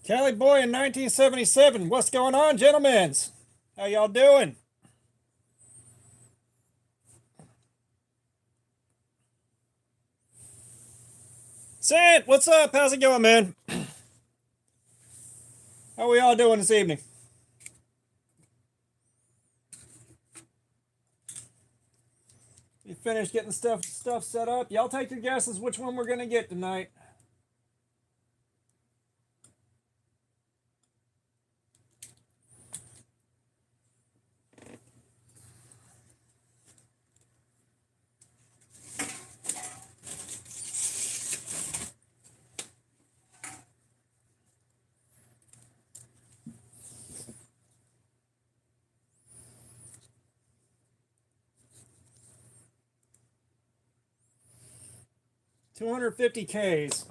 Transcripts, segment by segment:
Cali Boy in 1977. What's going on, gentlemen? How y'all doing? Sant, what's up? How's it going, man? How we all doing this evening? We finished getting stuff set up. Y'all take your guesses which one we're gonna get tonight. $250Ks.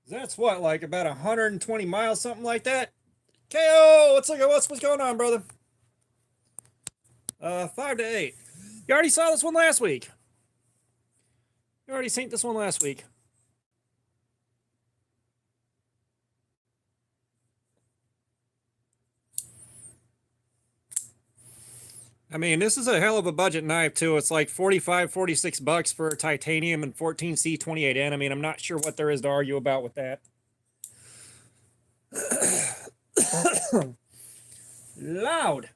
That's what, like about 120 miles, something like that. KO, what's going on, brother? 5 to 8. You already saw this one last week. You already seen this one last week. I mean, this is a hell of a budget knife too. It's like 45, 46 bucks for titanium and 14C28N. I mean, I'm not sure what there is to argue about with that. Loud.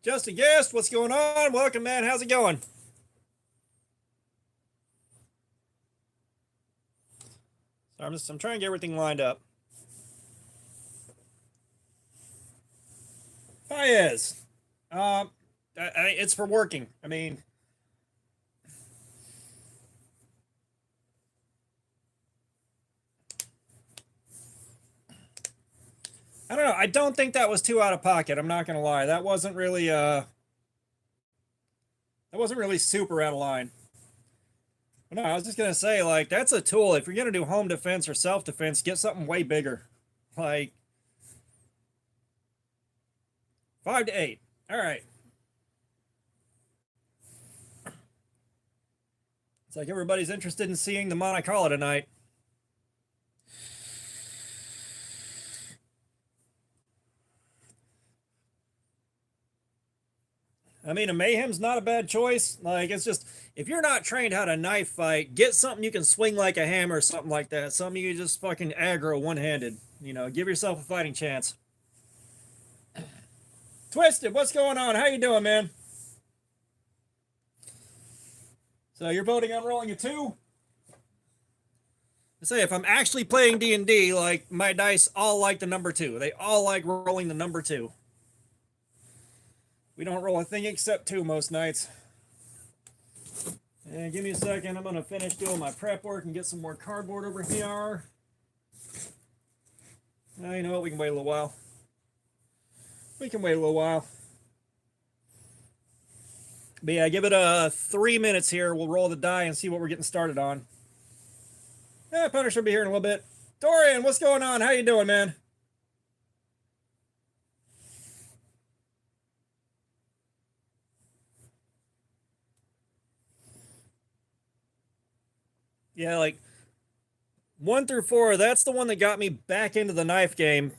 Just a guest. What's going on? Welcome, man. How's it going? So I'm trying to get everything lined up. Paez. It's for working. I mean, I don't know. I don't think that was too out of pocket. I'm not gonna lie. That wasn't really super out of line. But no, I was just gonna say, like, that's a tool. If you're gonna do home defense or self defense, get something way bigger. Like 5 to 8. All right. It's like everybody's interested in seeing the Monte Carlo tonight. I mean, a Mayhem's not a bad choice. Like, it's just, if you're not trained how to knife fight, get something you can swing like a hammer or something like that. Something you can just fucking aggro one-handed. You know, give yourself a fighting chance. Twisted, what's going on? How you doing, man? So you're voting on rolling a 2? I say, if I'm actually playing D&D, like, my dice all like the number 2. They all like rolling the number 2. We don't roll a thing except 2 most nights. And give me a second. I'm going to finish doing my prep work and get some more cardboard over here. Now, you know what? We can wait a little while. But yeah, give it 3 minutes here. We'll roll the die and see what we're getting started on. Yeah, Punisher will be here in a little bit. Dorian, what's going on? How you doing, man? Yeah, like 1 through 4, that's the one that got me back into the knife game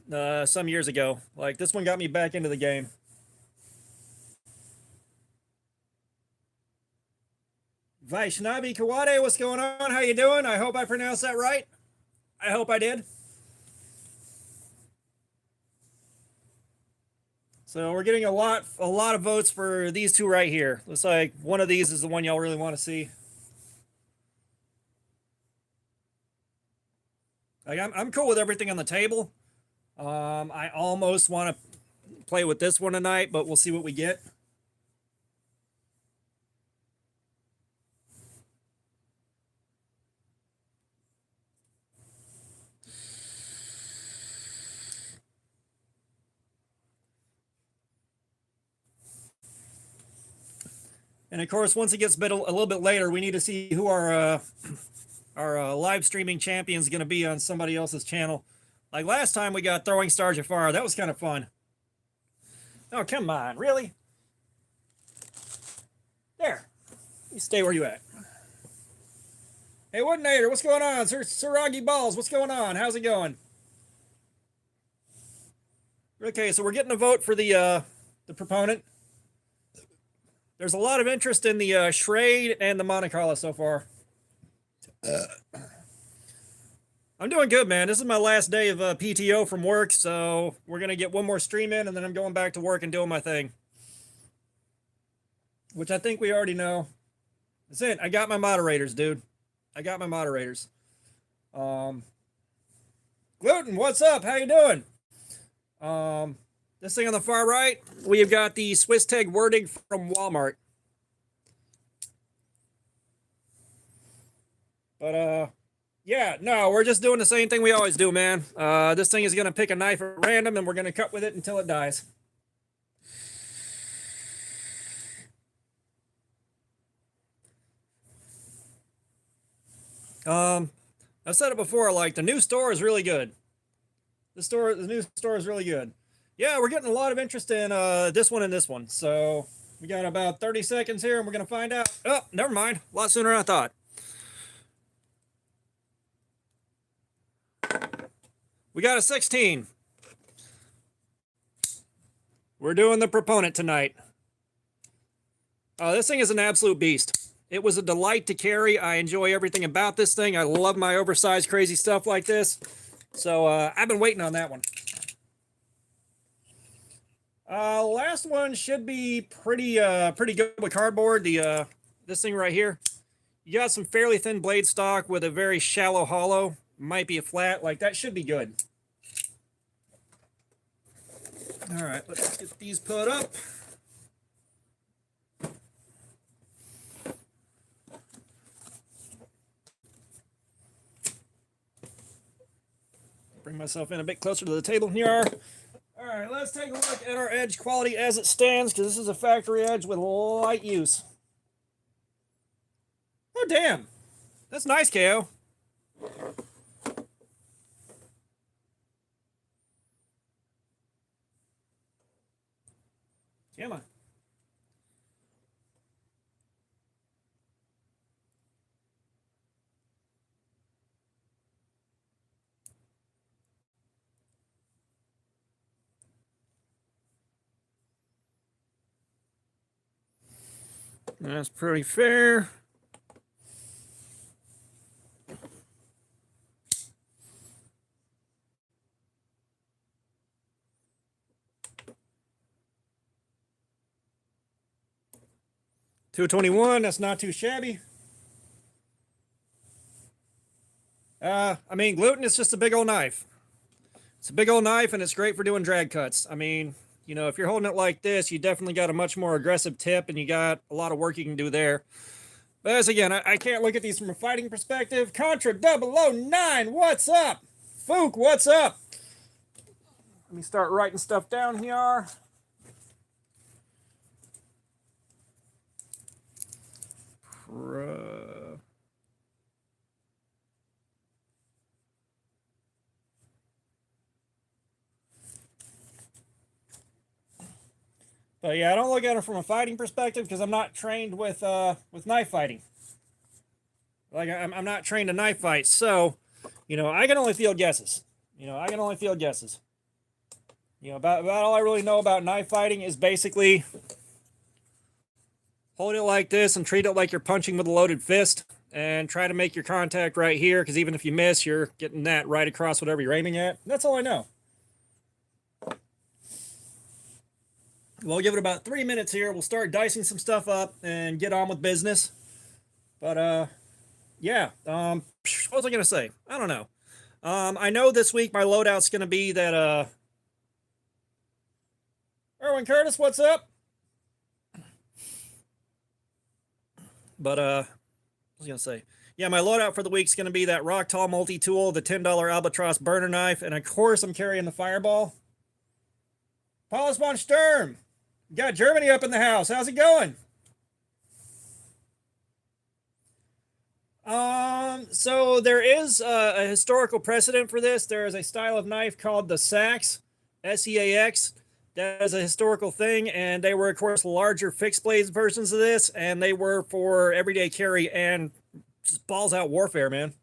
some years ago. Like, this one got me back into the game. Vaishnavi Kawade, what's going on? How you doing? I hope I pronounced that right. I hope I did. So we're getting a lot of votes for these two right here. Looks like one of these is the one y'all really want to see. Like, I'm cool with everything on the table. I almost want to play with this one tonight, but we'll see what we get. And of course, once it gets a little bit later, we need to see who our our live streaming champion's going to be on somebody else's channel. Like last time we got Throwing Star Jafar. That was kind of fun. Oh, come on. Really? There. You stay where you at. Hey, Woodinator, what's going on? Saragi Balls, what's going on? How's it going? Okay, so we're getting a vote for the proponent. There's a lot of interest in the Schrade and the Monte Carlo so far. I'm doing good, man. This is my last day of PTO from work, so we're going to get one more stream in, and then I'm going back to work and doing my thing. Which I think we already know. That's it. I got my moderators, dude. I got my moderators. Gluten, what's up? How you doing? This thing on the far right, we've got the Swiss tag wording from Walmart. But yeah, no, we're just doing the same thing we always do, man. This thing is gonna pick a knife at random, and we're gonna cut with it until it dies. I've said it before, like the new store is really good. The new store is really good. Yeah, we're getting a lot of interest in this one and this one. So we got about 30 seconds here and we're gonna find out. Oh, never mind. A lot sooner than I thought. We got a 16. We're doing the proponent tonight. This thing is an absolute beast. It was a delight to carry. I enjoy everything about this thing. I love my oversized, crazy stuff like this. So I've been waiting on that one. Last one should be pretty good with cardboard. This thing right here. You got some fairly thin blade stock with a very shallow hollow. Might be a flat. Like that should be good. All right, let's get these put up. Bring myself in a bit closer to the table here. All right, let's take a look at our edge quality as it stands, because this is a factory edge with light use. Oh, damn. That's nice, KO. Come on. That's pretty fair. $221, that's not too shabby. I mean, gluten is just a big old knife. It's a big old knife, and it's great for doing drag cuts. I mean, you know, if you're holding it like this, you definitely got a much more aggressive tip, and you got a lot of work you can do there. But as again, I can't look at these from a fighting perspective. Contra 009, what's up? Fook, what's up? Let me start writing stuff down here. But yeah, I don't look at it from a fighting perspective because I'm not trained with knife fighting. Like I'm not trained to knife fight, so you know I can only field guesses. You know about all I really know about knife fighting is basically hold it like this and treat it like you're punching with a loaded fist, and try to make your contact right here, because even if you miss, you're getting that right across whatever you're aiming at. That's all I know. We'll give it about 3 minutes here. We'll start dicing some stuff up and get on with business. But yeah. What was I gonna say? I don't know. I know this week my loadout's gonna be that Erwin Curtis, what's up? But I was gonna say, yeah, my loadout for the week's gonna be that Rocktall multi-tool, the $10 Albatross burner knife, and of course I'm carrying the Fireball. Paulus von Sturm, got Germany up in the house. How's it going? So there is a historical precedent for this. There is a style of knife called the Sax, SEAX. That is a historical thing, and they were, of course, larger fixed blades versions of this, and they were for everyday carry and just balls out warfare, man.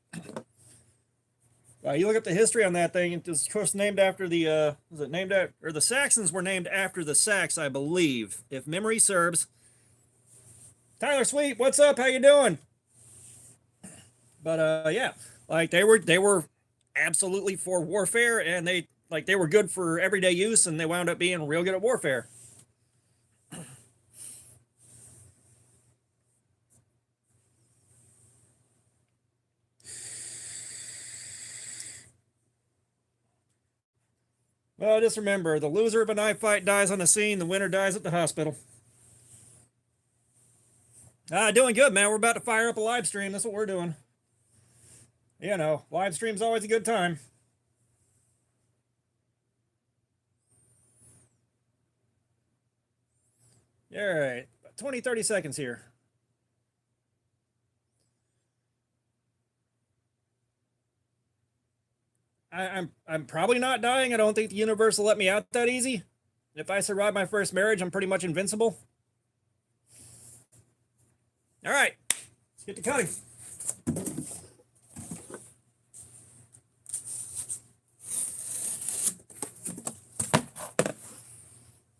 You look up the history on that thing. It's of course named after the was it named after, or the Saxons were named after the Sacs, I believe, if memory serves. Tyler Sweet, what's up? How you doing? But yeah, like they were absolutely for warfare, and they were good for everyday use, and they wound up being real good at warfare. Well, just remember, the loser of a knife fight dies on the scene, the winner dies at the hospital. Doing good, man. We're about to fire up a live stream. That's what we're doing. You know, live stream's always a good time. All right, 20, 30 seconds here. I'm probably not dying. I don't think the universe will let me out that easy. If I survive my first marriage, I'm pretty much invincible. All right, let's get to cutting.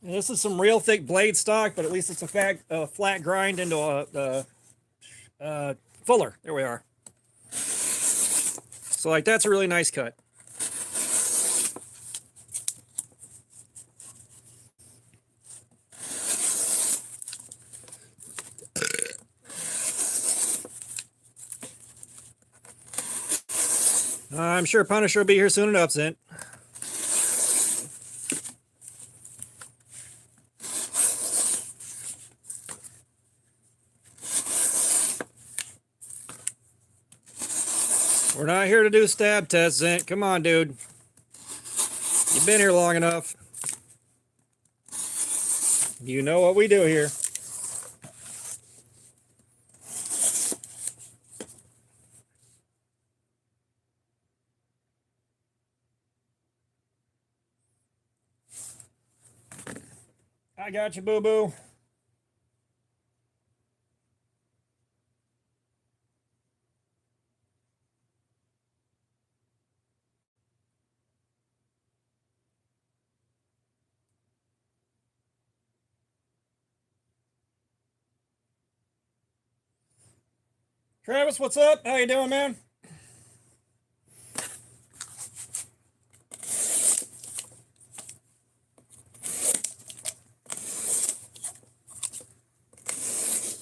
And this is some real thick blade stock, but at least it's a flat grind into a fuller. There we are. So like that's a really nice cut. I'm sure Punisher will be here soon enough, Zint. We're not here to do stab tests, Zint. Come on, dude. You've been here long enough. You know what we do here. I got you, boo-boo. Travis, what's up? How you doing, man?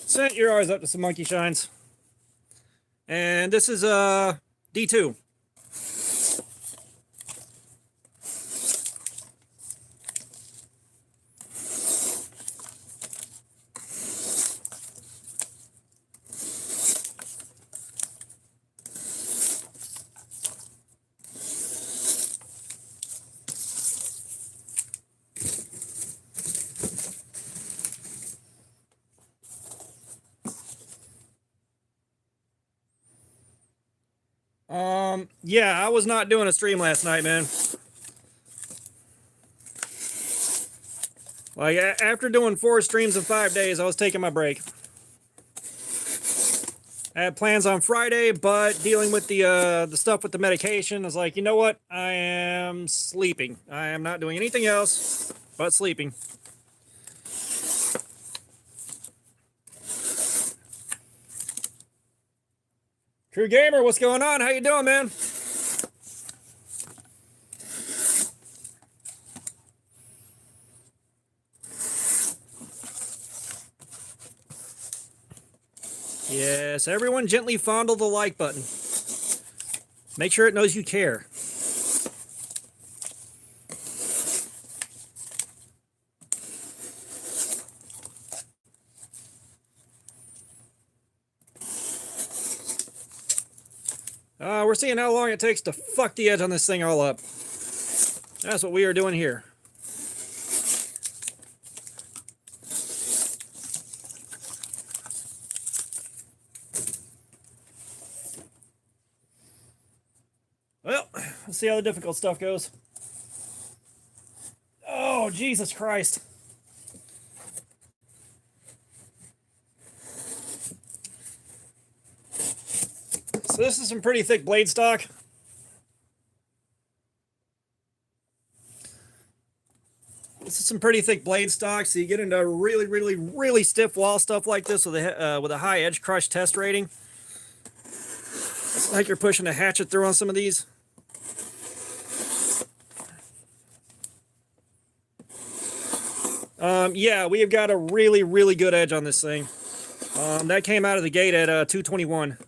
Zint, you're always up to some monkey shines. And this is D2. Yeah, I was not doing a stream last night, man. Like, after doing 4 streams in 5 days, I was taking my break. I had plans on Friday, but dealing with the stuff with the medication, I was like, you know what? I am sleeping. I am not doing anything else but sleeping. True Gamer, what's going on? How you doing, man? Yes, everyone gently fondle the like button. Make sure it knows you care. We're seeing how long it takes to fuck the edge on this thing all up. That's what we are doing here. Let's see how the difficult stuff goes. Oh, Jesus Christ. So this is some pretty thick blade stock. This is some pretty thick blade stock, so you get into really stiff wall stuff like this with a high edge crush test rating. It's like you're pushing a hatchet through on some of these. Yeah, we have got a really good edge on this thing. That came out of the gate at 221.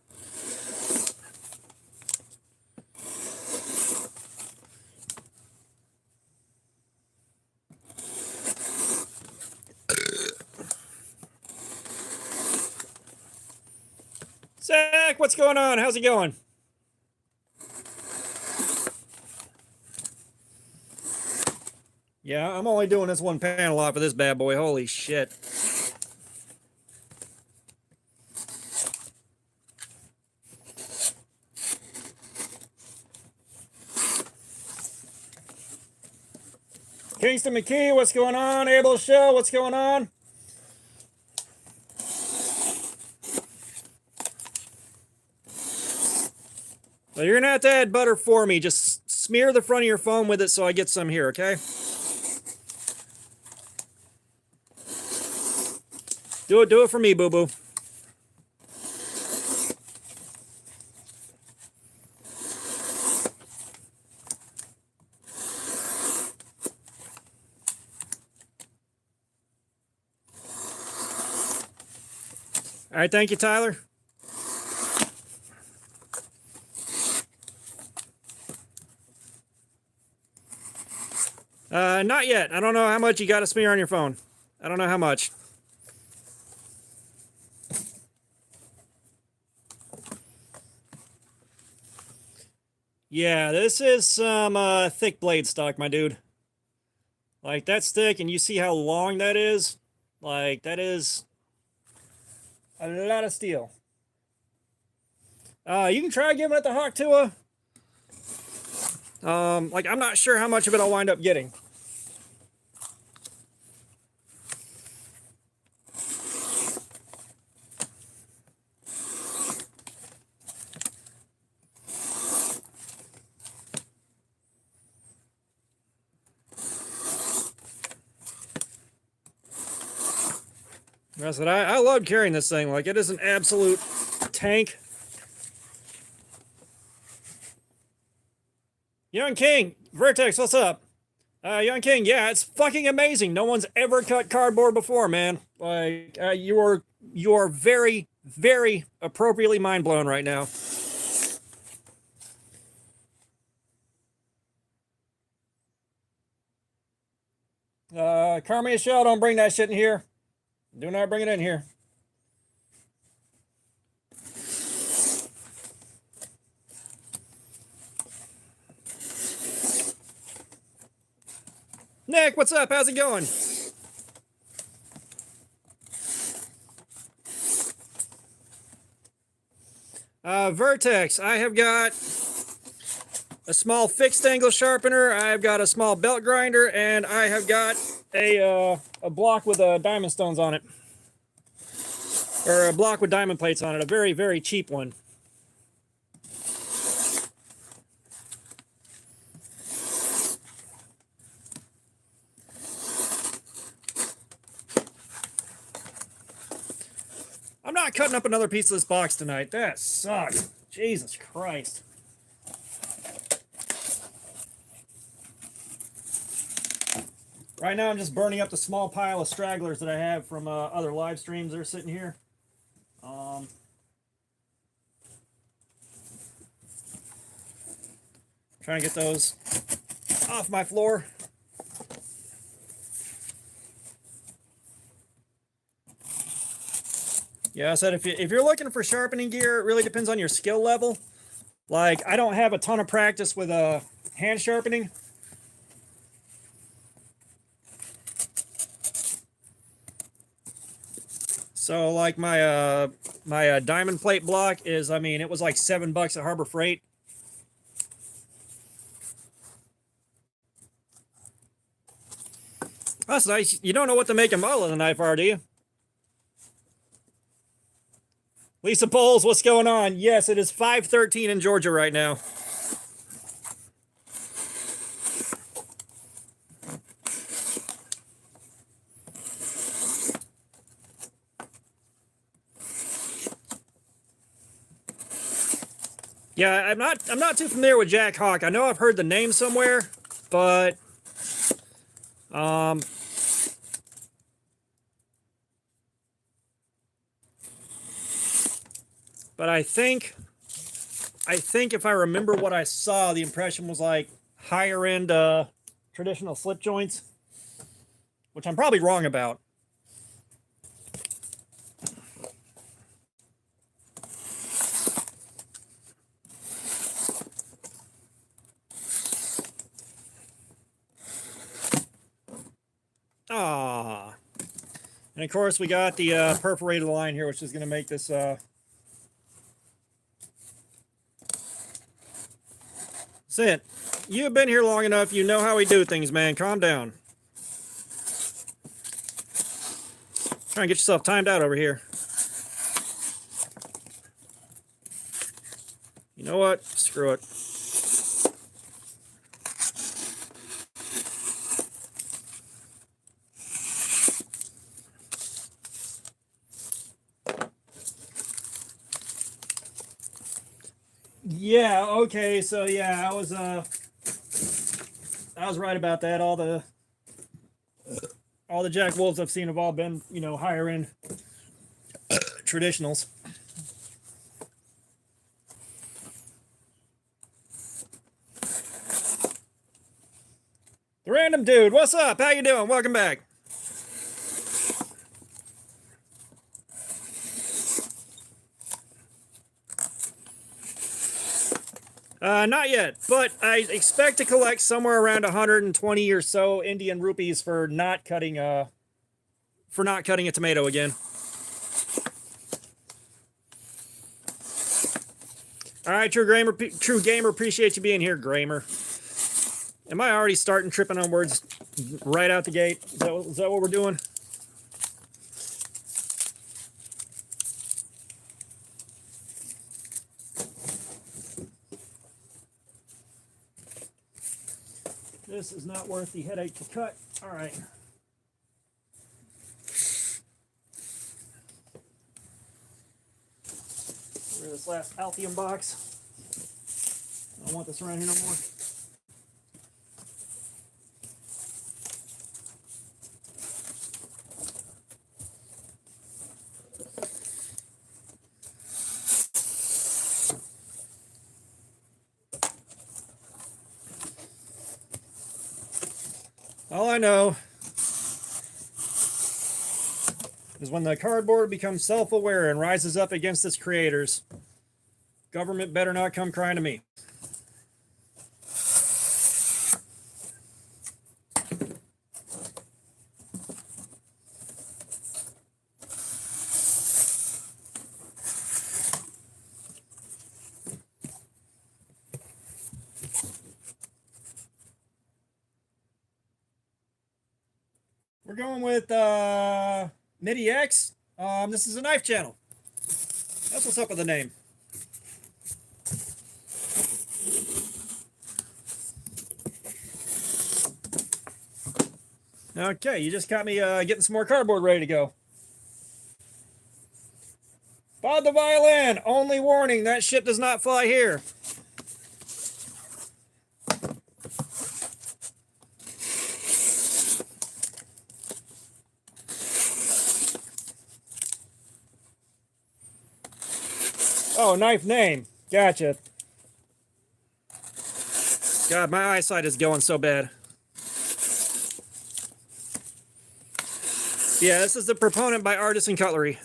Zach, what's going on? How's it going? Yeah, I'm only doing this one panel off of this bad boy. Holy shit. Kingston McKee, what's going on? Abel Show, what's going on? Well, you're gonna have to add butter for me. Just smear the front of your phone with it so I get some here, okay? Do it for me, boo-boo. All right, thank you, Tyler. Not yet. I don't know how much you got to smear on your phone. I don't know how much. Yeah, this is some thick blade stock, my dude. Like, that's thick, and you see how long that is? Like, that is a lot of steel. You can try giving it the Hawk Tuah. Like, I'm not sure how much of it I'll wind up getting. I said, I love carrying this thing. Like, it is an absolute tank. Young King, Vertex, what's up? Young King, yeah, it's fucking amazing. No one's ever cut cardboard before, man. Like, you are very appropriately mind blown right now. Carmia Shell, don't bring that shit in here. Do not bring it in here. Nick, what's up? How's it going? Vertex, I have got a small fixed angle sharpener, I've got a small belt grinder, and I have got a block with diamond stones on it. Or a block with diamond plates on it, a very cheap one. I'm not cutting up another piece of this box tonight. That sucks. Jesus Christ. Right now I'm just burning up the small pile of stragglers that I have from other live streams that are sitting here. Trying to get those off my floor. Yeah, I said if you're looking for sharpening gear, it really depends on your skill level. Like, I don't have a ton of practice with hand sharpening. So, like, my diamond plate block is, I mean, it was like $7 at Harbor Freight. That's nice. You don't know what to make a model of the knife are, do you? Lisa Poles, what's going on? Yes, it is 5:13 in Georgia right now. Yeah, I'm not too familiar with Jack Hawk. I know I've heard the name somewhere, but but I think if I remember what I saw, the impression was like higher end traditional slip joints, which I'm probably wrong about. Ah, and of course we got the perforated line here, which is going to make this. That's it. You've been here long enough. You know how we do things, man. Calm down. Try and get yourself timed out over here. You know what? Screw it. Yeah, okay, so yeah, I was right about that. All the Jack Wolves I've seen have all been, you know, higher end traditionals. The Random Dude, what's up? How you doing? Welcome back. Not yet, but I expect to collect somewhere around 120 or so Indian rupees for not cutting a tomato again. All right, True Gamer, appreciate you being here, Gramer. Am I already starting tripping on words right out the gate? Is that what we're doing? This is not worth the headache to cut. All right. Get rid of this last Altium box. I don't want this around here no more. All I know is when the cardboard becomes self-aware and rises up against its creators, government better not come crying to me. We're going with MIDI X. This is a knife channel. That's what's up with the name. Okay, you just got me getting some more cardboard ready to go. Bob the Violin, only warning, that ship does not fly here. Oh, knife name. Gotcha. God, my eyesight is going so bad. Yeah, this is the Proponent by Artisan Cutlery.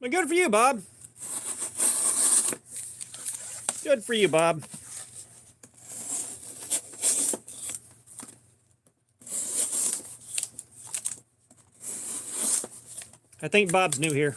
Well, good for you, Bob. Good for you, Bob. I think Bob's new here.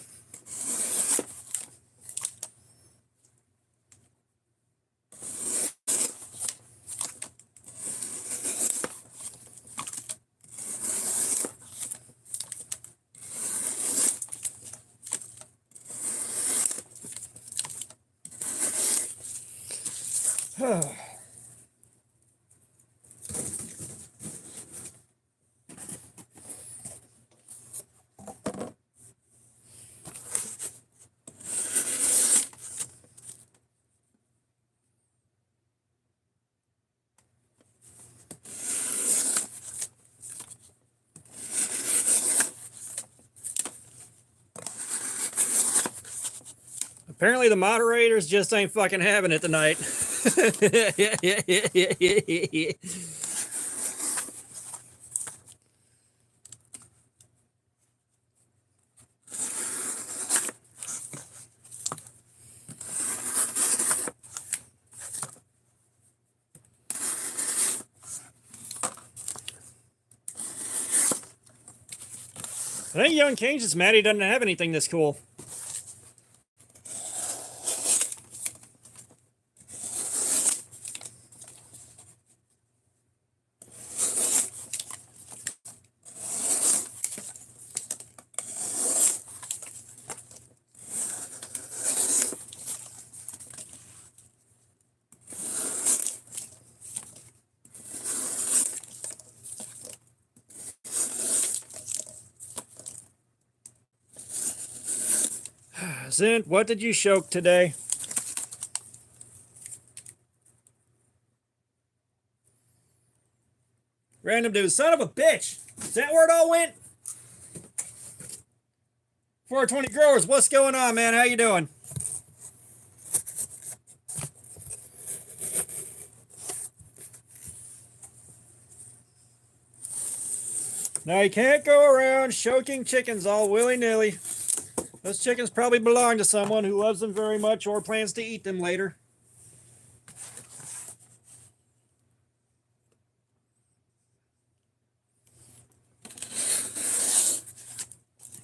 Apparently the moderators just ain't fucking having it tonight. I think Young King's just mad he doesn't have anything this cool. Zint, what did you choke today? Random dude, son of a bitch. Is that where it all went? 420 growers, what's going on, man? How you doing? Now you can't go around choking chickens all willy-nilly. Those chickens probably belong to someone who loves them very much or plans to eat them later.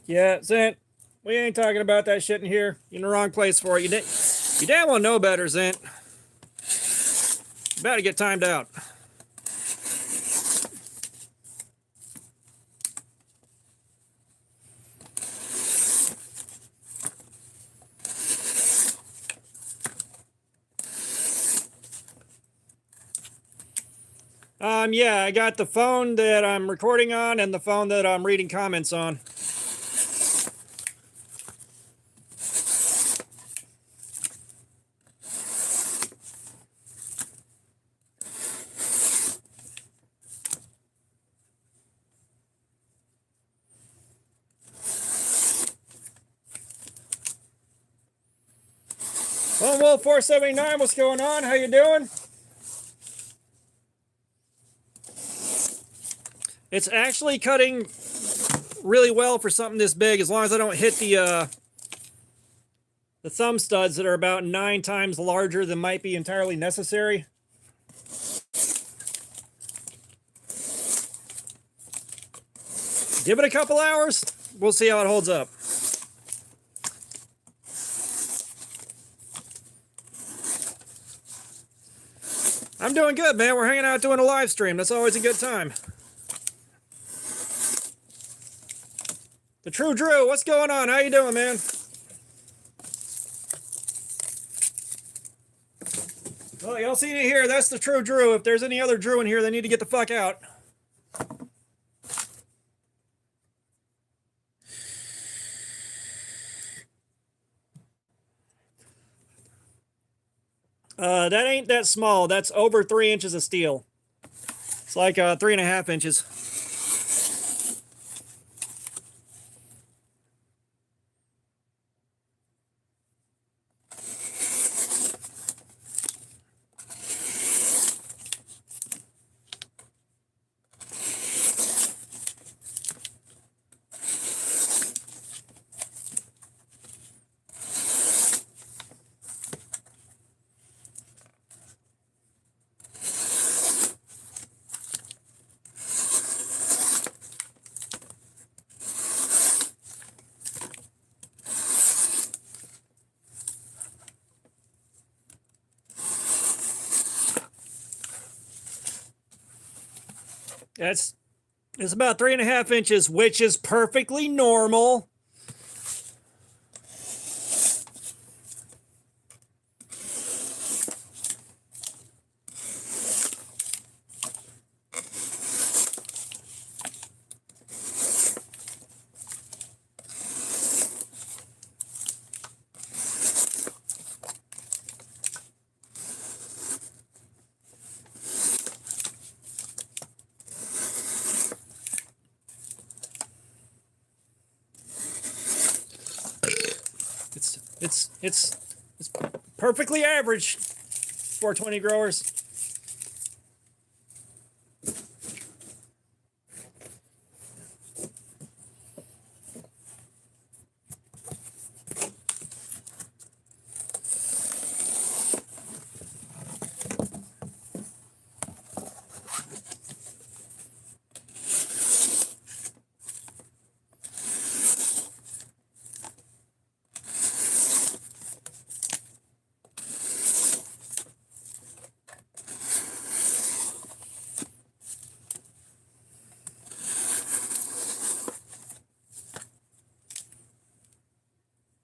Yeah, Zint, we ain't talking about that shit in here. You're in the wrong place for it. You damn well know better, Zint. You better get timed out. Yeah, I got the phone that I'm recording on and the phone that I'm reading comments on. Lone Wolf 479, what's going on? How you doing? It's actually cutting really well for something this big, as long as I don't hit the thumb studs that are about 9 times larger than might be entirely necessary. Give it a couple hours. We'll see how it holds up. I'm doing good, man. We're hanging out doing a live stream. That's always a good time. The True Drew, what's going on? How you doing, man? Well, y'all seen it here. That's the True Drew. If there's any other Drew in here, they need to get the fuck out. That ain't that small. That's over 3 inches of steel. It's like 3.5 inches. It's about 3.5 inches, which is perfectly normal. It's perfectly average 420 growers.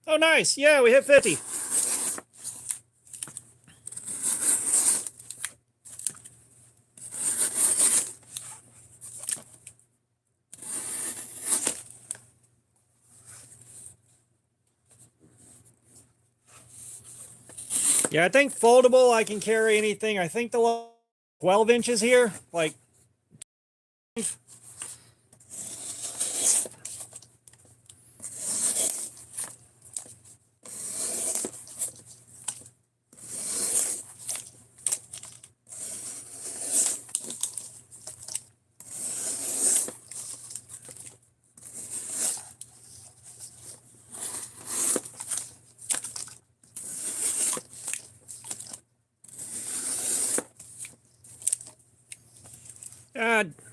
Oh, nice. Yeah, we hit 50. Yeah, I think foldable, I can carry anything. I think the 12 inches here, like.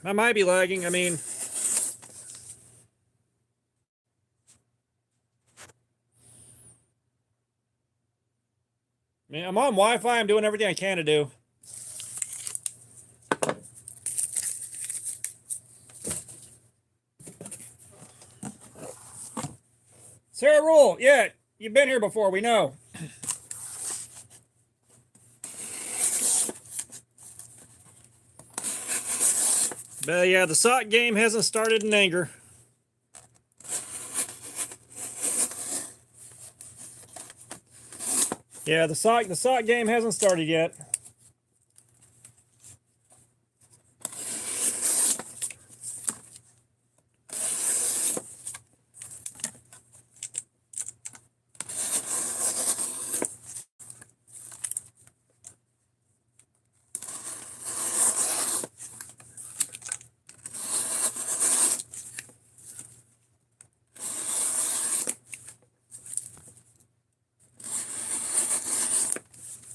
I might be lagging. I mean, I'm on Wi-Fi. I'm doing everything I can to do. Sarah Rule, yeah, you've been here before. We know. But yeah, the sock game hasn't started in anger. Yeah, the sock game hasn't started yet.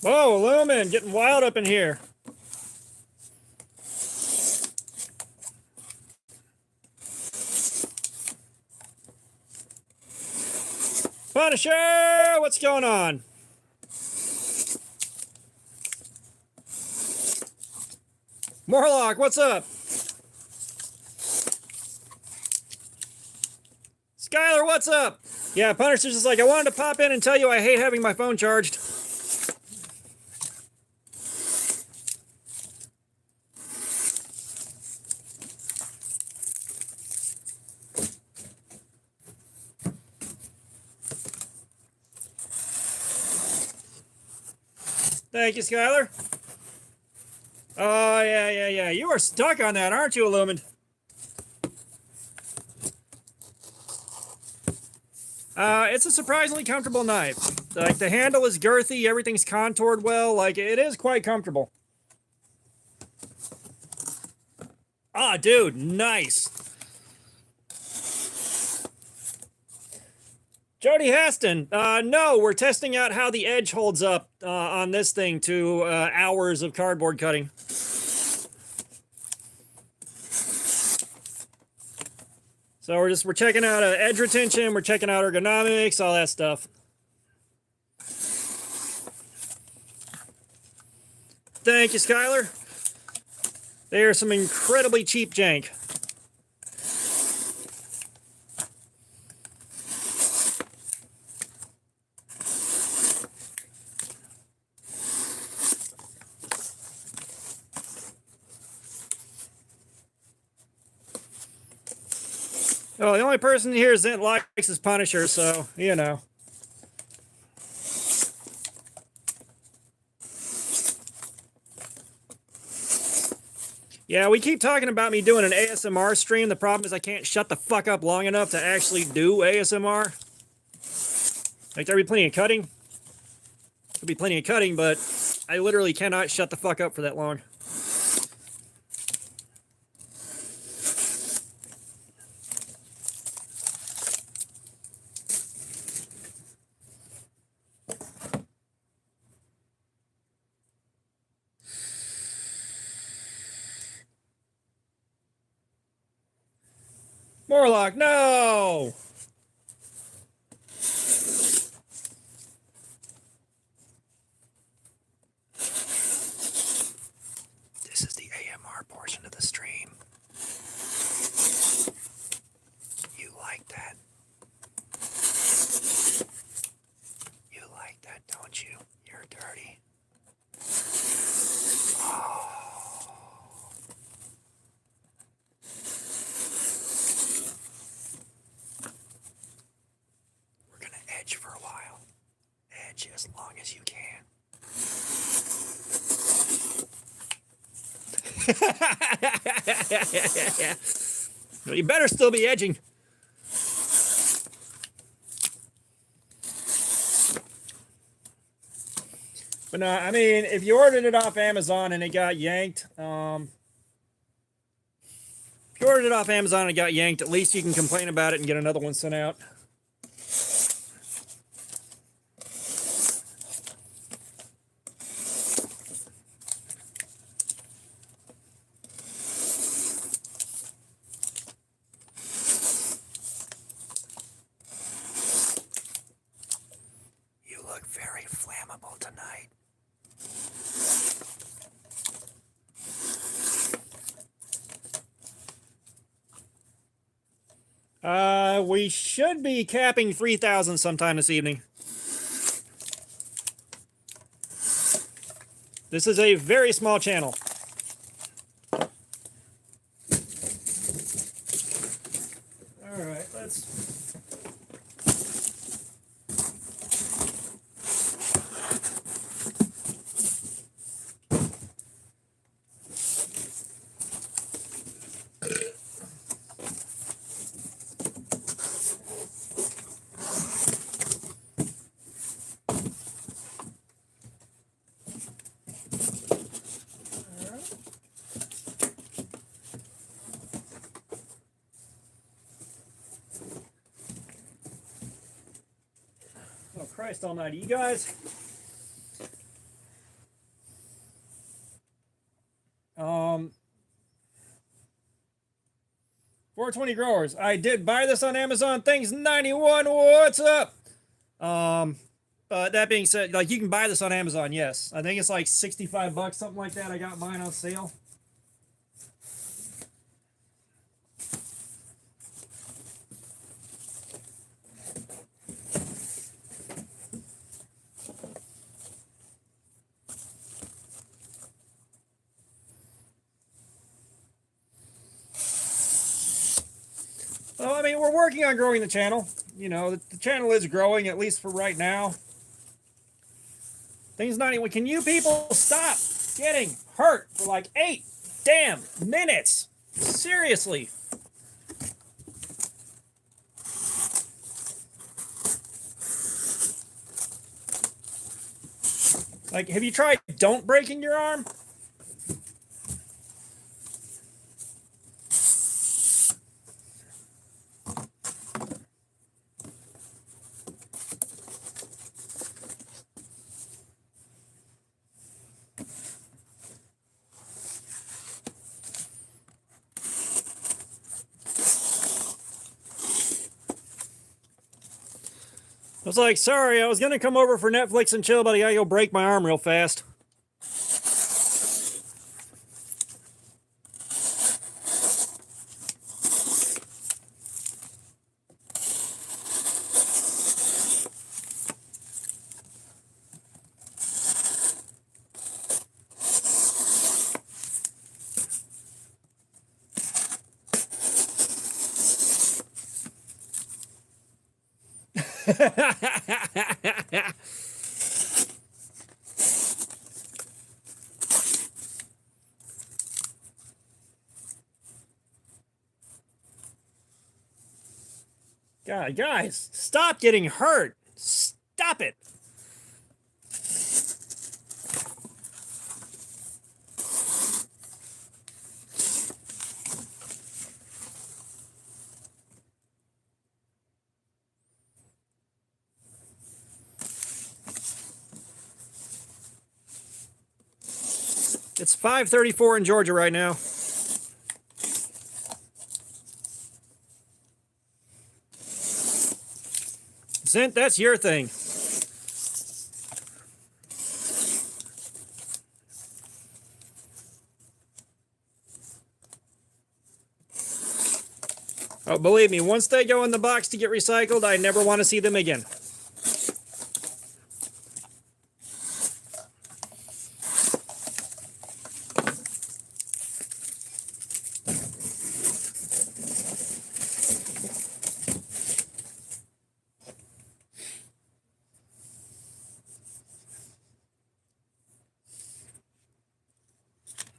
Whoa, Lumen, getting wild up in here. Punisher, what's going on? Morlock, what's up? Skylar, what's up? Yeah, Punisher's just like, I wanted to pop in and tell you I hate having my phone charged. Thank you, Skylar. Oh, yeah. You are stuck on that, aren't you, Illumined? It's a surprisingly comfortable knife. Like, the handle is girthy, everything's contoured well. Like, it is quite comfortable. Ah, dude, nice. Jody Haston, no, we're testing out how the edge holds up on this thing to hours of cardboard cutting. So we're checking out edge retention, we're checking out ergonomics, all that stuff. Thank you, Skylar. They are some incredibly cheap jank. Oh, the only person here that likes is Punisher, so, you know. Yeah, we keep talking about me doing an ASMR stream. The problem is I can't shut the fuck up long enough to actually do ASMR. Like, there'll be plenty of cutting. There'll be plenty of cutting, but I literally cannot shut the fuck up for that long. Morlock, no! This is the AMR portion of the stream. You like that? You like that, don't you? You're dirty. Oh. We're gonna edge for a while. Edge as long as you can. Well, you better still be edging. But no, I mean, if you ordered it off Amazon and it got yanked, if you ordered it off Amazon and it got yanked, at least you can complain about it and get another one sent out. You look very flammable tonight. We should be capping 3,000 sometime this evening. This is a very small channel. All right, let's... Oh, Christ almighty, you guys. 420 growers. I did buy this on Amazon. Things 91. What's up? But that being said, like, you can buy this on Amazon, yes. I think it's like 65 bucks, something like that. I got mine on sale. Well, I mean, we're working on growing the channel. You know, the channel is growing, at least for right now. Things not even... Can you people stop getting hurt for like 8 damn minutes? Seriously. Like, have you tried don't breaking your arm? I was like, sorry, I was going to come over for Netflix and chill, but I got to go break my arm real fast. God, guys, stop getting hurt. Stop it. It's 5:34 in Georgia right now. Zint, that's your thing. Oh, believe me, once they go in the box to get recycled, I never want to see them again.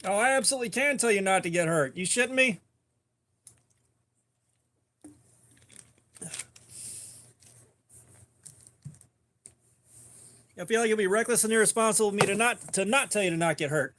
Oh, I absolutely can tell you not to get hurt. You shitting me? I feel like it'd be reckless and irresponsible of me to not tell you to not get hurt.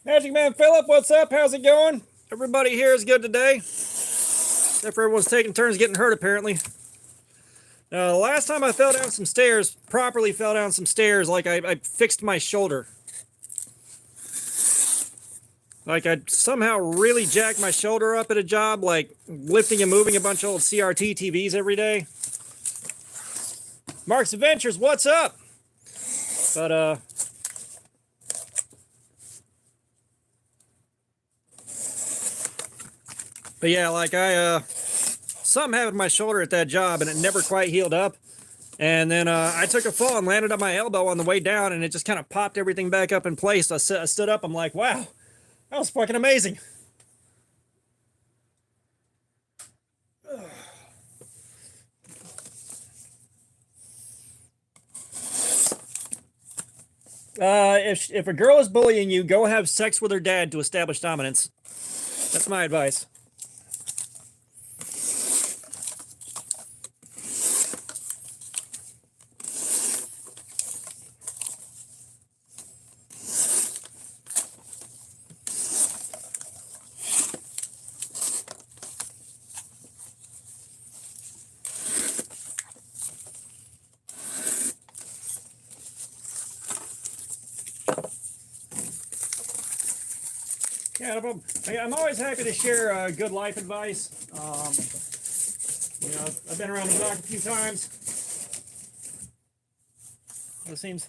Magic Man Philip, what's up? How's it going? Everybody here is good today. Except for everyone's taking turns getting hurt, apparently. The last time I fell down some stairs, properly fell down some stairs, like I fixed my shoulder. Like I somehow really jacked my shoulder up at a job, like lifting and moving a bunch of old CRT TVs every day. Mark's Adventures, what's up? But yeah, like something happened to my shoulder at that job and it never quite healed up. And then I took a fall and landed on my elbow on the way down and it just kind of popped everything back up in place. I stood up, I'm like, wow, that was fucking amazing. If a girl is bullying you, go have sex with her dad to establish dominance. That's my advice. Yeah, no problem. I'm always happy to share good life advice. You know, I've been around the block a few times. It seems.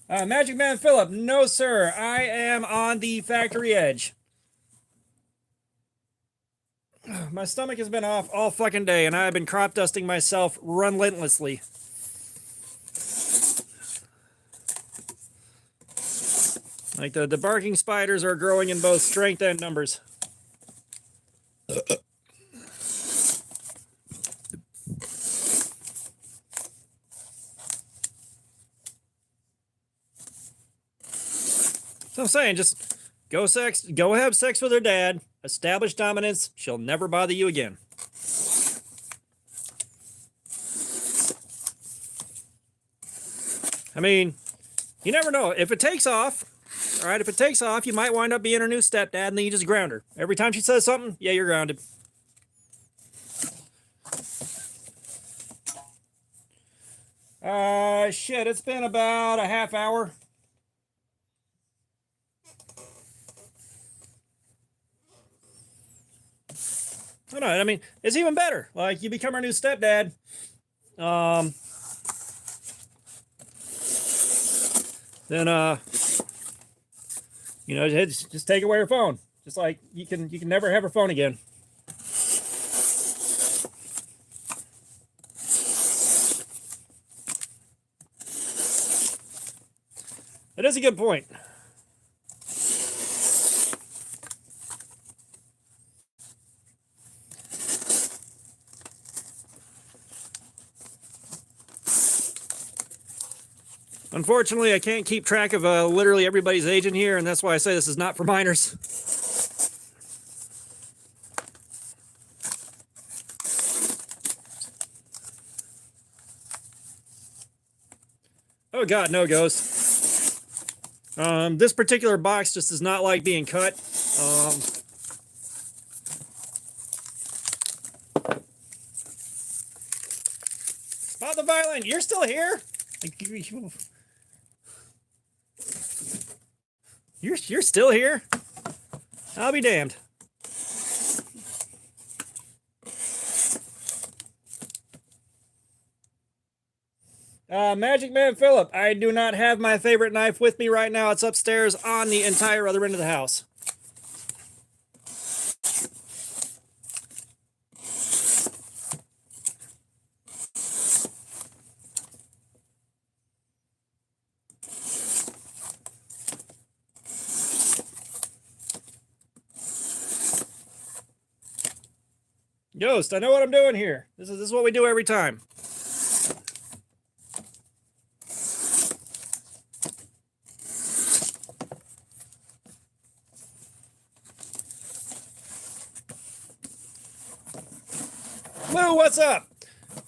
Magic Man Philip, no sir, I am on the factory edge. My stomach has been off all fucking day, and I've been crop dusting myself relentlessly. Like the barking spiders are growing in both strength and numbers. So I'm saying, just go have sex with her dad, Establish dominance. She'll never bother you again. I mean, you never know. If it takes off, all right, if it takes off, you might wind up being her new stepdad, and then you just ground her. Every time she says something, yeah, you're grounded. Shit, it's been about a half hour. I don't know. I mean, it's even better. Like, you become her new stepdad. Then you know, just take away her phone. Just like you can never have her phone again. That is a good point. Unfortunately, I can't keep track of literally everybody's age in here, and that's why I say this is not for minors. Oh god, no, Ghost. This particular box just does not like being cut. Bob the Violin, you're still here? You're still here? I'll be damned. Magic Man Phillip, I do not have my favorite knife with me right now. It's upstairs on the entire other end of the house. Ghost, I know what I'm doing here. This is what we do every time. Lou, what's up?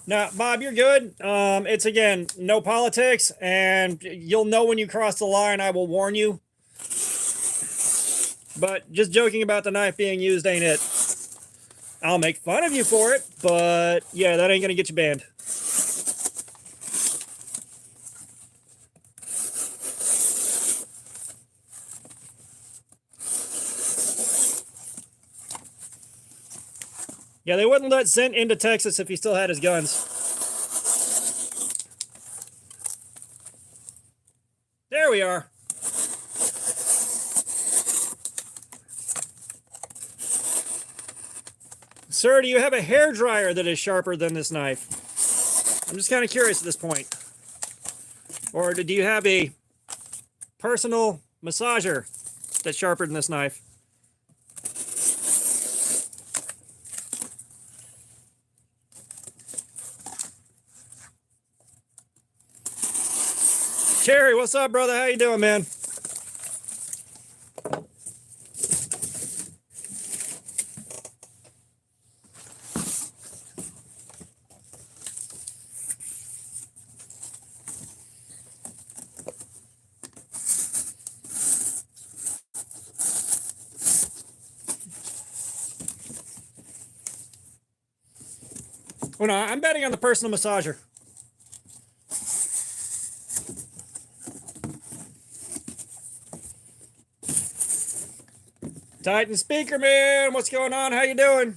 Now, Bob, you're good. It's again, no politics, and you'll know when you cross the line. I will warn you. But just joking about the knife being used ain't it. I'll make fun of you for it, but yeah, that ain't gonna get you banned. Yeah, they wouldn't let Zint into Texas if he still had his guns. There we are. Sir, do you have a hairdryer that is sharper than this knife? I'm just kind of curious at this point. Or do you have a personal massager that's sharper than this knife? Cherry, what's up, brother? How you doing, man? Oh, no, I'm betting on the personal massager. Titan Speaker Man, what's going on? How you doing?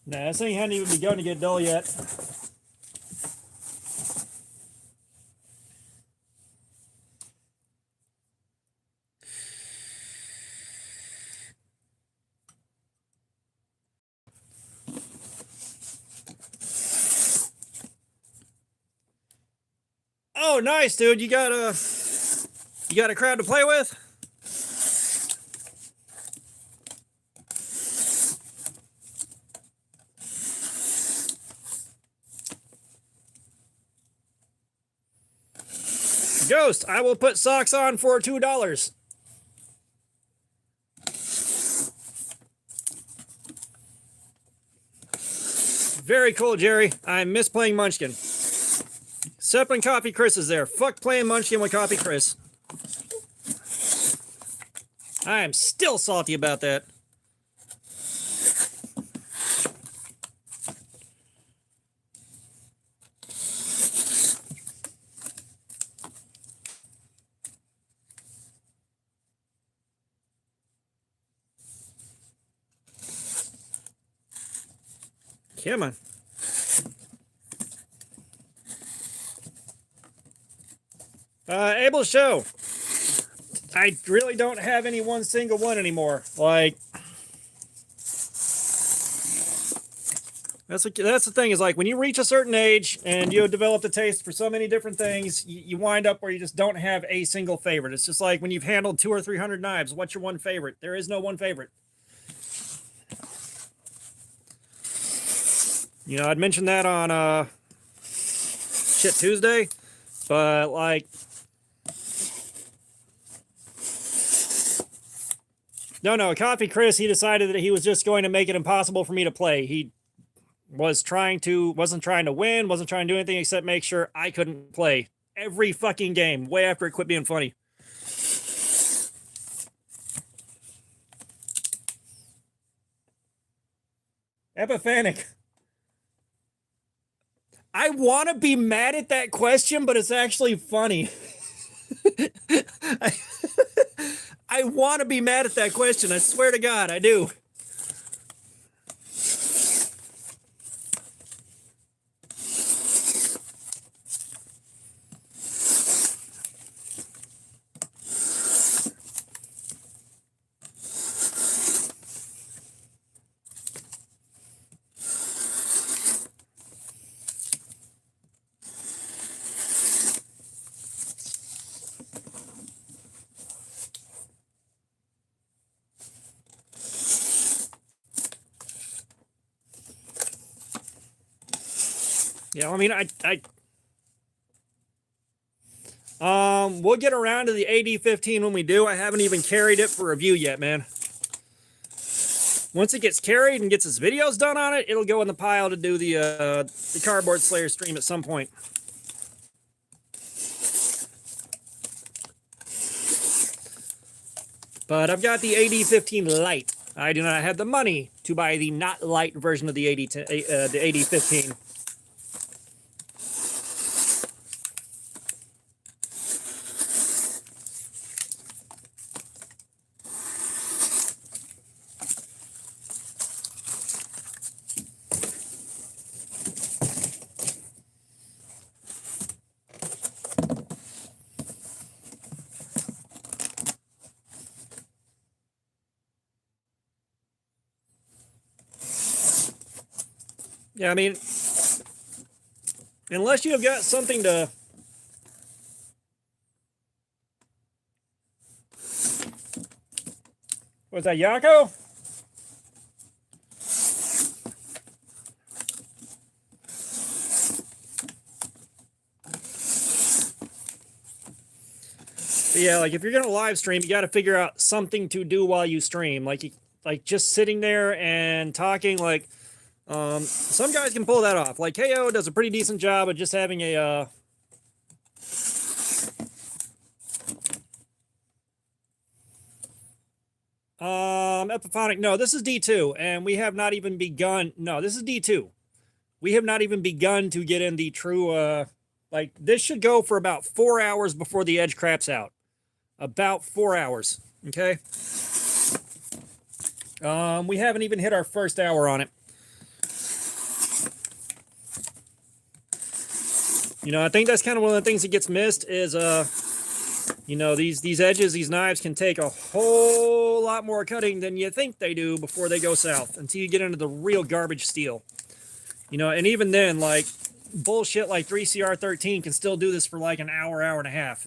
Nah, this thing hadn't even begun to get dull yet. Oh, nice, dude. You got a crowd to play with? Ghost, I will put socks on for $2. Very cool, Jerry. I miss playing Munchkin. Sep and Coffee Chris is there. Fuck playing Munchkin with Coffee Chris. I am still salty about that. Come on. Able to show. I really don't have any one single one anymore. Like, that's the thing is, like, when you reach a certain age and you develop a taste for so many different things, you wind up where you just don't have a single favorite. It's just like when you've handled 200 or 300 knives. What's your one favorite? There is no one favorite. You know, I'd mentioned that on Shit Tuesday, but like, no, Coffee Chris, he decided that he was just going to make it impossible for me to play. He wasn't trying to win, wasn't trying to do anything except make sure I couldn't play every fucking game way after it quit being funny. Epiphanic. I want to be mad at that question, but it's actually funny. I want to be mad at that question. I swear to God, I do. Yeah, I mean, we'll get around to the AD15 when we do. I haven't even carried it for review yet, man. Once it gets carried and gets its videos done on it, it'll go in the pile to do the Cardboard Slayer stream at some point. But I've got the AD15 Lite. I do not have the money to buy the not light version of the AD15. Yeah, I mean, unless you have got something to... Was that Yako? But yeah, like if you're gonna live stream, you got to figure out something to do while you stream. Like just sitting there and talking. Like some guys can pull that off. Like KO does a pretty decent job of just having a Epiphonic. No, this is D2, and we have not even begun. No, this is D2. We have not even begun to get in the true like this should go for about 4 hours before the edge craps out. About 4 hours. Okay. We haven't even hit our first hour on it. You know, I think that's kind of one of the things that gets missed is, you know, these edges, these knives can take a whole lot more cutting than you think they do before they go south until you get into the real garbage steel. You know, and even then, like, bullshit like 3CR13 can still do this for like an hour, hour and a half.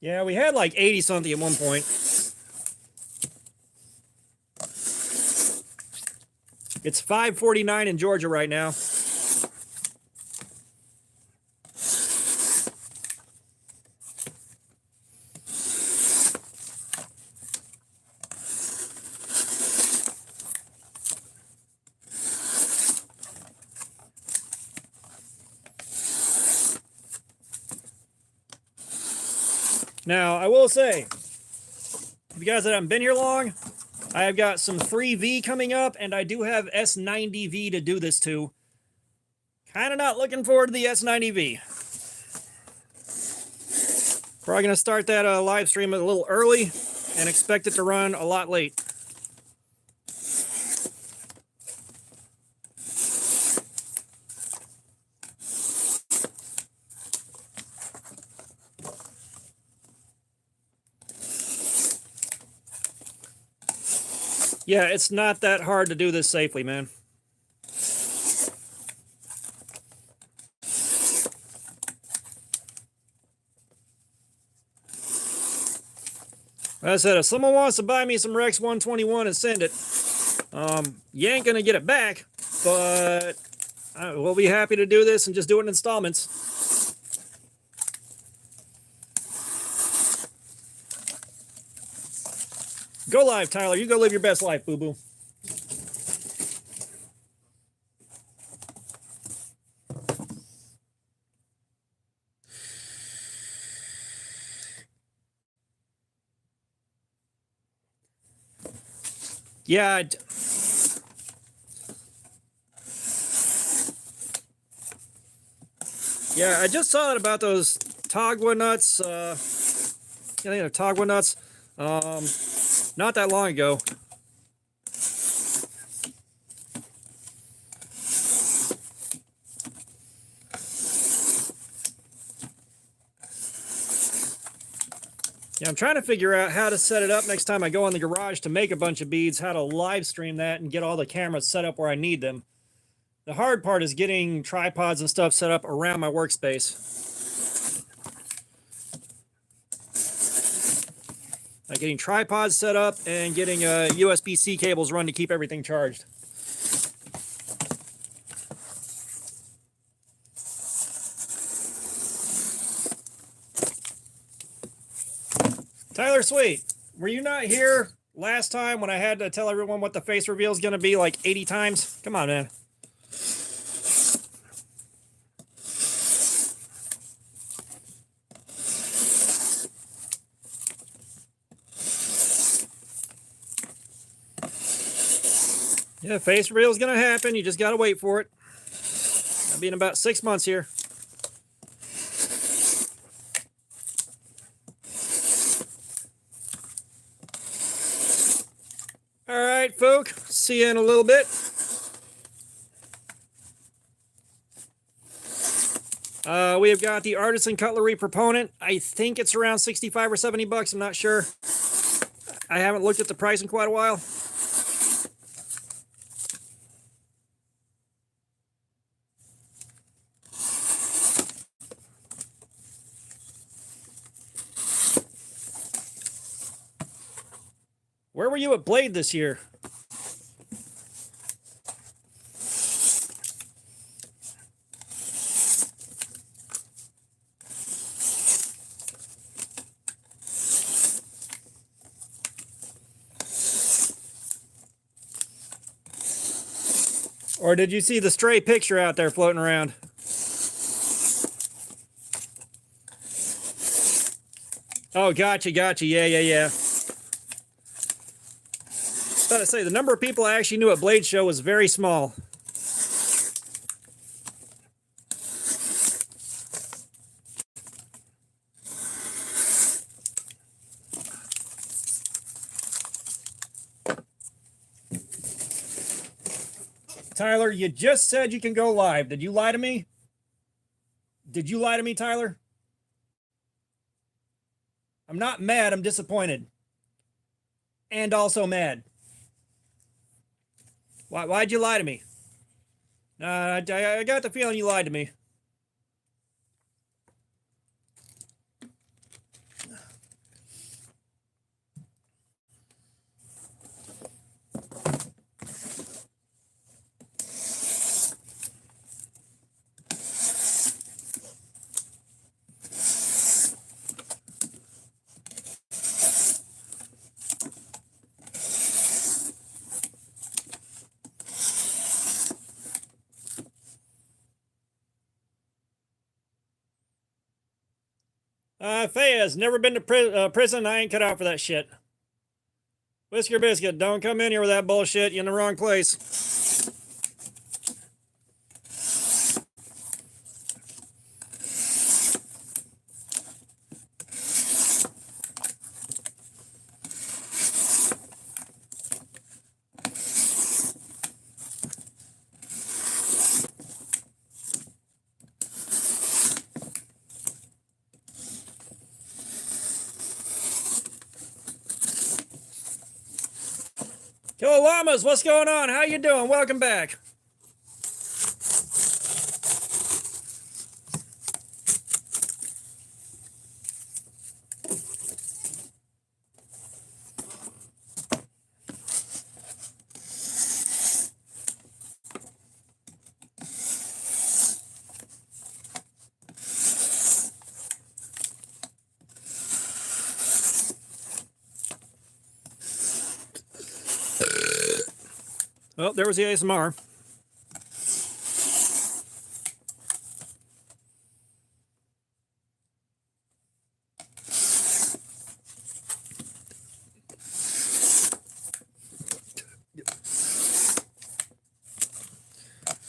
Yeah, we had like 80 something at one point. It's 5:49 in Georgia right now. Now, I will say, if you guys that haven't been here long, I have got some 3V coming up, and I do have S90V to do this to. Kind of not looking forward to the S90V. Probably going to start that live stream a little early and expect it to run a lot late. Yeah, it's not that hard to do this safely, man. Like I said, if someone wants to buy me some Rex 121 and send it, you ain't gonna get it back, but we'll be happy to do this and just do it in installments. Go live, Tyler. You go live your best life, boo-boo. Yeah. Yeah, I just saw it about those Tagua nuts. I think they're Tagua nuts. Not that long ago. Yeah, I'm trying to figure out how to set it up next time I go in the garage to make a bunch of beads, how to live stream that and get all the cameras set up where I need them. The hard part is getting tripods and stuff set up around my workspace. Like getting tripods set up and getting USB-C cables run to keep everything charged. Tyler Sweet, were you not here last time when I had to tell everyone what the face reveal is going to be like 80 times? Come on, man. Yeah, face reveal is going to happen. You just got to wait for it. I'll be in about 6 months here. All right, folk. See you in a little bit. We have got the Artisan Cutlery Proponent. I think it's around 65 or 70 bucks. I'm not sure. I haven't looked at the price in quite a while. Where were you at Blade this year? Or did you see the stray picture out there floating around? Oh, gotcha. Yeah. I was about to say, the number of people I actually knew at Blade Show was very small. Tyler, you just said you can go live. Did you lie to me? Did you lie to me, Tyler? I'm not mad. I'm disappointed. And also mad. Why'd you lie to me? I got the feeling you lied to me. Fayez, never been to prison. I ain't cut out for that shit. Whisker Biscuit, don't come in here with that bullshit. You're in the wrong place. Yo, Llamas, what's going on? How you doing? Welcome back. Well, there was the ASMR.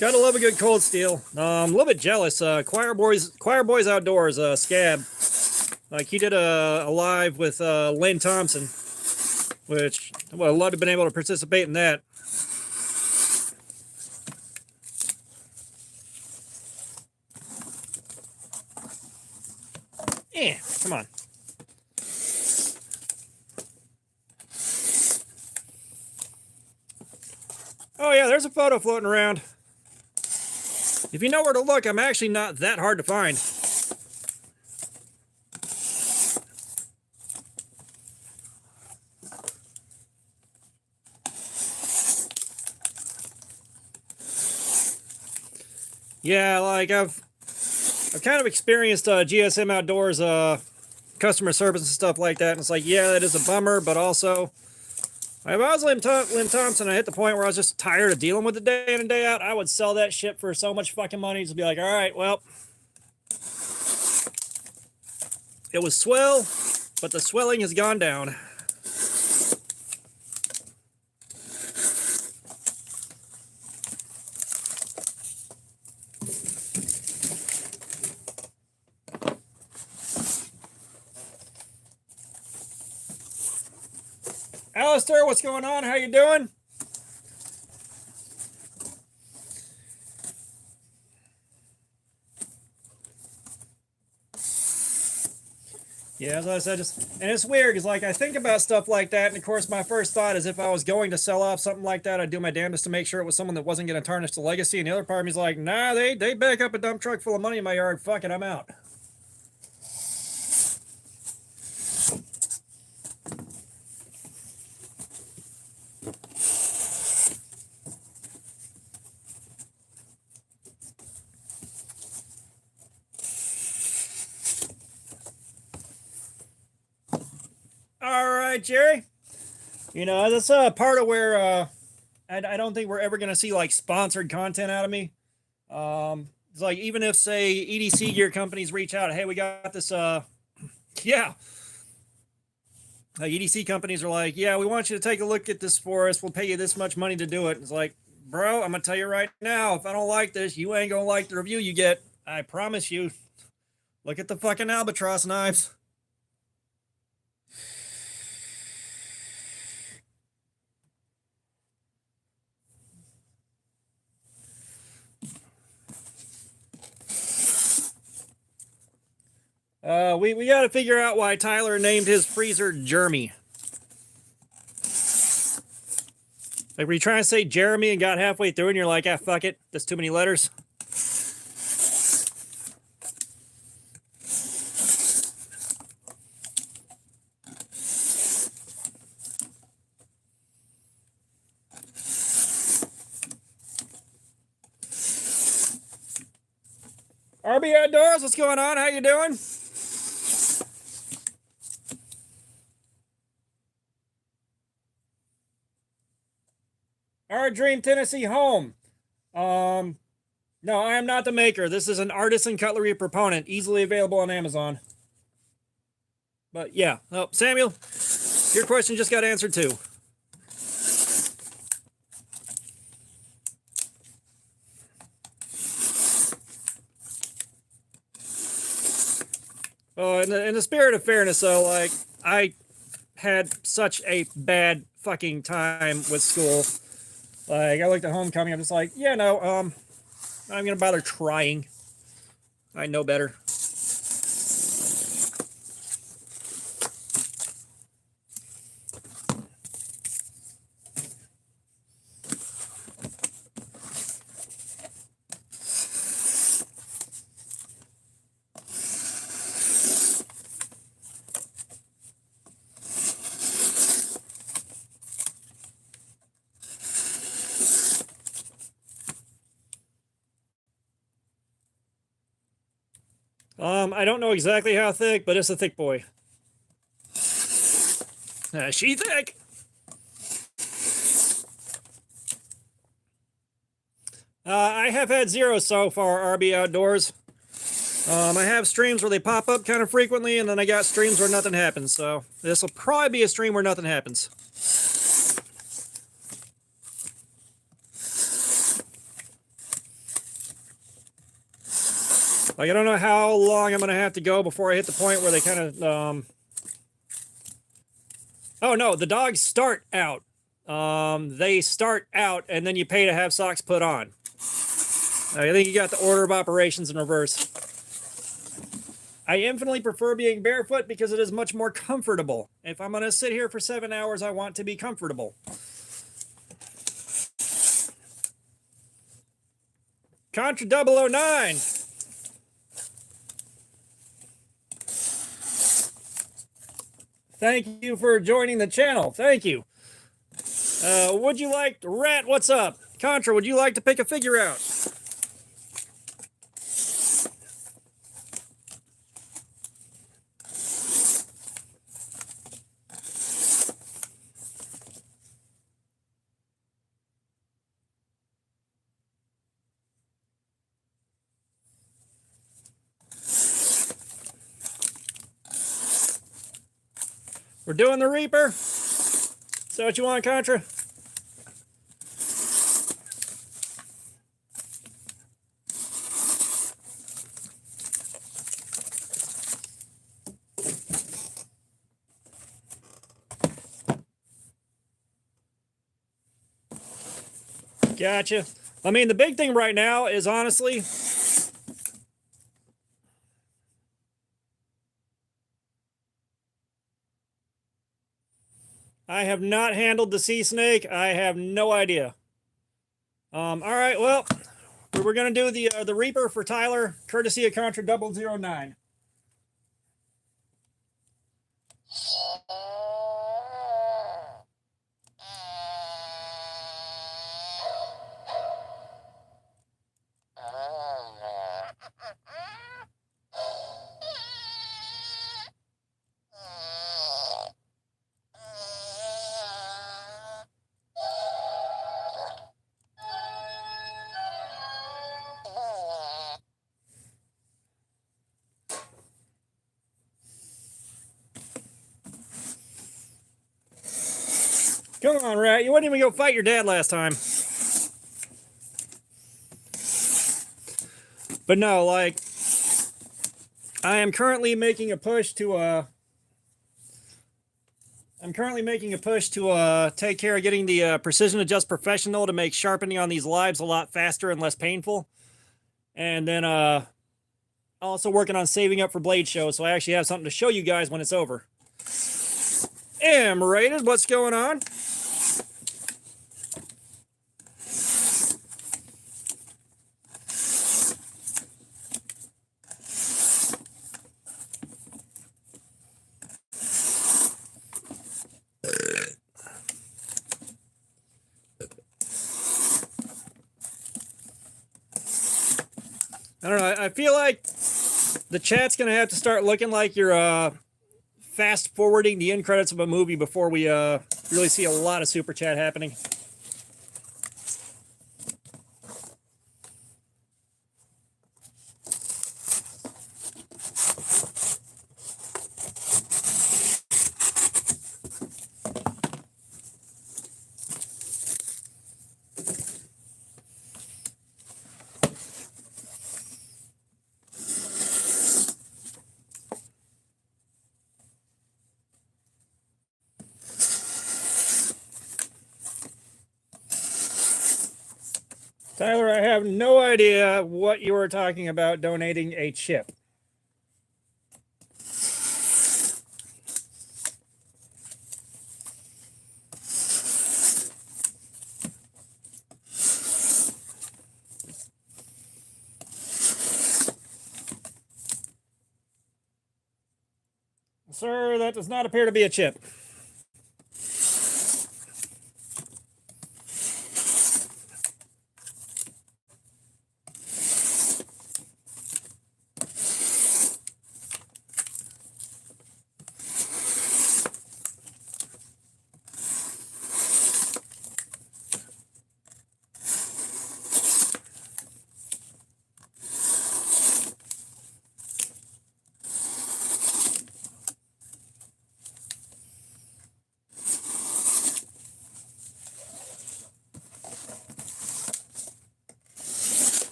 Gotta love a good cold steel. I'm a little bit jealous. Choir Boys Outdoors, Scab. Like he did a live with Lynn Thompson, which well, I'd love to have been able to participate in that. Come on. Oh yeah, there's a photo floating around. If you know where to look, I'm actually not that hard to find. Yeah, like I've kind of experienced GSM Outdoors customer service and stuff like that, and it's like, yeah, that is a bummer, but also, if I was Lynn Thompson, I hit the point where I was just tired of dealing with it day in and day out, I would sell that shit for so much fucking money to be like, all right, well, it was swell, but the swelling has gone down. Alistair, what's going on? How you doing? Yeah, as I said, and it's weird because like I think about stuff like that, and of course my first thought is if I was going to sell off something like that, I'd do my damnedest to make sure it was someone that wasn't going to tarnish the legacy. And the other part of me is like, nah, they back up a dump truck full of money in my yard. Fuck it, I'm out. All right, Jerry. You know, that's part of where I don't think we're ever going to see like sponsored content out of me. It's like even if say EDC gear companies reach out, hey, we got this. Yeah. EDC companies are like, yeah, we want you to take a look at this for us. We'll pay you this much money to do it. It's like, bro, I'm gonna tell you right now, if I don't like this, you ain't gonna like the review you get. I promise you. Look at the fucking albatross knives. We got to figure out why Tyler named his freezer Jeremy. Like, were you trying to say Jeremy and got halfway through and you're like, ah, fuck it, that's too many letters? RB Outdoors, what's going on? How you doing? Our Dream Tennessee home. No, I am not the maker. This is an artisan cutlery proponent, easily available on Amazon. But yeah, oh, Samuel, your question just got answered too. Oh, in the spirit of fairness, though, like I had such a bad fucking time with school. Like I looked at homecoming, I'm just like, yeah, no, I'm not gonna bother trying. I know better. I don't know exactly how thick, but it's a thick boy. She thick. I have had 0 so far, RB Outdoors. I have streams where they pop up kind of frequently, and then I got streams where nothing happens. So this will probably be a stream where nothing happens. Like, I don't know how long I'm going to have to go before I hit the point where they kind of... Oh, no, the dogs start out. They start out, and then you pay to have socks put on. I think you got the order of operations in reverse. I infinitely prefer being barefoot because it is much more comfortable. If I'm going to sit here for 7 hours, I want to be comfortable. Contra 009. Thank you for joining the channel. Thank you. Would you like... Rat, what's up? Contra, would you like to pick a figure out? We're doing the Reaper. Is that what you want, Contra? Gotcha. I mean, the big thing right now is honestly... I have not handled the sea snake. I have no idea. All right, well, we're going to do the Reaper for Tyler, courtesy of Contra 009. Come on, Rat. You wouldn't even go fight your dad last time. But no, like, I am currently making a push to take care of getting the Precision Adjust Professional to make sharpening on these lives a lot faster and less painful. And then also working on saving up for Blade Show, so I actually have something to show you guys when it's over. M-rated, what's going on? I don't know. I feel like the chat's going to have to start looking like you're fast forwarding the end credits of a movie before we really see a lot of super chat happening. Tyler, I have no idea what you were talking about donating a chip. Sir, that does not appear to be a chip.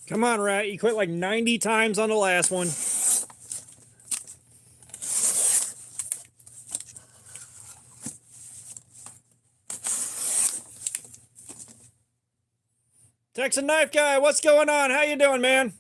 Come on, Rat. You quit like 90 times on the last one. Texan Knife Guy, what's going on? How you doing, man?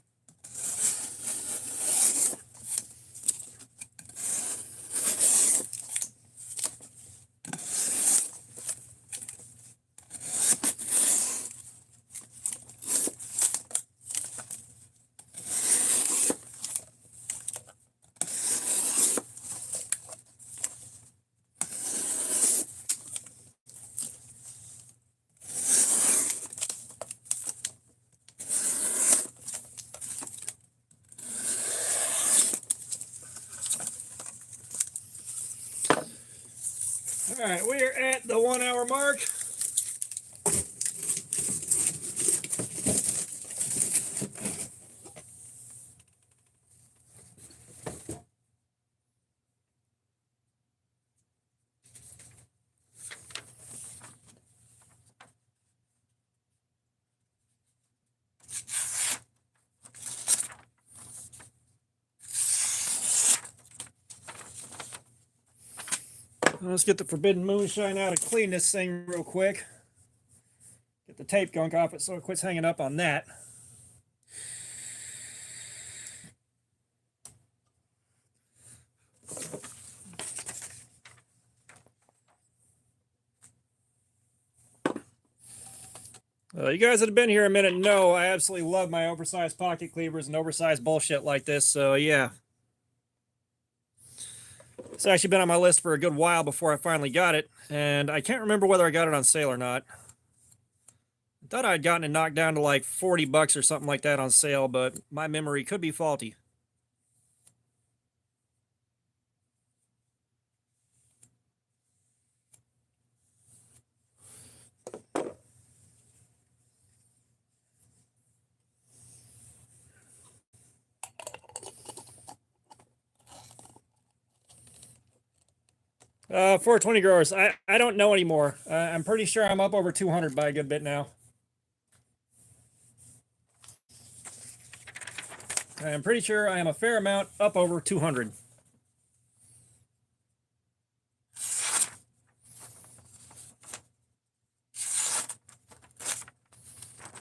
All right, we are at the 1 hour mark. Let's get the Forbidden Moonshine out and clean this thing real quick. Get the tape gunk off it so it quits hanging up on that. You guys that have been here a minute know I absolutely love my oversized pocket cleavers and oversized bullshit like this, so yeah. It's actually been on my list for a good while before I finally got it, and I can't remember whether I got it on sale or not. I thought I'd gotten it knocked down to like 40 bucks or something like that on sale, but my memory could be faulty. Uh, 420 growers. I don't know anymore. I'm pretty sure I'm up over 200 by a good bit now. I'm pretty sure I am a fair amount up over 200.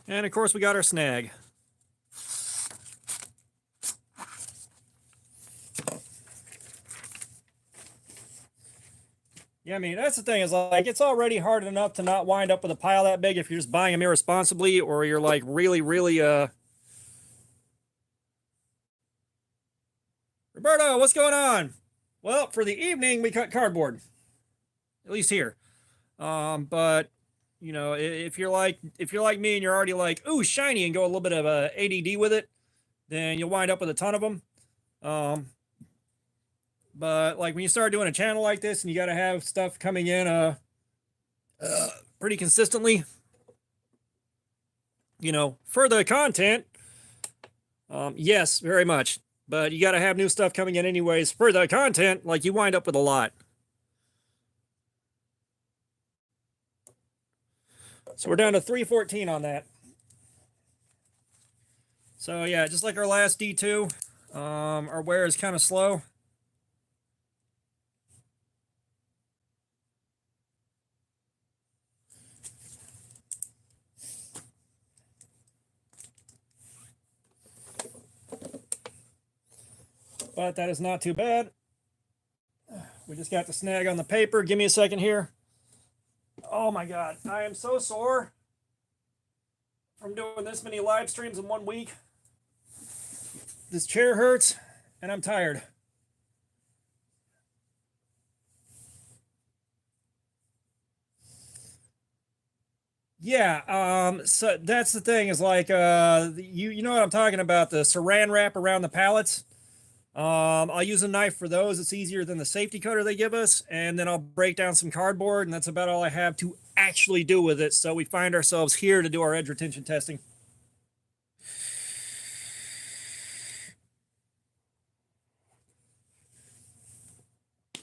And of course we got our snag. Yeah, I mean, that's the thing is like, it's already hard enough to not wind up with a pile that big if you're just buying them irresponsibly or you're like really, Roberto, what's going on? Well, for the evening, we cut cardboard, at least here. But you know, if you're like me and you're already like, ooh, shiny and go a little bit of ADD with it, then you'll wind up with a ton of them. But like when you start doing a channel like this and you got to have stuff coming in pretty consistently, you know, for the content, yes, very much. But you got to have new stuff coming in anyways for the content, like you wind up with a lot. So we're down to 314 on that. So yeah, just like our last D2, our wear is kind of slow. but that is not too bad. We just got the snag on the paper. Give me a second here. Oh my God, I am so sore from doing this many live streams in 1 week. This chair hurts and I'm tired. Yeah, so that's the thing is like you know what I'm talking about, the saran wrap around the pallets. I'll use a knife for those. It's easier than the safety cutter they give us, and then I'll break down some cardboard, and that's about all I have to actually do with it. So we find ourselves here to do our edge retention testing.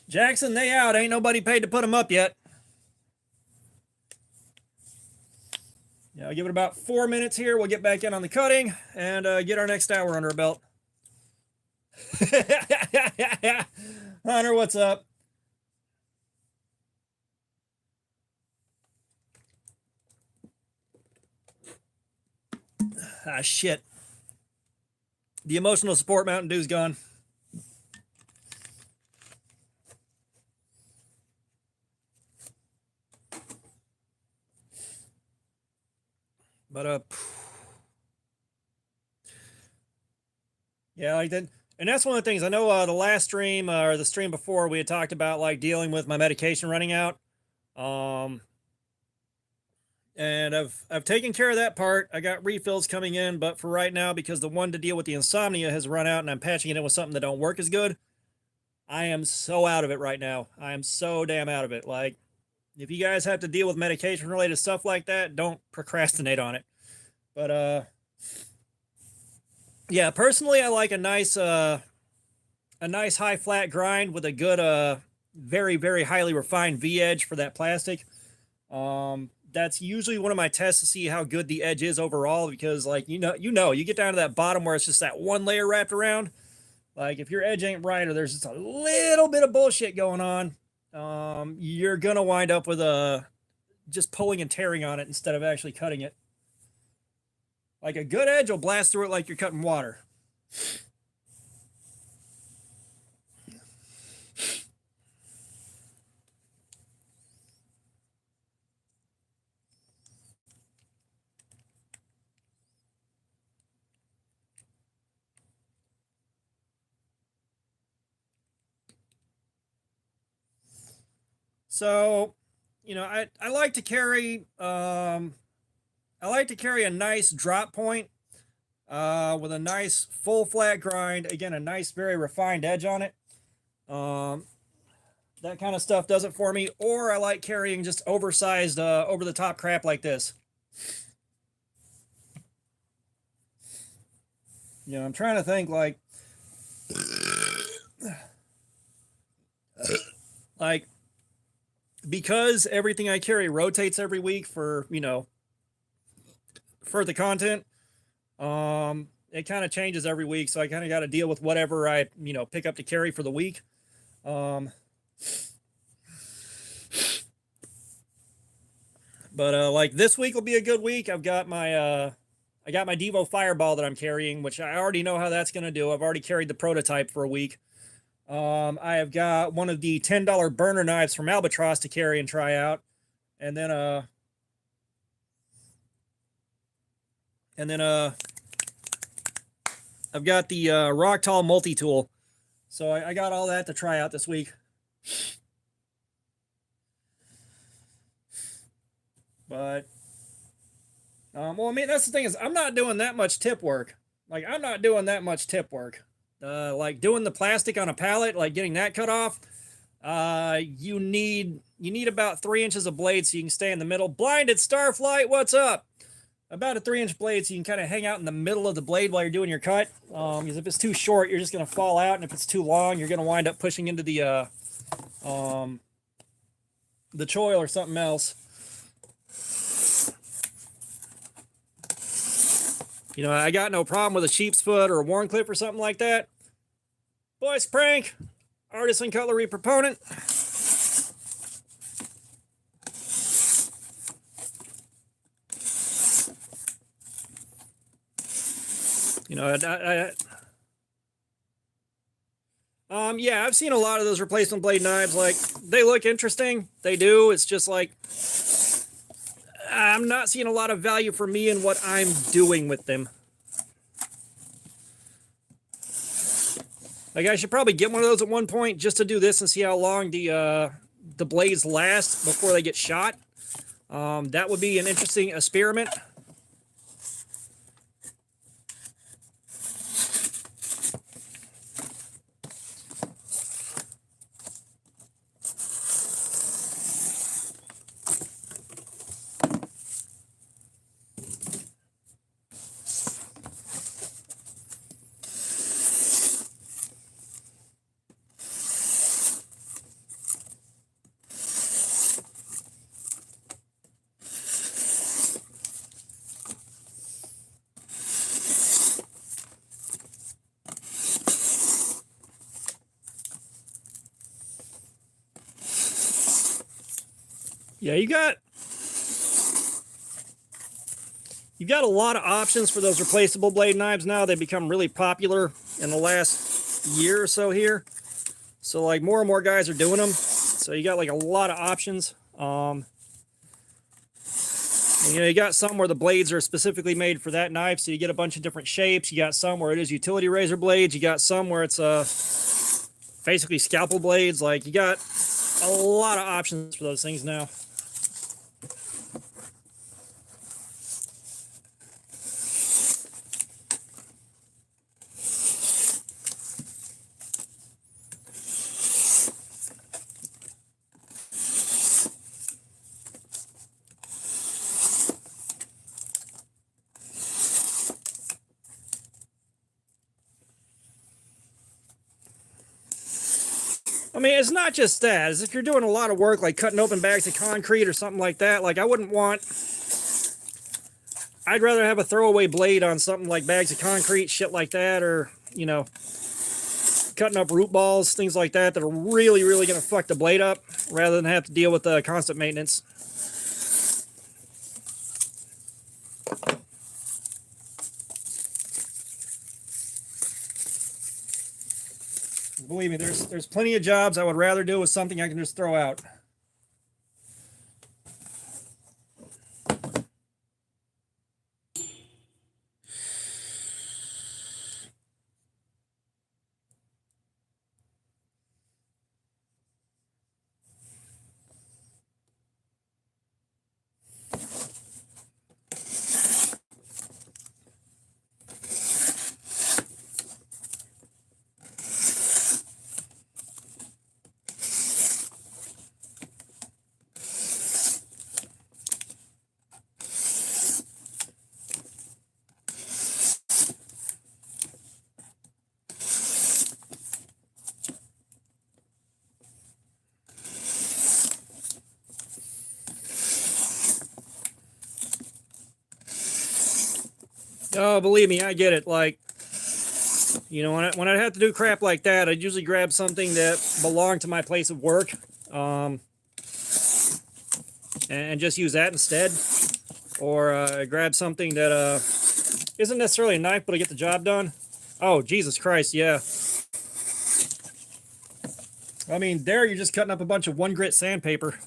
Jackson, they out. Ain't nobody paid to put them up yet. Yeah, I'll give it about 4 minutes here. We'll get back in on the cutting and get our next hour under our belt. Hunter, what's up? Ah, shit. The emotional support Mountain Dew's gone. But yeah, like that. And that's one of the things I know. The last stream or the stream before, we had talked about like dealing with my medication running out. And I've taken care of that part. I got refills coming in, but for right now, because the one to deal with the insomnia has run out, and I'm patching it in with something that don't work as good, I am so out of it right now. I am so damn out of it. Like, if you guys have to deal with medication related stuff like that, don't procrastinate on it. But yeah, personally, I like a nice high flat grind with a good very, very highly refined V edge for that plastic. That's usually one of my tests to see how good the edge is overall, because like you get down to that bottom where it's just that one layer wrapped around. Like if your edge ain't right or there's just a little bit of bullshit going on, you're gonna wind up with just pulling and tearing on it instead of actually cutting it. Like a good edge will blast through it like you're cutting water. So, I like to carry a nice drop point with a nice full flat grind. Again, a nice, very refined edge on it. That kind of stuff does it for me. Or I like carrying just oversized, over the top crap like this. I'm trying to think like because everything I carry rotates every week for for the content. It kind of changes every week, so I kind of got to deal with whatever I pick up to carry for the week. But like this week will be a good week. I got my Devo Fireball that I'm carrying, which I already know how that's going to do. I've already carried the prototype for a week. I have got one of the $10 burner knives from Albatross to carry and try out. And then I've got the Rocktall multi-tool. So I got all that to try out this week. But well, I mean, that's the thing is I'm not doing that much tip work. Like like doing the plastic on a pallet, like getting that cut off. You need about 3 inches of blade so you can stay in the middle. Blinded Starflight, what's up? About a 3-inch blade so you can kind of hang out in the middle of the blade while you're doing your cut. Because if it's too short, you're just going to fall out, and if it's too long, you're going to wind up pushing into the choil or something else. I got no problem with a sheep's foot or a Wharncliffe or something like that. Boys Prank, artisan cutlery proponent. Yeah, I've seen a lot of those replacement blade knives. Like, they look interesting. They do. It's just like, I'm not seeing a lot of value for me in what I'm doing with them. Like, I should probably get one of those at one point just to do this and see how long the blades last before they get shot. That would be an interesting experiment. Yeah, you've got a lot of options for those replaceable blade knives now. They've become really popular in the last year or so here. So like more and more guys are doing them. So you got like a lot of options. And, you know, you got some where the blades are specifically made for that knife, so you get a bunch of different shapes. You got some where it is utility razor blades. You got some where it's basically scalpel blades. Like, you got a lot of options for those things now. I mean, it's not just that. It's if you're doing a lot of work, like cutting open bags of concrete or something like that, like, I'd rather have a throwaway blade on something like bags of concrete, shit like that, or, you know, cutting up root balls, things like that, that are really, really going to fuck the blade up, rather than have to deal with constant maintenance. Believe me, there's plenty of jobs I would rather do with something I can just throw out. Oh, believe me, I get it. Like, you know, when I have to do crap like that, I'd usually grab something that belonged to my place of work, and just use that instead. Or grab something that isn't necessarily a knife, but I get the job done. Oh, Jesus Christ, yeah. I mean, there you're just cutting up a bunch of 1-grit sandpaper.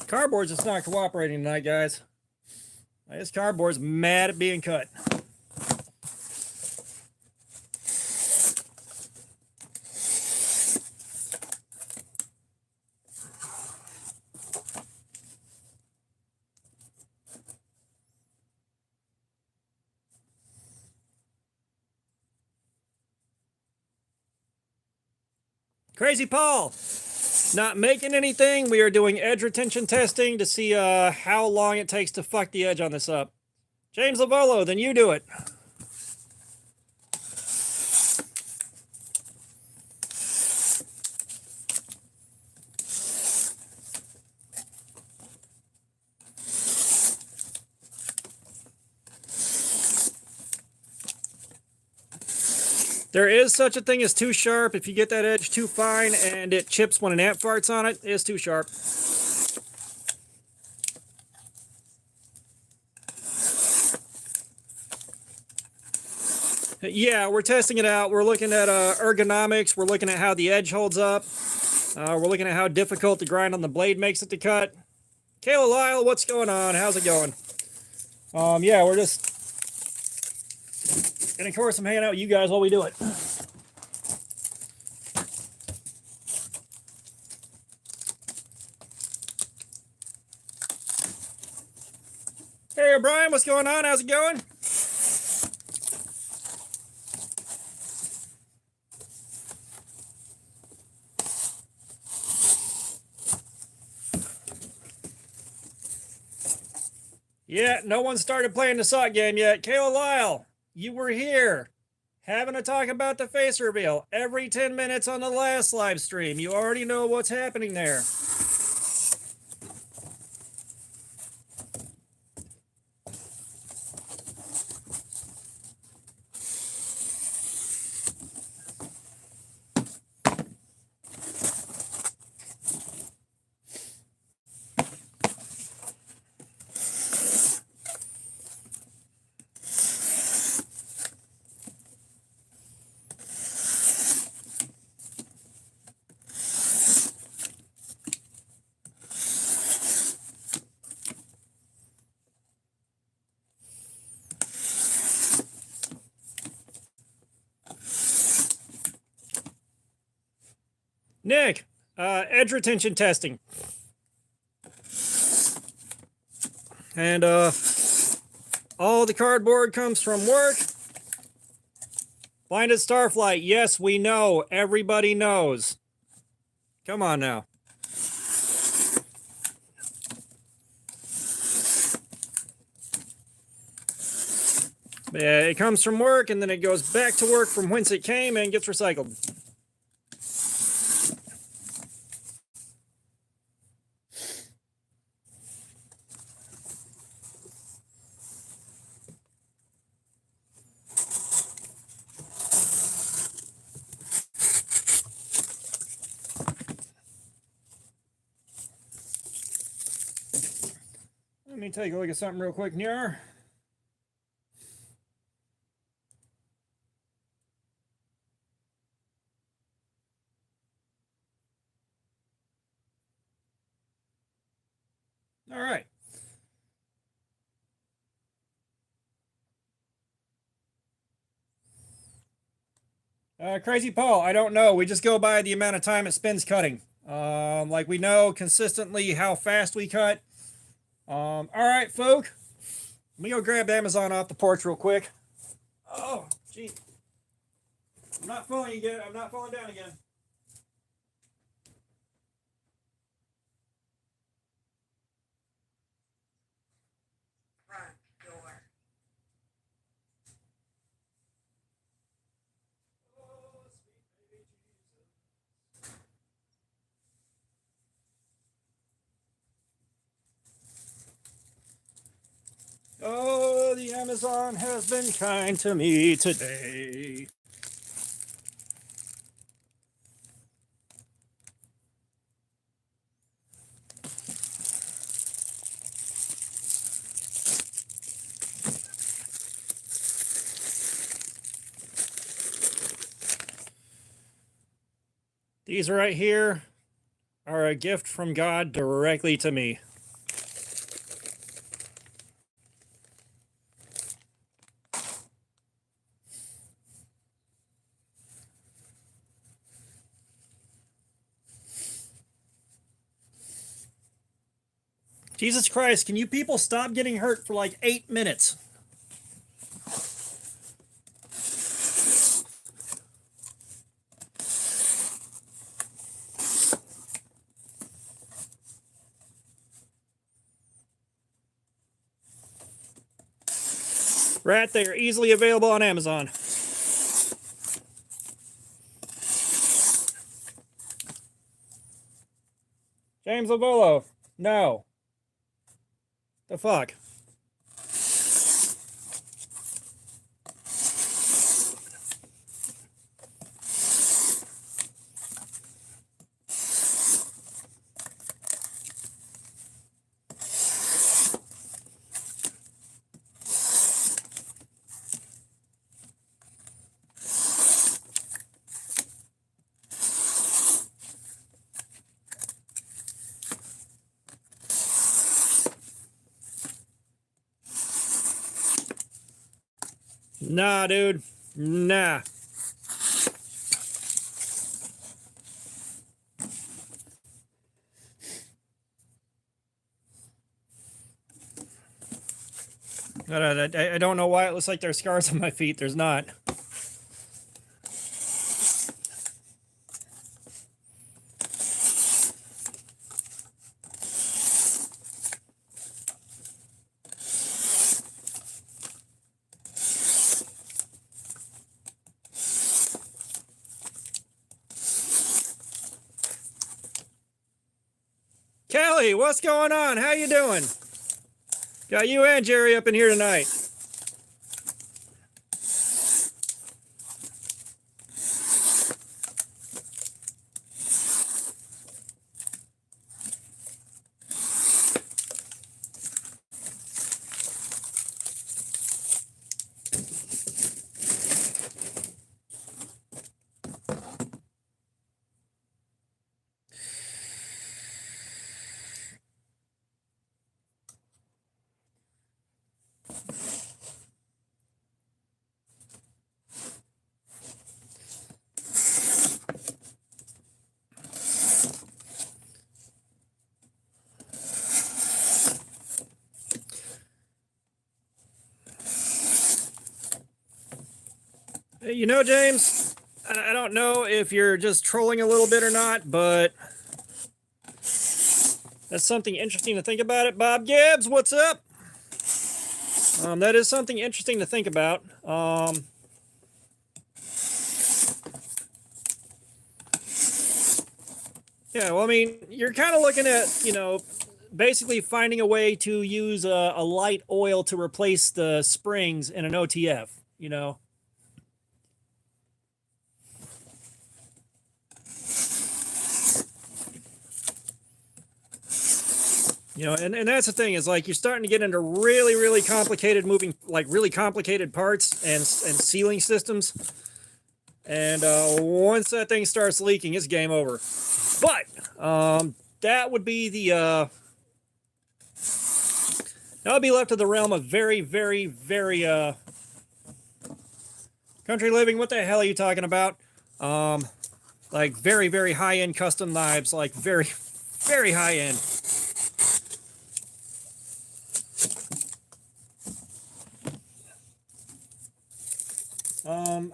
Cardboard's just not cooperating tonight, guys. This cardboard's mad at being cut. Crazy Paul, not making anything. We are doing edge retention testing to see how long it takes to fuck the edge on this up. James Lavolo, then you do it. There is such a thing as too sharp. If you get that edge too fine and it chips when an ant farts on it, it's too sharp. Yeah, we're testing it out. We're looking at ergonomics. We're looking at how the edge holds up. We're looking at how difficult the grind on the blade makes it to cut. Kayla Lyle, what's going on? How's it going? Yeah, we're just... And of course, I'm hanging out with you guys while we do it. Hey, O'Brien, what's going on? How's it going? Yeah, no one started playing the sock game yet. Kayla Lyle, you were here having a talk about the face reveal every 10 minutes on the last live stream. You already know what's happening there. Nick, edge retention testing. And all the cardboard comes from work. Blinded Starflight, yes, we know. Everybody knows. Come on now. Yeah, it comes from work and then it goes back to work from whence it came and gets recycled. Let me take a look at something real quick here. All right. Crazy Paul, I don't know. We just go by the amount of time it spends cutting. Like we know consistently how fast we cut. All right, folk. Let me go grab Amazon off the porch real quick. Oh, gee. I'm not falling again. I'm not falling down again. Front door. Oh, sweet baby Jesus. Oh, the Amazon has been kind to me today. These right here are a gift from God directly to me. Jesus Christ, can you people stop getting hurt for like 8 minutes? Right there, easily available on Amazon. James Lavolo, no. The fuck? Nah, dude. Nah. I don't know why it looks like there's scars on my feet. There's not. Kelly, what's going on? How you doing? Got you and Jerry up in here tonight. You know, James, I don't know if you're just trolling a little bit or not, but that's something interesting to think about. It, Bob Gibbs, what's up? That is something interesting to think about. Yeah, well, I mean, you're kind of looking at, you know, basically finding a way to use a light oil to replace the springs in an OTF, you know. You know, and that's the thing, is like you're starting to get into really, really complicated moving, like really complicated parts and sealing systems. And once that thing starts leaking, it's game over. But that would be the that would be left to the realm of very, very, very country living. What the hell are you talking about? Like very, very high end custom knives, like very, very high end.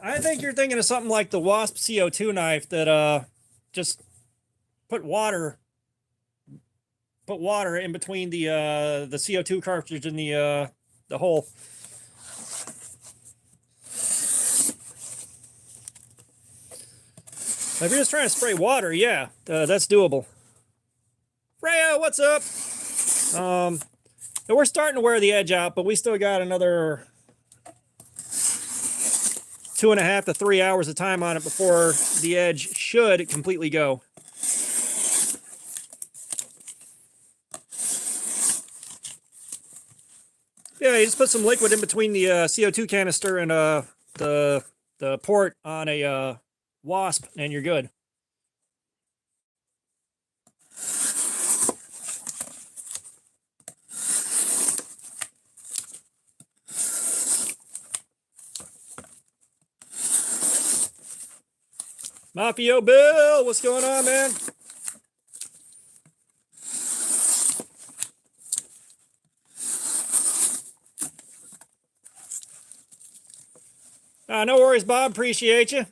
I think you're thinking of something like the Wasp CO2 knife that just put water in between the CO2 cartridge and the hole. If you're just trying to spray water, yeah, that's doable. Freya, what's up? We're starting to wear the edge out, but we still got another 2.5 to 3 hours of time on it before the edge should completely go. Yeah, you just put some liquid in between the CO2 canister and the port on a Wasp, and you're good. Mafio Bill, what's going on, man? No worries, Bob. Appreciate you.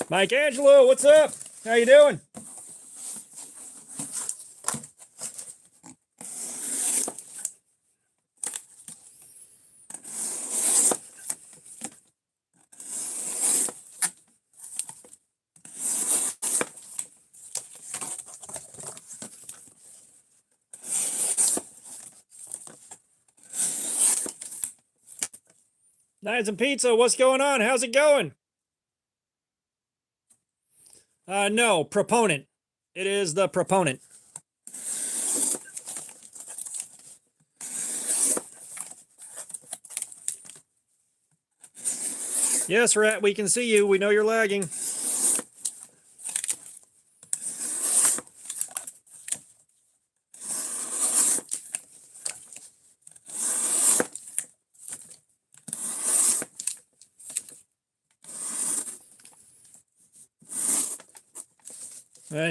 Mike Angelo, what's up? How you doing? Knives and Pizza, what's going on? How's it going? No, proponent. It is the proponent. Yes, Rat, we can see you. We know you're lagging.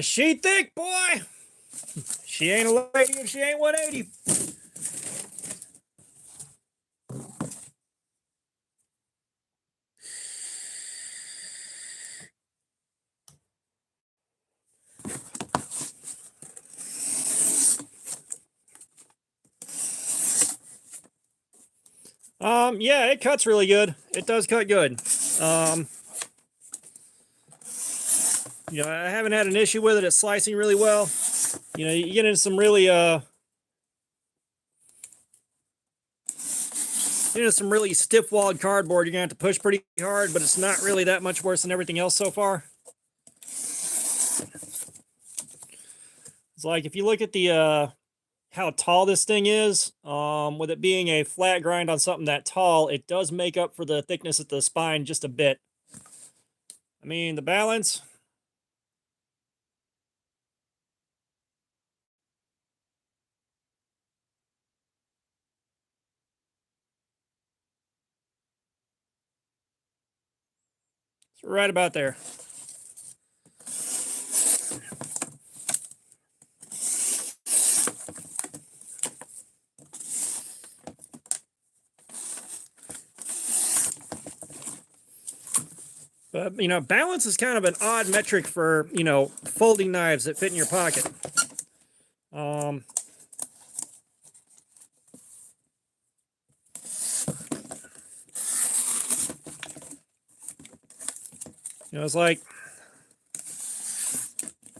She thick, boy. She ain't a lady if she ain't 180. Yeah, it cuts really good. It does cut good. You know, I haven't had an issue with it. It's slicing really well. You know, you get into some really stiff-walled cardboard. You're gonna have to push pretty hard, but it's not really that much worse than everything else so far. It's like if you look at the how tall this thing is, with it being a flat grind on something that tall, it does make up for the thickness of the spine just a bit. I mean, the balance. It's right about there. But, you know, balance is kind of an odd metric for, you know, folding knives that fit in your pocket. You know, it's like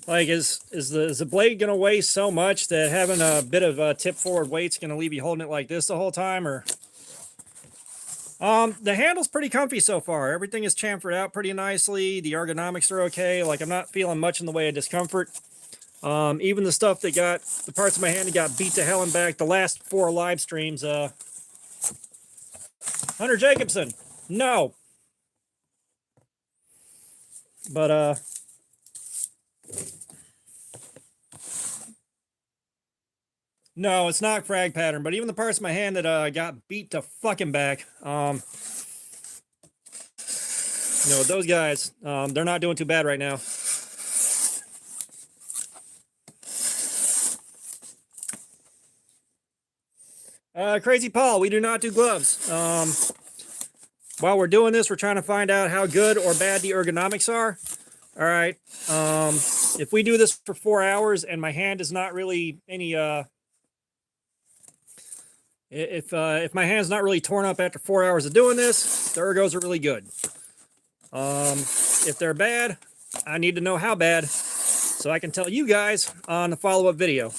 is the blade going to weigh so much that having a bit of a tip forward weight's going to leave you holding it like this the whole time, or the handle's pretty comfy so far. Everything is chamfered out pretty nicely. The ergonomics are okay. Like, I'm not feeling much in the way of discomfort. Even the stuff that got the parts of my hand that got beat to hell and back the last 4 live streams. Hunter Jacobson, no. But no, it's not frag pattern. But even the parts of my hand that got beat to fucking back, you know, those guys, they're not doing too bad right now. Crazy Paul, we do not do gloves. While we're doing this, we're trying to find out how good or bad the ergonomics are. All right. If we do this for 4 hours and my hand is not really any, if my hand's not really torn up after 4 hours of doing this, the ergos are really good. If they're bad, I need to know how bad so I can tell you guys on the follow-up video.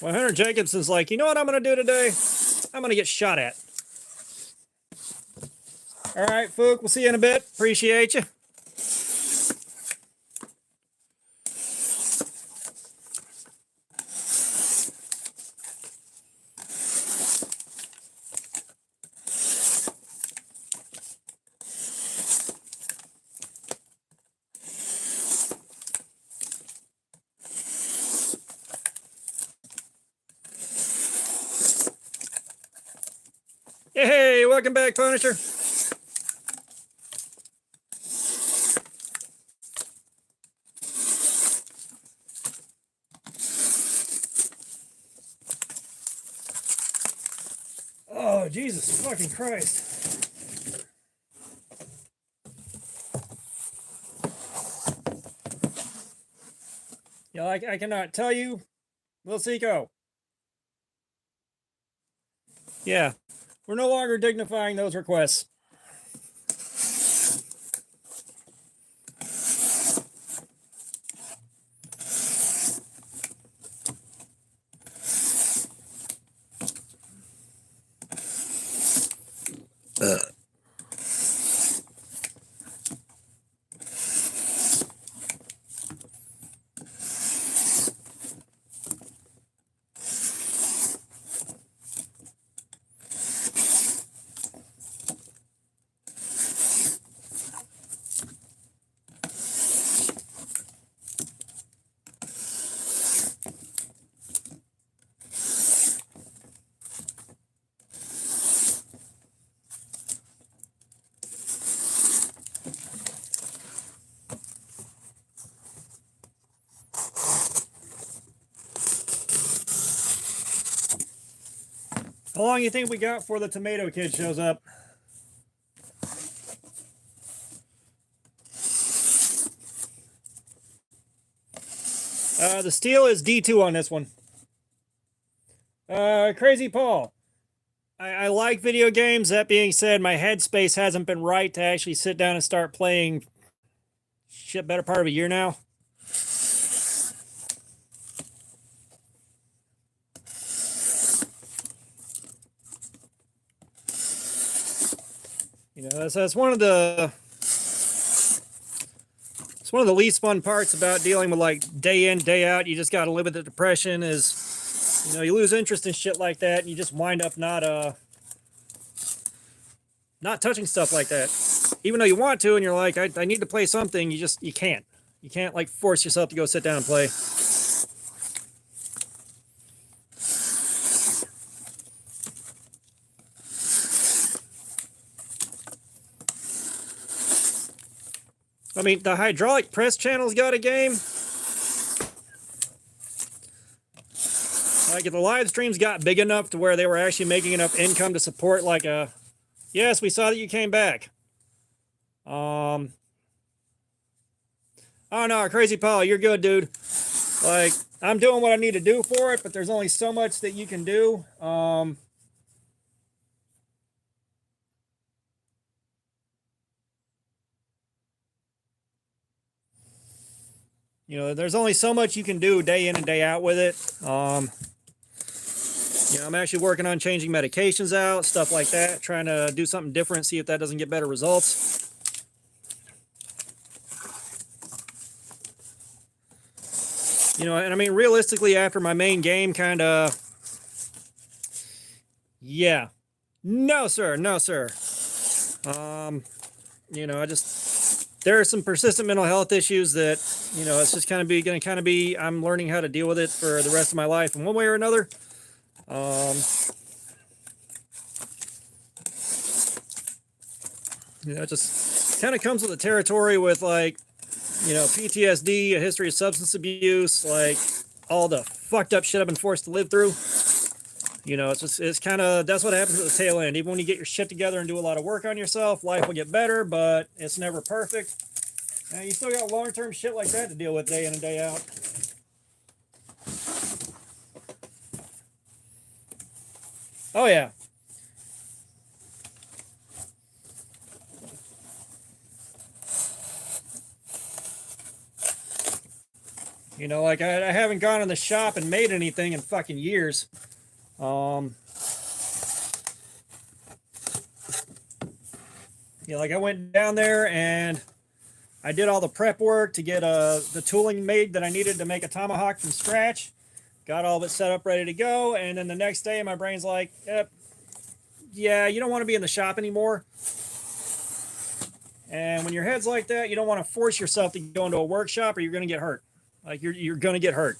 Well, Hunter Jacobson's like, you know what I'm going to do today? I'm going to get shot at. All right, Fook, we'll see you in a bit. Appreciate you. Hey, welcome back, Punisher. Jesus fucking Christ. Yeah, I cannot tell you. Lil Seco. Yeah, we're no longer dignifying those requests. How long do you think we got before the tomato kid shows up? The steel is D2 on this one. Crazy Paul. I like video games. That being said, my headspace hasn't been right to actually sit down and start playing shit better part of a year now. You know, that's one of the least fun parts about dealing with like day in, day out. You just got to live with the depression is, you know, you lose interest in shit like that and you just wind up not touching stuff like that. Even though you want to and you're like, I need to play something, you can't. You can't like force yourself to go sit down and play. I mean, the hydraulic press channel's got a game. Like, if the live streams got big enough to where they were actually making enough income to support, like, yes, we saw that you came back. Oh, no, Crazy Paul, you're good, dude. Like, I'm doing what I need to do for it, but there's only so much that you can do. You know, there's only so much you can do day in and day out with it. You know, I'm actually working on changing medications out, stuff like that, trying to do something different, see if that doesn't get better results. You know, and I mean, realistically, after my main game kind of, yeah. No, sir. No, sir. You know, there are some persistent mental health issues that, you know, it's just going to be, I'm learning how to deal with it for the rest of my life in one way or another. You know, it just kind of comes with the territory with, like, you know, PTSD, a history of substance abuse, like all the fucked up shit I've been forced to live through. You know, it's kind of, that's what happens at the tail end. Even when you get your shit together and do a lot of work on yourself, life will get better, but it's never perfect. And you still got long-term shit like that to deal with day in and day out. Oh, yeah. You know, like, I haven't gone in the shop and made anything in fucking years. You know, like, I went down there and I did all the prep work to get the tooling made that I needed to make a tomahawk from scratch. Got all of it set up, ready to go. And then the next day, my brain's like, yeah, you don't want to be in the shop anymore. And when your head's like that, you don't want to force yourself to go into a workshop or you're going to get hurt. Like, you're going to get hurt.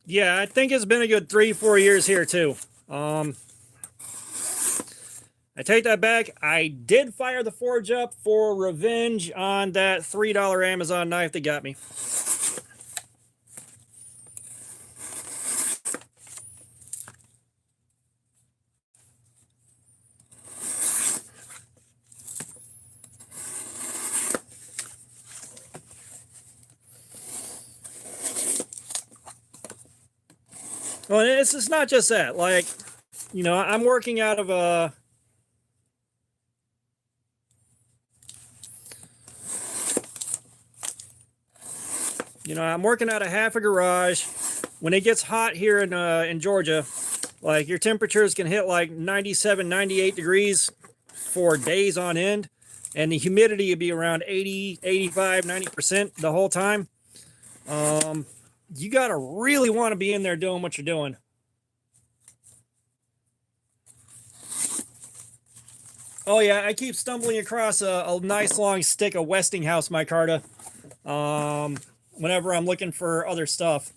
Yeah, I think it's been a good 3-4 years here too. I take that back. I did fire the forge up for revenge on that $3 Amazon knife that got me. Well, it's not just that. Like, you know, I'm working out of a. You know, I'm working out of half a garage. When it gets hot here in Georgia, like your temperatures can hit like 97, 98 degrees for days on end, and the humidity would be around 80, 85, 90% the whole time. You gotta really want to be in there doing what you're doing. Oh yeah, I keep stumbling across a nice long stick of Westinghouse micarta whenever I'm looking for other stuff.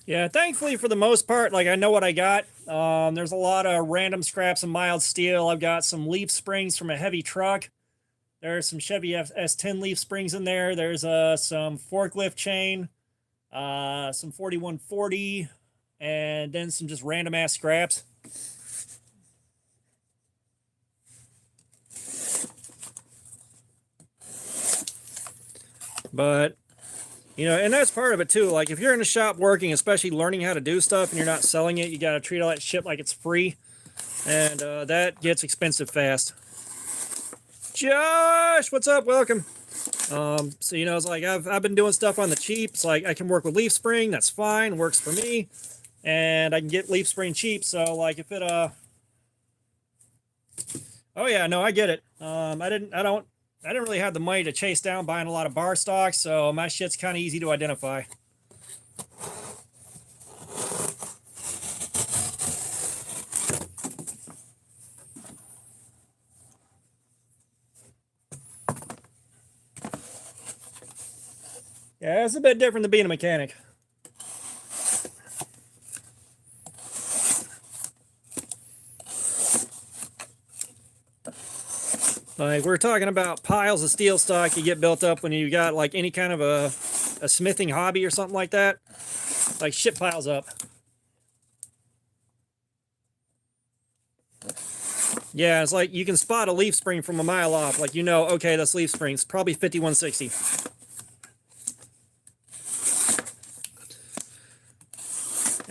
Yeah, thankfully for the most part, like I know what I got. There's a lot of random scraps of mild steel. I've got some leaf springs from a heavy truck. There's some Chevy S10 leaf springs in there. There's some forklift chain, some 4140, and then some just random ass scraps. But you know, and that's part of it too. Like if you're in a shop working, especially learning how to do stuff and you're not selling it, you got to treat all that shit like it's free. And that gets expensive fast. Josh, what's up? Welcome. So, you know, it's like I've been doing stuff on the cheap. It's like I can work with leaf spring. That's fine. Works for me. And I can get leaf spring cheap. So like if it, oh yeah, no, I get it. I didn't really have the money to chase down buying a lot of bar stock, so my shit's kind of easy to identify. Yeah, it's a bit different than being a mechanic. Like we're talking about piles of steel stock you get built up when you got like any kind of a smithing hobby or something like that. Like shit piles up. Yeah, it's like you can spot a leaf spring from a mile off. Like, you know, okay, that's leaf springs. Probably 5160.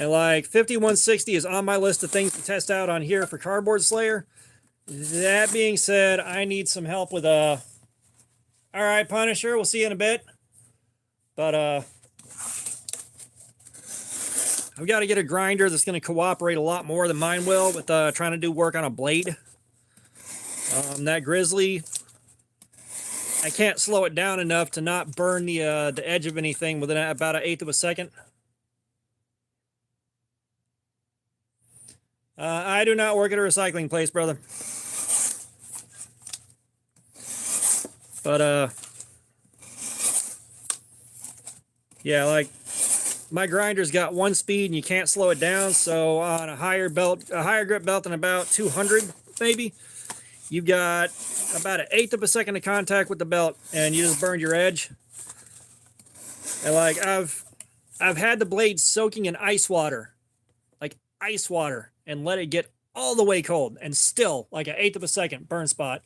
And like 5160 is on my list of things to test out on here for Cardboard Slayer. That being said, I need some help with all right, Punisher, we'll see you in a bit. But I've got to get a grinder that's going to cooperate a lot more than mine will with trying to do work on a blade. That Grizzly, I can't slow it down enough to not burn the edge of anything within about 1/8 of a second. I do not work at a recycling place, brother. But yeah, like my grinder's got 1 speed and you can't slow it down. So on a higher grip belt than about 200 maybe, you've got about 1/8 of a second of contact with the belt and you just burned your edge. And like I've had the blade soaking in ice water, like ice water, and let it get all the way cold and still like 1/8 of a second burn spot.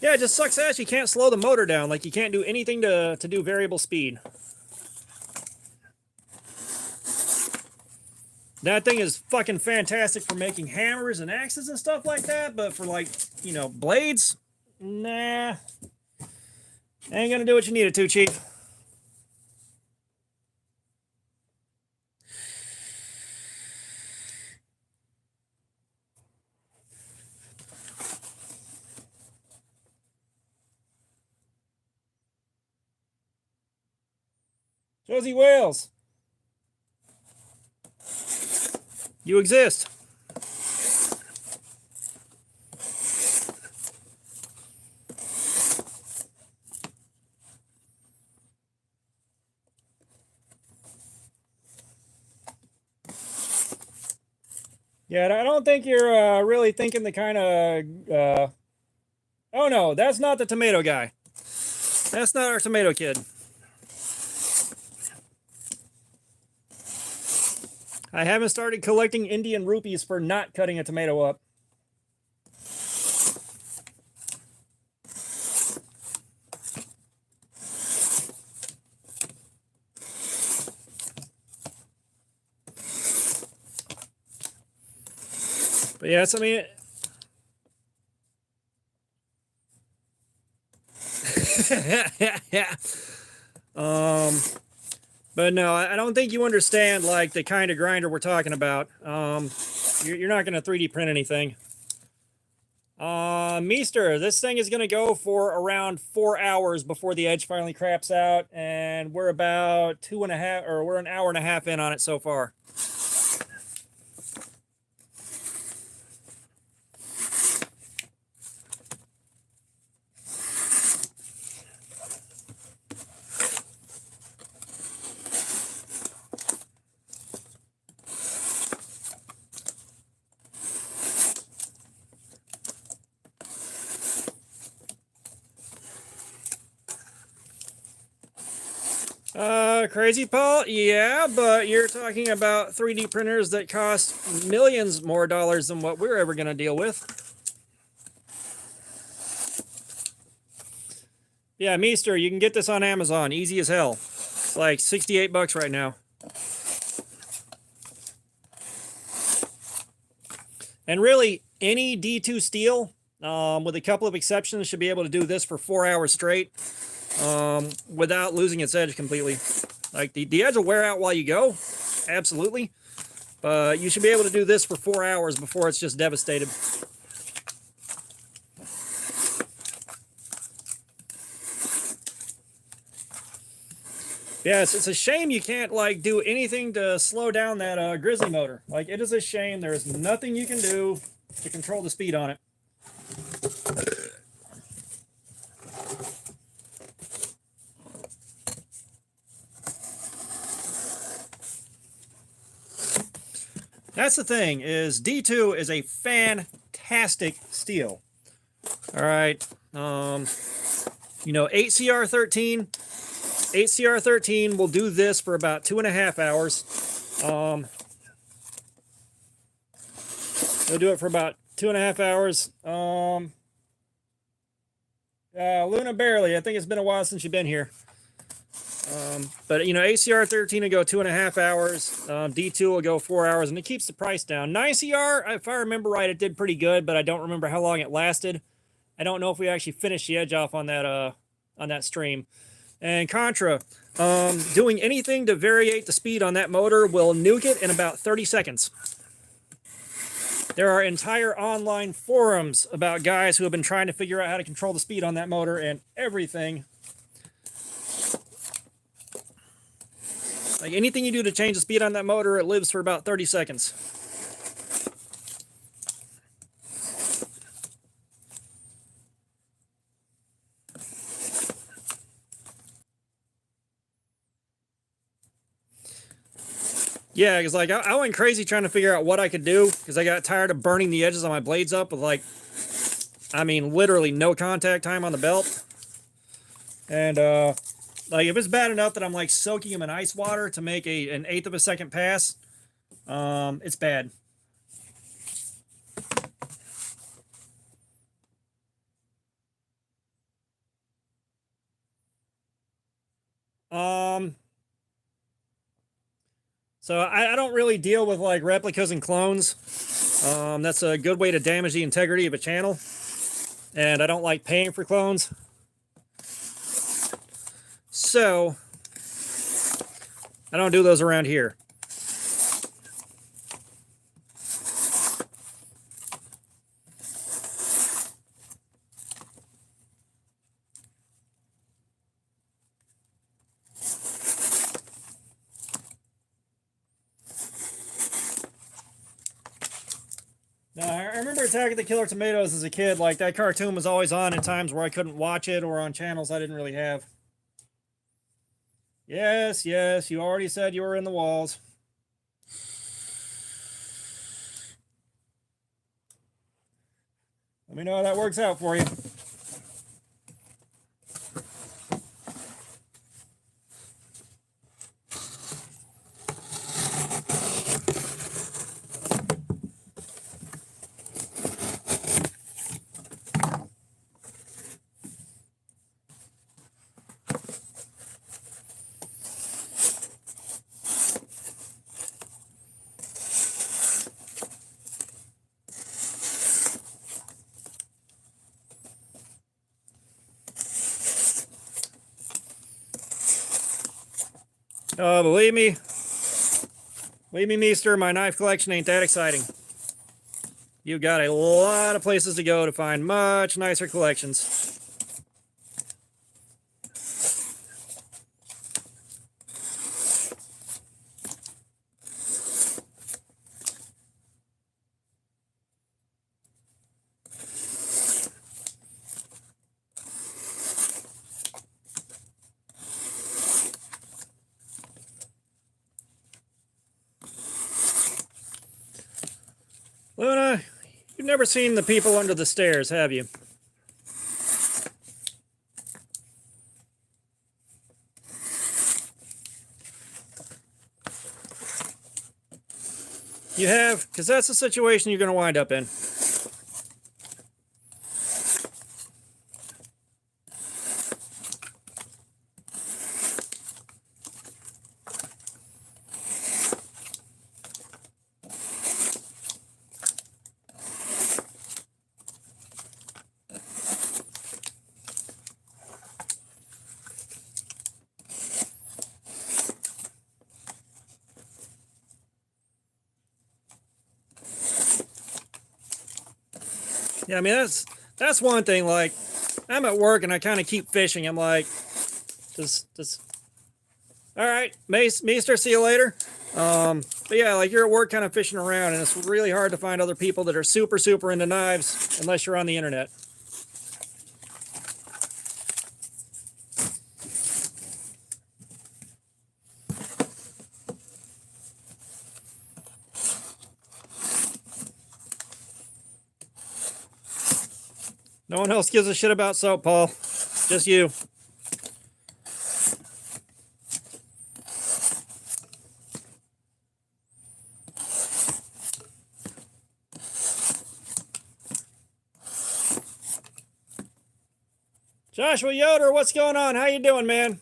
Yeah, it just sucks ass. You can't slow the motor down. Like you can't do anything to do variable speed. That thing is fucking fantastic for making hammers and axes and stuff like that. But for like, you know, blades, nah. Ain't gonna do what you needed to, Chief. Josie Wales, you exist. Yeah, I don't think you're really thinking the kind of. Oh no, that's not the tomato guy. That's not our tomato kid. I haven't started collecting Indian rupees for not cutting a tomato up. But yes, I mean. Yeah. But no, I don't think you understand like the kind of grinder we're talking about. You're not going to 3D print anything. Meester, this thing is going to go for around 4 hours before the edge finally craps out, and we're about 2.5, or we're an hour and a half in on it so far. Crazy Paul, yeah, but you're talking about 3D printers that cost millions more dollars than what we're ever going to deal with. Yeah, Meester, you can get this on Amazon, easy as hell. It's like 68 bucks right now. And really, any D2 steel, with a couple of exceptions, should be able to do this for 4 hours straight without losing its edge completely. Like, the edge will wear out while you go, absolutely. But you should be able to do this for 4 hours before it's just devastated. Yeah, it's a shame you can't, like, do anything to slow down that Grizzly motor. Like, it is a shame. There's nothing you can do to control the speed on it. That's the thing, is D2 is a fantastic steel. All right. You know, 8CR13. 8CR13 will do this for about 2.5 hours. They'll do it for about 2.5 hours. Luna barely. I think it's been a while since you've been here. But you know, ACR13 will go 2.5 hours. D2 will go 4 hours, and it keeps the price down. 9CR, if I remember right, it did pretty good, but I don't remember how long it lasted. I don't know if we actually finished the edge off on that stream. And Contra, doing anything to variate the speed on that motor will nuke it in about 30 seconds. There are entire online forums about guys who have been trying to figure out how to control the speed on that motor, and everything. Like, anything you do to change the speed on that motor, it lives for about 30 seconds. Yeah, because like I went crazy trying to figure out what I could do, because I got tired of burning the edges on my blades up with, like, I mean, literally no contact time on the belt. And like, if it's bad enough that I'm like soaking them in ice water to make an 1/8 of a second pass, it's bad. So I don't really deal with like replicas and clones. That's a good way to damage the integrity of a channel. And I don't like paying for clones. so. I don't do those around here. Now, I remember Attack of the Killer Tomatoes as a kid. Like, that cartoon was always on in times where I couldn't watch it or on channels I didn't really have. Yes, yes, you already said you were in the walls. Let me know how that works out for you. Oh, believe me, Meester, my knife collection ain't that exciting. You've got a lot of places to go to find much nicer collections. Luna, you've never seen the people under the stairs, have you? You have? Because that's the situation you're going to wind up in. Yeah, I mean, that's one thing. Like, I'm at work and I kind of keep fishing. I'm like, all right, Meester, see you later. But yeah, like, you're at work kind of fishing around, and it's really hard to find other people that are super, super into knives unless you're on the internet. No one else gives a shit about soap, Paul. Just you. Joshua Yoder, what's going on? How you doing, man?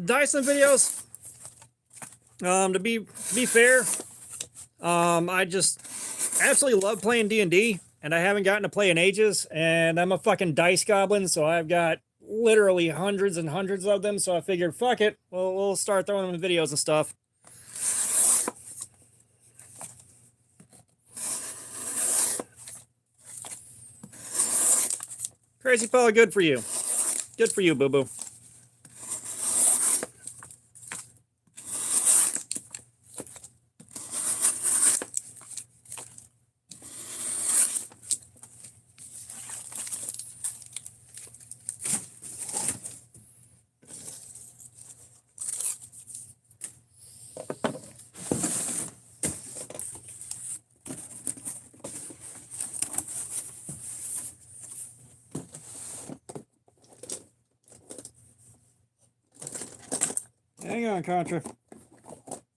Dyson videos. To be fair, I just absolutely love playing D&D, and I haven't gotten to play in ages. And I'm a fucking dice goblin, so I've got literally hundreds and hundreds of them. So I figured, fuck it, we'll start throwing them in videos and stuff. Crazy Paul, good for you. Good for you, boo boo. Hang on, Contra.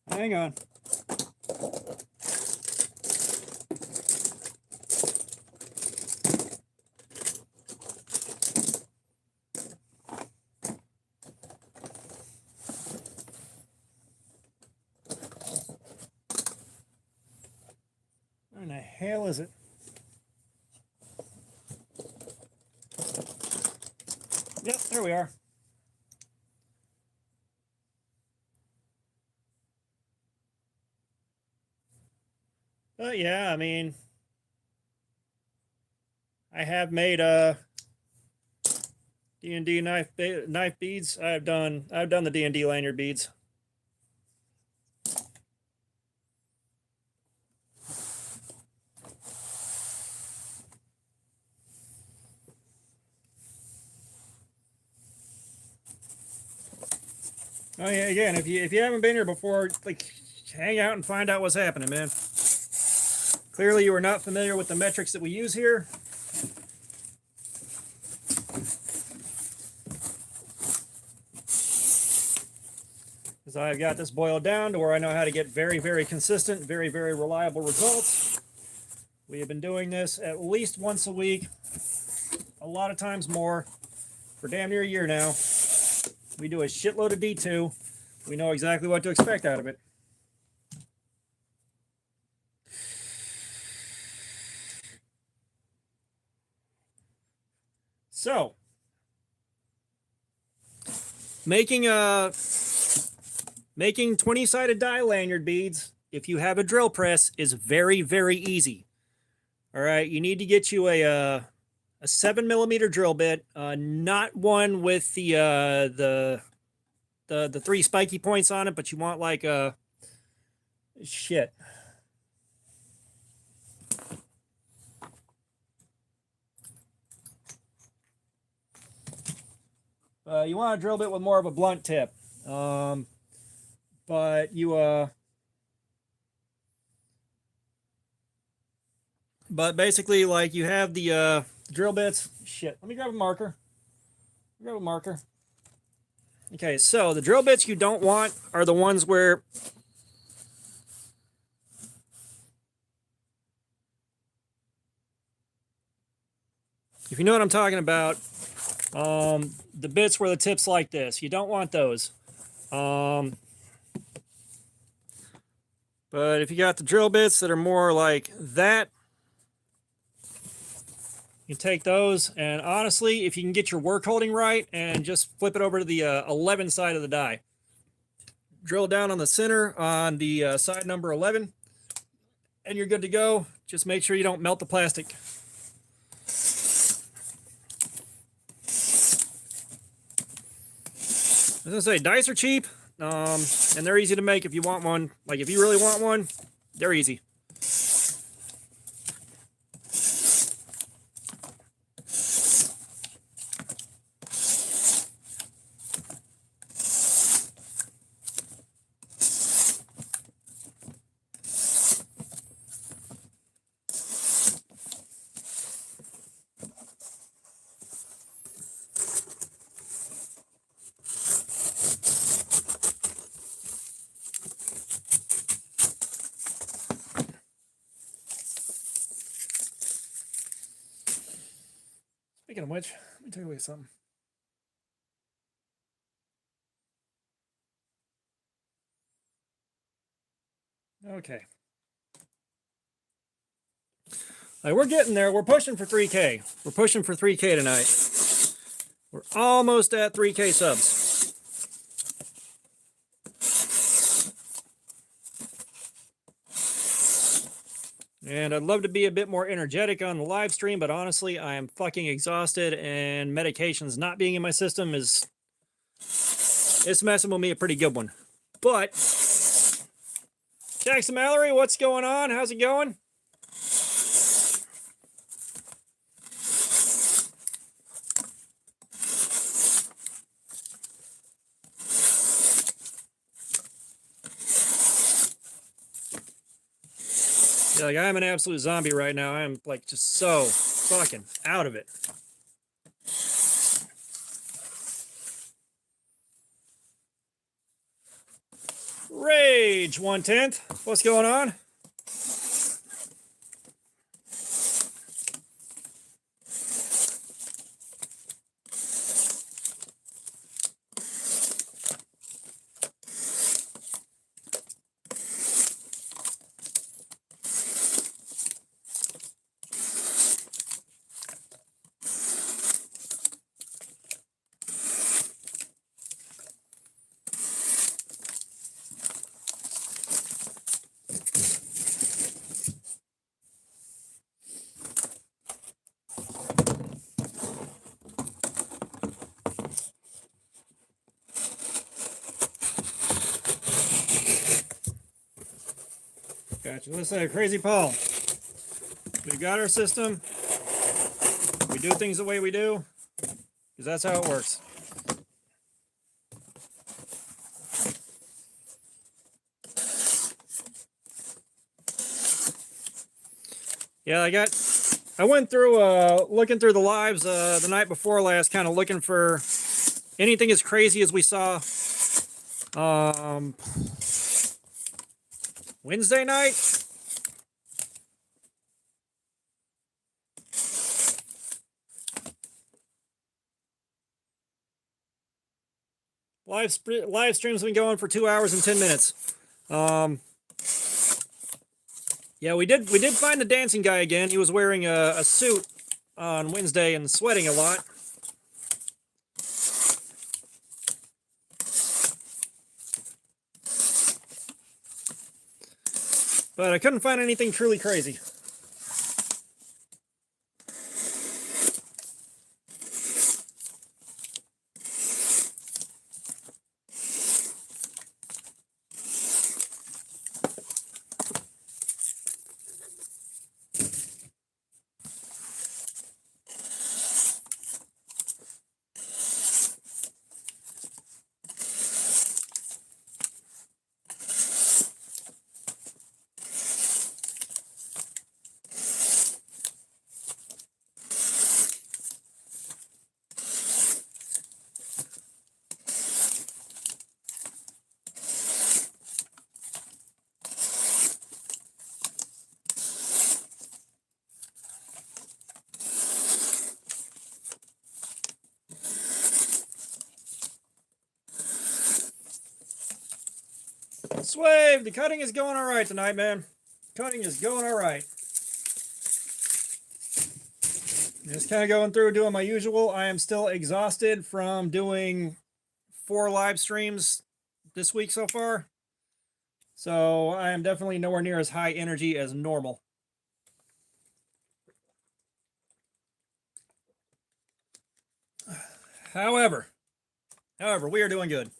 Hang on. Where in the hell is it? Yep, there we are. But yeah, I mean, I have made D&D knife beads. I've done the D&D lanyard beads. Oh yeah, again, if you haven't been here before, like, hang out and find out what's happening, man. Clearly, you are not familiar with the metrics that we use here. Because I've got this boiled down to where I know how to get very, very consistent, very, very reliable results. We have been doing this at least once a week, a lot of times more, for damn near a year now. We do a shitload of D2. We know exactly what to expect out of it. So, making 20-sided die lanyard beads, if you have a drill press, is very, very easy. All right, you need to get you a 7mm drill bit, not one with the three spiky points on it, but you want like a shit. You want a drill bit with more of a blunt tip, but but basically, like, you have the drill bits. Shit, let me grab a marker. Grab a marker. Okay, so the drill bits you don't want are the ones where if you know what I'm talking about, the bits where the tip's like this, you don't want those. But if you got the drill bits that are more like that, you take those, and honestly, if you can get your work holding right and just flip it over to the 11 side of the die. Drill down on the center on the side number 11, and you're good to go. Just make sure you don't melt the plastic. I was gonna say, dice are cheap, and they're easy to make if you want one. Like, if you really want one, they're easy. Speaking of which, let me take away something. Okay. All right, we're getting there. We're pushing for 3K. We're pushing for 3K tonight. We're almost at 3K subs. And I'd love to be a bit more energetic on the live stream, but honestly, I am fucking exhausted, and medications not being in my system it's messing with me a pretty good one. But Jackson Mallory, what's going on? How's it going? Yeah, like, I'm an absolute zombie right now. I'm like just so fucking out of it. Rage 1/10. What's going on? Gotcha. Listen to Crazy Paul. We got our system. We do things the way we do, because that's how it works. Yeah, I went through looking through the lives the night before last, kind of looking for anything as crazy as we saw Wednesday night. Live stream's been going for 2 hours and 10 minutes. Yeah, we did find the dancing guy again. He was wearing a suit on Wednesday and sweating a lot. But I couldn't find anything truly crazy. Swave, the cutting is going all right tonight, man. Cutting is going all right. Just kind of going through doing my usual. I am still exhausted from doing 4 live streams this week so far. So I am definitely nowhere near as high energy as normal. However, we are doing good.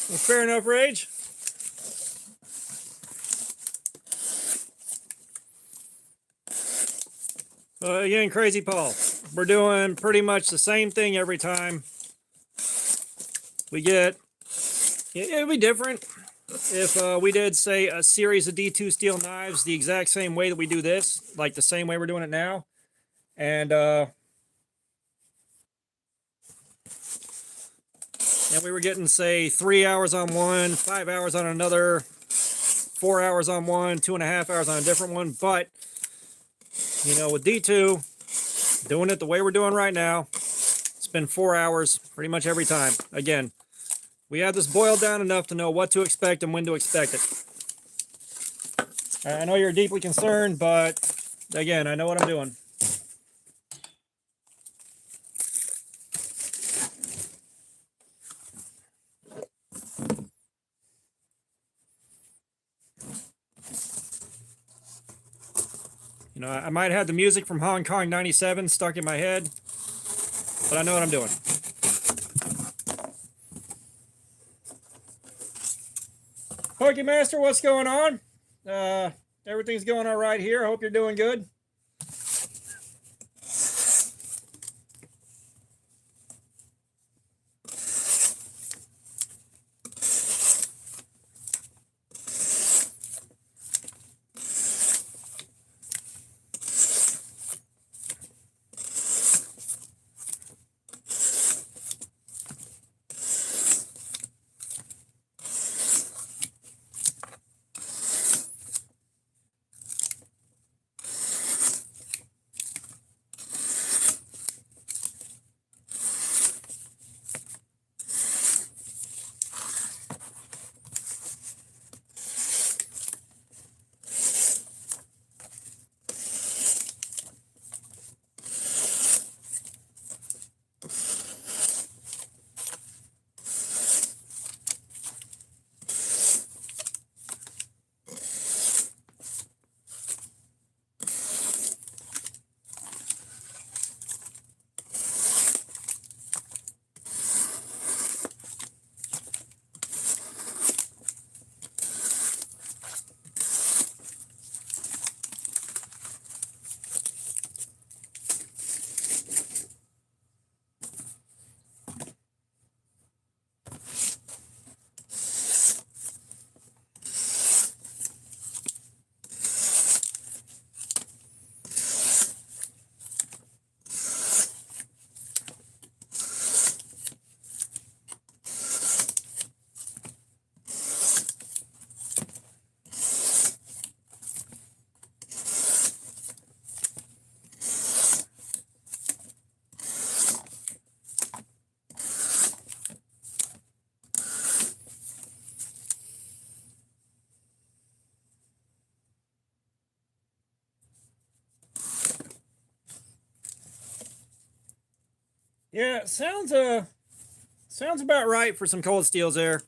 Well, fair enough, Rage. Again, Crazy Paul. We're doing pretty much the same thing every time. We get, it'd be different if we did, say, a series of D2 steel knives the exact same way that we do this, like the same way we're doing it now. And we were getting, say, 3 hours on one, 5 hours on another, 4 hours on one, 2.5 hours on a different one. But, you know, with D2, doing it the way we're doing right now, it's been 4 hours pretty much every time. Again, we have this boiled down enough to know what to expect and when to expect it. I know you're deeply concerned, but again, I know what I'm doing. You know, I might have the music from Hong Kong 97 stuck in my head, but I know what I'm doing. Pokey Master, what's going on? Everything's going all right here. I hope you're doing good. Yeah, sounds about right for some cold steels there.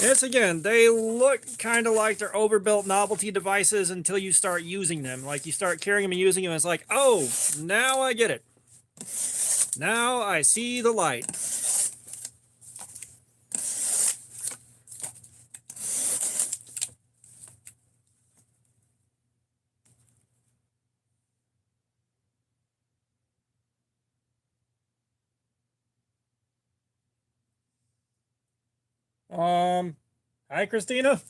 It's again, they look kind of like they're overbuilt novelty devices until you start using them. Like you start carrying them and using them, and it's like, oh, now I get it. Now I see the light. Hi, Christina.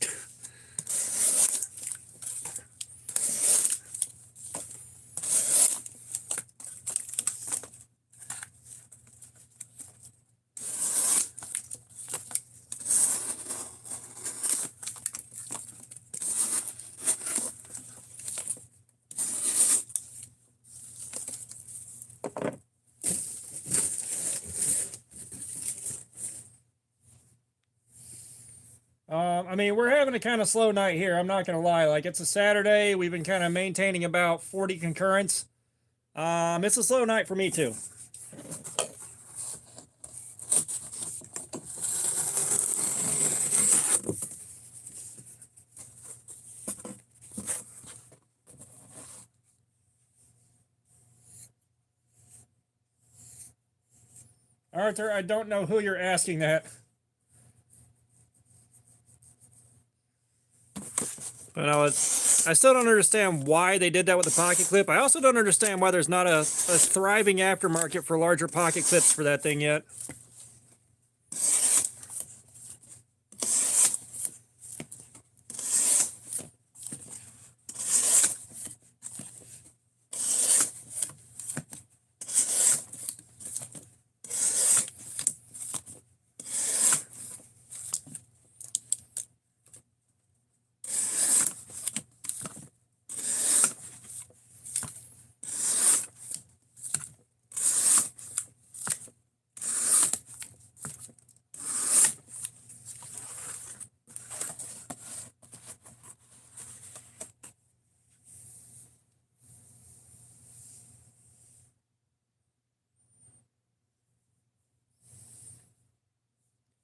I mean, we're having a kind of slow night here. I'm not going to lie. Like, it's a Saturday. We've been kind of maintaining about 40 concurrents. It's a slow night for me, too. Arthur, I don't know who you're asking that. But no, I still don't understand why they did that with the pocket clip. I also don't understand why there's not a thriving aftermarket for larger pocket clips for that thing yet.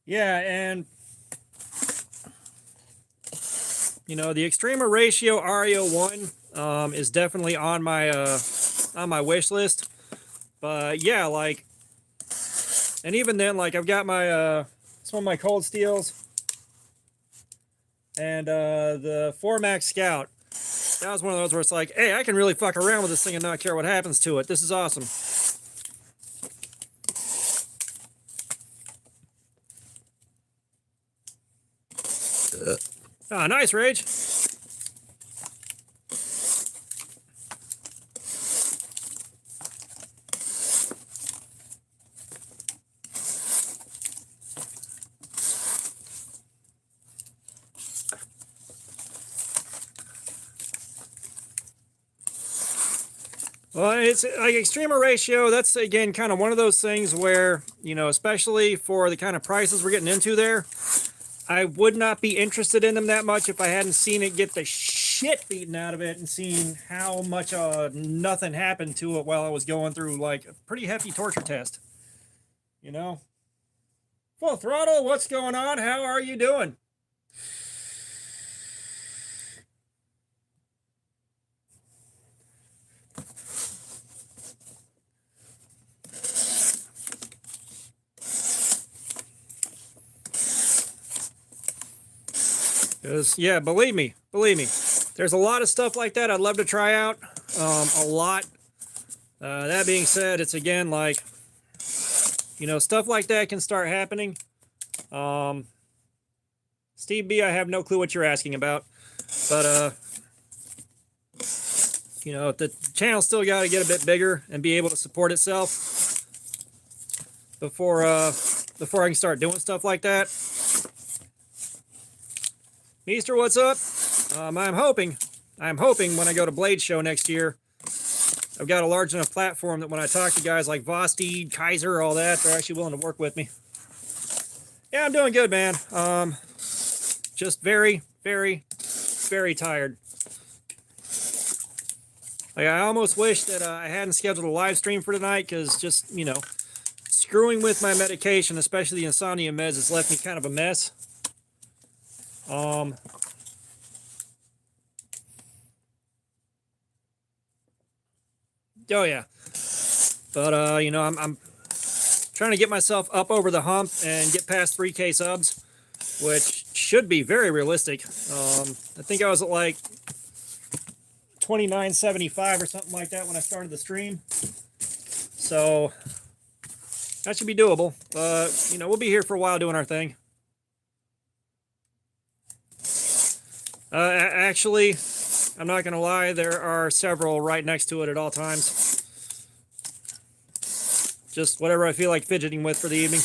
Yeah, and you know, the Extrema Ratio REO1 is definitely on my wish list. But yeah, like, and even then, like, I've got my some of my cold steels and the 4MAX Scout. That was one of those where it's like, hey, I can really fuck around with this thing and not care what happens to it. This is awesome. Ah, nice, Rage. Well, it's like Extrema Ratio. That's again kind of one of those things where, you know, especially for the kind of prices we're getting into there, I would not be interested in them that much if I hadn't seen it get the shit beaten out of it and seen how much nothing happened to it while I was going through like a pretty hefty torture test. You know, Full Throttle, what's going on? How are you doing? Because, yeah, believe me, there's a lot of stuff like that I'd love to try out. A lot. That being said, it's again like, you know, stuff like that can start happening. Steve B, I have no clue what you're asking about, but you know, the channel's still got to get a bit bigger and be able to support itself before I can start doing stuff like that. Meester, what's up? I'm hoping when I go to Blade Show next year, I've got a large enough platform that when I talk to guys like Vosteed, Kaiser, all that, they're actually willing to work with me. Yeah, I'm doing good, man. Just very, very, very tired. Like, I almost wish that I hadn't scheduled a live stream for tonight, because just, you know, screwing with my medication, especially the insomnia meds, has left me kind of a mess. Oh yeah, but you know, I'm trying to get myself up over the hump and get past 3K subs, which should be very realistic. I think I was at like 2975 or something like that when I started the stream, so that should be doable. You know, we'll be here for a while doing our thing. Actually, I'm not gonna lie, there are several right next to it at all times. Just whatever I feel like fidgeting with for the evening.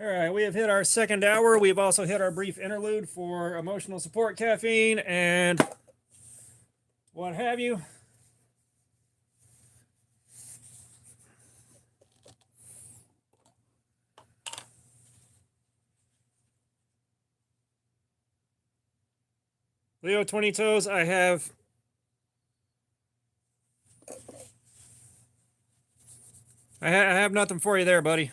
All right, we have hit our second hour. We've also hit our brief interlude for emotional support caffeine and what have you. Leo 20 Toes, I have nothing for you there, buddy.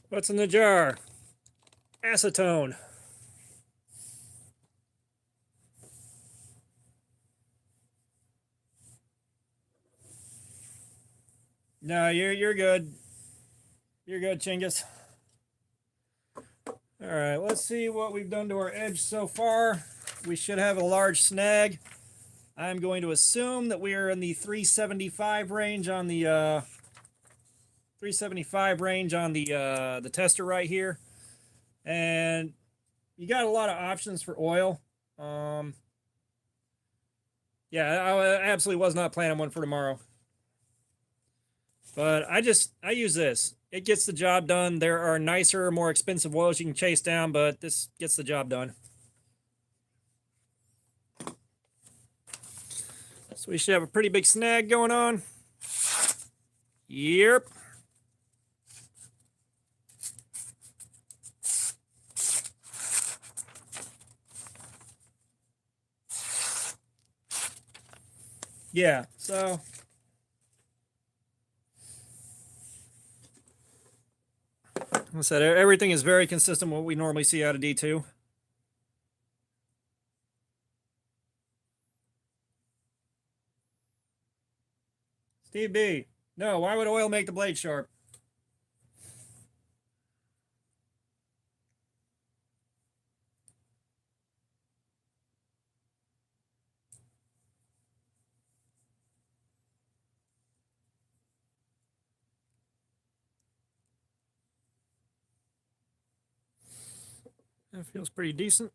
What's in the jar? Acetone. No, you're good. You're good, Chinggis. All right, let's see what we've done to our edge so far. We should have a large snag. I'm going to assume that we are in the 375 range on the 375 range on the tester right here, and you got a lot of options for oil. Yeah, I absolutely was not planning one for tomorrow. But I use this. It gets the job done. There are nicer, more expensive oils you can chase down, but this gets the job done. So we should have a pretty big snag going on. Yep. Yeah, so like I said, everything is very consistent with what we normally see out of D2. Steve B. No, why would oil make the blade sharp? That feels pretty decent.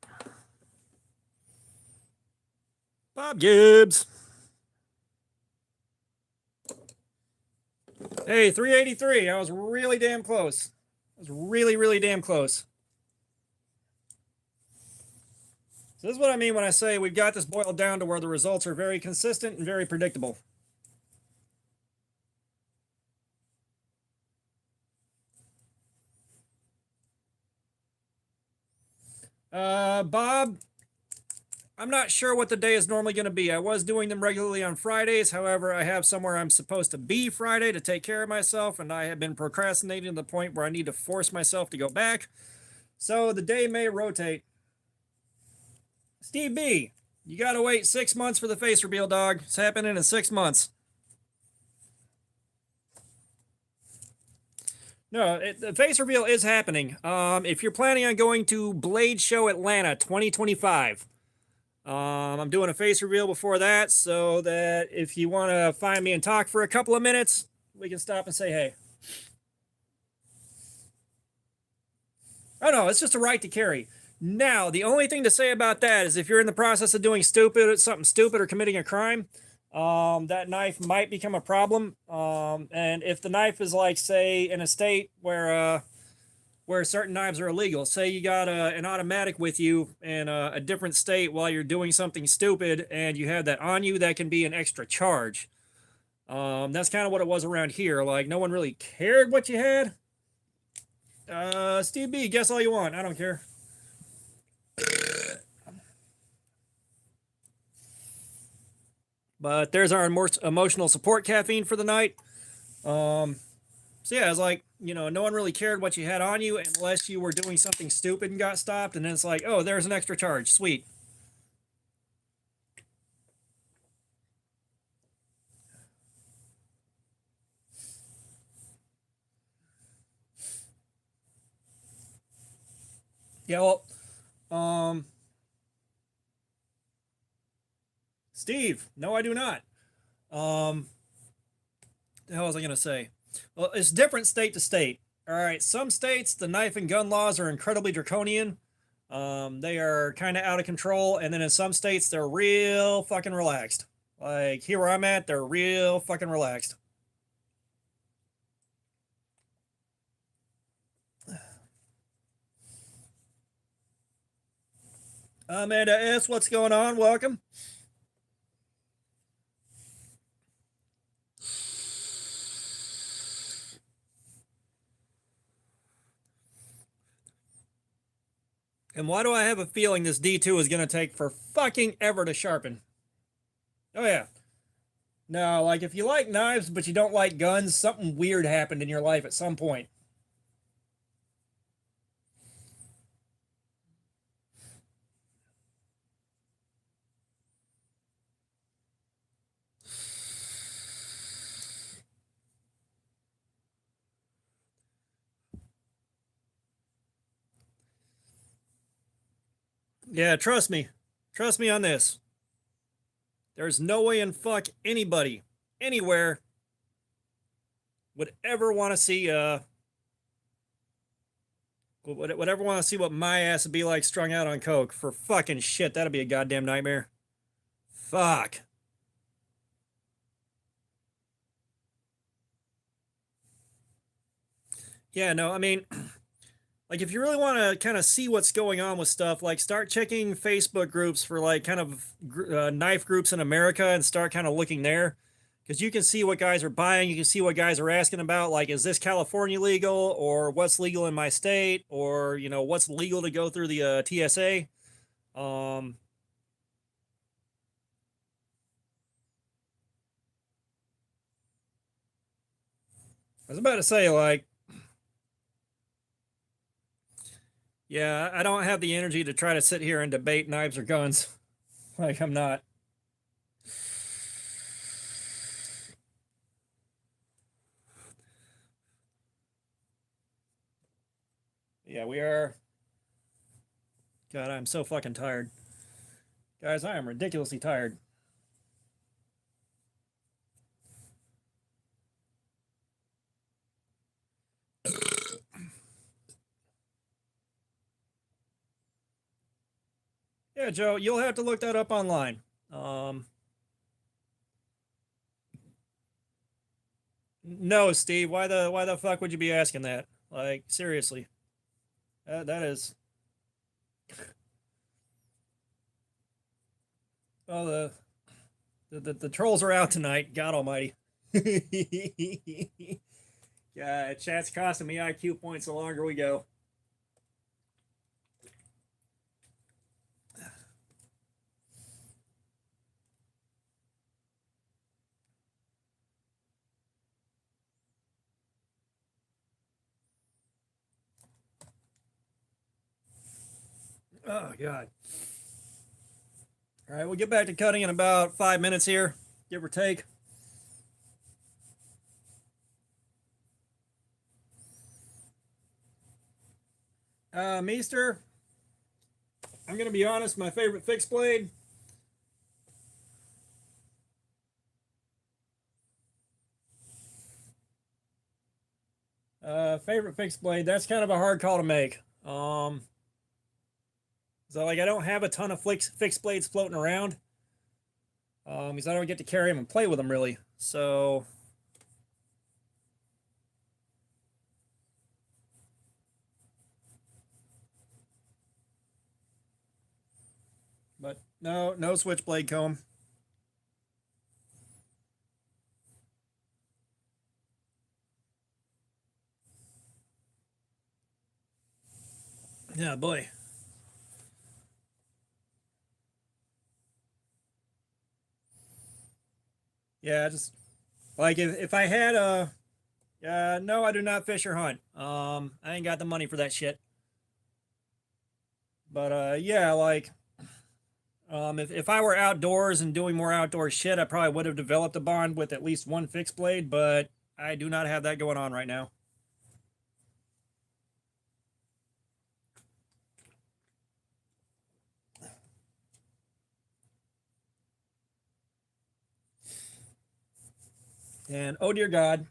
Bob Gibbs. Hey, 383. I was really damn close. I was really, really damn close. So this is what I mean when I say we've got this boiled down to where the results are very consistent and very predictable. Bob, I'm not sure what the day is normally going to be. I was doing them regularly on Fridays. However, I have somewhere I'm supposed to be Friday to take care of myself, and I have been procrastinating to the point where I need to force myself to go back. So the day may rotate. Steve B, you got to wait 6 months for the face reveal, dog. It's happening in 6 months. No, the face reveal is happening. If you're planning on going to Blade Show Atlanta 2025, I'm doing a face reveal before that, so that if you want to find me and talk for a couple of minutes, we can stop and say hey. Oh no, it's just a right to carry. Now, the only thing to say about that is if you're in the process of doing something stupid or committing a crime, that knife might become a problem. And if the knife is like, say, in a state where certain knives are illegal, say you got an automatic with you in a different state while you're doing something stupid and you have that on you, that can be an extra charge. That's kind of what it was around here. Like, no one really cared what you had. Steve B, guess all you want. I don't care. But there's our emotional support caffeine for the night. So yeah, it's like, no one really cared what you had on you unless you were doing something stupid and got stopped. And then it's like, oh, there's an extra charge. Sweet. Yeah, well, Steve, no, I do not. The hell was I going to say? Well, it's different state to state. All right, some states, the knife and gun laws are incredibly draconian. They are kind of out of control. And then in some states, they're real fucking relaxed. Like here where I'm at, they're real fucking relaxed. Amanda S., what's going on? Welcome. And why do I have a feeling this D2 is going to take for fucking ever to sharpen? Oh, yeah. No, like if you like knives but you don't like guns, something weird happened in your life at some point. Yeah, trust me. Trust me on this. There's no way in fuck anybody, anywhere, would ever want to see would ever want to see what my ass would be like strung out on coke. For fucking shit, that'd be a goddamn nightmare. Fuck. Yeah, no, I mean, like if you really want to kind of see what's going on with stuff, like start checking Facebook groups for like kind of knife groups in America and start kind of looking there because you can see what guys are buying. You can see what guys are asking about. Like, is this California legal or what's legal in my state or, what's legal to go through the TSA? Um, I was about to say, like, yeah, I don't have the energy to try to sit here and debate knives or guns. Like, I'm not. Yeah, we are. God, I'm so fucking tired. Guys, I am ridiculously tired. Yeah, Joe, you'll have to look that up online. Um, no, Steve, why the fuck would you be asking that? Like, seriously, that is. Oh, the trolls are out tonight. God Almighty. Yeah, chat's costing me IQ points the longer we go. Oh God. All right, we'll get back to cutting in about 5 minutes here, give or take. Meester, I'm gonna be honest. My favorite fixed blade. Favorite fixed blade. That's kind of a hard call to make. So like I don't have a ton of fixed blades floating around. Because I don't get to carry them and play with them really. So, but no switchblade comb. Yeah, boy. Yeah, just like if I had a, no, I do not fish or hunt. I ain't got the money for that shit. But yeah, like if I were outdoors and doing more outdoor shit, I probably would have developed a bond with at least one fixed blade. But I do not have that going on right now. And oh dear God,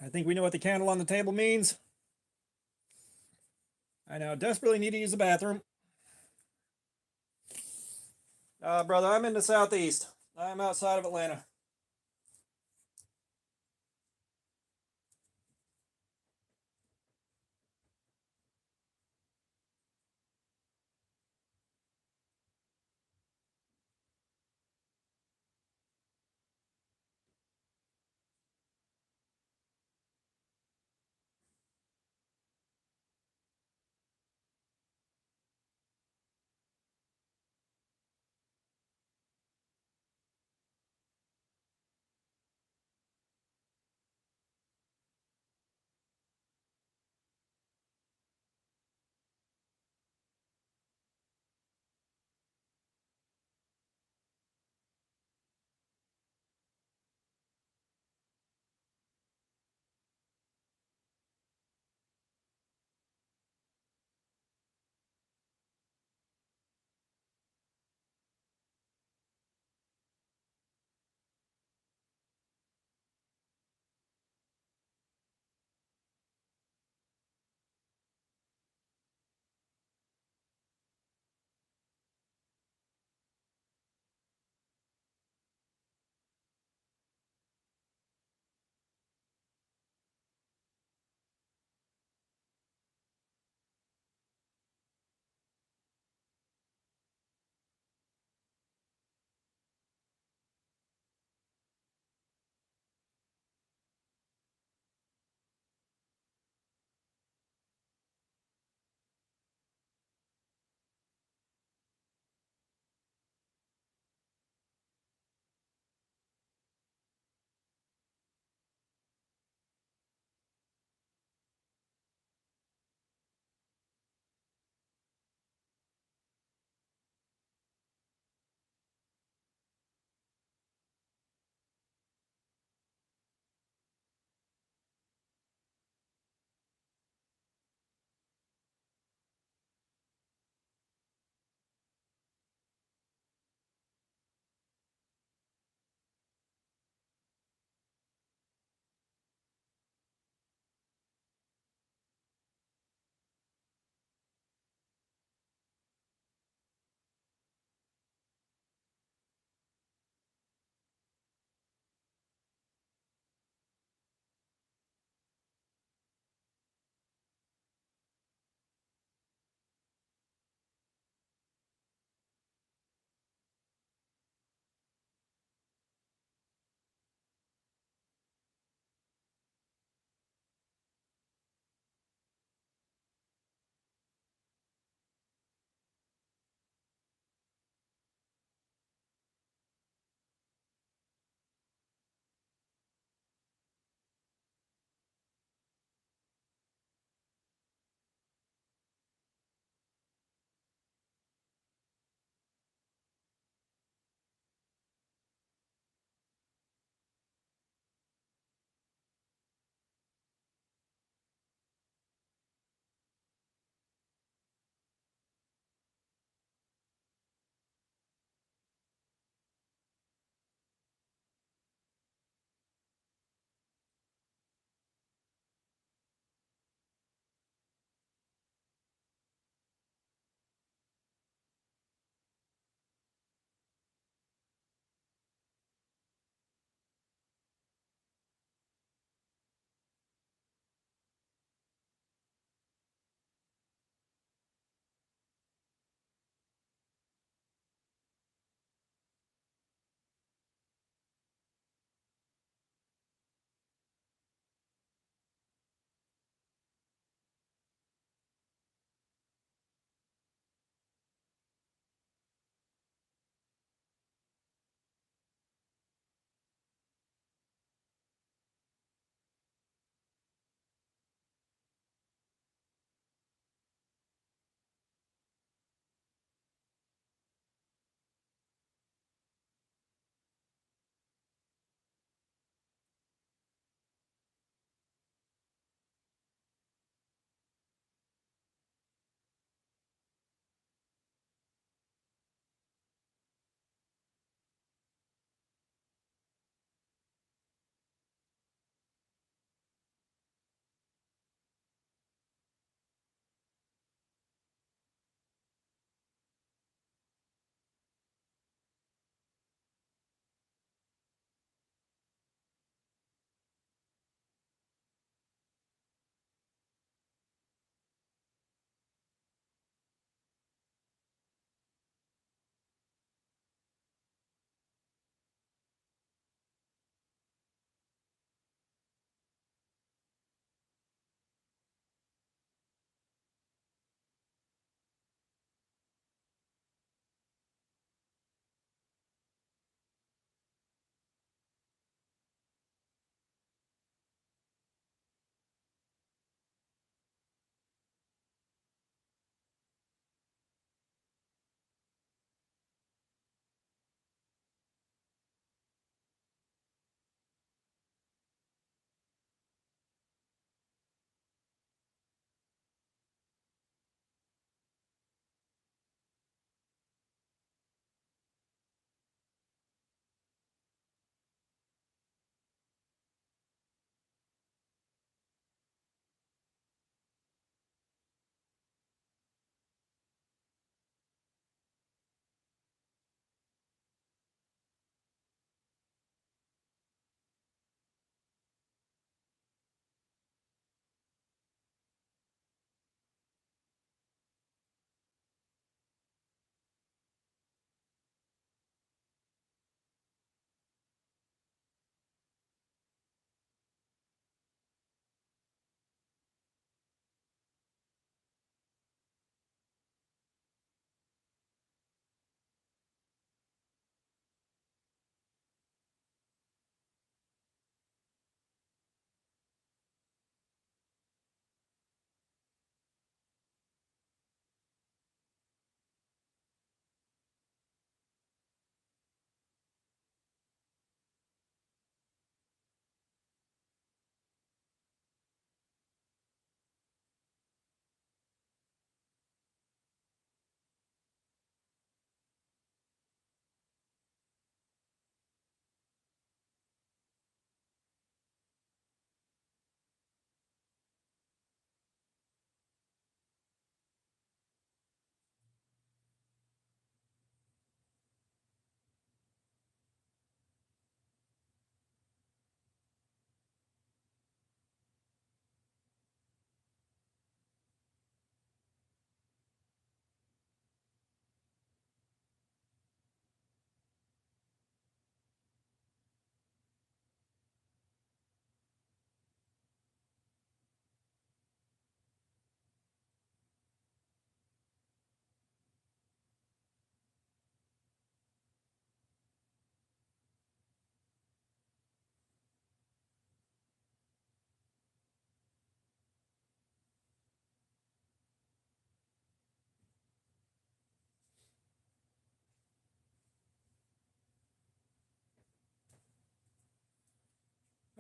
I think we know what the candle on the table means. I now desperately need to use the bathroom. Brother, I'm in the southeast. I'm outside of Atlanta.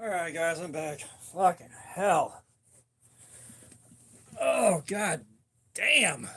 Alright, guys, I'm back. Fucking hell. Oh, god damn.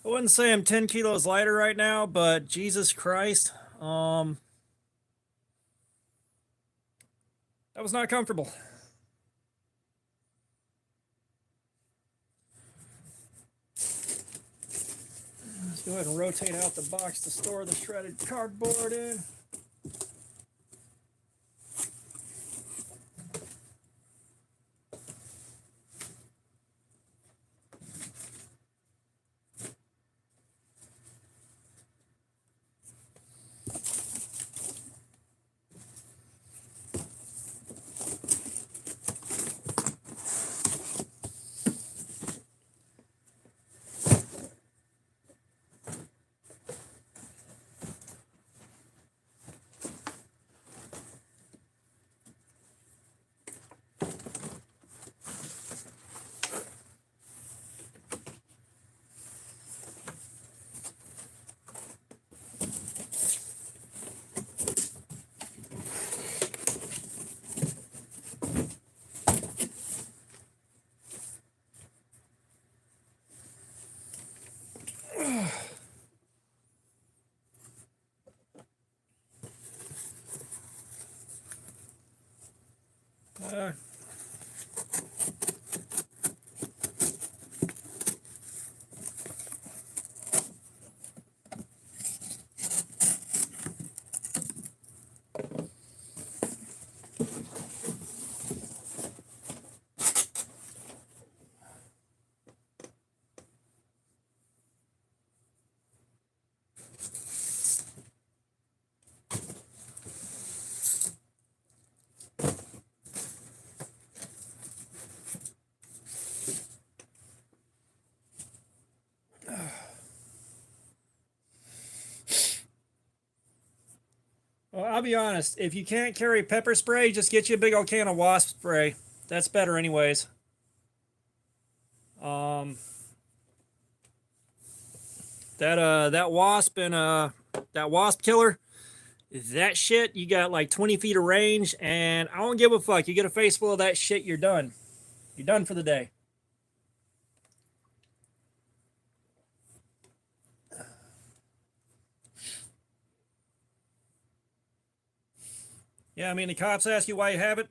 I wouldn't say I'm 10 kilos lighter right now, but Jesus Christ, that was not comfortable. Let's go ahead and rotate out the box to store the shredded cardboard in. Uh, well, I'll be honest. If you can't carry pepper spray, just get you a big old can of wasp spray. That's better, anyways. Um, that wasp and that wasp killer, that shit, you got like 20 feet of range, and I don't give a fuck. You get a face full of that shit, you're done. You're done for the day. Yeah, I mean, the cops ask you why you have it.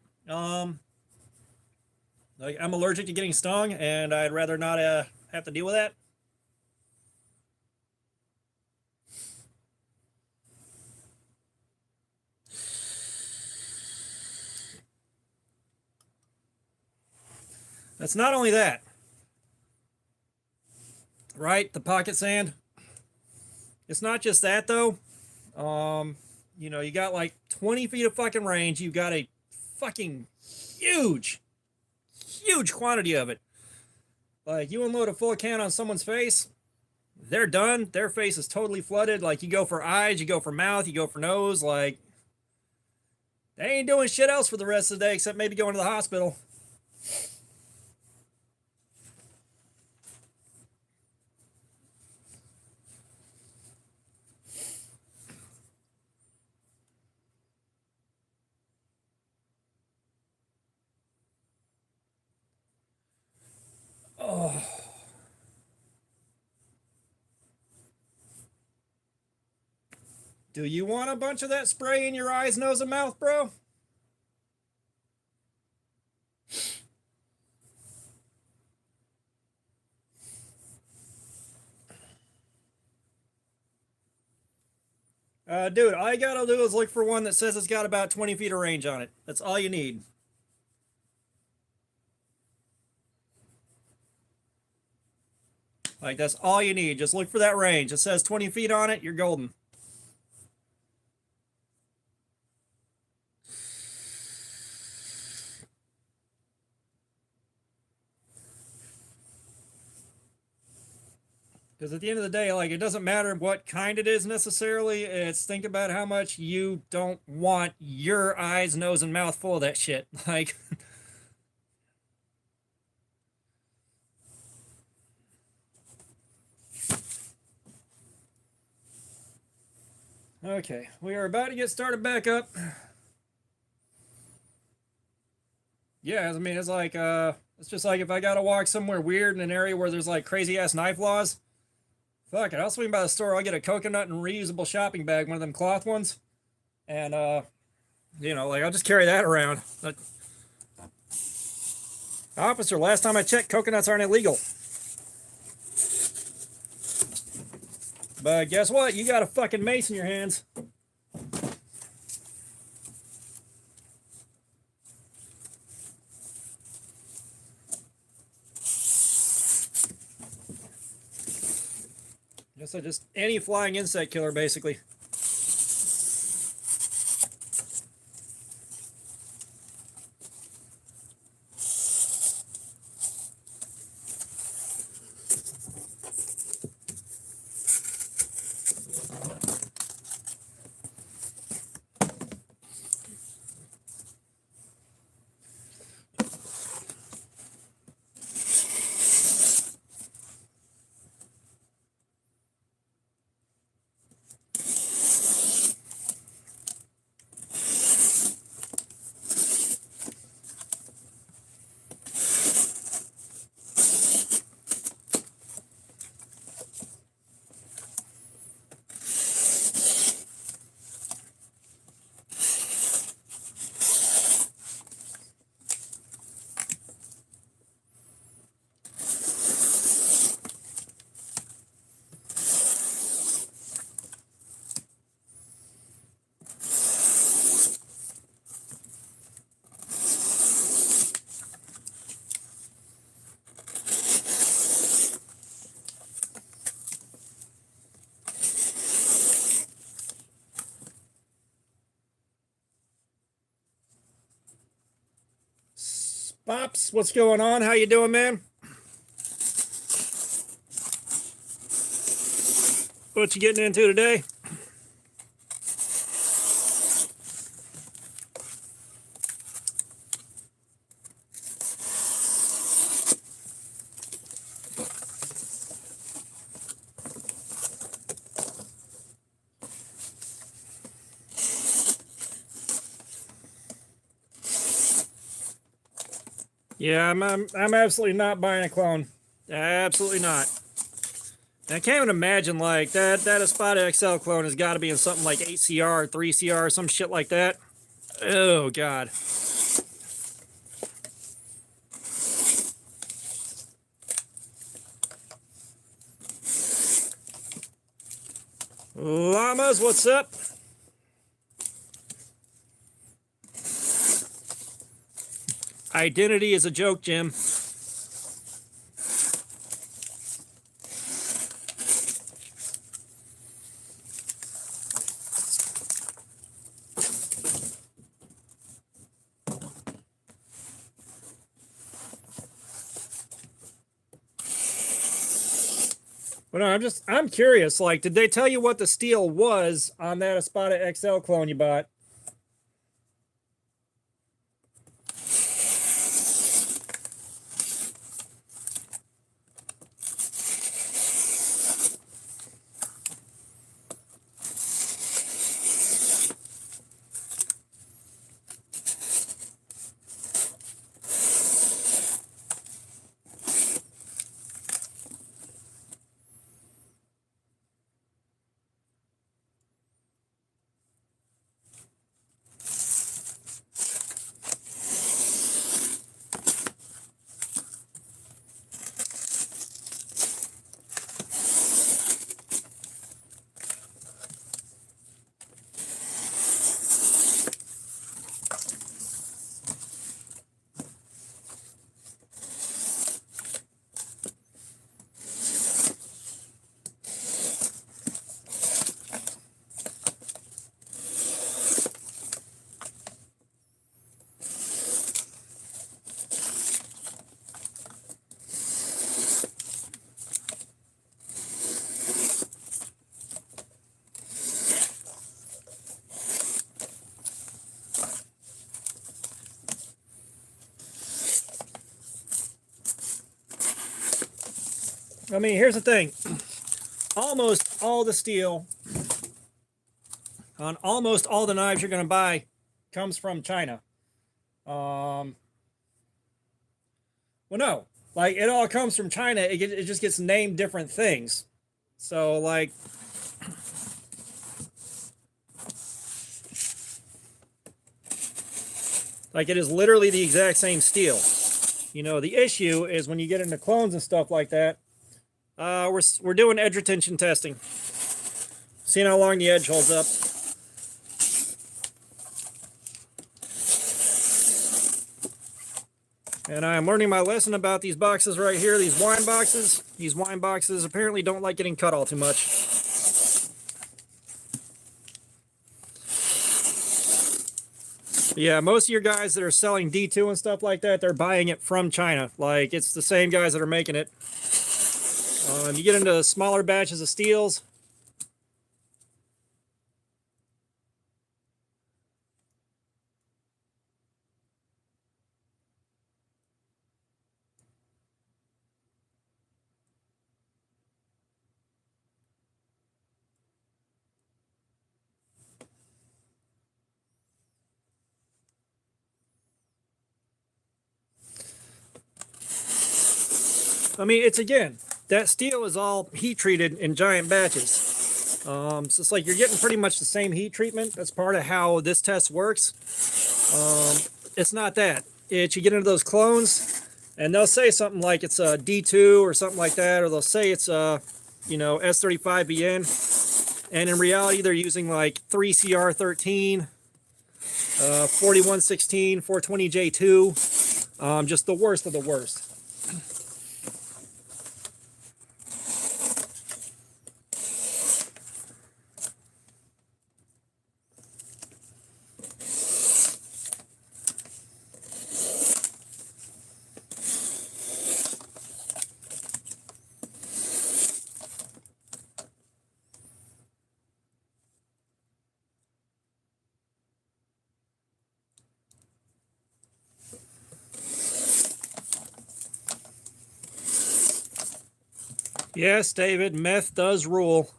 Like, I'm allergic to getting stung, and I'd rather not have to deal with that. That's not only that, right? The pocket sand. It's not just that though. You got like 20 feet of fucking range. You've got a fucking huge, huge quantity of it. Like, you unload a full can on someone's face, they're done. Their face is totally flooded. Like, you go for eyes, you go for mouth, you go for nose. Like, they ain't doing shit else for the rest of the day except maybe going to the hospital. Oh. Do you want a bunch of that spray in your eyes, nose, and mouth, bro? Dude, all you gotta do is look for one that says it's got about 20 feet of range on it. That's all you need. Like, that's all you need. Just look for that range. It says 20 feet on it, you're golden. Because at the end of the day, like, it doesn't matter what kind it is necessarily. It's think about how much you don't want your eyes, nose, and mouth full of that shit. Like, okay, we are about to get started back up. Yeah, I mean, it's like, it's just like if I gotta walk somewhere weird in an area where there's like crazy ass knife laws. Fuck it, I'll swing by the store. I'll get a coconut and reusable shopping bag, one of them cloth ones, and you know, like I'll just carry that around. But, officer, last time I checked, coconuts aren't illegal. But guess what? You got a fucking mace in your hands. Guess I just any flying insect killer, basically. Pops, what's going on? How you doing, man? What you getting into today? Yeah, I'm absolutely not buying a clone. Absolutely not. And I can't even imagine like that Espada XL clone has got to be in something like 8CR or 3CR or some shit like that. Oh god. Llamas, what's up? Identity is a joke, Jim. But no, I'm curious. Like, did they tell you what the steel was on that Espada XL clone you bought? I mean, here's the thing. Almost all the steel on almost all the knives you're going to buy comes from China. Well, no, like it all comes from China. It just gets named different things. So like, it is literally the exact same steel. You know, the issue is when you get into clones and stuff like that. We're doing edge retention testing, seeing how long the edge holds up. And I'm learning my lesson about these boxes right here, these wine boxes. These wine boxes apparently don't like getting cut all too much. But yeah, most of your guys that are selling D2 and stuff like that, they're buying it from China. Like, it's the same guys that are making it. You get into smaller batches of steels. I mean, it's again, that steel is all heat treated in giant batches. So it's like you're getting pretty much the same heat treatment. That's part of how this test works. It's not that. It's you get into those clones, and they'll say something like it's a D2 or something like that, or they'll say it's a, you know, S35BN, and in reality they're using like 3CR13, 4116, 420J2, just the worst of the worst. Yes, David, meth does rule.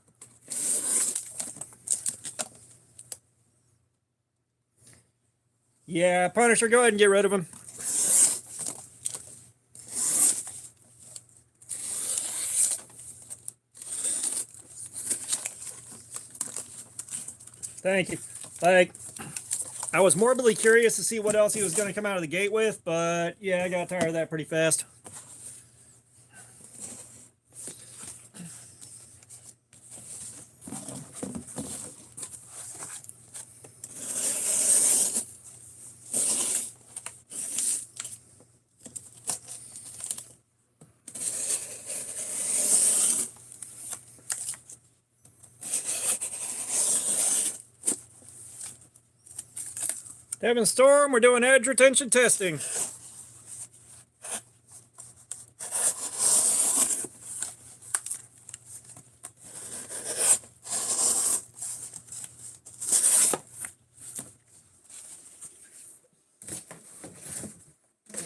Yeah, Punisher, go ahead and get rid of him. Thank you. Like, I was morbidly curious to see what else he was going to come out of the gate with, but yeah, I got tired of that pretty fast. Devin Storm, we're doing edge retention testing.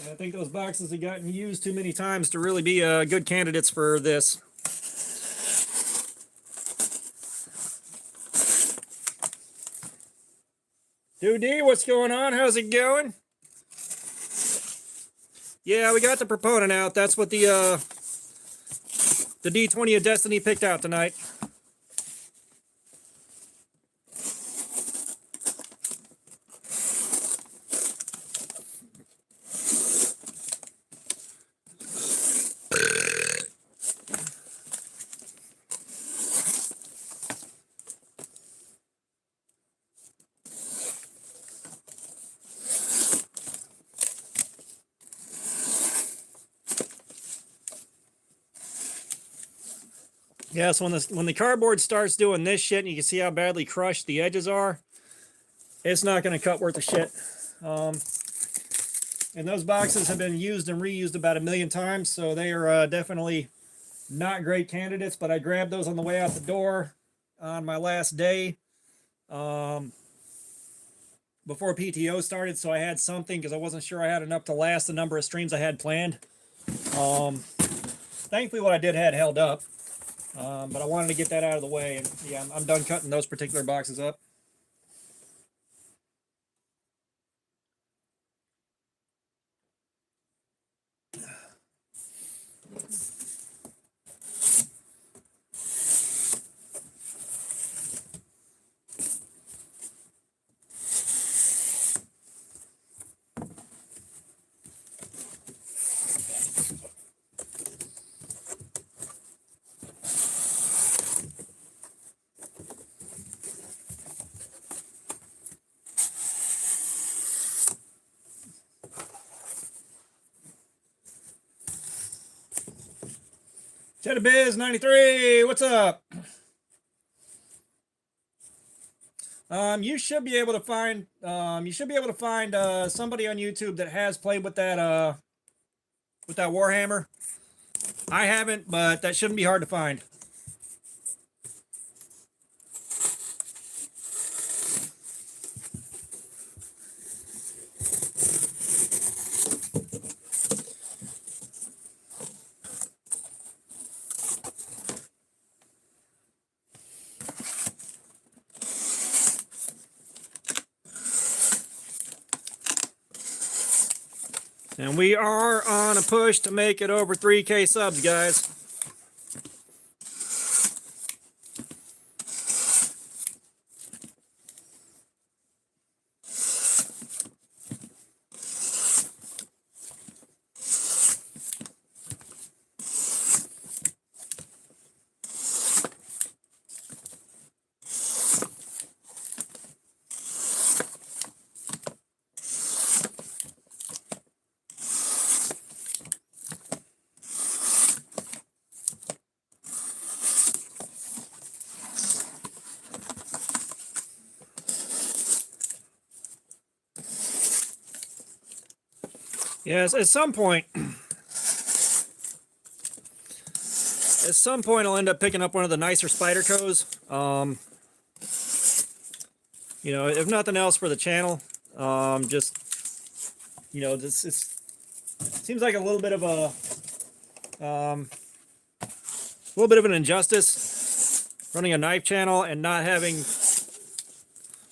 I think those boxes have gotten used too many times to really be good candidates for this. Dude D, what's going on? How's it going? Yeah, we got the proponent out. That's what the D20 of Destiny picked out tonight. Yeah, so when the cardboard starts doing this shit, and you can see how badly crushed the edges are, it's not going to cut worth a shit. And those boxes have been used and reused about 1,000,000 times, so they are definitely not great candidates. But I grabbed those on the way out the door on my last day before PTO started, so I had something because I wasn't sure I had enough to last the number of streams I had planned. thankfully what I did had held up. But I wanted to get that out of the way, and yeah, I'm done cutting those particular boxes up. Cheddar Biz 93, what's up? You should be able to find somebody on YouTube that has played with that Warhammer. I haven't, but that shouldn't be hard to find. And we are on a push to make it over 3K subs, guys. Yes, at some point I'll end up picking up one of the nicer Spydercos. You know, if nothing else for the channel, just, you know, this seems like a little bit of an injustice running a knife channel and not having,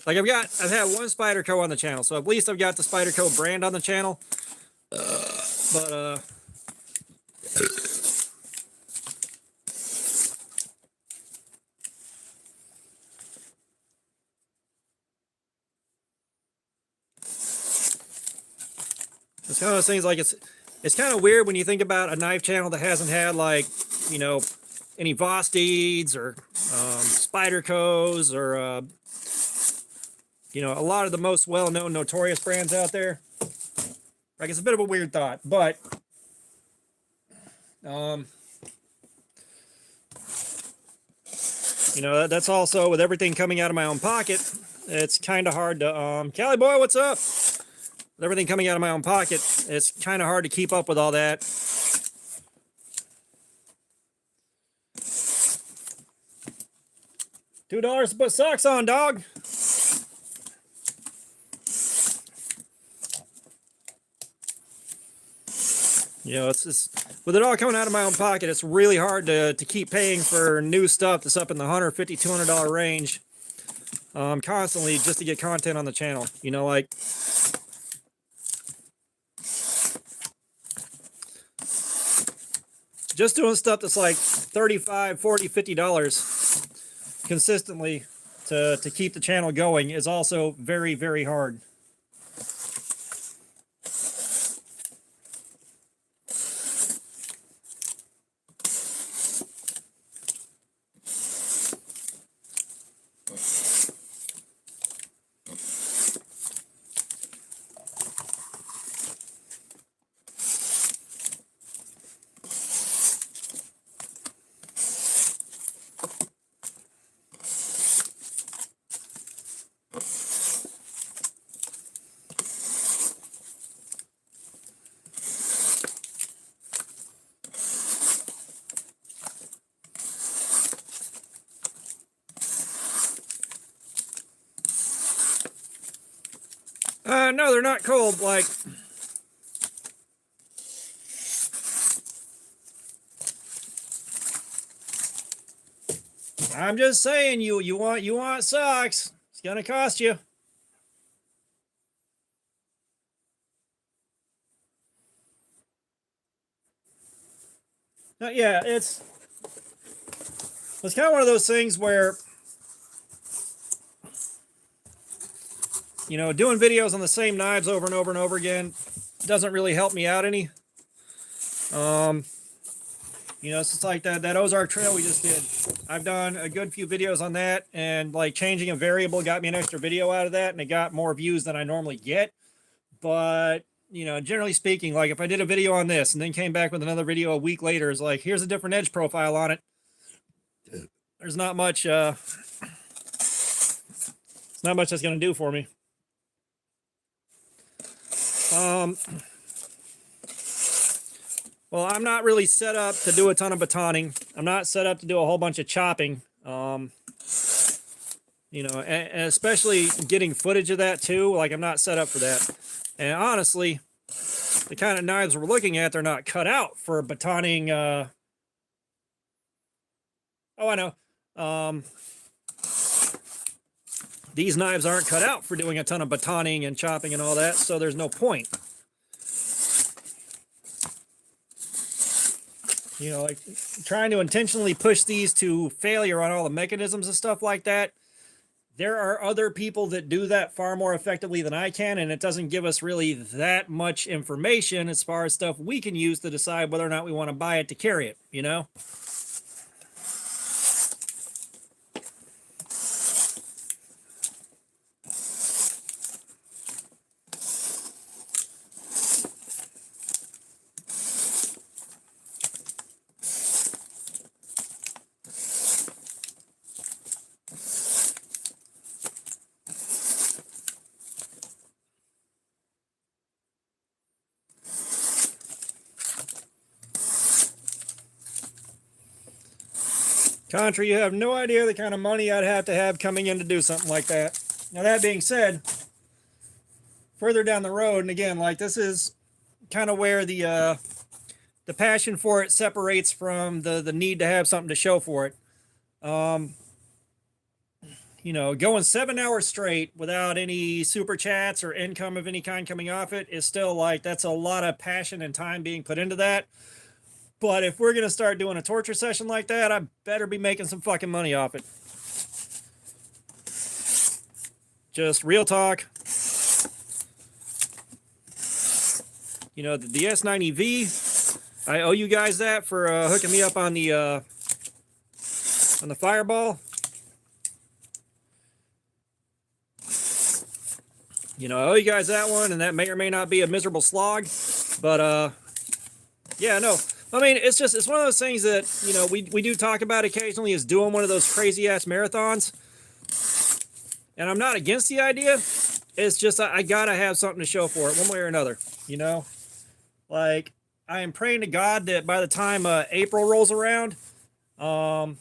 like, I've had one Spyderco on the channel, so at least I've got the Spyderco brand on the channel. But it's kind of those things, like, it's kind of weird when you think about a knife channel that hasn't had, like, you know, any Vosteeds or Spydercos or you know, a lot of the most well-known notorious brands out there. Like, it's a bit of a weird thought, but you know, that's also with everything coming out of my own pocket. It's kind of hard to Cali boy, what's up? With everything coming out of my own pocket, it's kind of hard to keep up with all that. $2 to put socks on, dog. You know, it's just, with it all coming out of my own pocket, it's really hard to keep paying for new stuff that's up in the $150, $200 range constantly just to get content on the channel. You know, like, just doing stuff that's like $35, $40, $50 consistently to keep the channel going is also very, very hard. No, they're not cold. Like, I'm just saying, you want socks. It's gonna cost you. Yeah, it's kind of one of those things where, you know, doing videos on the same knives over and over and over again doesn't really help me out any. You know, it's just like that Ozark Trail we just did. I've done a good few videos on that, and like changing a variable got me an extra video out of that, and it got more views than I normally get. But, you know, generally speaking, like if I did a video on this and then came back with another video a week later, it's like, here's a different edge profile on it. There's not much, it's not much that's going to do for me. Well, I'm not really set up to do a ton of batoning. I'm not set up to do a whole bunch of chopping. You know, and especially getting footage of that too. Like, I'm not set up for that. And honestly, the kind of knives we're looking at, they're not cut out for batoning. Oh, I know. These knives aren't cut out for doing a ton of batoning and chopping and all that, so there's no point. You know, like trying to intentionally push these to failure on all the mechanisms and stuff like that. There are other people that do that far more effectively than I can, and it doesn't give us really that much information as far as stuff we can use to decide whether or not we want to buy it to carry it, you know? Contra, you have no idea the kind of money I'd have to have coming in to do something like that. Now, that being said, further down the road, and again, like this is kind of where the passion for it separates from the need to have something to show for it. You know, going 7 hours straight without any super chats or income of any kind coming off it is still like, that's a lot of passion and time being put into that. But if we're going to start doing a torture session like that, I better be making some fucking money off it. Just real talk. You know, the S90V, I owe you guys that for hooking me up on the Fireball. You know, I owe you guys that one, and that may or may not be a miserable slog. But, yeah, no. I mean, it's one of those things that, you know, we do talk about occasionally, is doing one of those crazy ass marathons. And I'm not against the idea. It's just, I gotta have something to show for it one way or another, you know? Like, I am praying to God that by the time April rolls around, you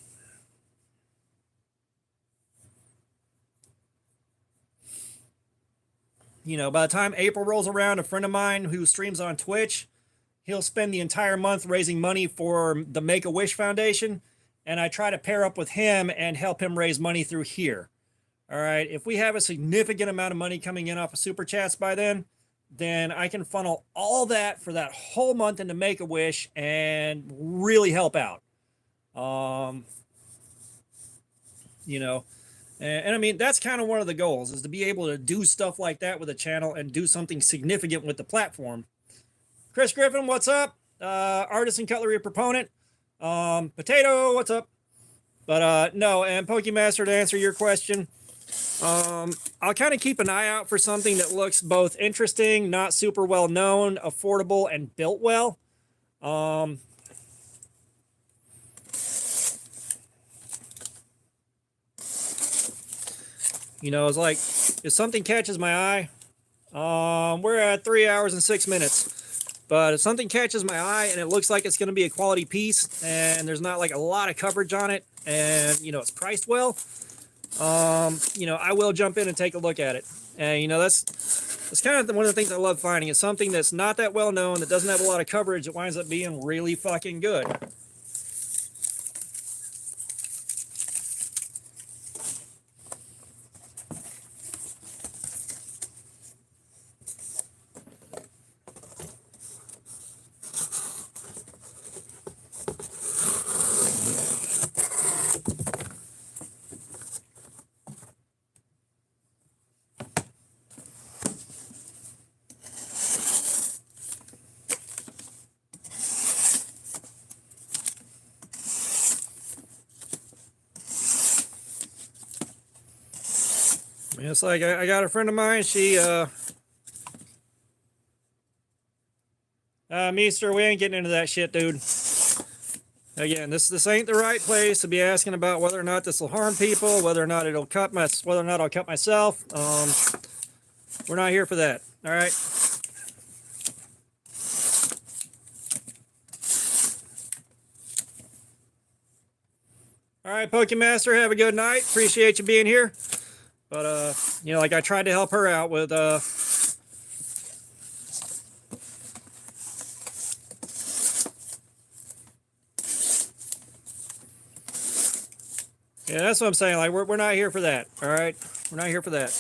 know, by the time April rolls around, a friend of mine who streams on Twitch, he'll spend the entire month raising money for the Make-A-Wish Foundation, and I try to pair up with him and help him raise money through here. All right, if we have a significant amount of money coming in off of Super Chats by then I can funnel all that for that whole month into Make-A-Wish and really help out. You know, and I mean, that's kind of one of the goals, is to be able to do stuff like that with a channel and do something significant with the platform. Chris Griffin, what's up? Artist and Cutlery Proponent. Potato, what's up? But no, and Pokemaster, to answer your question, I'll kind of keep an eye out for something that looks both interesting, not super well known, affordable, and built well. You know, it's like, if something catches my eye, we're at 3 hours and 6 minutes. But if something catches my eye and it looks like it's going to be a quality piece and there's not like a lot of coverage on it and, you know, it's priced well, you know, I will jump in and take a look at it. And, you know, that's kind of one of the things I love finding. It's something that's not that well known, that doesn't have a lot of coverage, that winds up being really fucking good. It's like I got a friend of mine. She Meester, we ain't getting into that shit, dude. Again, this ain't the right place to be asking about whether or not this will harm people, whether or not I'll cut myself. We're not here for that. All right. All right, Pokemaster, have a good night. Appreciate you being here. But you know, like I tried to help her out with yeah, that's what I'm saying. Like we're not here for that. All right, we're not here for that.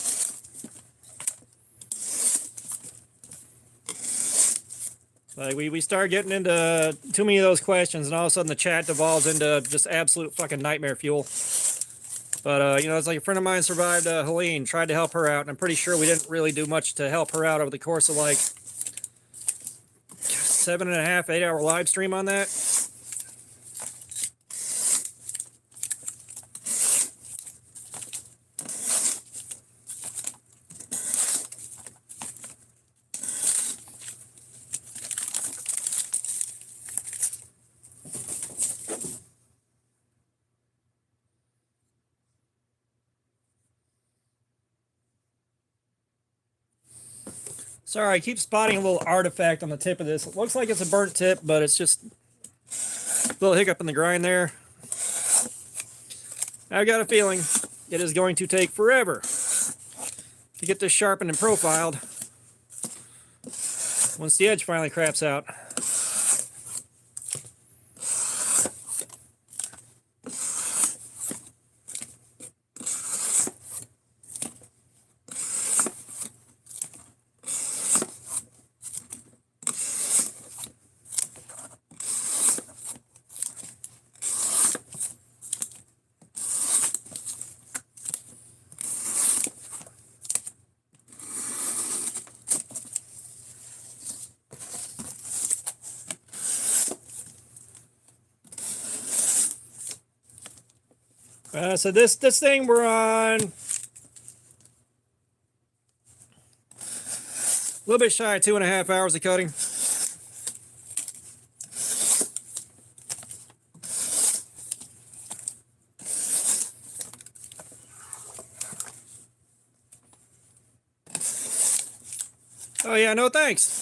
Like we start getting into too many of those questions, and all of a sudden the chat devolves into just absolute fucking nightmare fuel. But you know, it's like a friend of mine survived Helene, tried to help her out, and I'm pretty sure we didn't really do much to help her out over the course of like 7.5, 8 hour live stream on that. Sorry, I keep spotting a little artifact on the tip of this. It looks like it's a burnt tip, but it's just a little hiccup in the grind there. I've got a feeling it is going to take forever to get this sharpened and profiled once the edge finally craps out. So this thing we're on a little bit shy of 2.5 hours of cutting. Oh yeah, no thanks.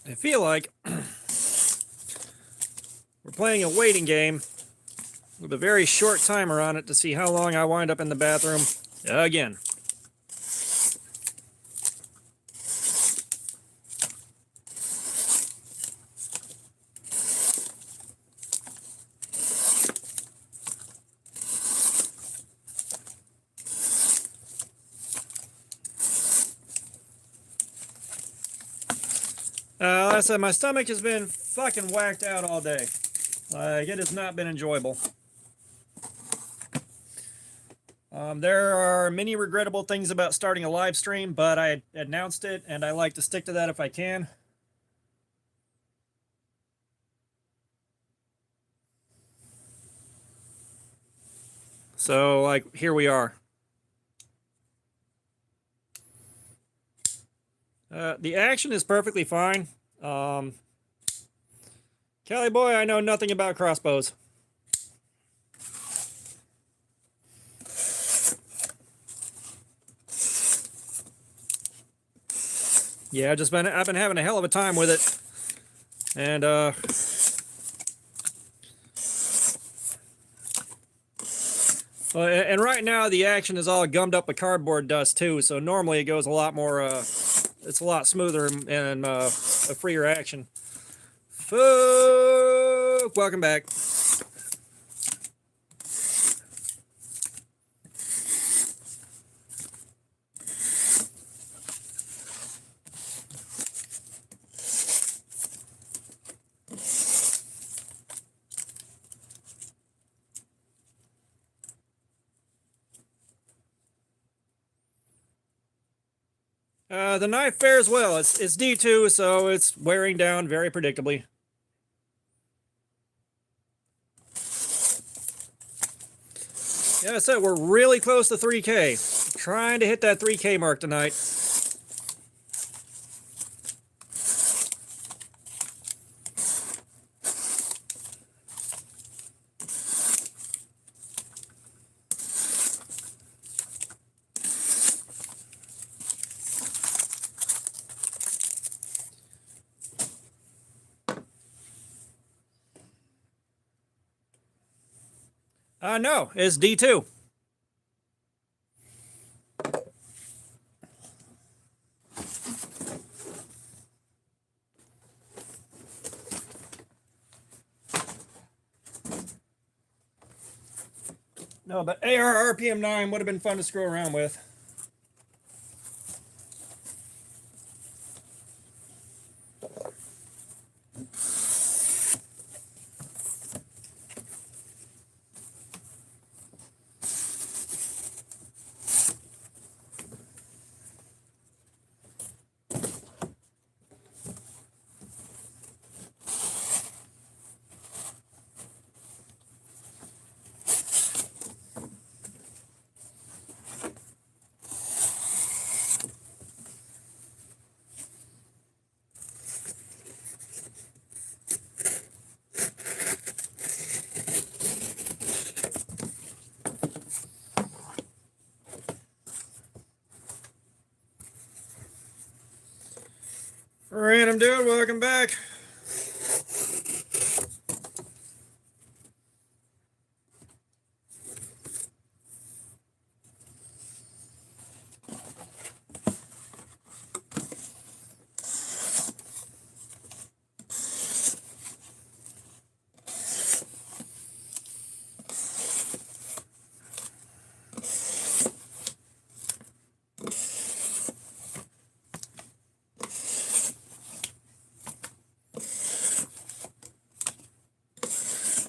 I feel like we're playing a waiting game with a very short timer on it to see how long I wind up in the bathroom again. Like I said, my stomach has been fucking whacked out all day. Like, it has not been enjoyable. There are many regrettable things about starting a live stream, but I announced it, and I like to stick to that if I can. So, like, here we are. The action is perfectly fine. Kelly boy, I know nothing about crossbows. Yeah, I've been having a hell of a time with it. And and right now the action is all gummed up with cardboard dust too, so normally it goes a lot more it's a lot smoother and a freer action. Folk, welcome back. The knife fares well. It's D2, so it's wearing down very predictably. Yeah, I said we're really close to 3K. Trying to hit that 3K mark tonight. No, it's D2. No, but AR RPM 9 would have been fun to screw around with. Random dude, welcome back.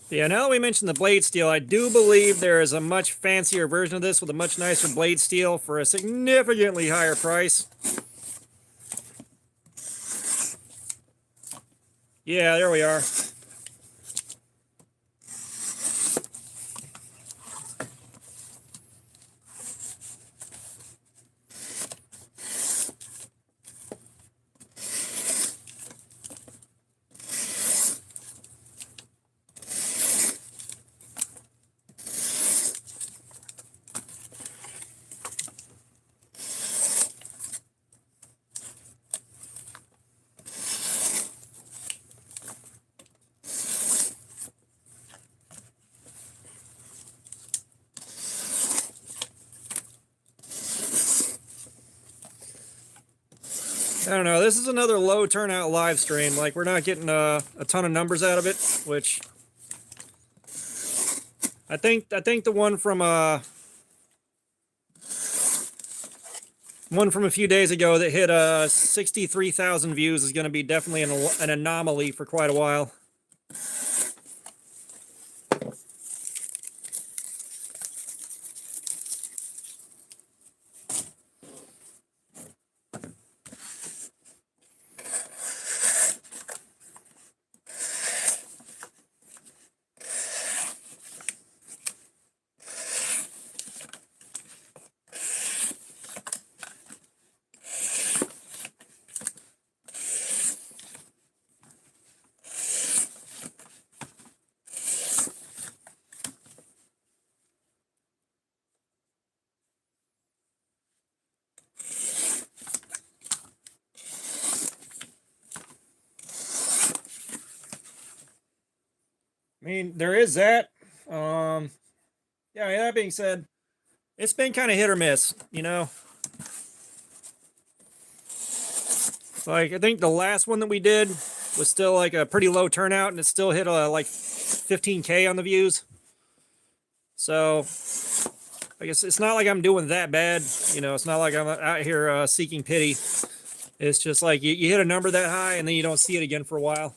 Yeah, now that we mentioned the blade steel, I do believe there is a much fancier version of this with a much nicer blade steel for a significantly higher price. Yeah, there we are. I don't know. This is another low turnout live stream. Like, we're not getting a ton of numbers out of it, which I think the one from a few days ago that hit 63,000 views is going to be definitely an anomaly for quite a while. mean, there is that. Yeah, that being said, it's been kind of hit or miss, you know. Like, I think the last one that we did was still like a pretty low turnout, and it still hit like 15K on the views. So I guess it's not like I'm doing that bad, you know. It's not like I'm out here seeking pity. It's just like you hit a number that high, and then you don't see it again for a while.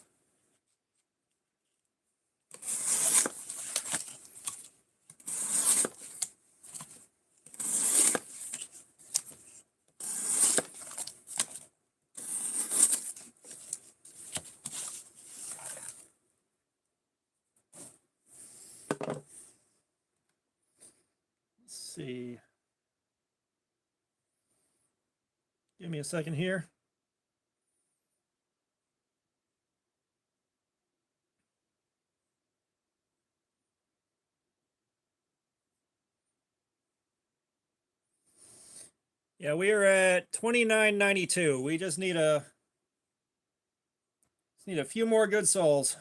See. Give me a second here. Yeah, we are at 29.92. We just need a few more good souls.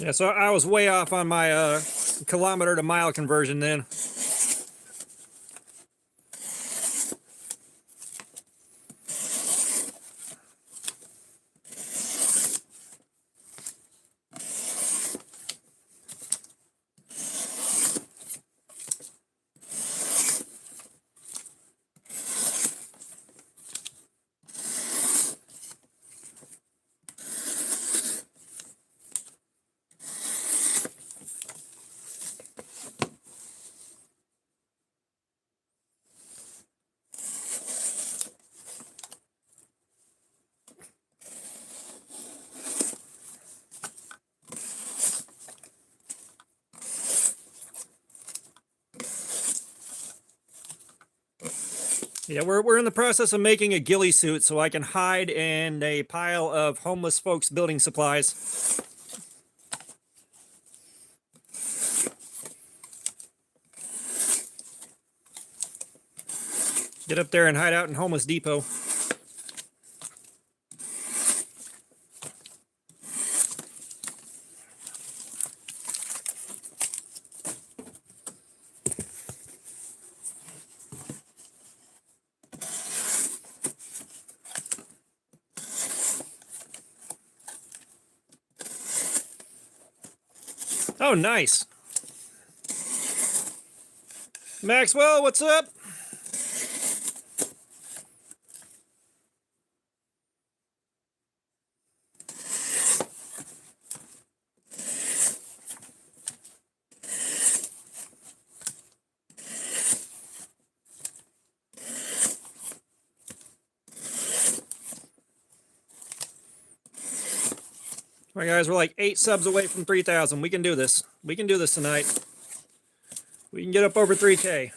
Yeah, so I was way off on my kilometer to mile conversion then. Yeah, we're in the process of making a ghillie suit so I can hide in a pile of homeless folks' building supplies. Get up there and hide out in Homeless Depot. Oh, nice. Maxwell, what's up? All right, guys, we're like 8 subs away from 3,000. We can do this. We can do this tonight. We can get up over 3K.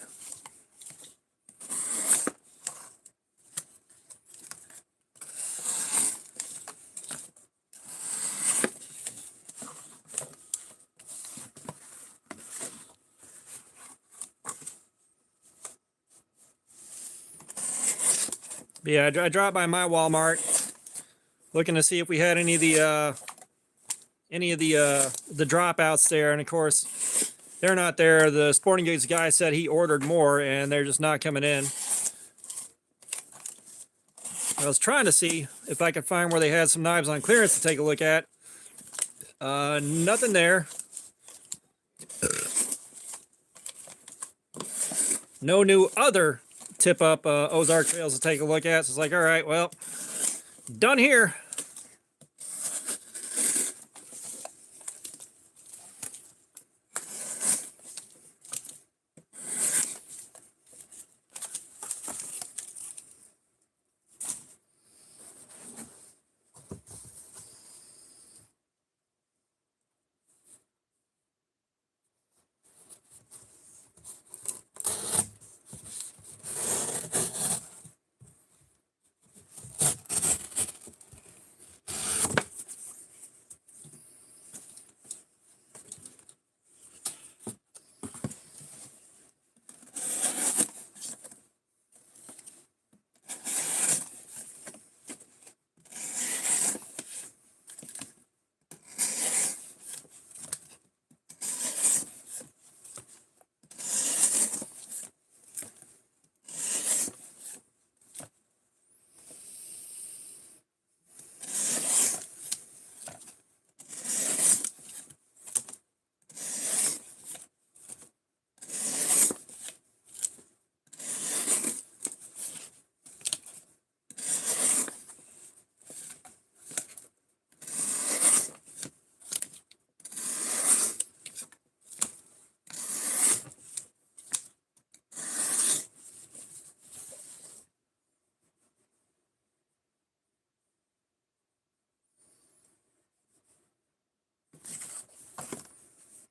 But yeah, I dropped by my Walmart, looking to see if we had any of the dropouts there, and of course, they're not there. The Sporting Goods guy said he ordered more, and they're just not coming in. I was trying to see if I could find where they had some knives on clearance to take a look at. Nothing there. No new other tip-up Ozark trails to take a look at. So it's like, all right, well, done here.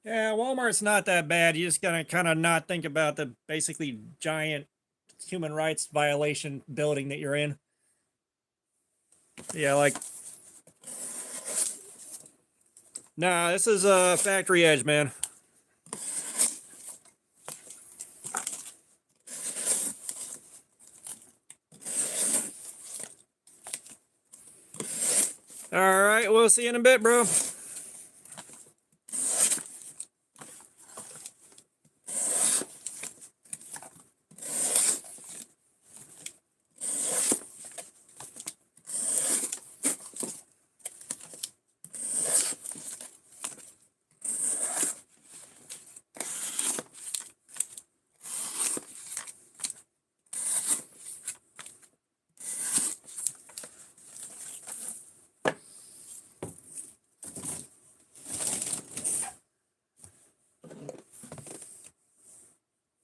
Yeah, Walmart's not that bad. You just gotta kind of not think about the basically giant human rights violation building that you're in. Yeah, like, nah, this is a factory edge, man. All right, we'll see you in a bit, bro.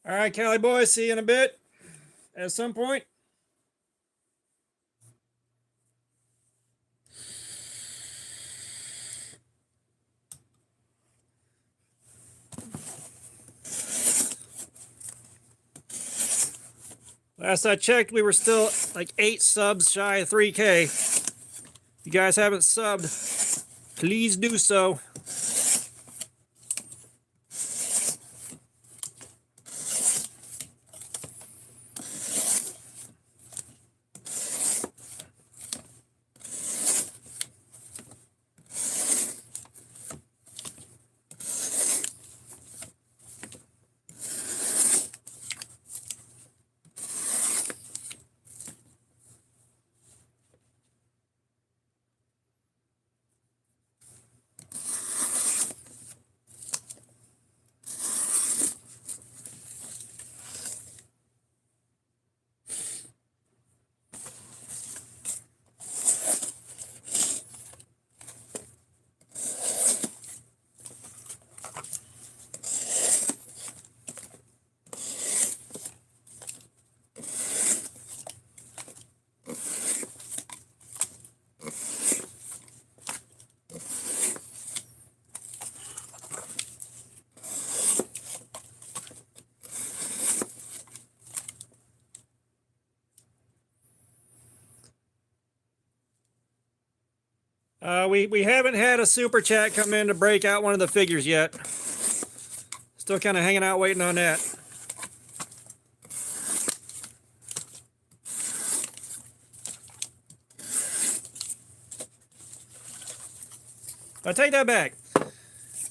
All right, Cali boys, see you in a bit at some point. Last I checked, we were still like 8 subs shy of 3K. If you guys haven't subbed, please do so. We haven't had a super chat come in to break out one of the figures yet. Still kind of hanging out waiting on that. I take that back.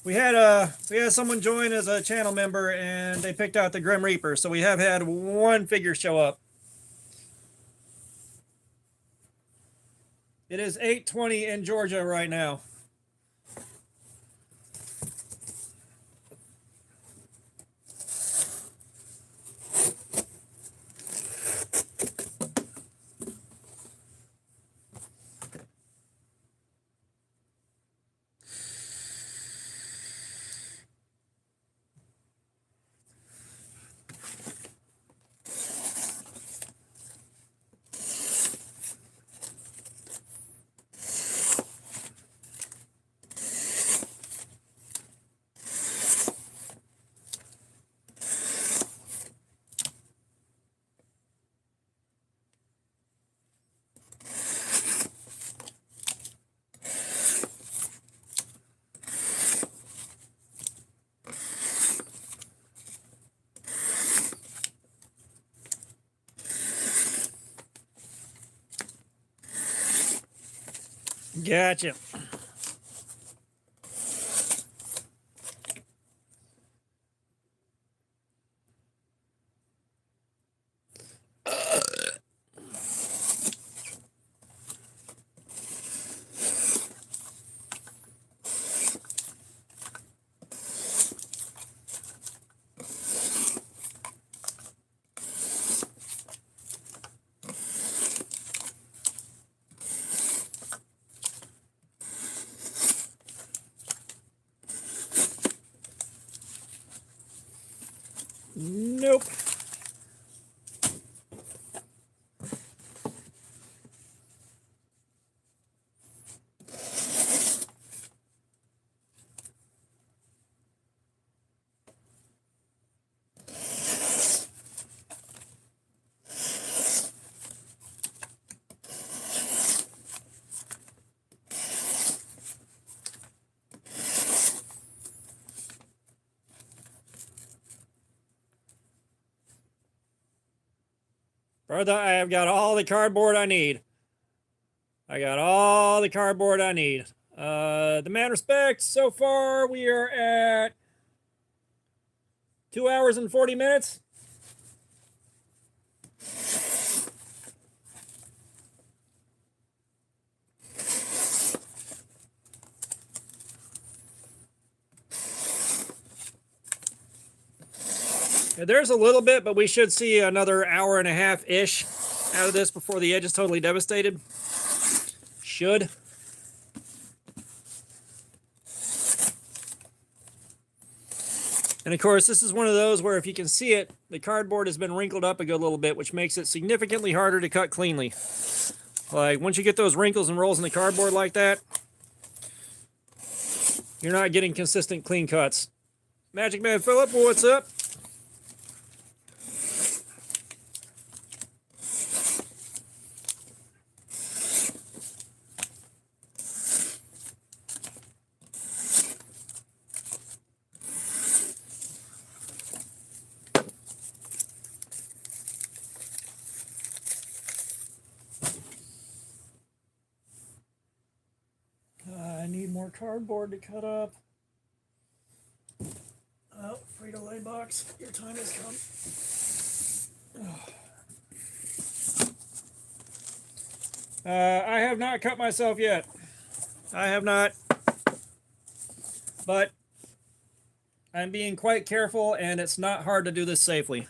We had someone join as a channel member and they picked out the Grim Reaper, so we have had one figure show up. It is 8:20 in Georgia right now. Gotcha. Nope. Brother, I have got all the cardboard I need. I got all the cardboard I need. The man respect, so far we are at 2 hours and 40 minutes. Yeah, there's a little bit, but we should see another hour and a half-ish out of this before the edge is totally devastated. Should. And of course, this is one of those where if you can see it, the cardboard has been wrinkled up a good little bit, which makes it significantly harder to cut cleanly. Like, once you get those wrinkles and rolls in the cardboard like that, you're not getting consistent clean cuts. Magic Man Phillip, what's up? I need more cardboard to cut up. Oh, Frito-Lay box, your time has come. I have not cut myself yet. I have not. But I'm being quite careful, and it's not hard to do this safely.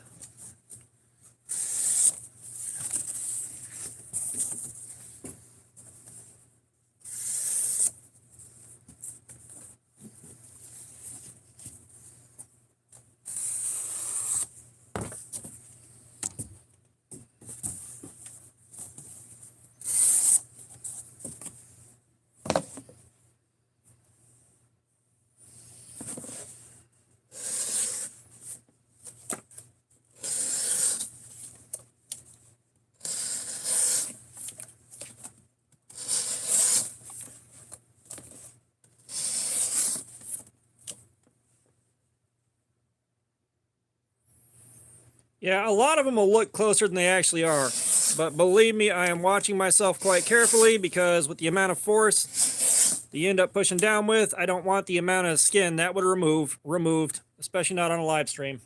Yeah, a lot of them will look closer than they actually are. But believe me, I am watching myself quite carefully because with the amount of force that you end up pushing down with, I don't want the amount of skin that would removed, especially not on a live stream.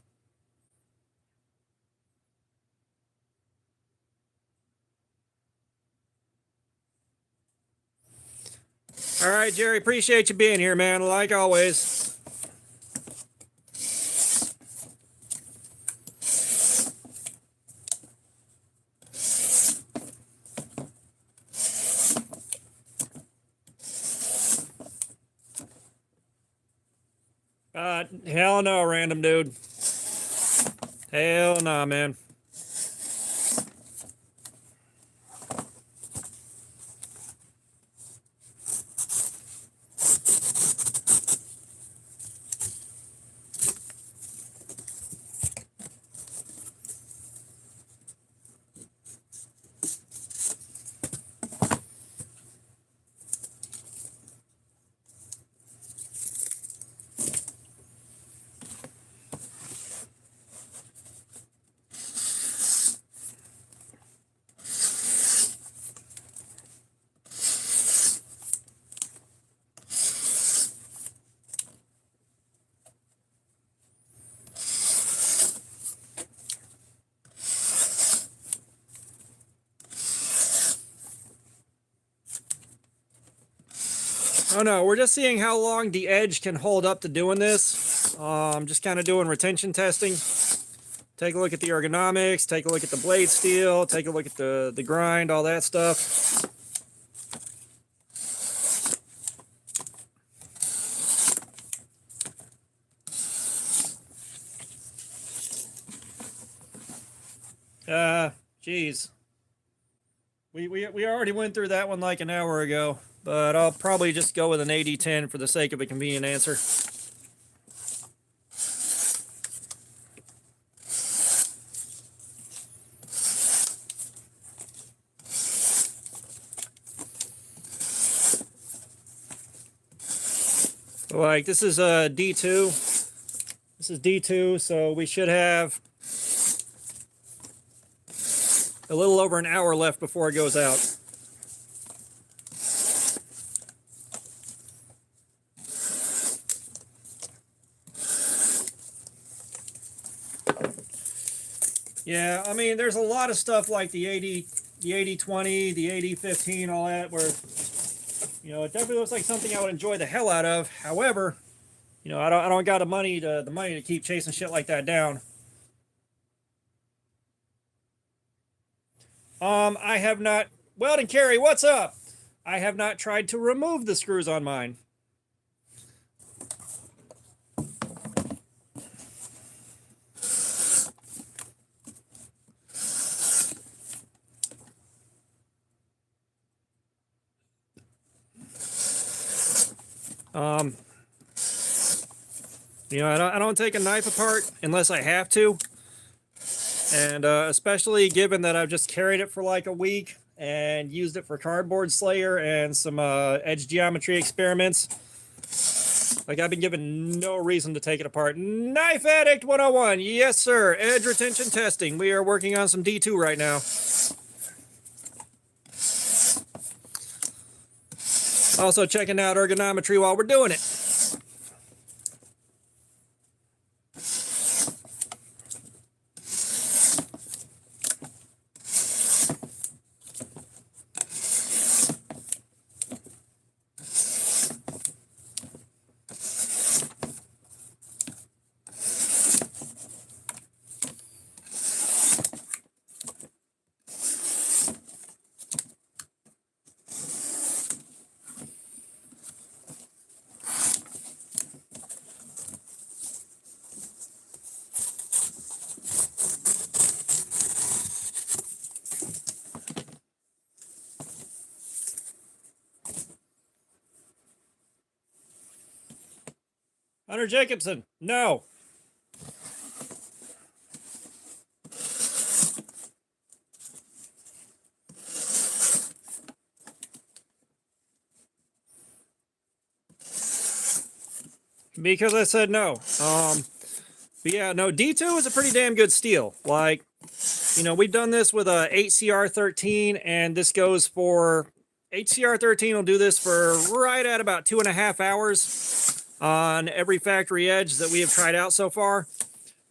All right, Jerry, appreciate you being here, man, like always. Hell no, random dude. Hell no, man. Oh no, we're just seeing how long the edge can hold up to doing this. Just kind of doing retention testing. Take a look at the ergonomics, take a look at the blade steel, take a look at the grind, all that stuff. Geez. We already went through that one like an hour ago, but I'll probably just go with an 80-10 for the sake of a convenient answer. Like, this is D2. This is D2, so we should have a little over an hour left before it goes out. Yeah, I mean, there's a lot of stuff like the 80-20, the 80-15, all that, where, you know, it definitely looks like something I would enjoy the hell out of. However, you know, I don't got the money to keep chasing shit like that down. I have not. Weldon Carey, what's up? I have not tried to remove the screws on mine. You know, I don't take a knife apart unless I have to, and especially given that I've just carried it for like a week and used it for cardboard slayer and some edge geometry experiments. Like, I've been given no reason to take it apart. Knife Addict 101, yes sir. Edge retention testing. We are working on some D2 right now. Also checking out ergonometry while we're doing it. Hunter Jacobson, no. Because I said no. But yeah, no, D2 is a pretty damn good steel. Like, you know, we've done this with a 8CR13, and this goes for 8CR13 will do this for right at about 2.5 hours on every factory edge that we have tried out so far.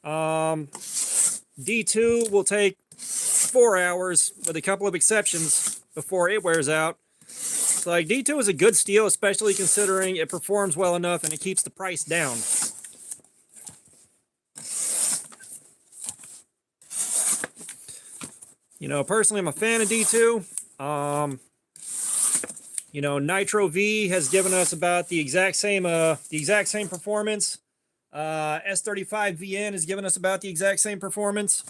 D2 will take 4 hours with a couple of exceptions before it wears out. So like, D2 is a good steel, especially considering it performs well enough and it keeps the price down. You know, personally, I'm a fan of D2. You know, Nitro V has given us about the exact same performance. S35 VN has given us about the exact same performance.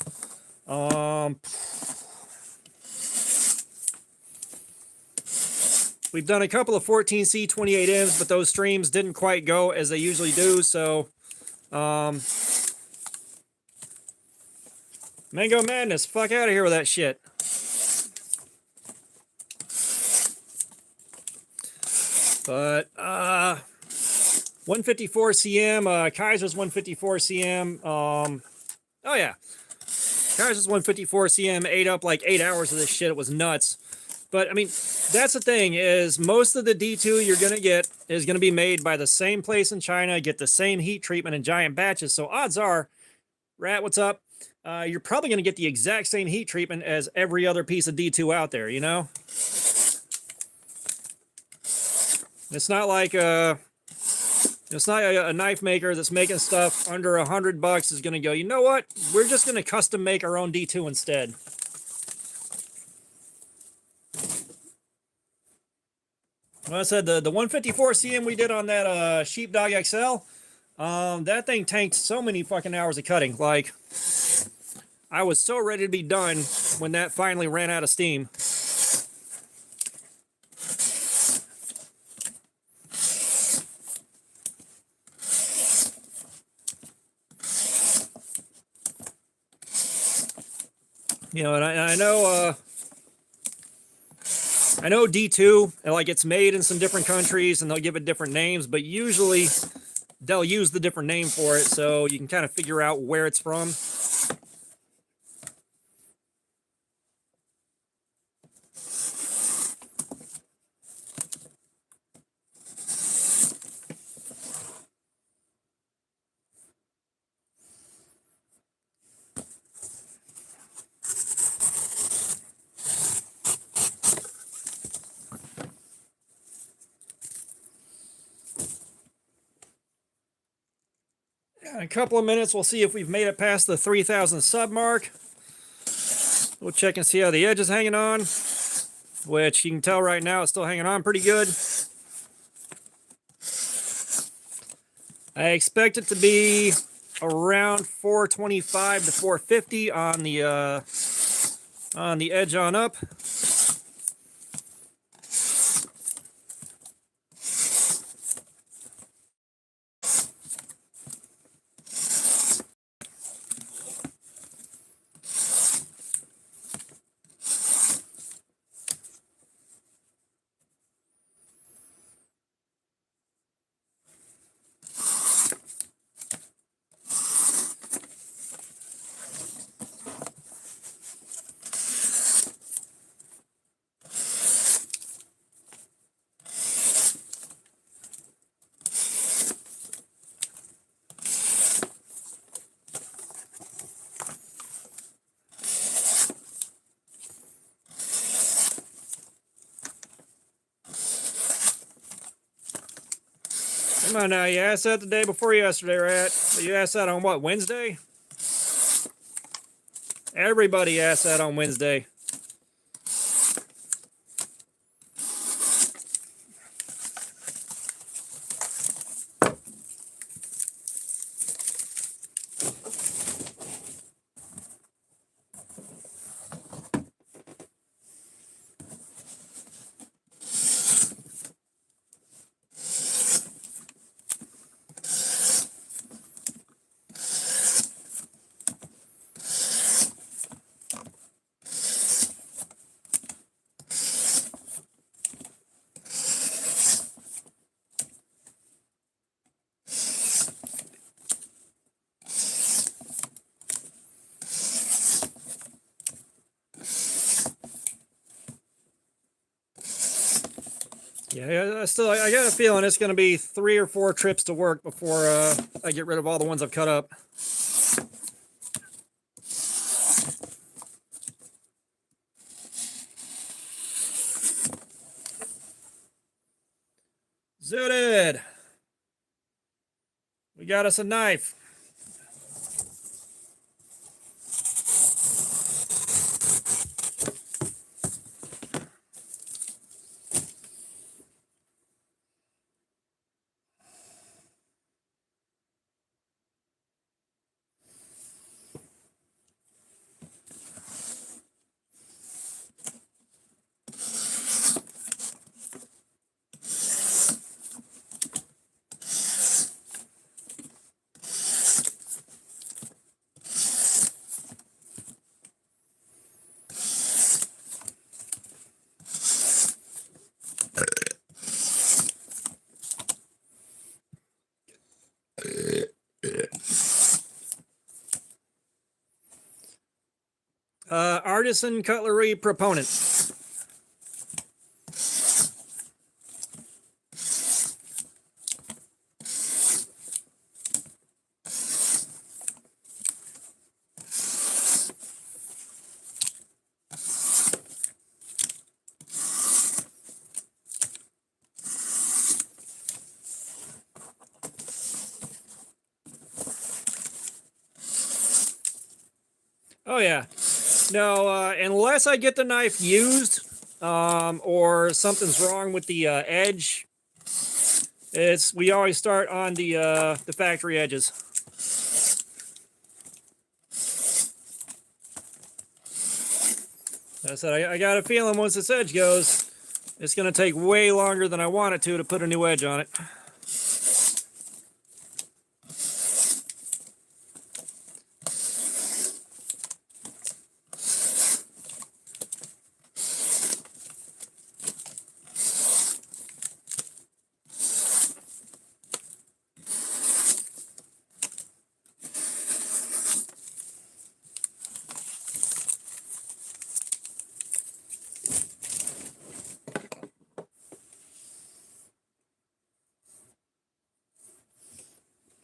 We've done a couple of 14C 28Ms, but those streams didn't quite go as they usually do. So, Mango Madness, fuck out of here with that shit. But 154 cm, Kaiser's 154 cm. Oh yeah, Kaiser's 154 cm ate up like 8 hours of this shit. It was nuts. But I mean, that's the thing, is most of the D2 you're gonna get is gonna be made by the same place in China, get the same heat treatment in giant batches. So odds are, Rat, what's up? You're probably gonna get the exact same heat treatment as every other piece of D2 out there, you know? It's not like it's not a knife maker that's making stuff under $100 is going to go, you know what? We're just going to custom make our own D2 instead. Well, I said the 154 CM we did on that Sheepdog XL, that thing tanked so many fucking hours of cutting. Like, I was so ready to be done when that finally ran out of steam. You know, and I know D2, like, it's made in some different countries and they'll give it different names, but usually they'll use the different name for it, so you can kind of figure out where it's from. In a couple of minutes, we'll see if we've made it past the 3,000 sub mark. We'll check and see how the edge is hanging on, which you can tell right now it's still hanging on pretty good. I expect it to be around 425 to 450 on the edge on up. Come on now, you asked that the day before yesterday, Rat. You asked that on what, Wednesday? Everybody asked that on Wednesday. Yeah, I got a feeling it's going to be 3 or 4 trips to work before I get rid of all the ones I've cut up. Zooted! We got us a knife. Artisan cutlery proponent. Oh yeah. No, unless I get the knife used, or something's wrong with the edge, we always start on the factory edges. I said I got a feeling once this edge goes, it's going to take way longer than I want it to put a new edge on it.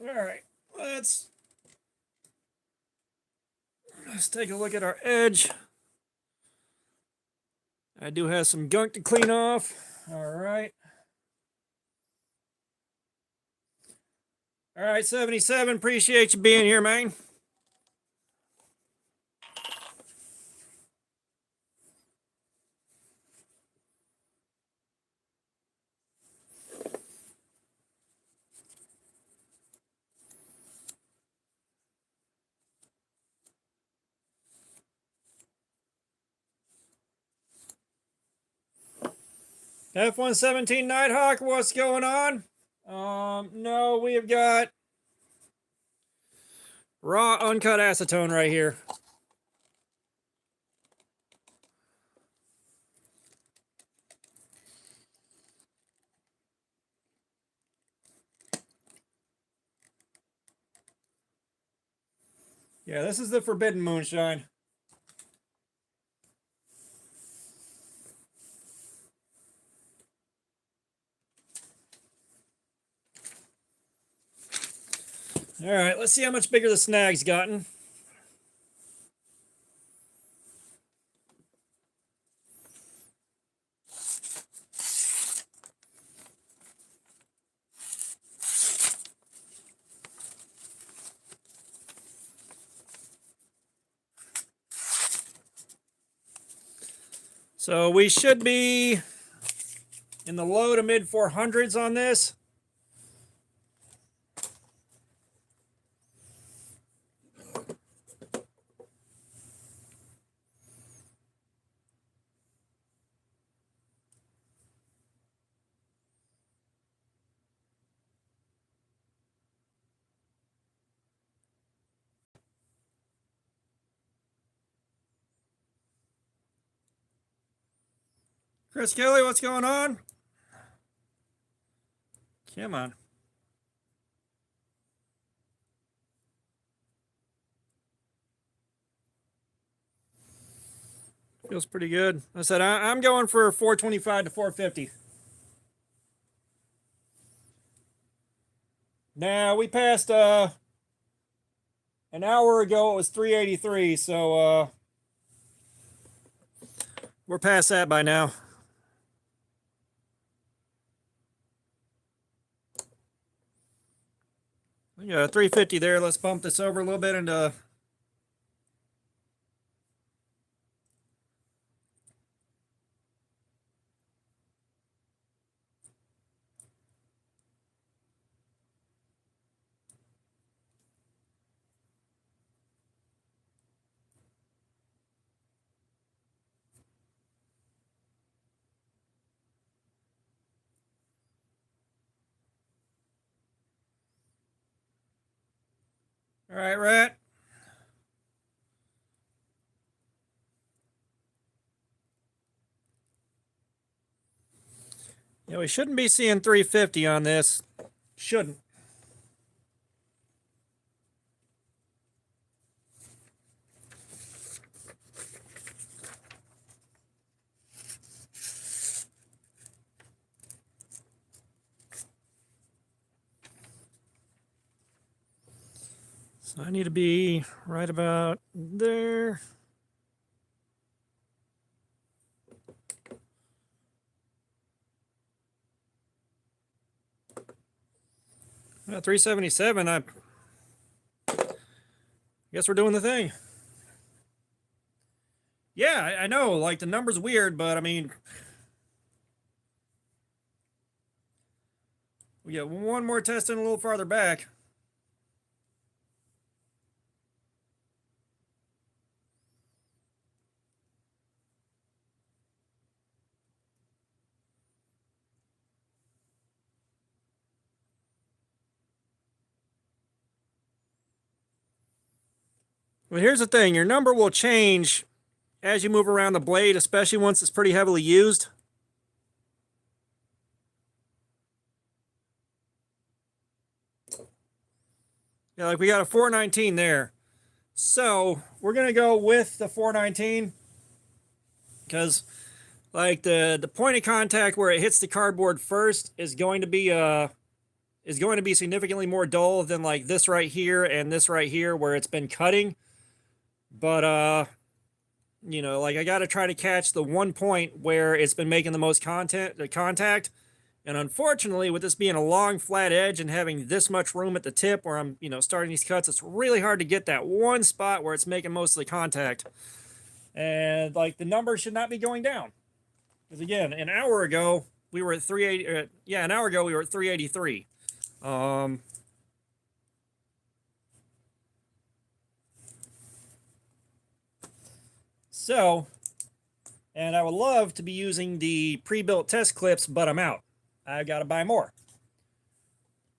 All right, let's take a look at our edge. I do have some gunk to clean off. All right. All right, 77. Appreciate you being here, man. F-117 Nighthawk, what's going on? No, we have got raw uncut acetone right here. Yeah, this is the forbidden moonshine. All right, let's see how much bigger the snag's gotten. So we should be in the low to mid 400s on this. Chris Kelly, what's going on? Come on. Feels pretty good. I said I'm going for 425 to 450. Now we passed an hour ago it was 383, so we're past that by now. We got 350 there. Let's bump this over a little bit and all right, Rat. Yeah, we shouldn't be seeing 350 on this. Shouldn't. So I need to be right about there. At 377, I guess we're doing the thing. Yeah, I know, like the number's weird, but I mean, we get one more test in a little farther back. But here's the thing, your number will change as you move around the blade, especially once it's pretty heavily used. Yeah, like we got a 419 there. So we're gonna go with the 419 because like the point of contact where it hits the cardboard first is going to be significantly more dull than like this right here and this right here where it's been cutting. But you know, like I got to try to catch the one point where it's been making the most contact, And unfortunately, with this being a long flat edge and having this much room at the tip where I'm, starting these cuts, it's really hard to get that one spot where it's making mostly contact. And like the numbers should not be going down. Because again, an hour ago we were at 380. An hour ago we were at 383. So, and I would love to be using the pre-built test clips, but I'm out. I've got to buy more.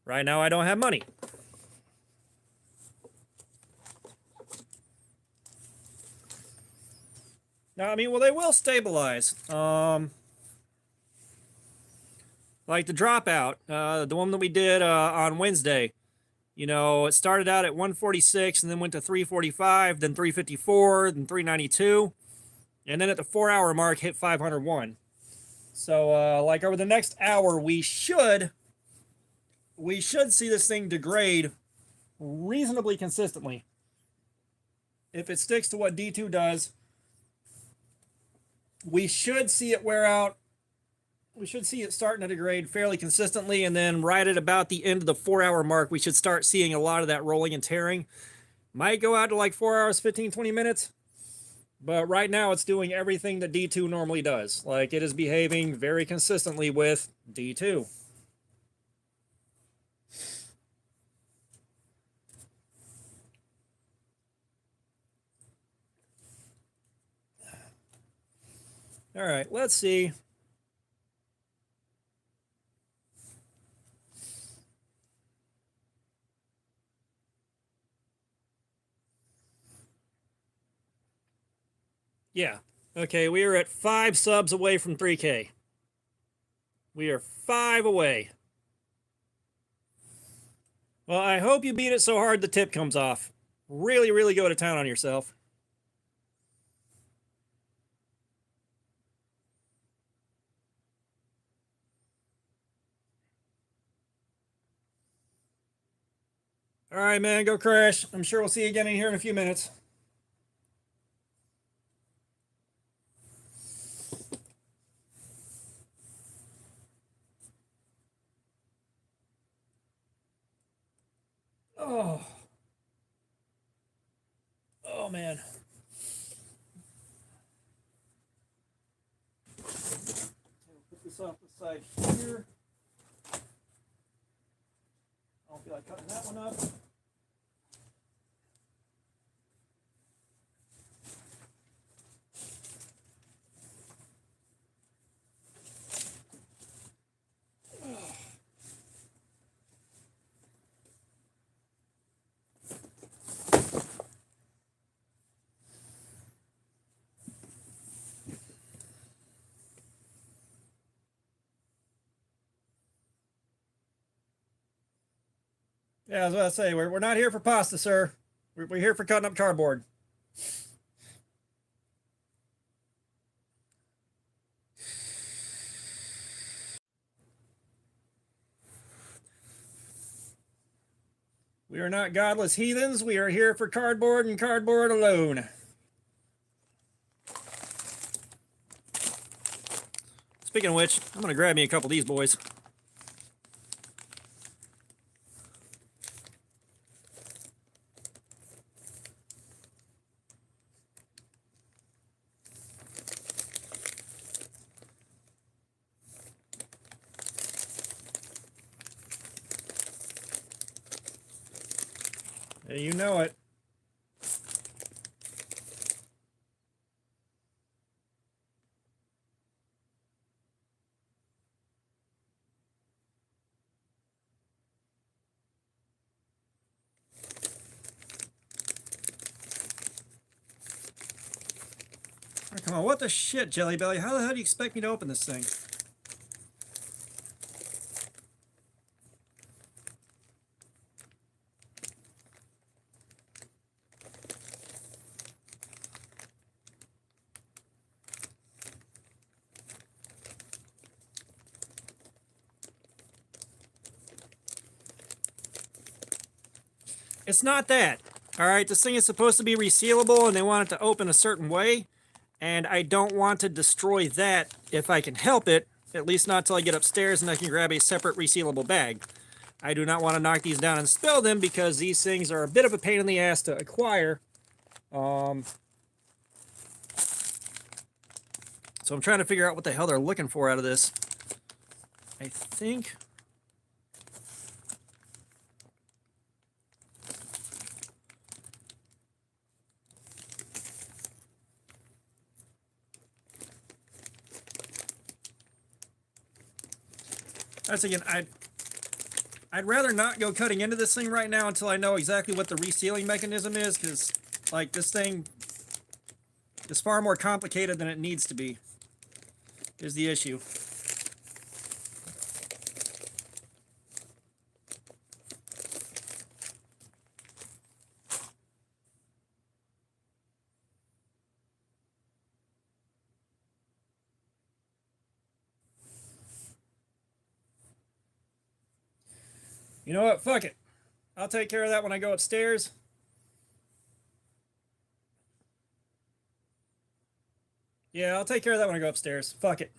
Right now I don't have money. Now, I mean, well, they will stabilize. Like the dropout, the one that we did on Wednesday. It started out at 146 and then went to 345, then 354, then 392. And then at the 4-hour mark, hit 501. So, like over the next hour, we should see this thing degrade reasonably consistently. If it sticks to what D2 does, we should see it wear out. We should see it starting to degrade fairly consistently, and then right at about the end of the 4-hour mark, we should start seeing a lot of that rolling and tearing. Might go out to like 4 hours, 15, 20 minutes. But right now it's doing everything that D2 normally does. Like it is behaving very consistently with D2. All right, let's see. Yeah. Okay, we are at 5 subs away from 3K. We are 5 away. Well, I hope you beat it so hard the tip comes off. Really, really go to town on yourself. All right, man, go crash. I'm sure we'll see you again in here in a few minutes. Oh man. Put this off the side here. I don't feel like cutting that one up. Yeah, I was about to say, we're not here for pasta, sir. We're here for cutting up cardboard. We are not godless heathens. We are here for cardboard and cardboard alone. Speaking of which, I'm going to grab me a couple of these boys. You know it. Oh, come on, what the shit, Jelly Belly? How the hell do you expect me to open this thing? It's not that. All right, this thing is supposed to be resealable and they want it to open a certain way. And I don't want to destroy that if I can help it. at least not till I get upstairs and I can grab a separate resealable bag. I do not want to knock these down and spill them because these things are a bit of a pain in the ass to acquire. So I'm trying to figure out what the hell they're looking for out of this. I think... That's again, I'd rather not go cutting into this thing right now until I know exactly what the resealing mechanism is, because, like, this thing is far more complicated than it needs to be, is the issue. You know what? Fuck it. I'll take care of that when I go upstairs. Yeah, I'll take care of that when I go upstairs. Fuck it.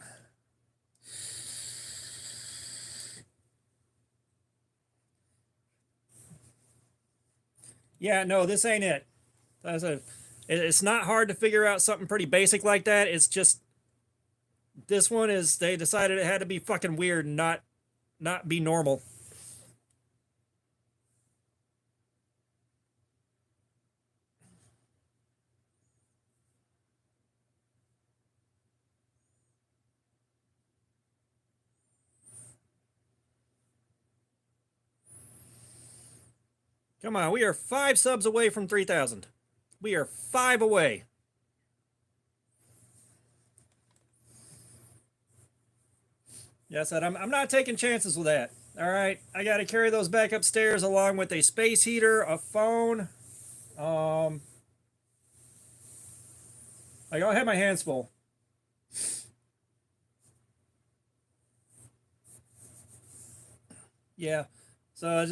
Yeah, no, this ain't it. It's not hard to figure out something pretty basic like that. It's just this one is they decided it had to be fucking weird and not be normal. Come on, we are 5 subs away from 3,000. We are 5 away. Yes, I'm not taking chances with that. All right, I got to carry those back upstairs along with a space heater, a phone. Like, I'll have my hands full. Yeah, so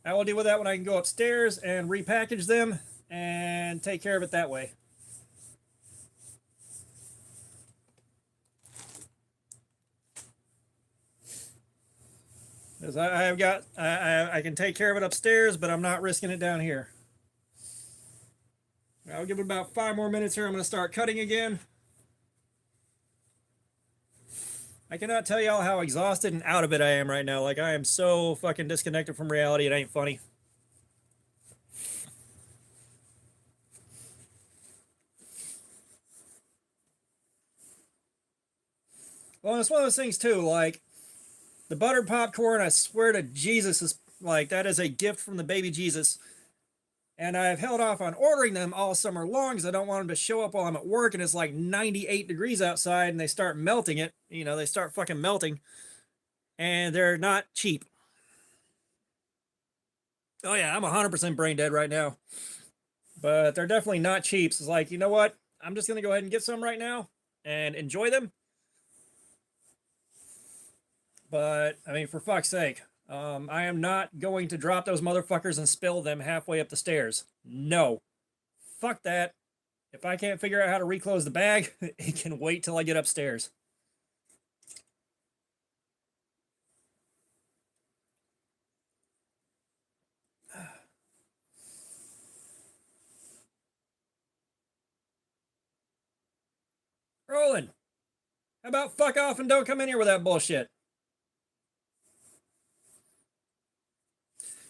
I will deal with that when I can go upstairs and repackage them and take care of it that way. Because I can take care of it upstairs, but I'm not risking it down here. I'll give it about 5 more minutes here. I'm going to start cutting again. I cannot tell y'all how exhausted and out of it I am right now. Like, I am so fucking disconnected from reality. It ain't funny. Well, it's one of those things too, like the buttered popcorn, I swear to Jesus, is like that is a gift from the baby Jesus. And I've held off on ordering them all summer long because I don't want them to show up while I'm at work and it's like 98 degrees outside and they start melting it. You know, they start fucking melting. And they're not cheap. Oh yeah, I'm 100% brain dead right now. But they're definitely not cheap. So it's like, you know what? I'm just going to go ahead and get some right now and enjoy them. But, I mean, for fuck's sake, I am not going to drop those motherfuckers and spill them halfway up the stairs. No. Fuck that. If I can't figure out how to reclose the bag, it can wait till I get upstairs. Roland, how about fuck off and don't come in here with that bullshit?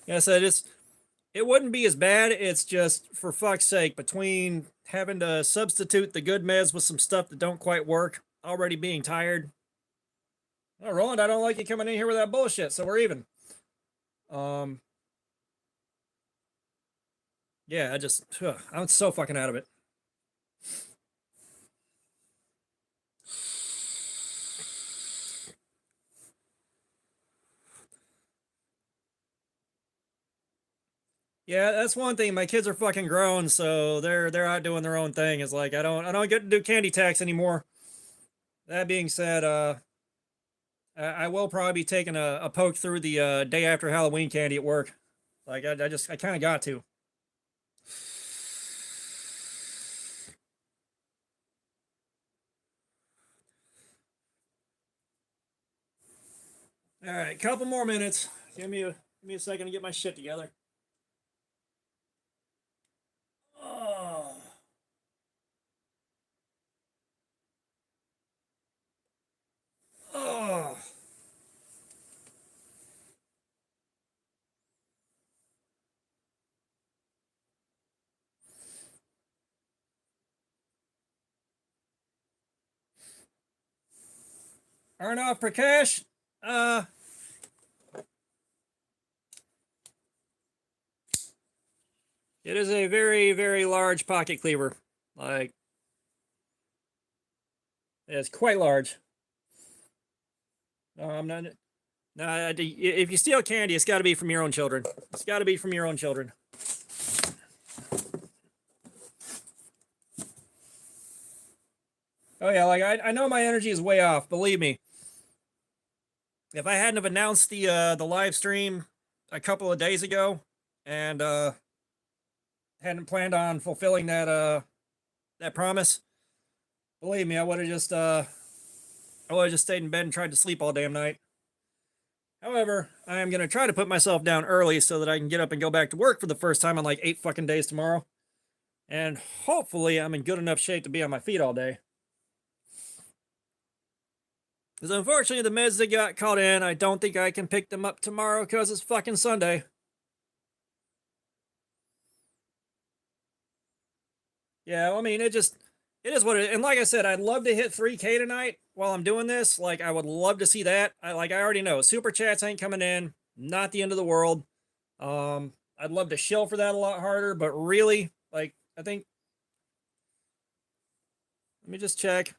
Yes, it wouldn't be as bad. It's just, for fuck's sake, between having to substitute the good meds with some stuff that don't quite work, already being tired. Oh, Roland, I don't like you coming in here with that bullshit, so we're even. Yeah, I'm so fucking out of it. Yeah, that's one thing. My kids are fucking grown, so they're out doing their own thing. It's like I don't get to do candy tax anymore. That being said, I will probably be taking a poke through the day after Halloween candy at work. Like I kind of got to. All right, couple more minutes. Give me a second to get my shit together. Oh. Oh. Arnav Prakash, it is a very, very large pocket cleaver. Like, it's quite large. No, I'm not. No, if you steal candy, it's got to be from your own children. It's got to be from your own children. Oh yeah, like I know my energy is way off. Believe me. If I hadn't have announced the live stream a couple of days ago, and hadn't planned on fulfilling that promise, believe me, I would have just stayed in bed and tried to sleep all damn night. However, I am gonna try to put myself down early so that I can get up and go back to work for the first time in like 8 fucking days tomorrow, and hopefully I'm in good enough shape to be on my feet all day. Because unfortunately, the meds that got called in, I don't think I can pick them up tomorrow because it's fucking Sunday. Yeah, well, I mean, it is what it is. And like I said, I'd love to hit 3K tonight while I'm doing this. Like, I would love to see that. I already know super chats ain't coming in. Not the end of the world. I'd love to shill for that a lot harder, but really, like, I think. Let me just check.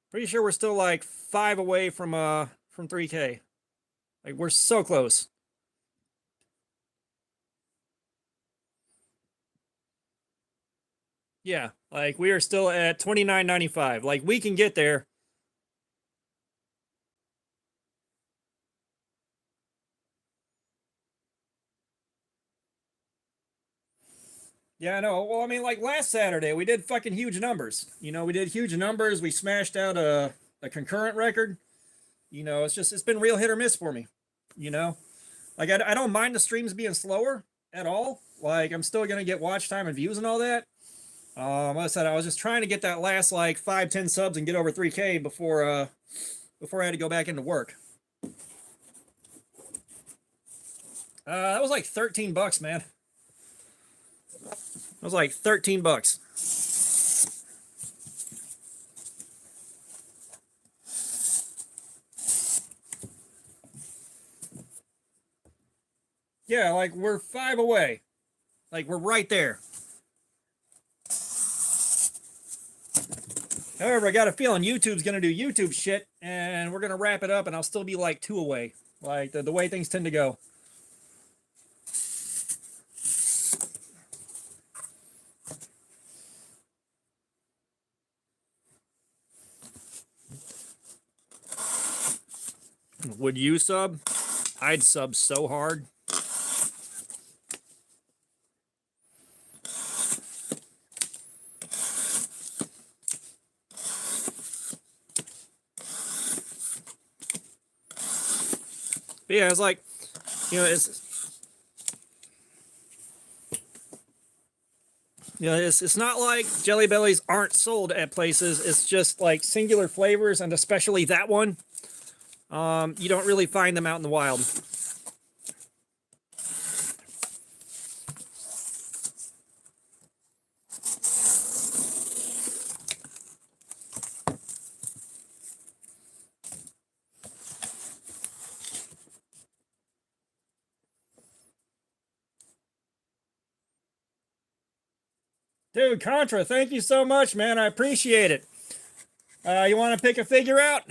Pretty sure we're still like 5 away from 3K. Like, we're so close. Yeah, like we are still at 29.95. Like, we can get there. Yeah, I know. Well, I mean, like last Saturday, we did fucking huge numbers. You know, we did huge numbers. We smashed out a concurrent record. You know, it's been real hit or miss for me. You know, like I don't mind the streams being slower at all. Like, I'm still gonna get watch time and views and all that. Like I said, I was just trying to get that last like 5-10 subs and get over 3K before I had to go back into work. That was like $13, man. It was like $13. Yeah, like we're 5 away. Like, we're right there. However, I got a feeling YouTube's gonna do YouTube shit, and we're gonna wrap it up, and I'll still be like 2 away. Like the way things tend to go. Would you sub? I'd sub so hard. But yeah, it's like, you know, it's not like Jelly Bellies aren't sold at places. It's just like singular flavors, and especially that one. You don't really find them out in the wild. Dude, Contra, thank you so much, man. I appreciate it. You want to pick a figure out?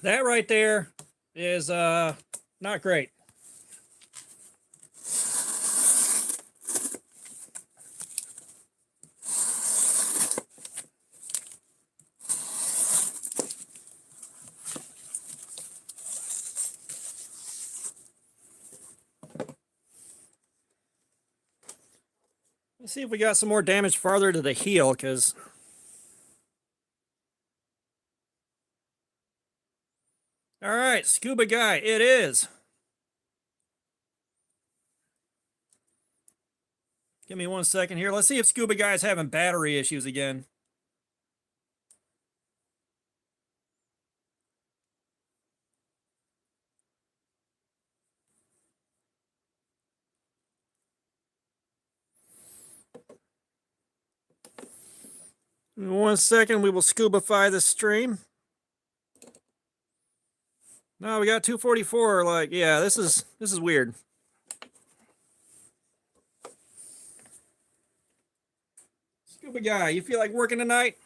That right there is not great. Let's see if we got some more damage farther to the heel, because all right, Scuba Guy, it is. Give me 1 second here. Let's see if Scuba Guy's having battery issues again. In 1 second, we will scubify the stream. No, we got 244. Like, yeah, this is weird. Scuba Guy, you feel like working tonight?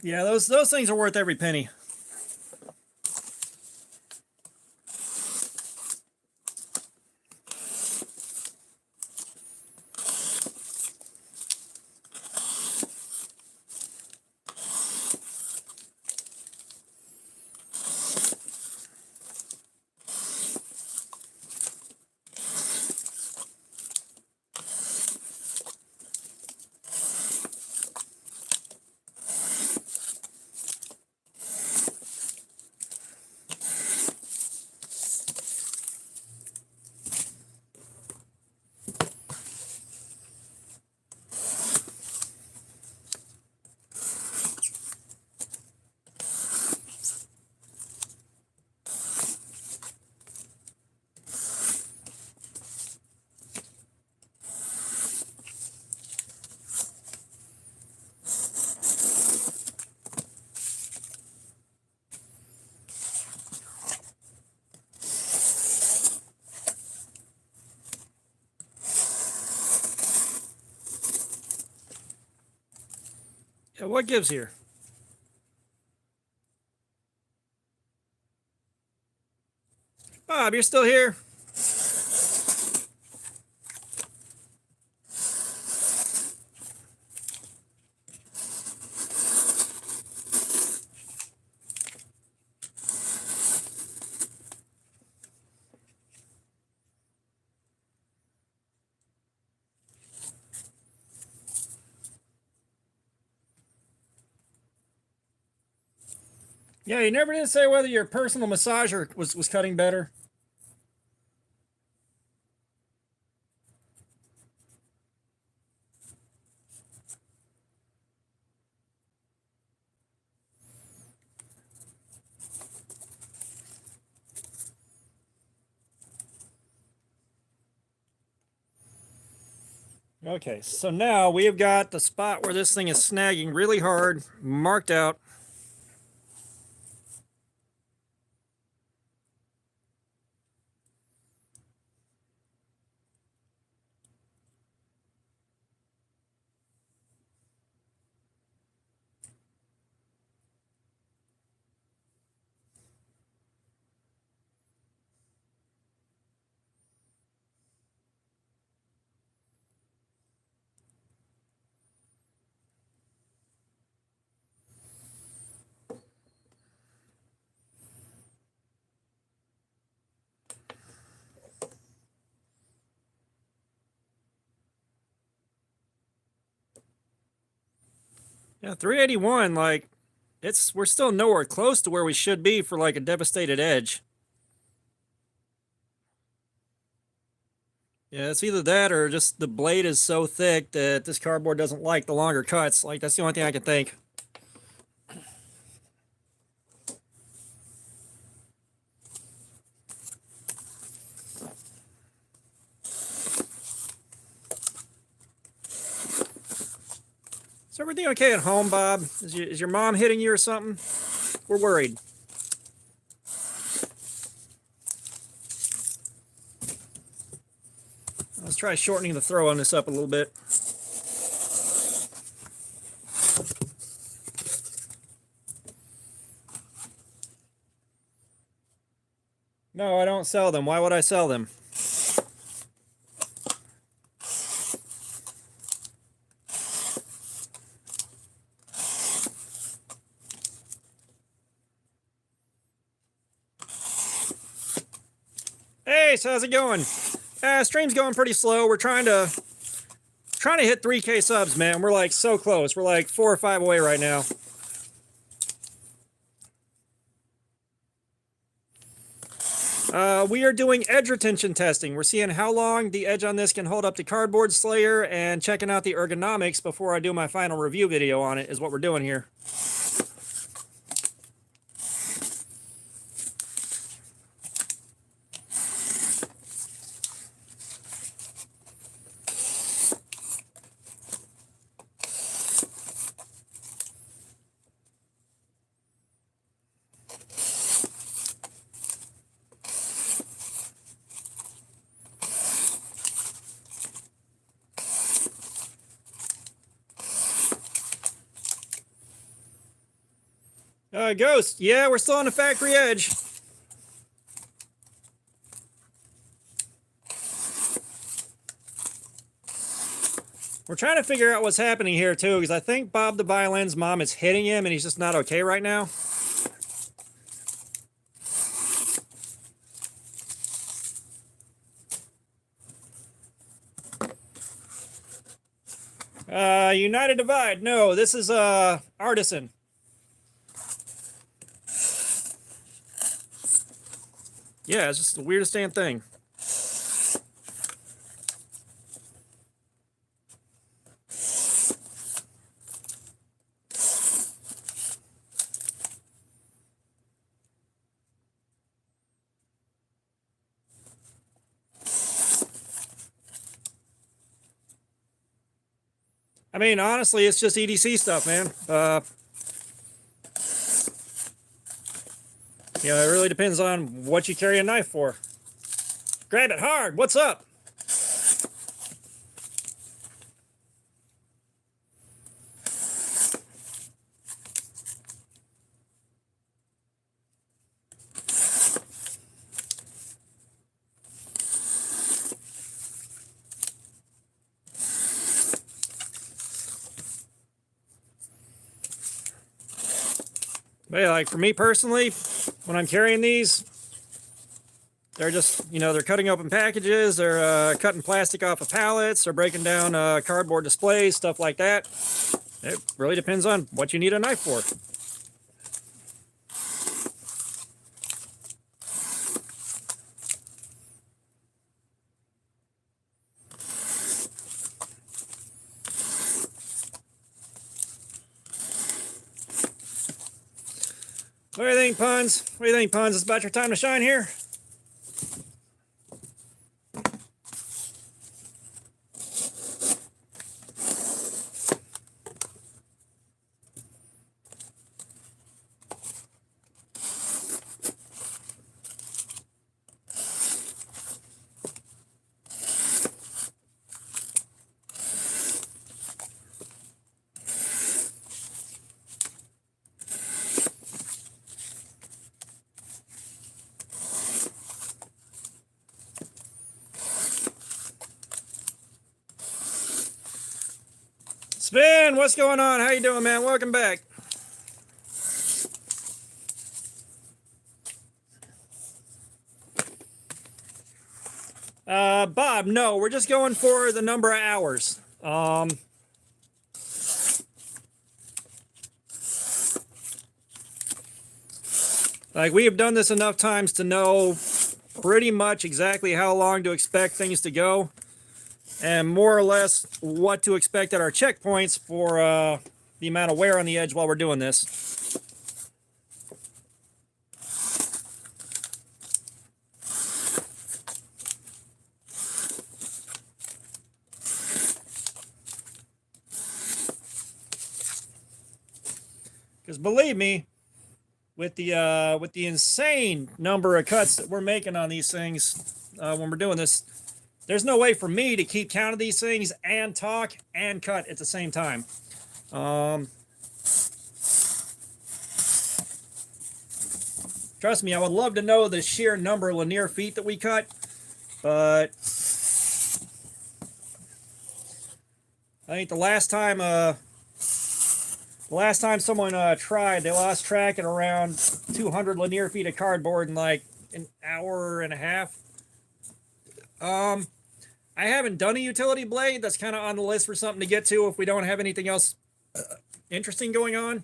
Yeah, those things are worth every penny. Yeah, what gives here? Bob, you're still here? Yeah, you never did say whether your personal massager was cutting better. Okay, so now we have got the spot where this thing is snagging really hard, marked out. Yeah, 381, like, we're still nowhere close to where we should be for like a devastated edge. Yeah, it's either that or just the blade is so thick that this cardboard doesn't like the longer cuts. Like, that's the only thing I can think. Is everything okay at home, Bob? Is your mom hitting you or something? We're worried. Let's try shortening the throw on this up a little bit. No, I don't sell them. Why would I sell them? Hey, so how's it going? Stream's going pretty slow. We're trying to hit 3K subs, man. We're like so close. We're like 4 or 5 away right now. We are doing edge retention testing. We're seeing how long the edge on this can hold up to Cardboard Slayer and checking out the ergonomics before I do my final review video on it is what we're doing here. Ghost, yeah, we're still on the factory edge. We're trying to figure out what's happening here, too, because I think Bob the Violin's mom is hitting him, and he's just not okay right now. United Divide. No, this is, Artisan. Yeah, it's just the weirdest damn thing. I mean, honestly, it's just EDC stuff, man. You know, it really depends on what you carry a knife for. Grab it hard. What's up? But yeah, like for me personally, when I'm carrying these, they're just, you know, they're cutting open packages, they're cutting plastic off of pallets, they're breaking down cardboard displays, stuff like that. It really depends on what you need a knife for. What do you think, Puns? What do you think, Puns? It's about your time to shine here? Sven, what's going on? How you doing, man? Welcome back. Bob, no, we're just going for the number of hours. Like, we have done this enough times to know pretty much exactly how long to expect things to go, and more or less what to expect at our checkpoints for the amount of wear on the edge while we're doing this. Because believe me, with the insane number of cuts that we're making on these things when we're doing this, there's no way for me to keep count of these things and talk and cut at the same time. Trust me, I would love to know the sheer number of linear feet that we cut, but I think the last time someone tried, they lost track at around 200 linear feet of cardboard in like an hour and a half. I haven't done a utility blade. That's kind of on the list for something to get to if we don't have anything else interesting going on.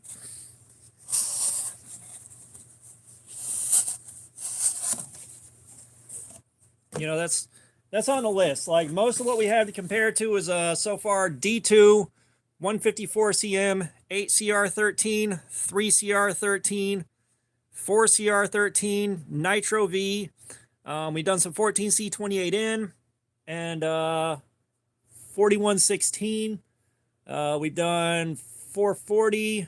You know, that's on the list. Like, most of what we have to compare to is so far D2, 154 cm, 8 CR13, 3 CR13, 4 CR13, Nitro V. We've done some 14C28N and 4116. We've done 440.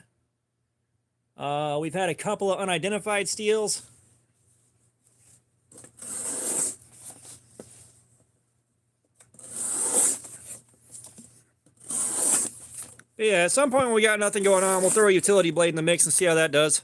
We've had a couple of unidentified steels. But yeah, at some point when we got nothing going on, we'll throw a utility blade in the mix and see how that does.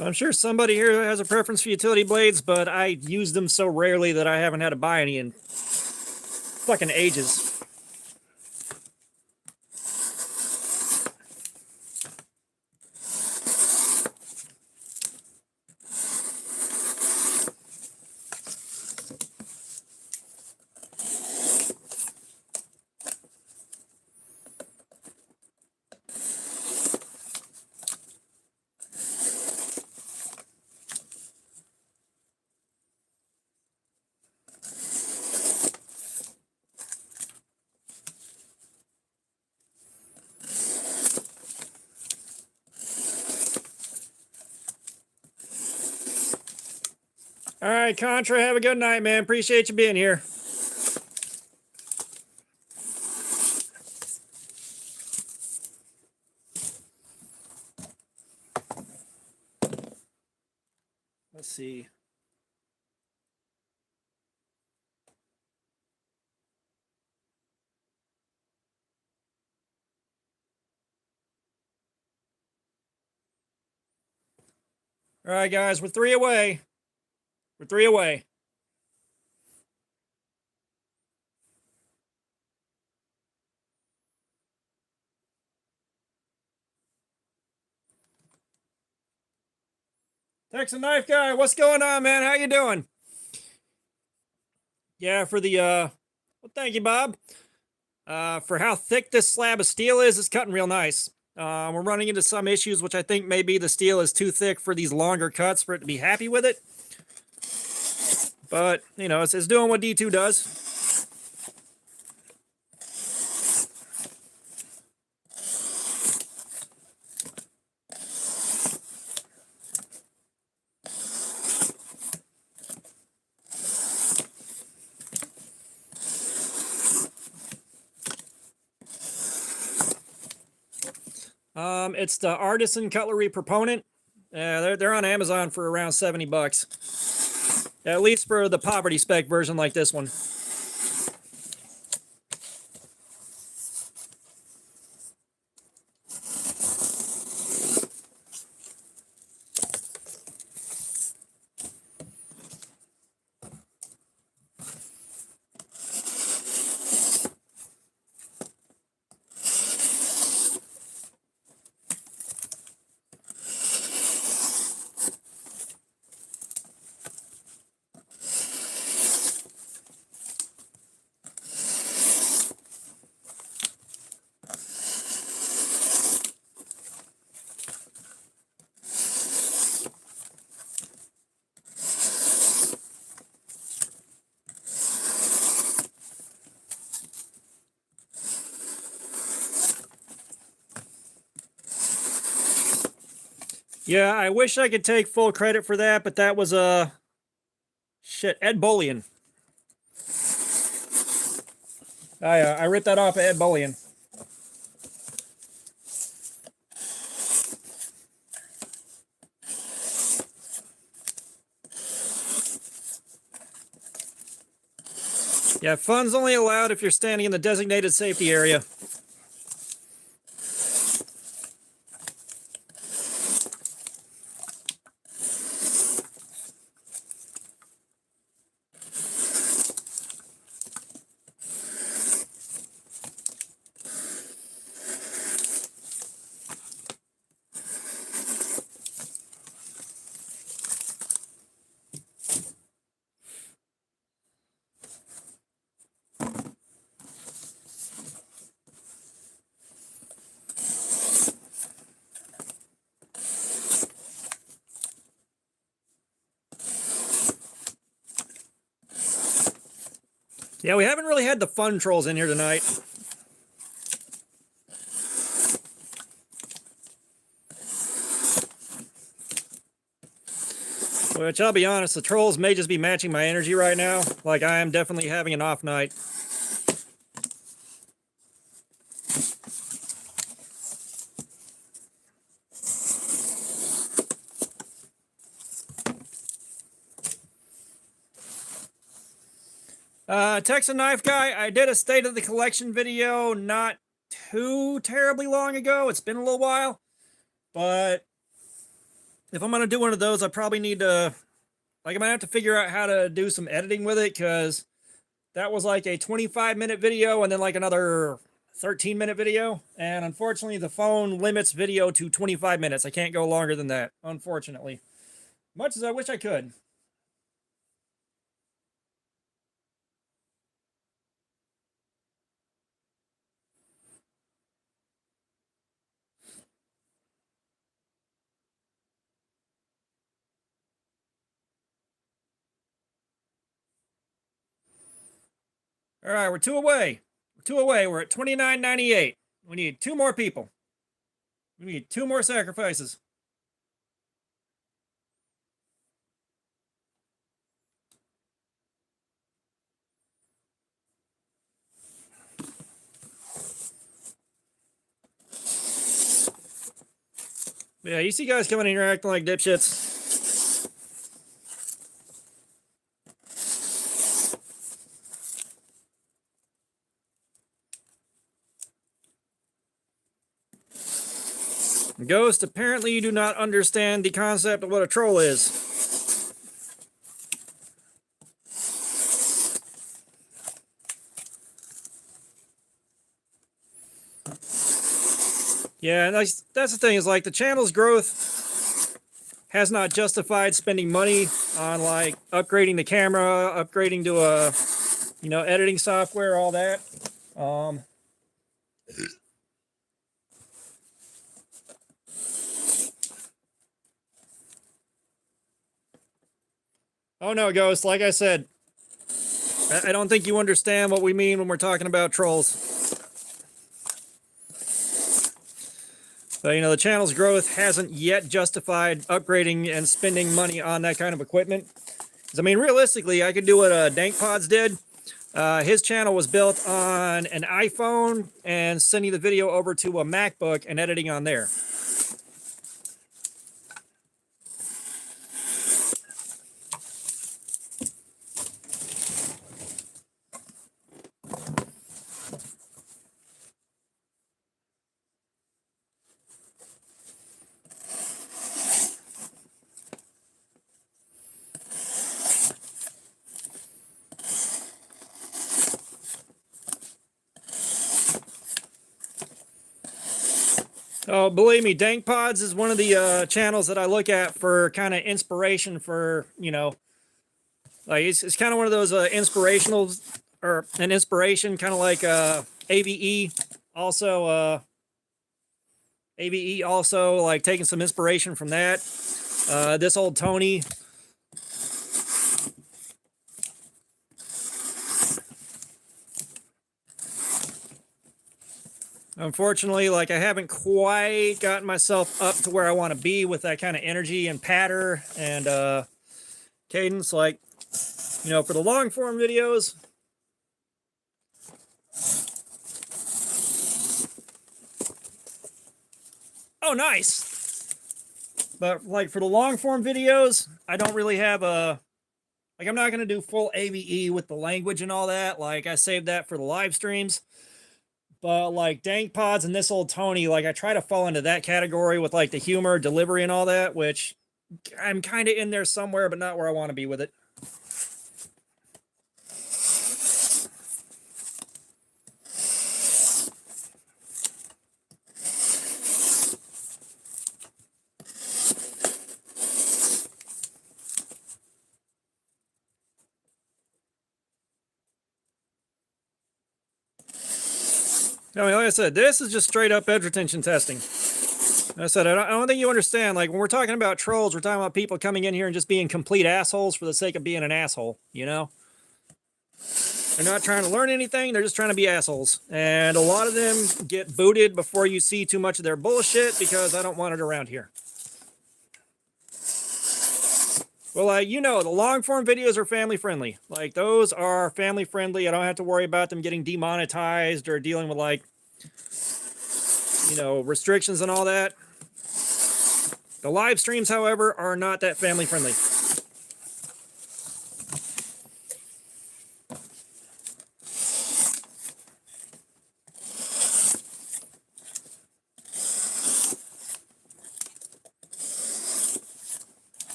I'm sure somebody here has a preference for utility blades, but I use them so rarely that I haven't had to buy any in fucking ages. All right, Contra, have a good night, man. Appreciate you being here. Let's see. All right, guys, we're 3 away. We're 3 away. Texas Knife Guy, what's going on, man? How you doing? Yeah, for the well, thank you, Bob. For how thick this slab of steel is, it's cutting real nice. We're running into some issues, which I think maybe the steel is too thick for these longer cuts for it to be happy with it. But, you know, it's doing what D2 does. It's the Artisan Cutlery Proponent. They're on Amazon for around $70. At least for the poverty spec version like this one. Yeah, I wish I could take full credit for that, but that was shit, Ed Bolian. I ripped that off of Ed Bolian. Yeah, funds only allowed if you're standing in the designated safety area. Yeah, we haven't really had the fun trolls in here tonight. Which, I'll be honest, the trolls may just be matching my energy right now. Like, I am definitely having an off night. Texan Knife Guy, I did a State of the Collection video not too terribly long ago. It's been a little while. But if I'm going to do one of those, I probably need to... Like, I'm going to have to figure out how to do some editing with it, because that was like a 25-minute video and then like another 13-minute video. And unfortunately, the phone limits video to 25 minutes. I can't go longer than that, unfortunately. Much as I wish I could. All right, we're two away. We're two away. We're at 29.98. We need 2 more people. We need 2 more sacrifices. Yeah, you see guys coming in here acting like dipshits. Ghost, apparently you do not understand the concept of what a troll is. Yeah, and that's the thing, is like the channel's growth has not justified spending money on like upgrading the camera, upgrading to a, you know, editing software, all that. Oh no, Ghost, like I said, I don't think you understand what we mean when we're talking about trolls. But, you know, the channel's growth hasn't yet justified upgrading and spending money on that kind of equipment. 'Cause, I mean, realistically, I could do what Dank Pods did. His channel was built on an iPhone and sending the video over to a MacBook and editing on there. Oh, believe me, Dank Pods is one of the channels that I look at for kind of inspiration for, you know, like it's kind of one of those inspirational or an inspiration, kind of like AVE. Also, AVE also like taking some inspiration from that. This old Tony. Unfortunately, like I haven't quite gotten myself up to where I want to be with that kind of energy and patter and cadence. Like, you know, for the long form videos, oh, nice. But like for the long form videos, I don't really have a, like I'm not going to do full AVE with the language and all that. Like I saved that for the live streams. But like Dank Pods and this old Tony, like I try to fall into that category with like the humor, delivery, and all that, which I'm kind of in there somewhere, but not where I want to be with it. I mean, like I said, this is just straight up edge retention testing. Like I said, I don't think you understand. Like when we're talking about trolls, we're talking about people coming in here and just being complete assholes for the sake of being an asshole, you know? They're not trying to learn anything. They're just trying to be assholes. And a lot of them get booted before you see too much of their bullshit because I don't want it around here. Well, like, you know, the long form videos are family friendly. Like those are family friendly. I don't have to worry about them getting demonetized or dealing with like, you know, restrictions and all that. The live streams, however, are not that family friendly.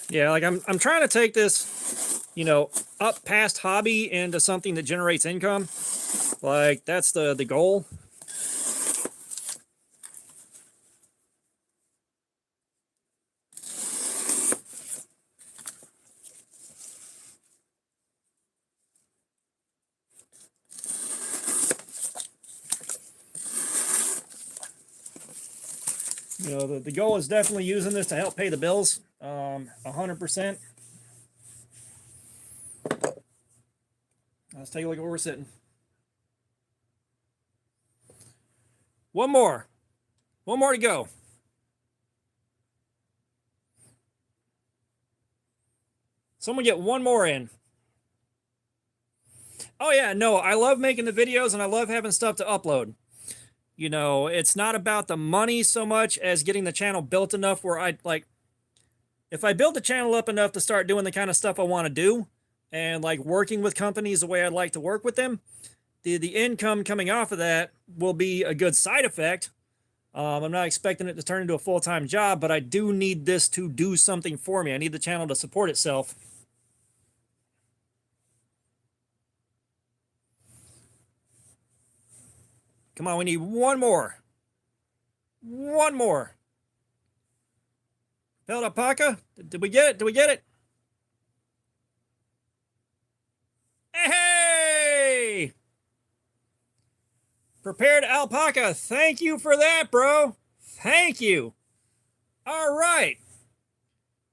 Yeah, like I'm trying to take this, you know, up past hobby into something that generates income. Like that's the goal. You know, the goal is definitely using this to help pay the bills. 100%. Let's take a look at where we're sitting. One more to go. Someone get one more in. Oh yeah, no, I love making the videos and I love having stuff to upload. You know, it's not about the money so much as getting the channel built enough where I like, if I build the channel up enough to start doing the kind of stuff I want to do and like working with companies the way I'd like to work with them, the income coming off of that will be a good side effect. I'm not expecting it to turn into a full-time job, but I do need this to do something for me. I need the channel to support itself. Come on, we need one more. One more. Pelt alpaca? Did we get it? Did we get it? Hey! Prepared alpaca. Thank you for that, bro. Thank you. All right.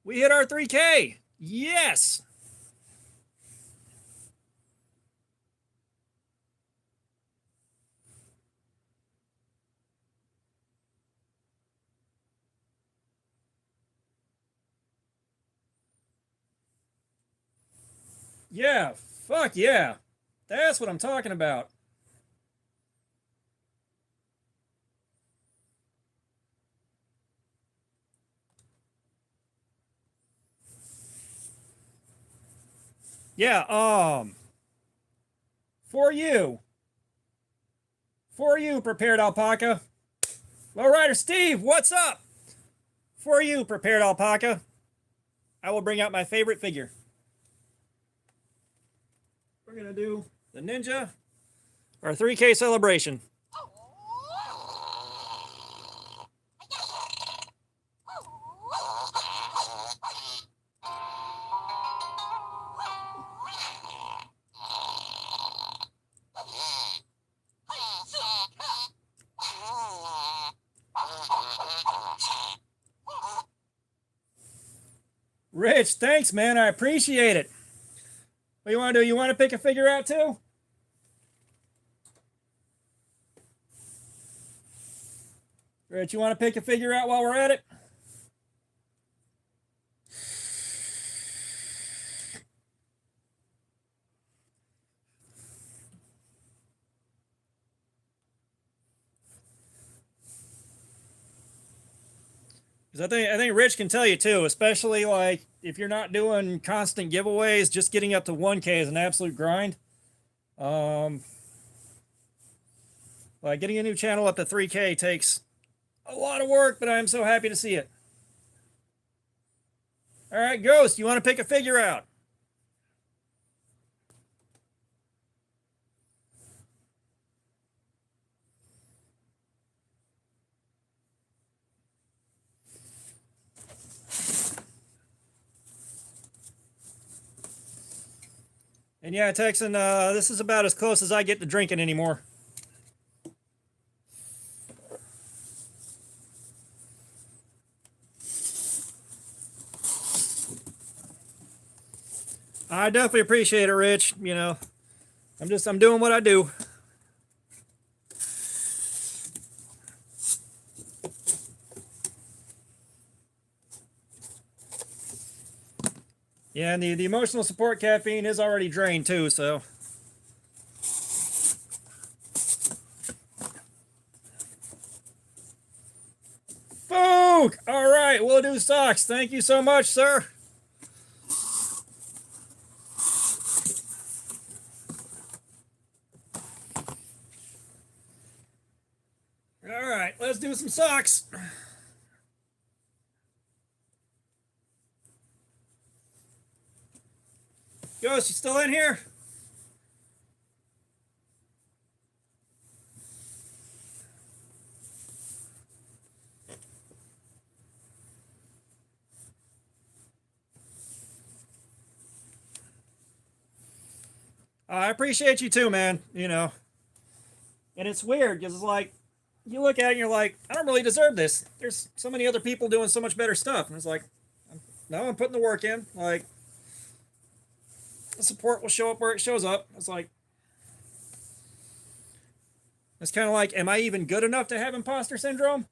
We hit our 3K. Yes. Yeah, fuck yeah. That's what I'm talking about. Yeah, for you. For you, Prepared Alpaca. Lowrider Steve, what's up? For you, Prepared Alpaca. I will bring out my favorite figure. We're going to do the Ninja, our 3K celebration. Rich, thanks, man. I appreciate it. What do you want to do? You want to pick a figure out too? Rich, you want to pick a figure out while we're at it? Because I think Rich can tell you too, especially like if you're not doing constant giveaways, just getting up to 1K is an absolute grind. Like getting a new channel up to 3K takes a lot of work, but I'm so happy to see it. All right, Ghost, you want to pick a figure out? And yeah, Texan, this is about as close as I get to drinking anymore. I definitely appreciate it, Rich. You know, I'm doing what I do. Yeah, and the emotional support caffeine is already drained too, so. Fook! All right, we'll do socks. Thank you so much, sir. All right, let's do some socks. Ghost, you still in here? I appreciate you too, man. You know, and it's weird because it's like you look at it and you're like, I don't really deserve this. There's so many other people doing so much better stuff, and it's like, no, I'm putting the work in. Like, the support will show up where it shows up. It's like, it's kind of like, am I even good enough to have imposter syndrome?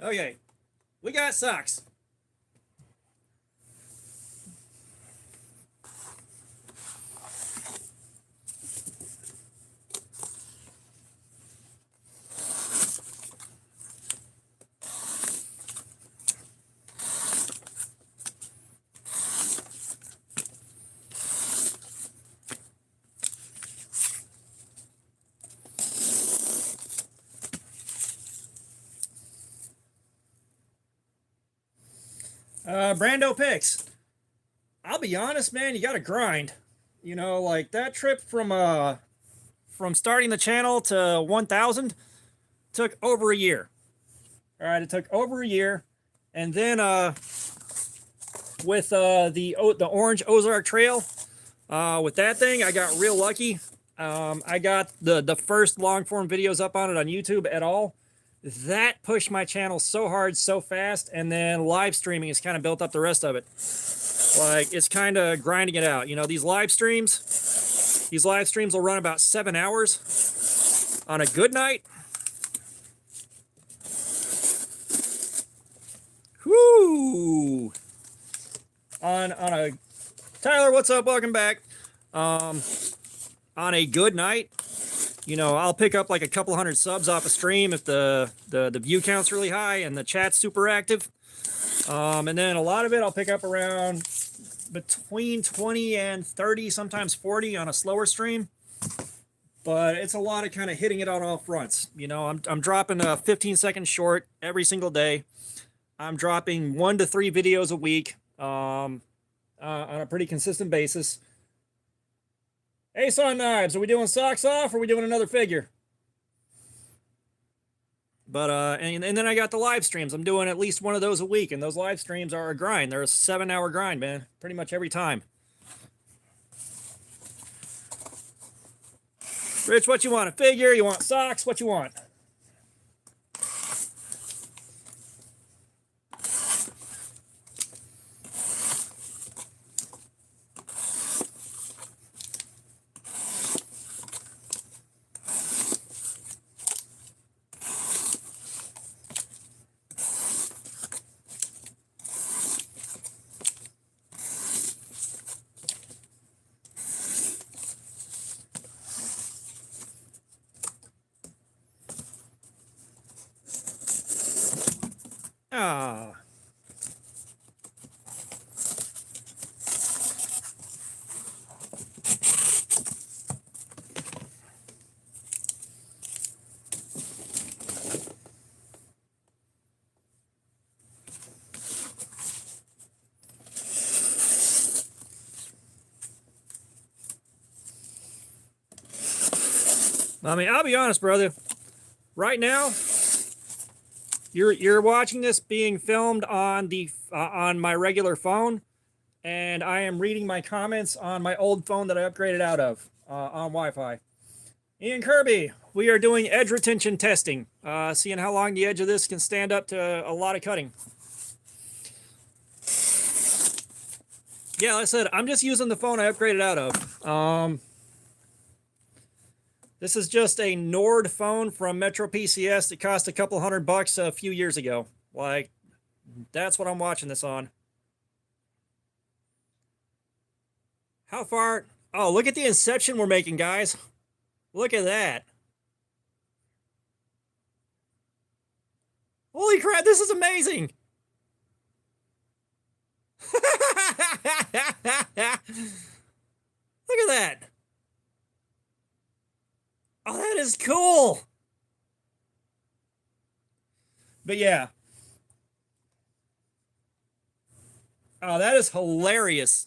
Okay, we got socks. Brando picks. I'll be honest, man, you got to grind. You know, like that trip from starting the channel to 1,000 took over a year. All right, it took over a year, and then with the Orange Ozark Trail, with that thing, I got real lucky. I got the first long form videos up on it on YouTube at all. That pushed my channel so hard, so fast, and then live streaming has kind of built up the rest of it. Like, it's kind of grinding it out. You know, these live streams will run about 7 hours on a good night. Whoo! On a Tyler, what's up? Welcome back. On a good night, you know, I'll pick up like a couple hundred subs off a stream if the view count's really high and the chat's super active. And then a lot of it I'll pick up around between 20 and 30, sometimes 40 on a slower stream. But it's a lot of kind of hitting it on all fronts. You know, I'm dropping a 15-second short every single day. I'm dropping 1 to 3 videos a week on a pretty consistent basis. Hey, Son Knives, are we doing socks off or are we doing another figure? But and then I got the live streams. I'm doing at least one of those a week, and those live streams are a grind. They're a 7-hour grind, man, pretty much every time. Rich, what you want? A figure? You want socks? What you want? Ah. I mean, I'll be honest, brother. Right now, you're watching this being filmed on the on my regular phone, and I am reading my comments on my old phone that I upgraded out of on Wi-Fi. Ian Kirby, we are doing edge retention testing, seeing how long the edge of this can stand up to a lot of cutting. Yeah, like I said, I'm just using the phone I upgraded out of. This is just a Nord phone from Metro PCS that cost a couple $100 a few years ago. Like, that's what I'm watching this on. How far? Oh, look at the inception we're making, guys. Look at that. Holy crap, this is amazing. Look at that. Oh, that is cool. But yeah. Oh, that is hilarious.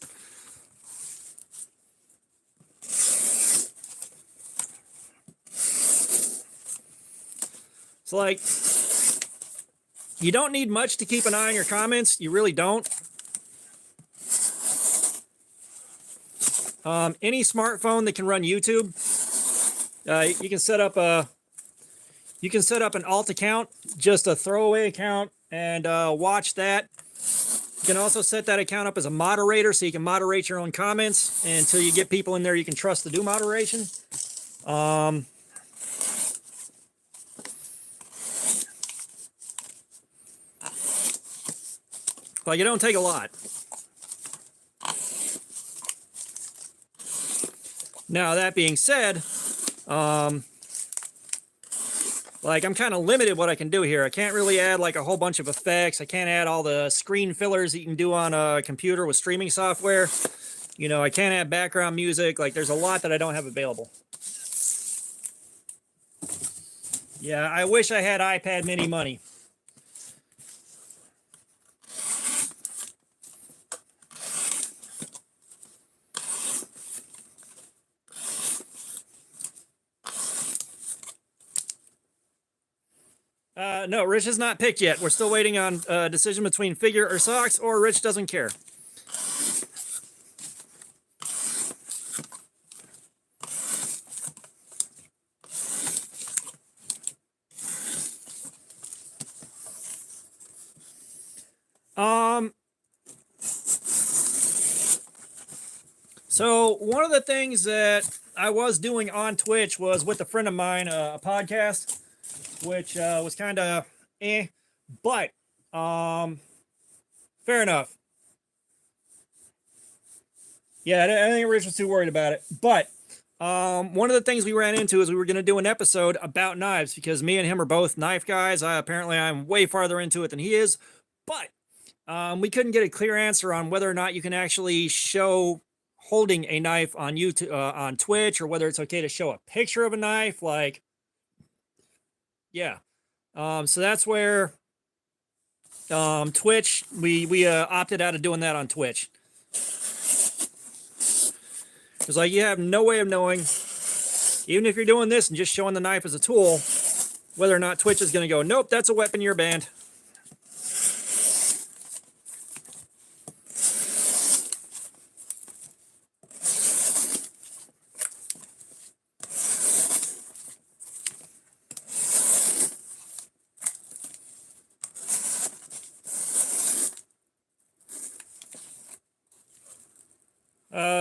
It's like, you don't need much to keep an eye on your comments. You really don't. Any smartphone that can run YouTube, you can set up an alt account, just a throwaway account, and watch that. You can also set that account up as a moderator, so you can moderate your own comments until you get people in there you can trust to do moderation. Like, it don't take a lot. Now, that being said, like, I'm kind of limited what I can do here. I can't really add like a whole bunch of effects. I can't add all the screen fillers that you can do on a computer with streaming software. You know, I can't add background music. Like, there's a lot that I don't have available. Yeah, I wish I had iPad mini money. No, Rich has not picked yet. We're still waiting on a decision between figure or socks, or Rich doesn't care. So one of the things that I was doing on Twitch was with a friend of mine, a podcast, which was kind of but Fair enough. Yeah, I didn't think Rich was too worried about it. But one of the things we ran into is we were going to do an episode about knives because me and him are both knife guys. Apparently, I'm way farther into it than he is. But we couldn't get a clear answer on whether or not you can actually show holding a knife on YouTube, on Twitch, or whether it's okay to show a picture of a knife. Like, yeah. So that's where Twitch, we opted out of doing that on Twitch. It's like you have no way of knowing, even if you're doing this and just showing the knife as a tool, whether or not Twitch is going to go, nope, that's a weapon, you're banned.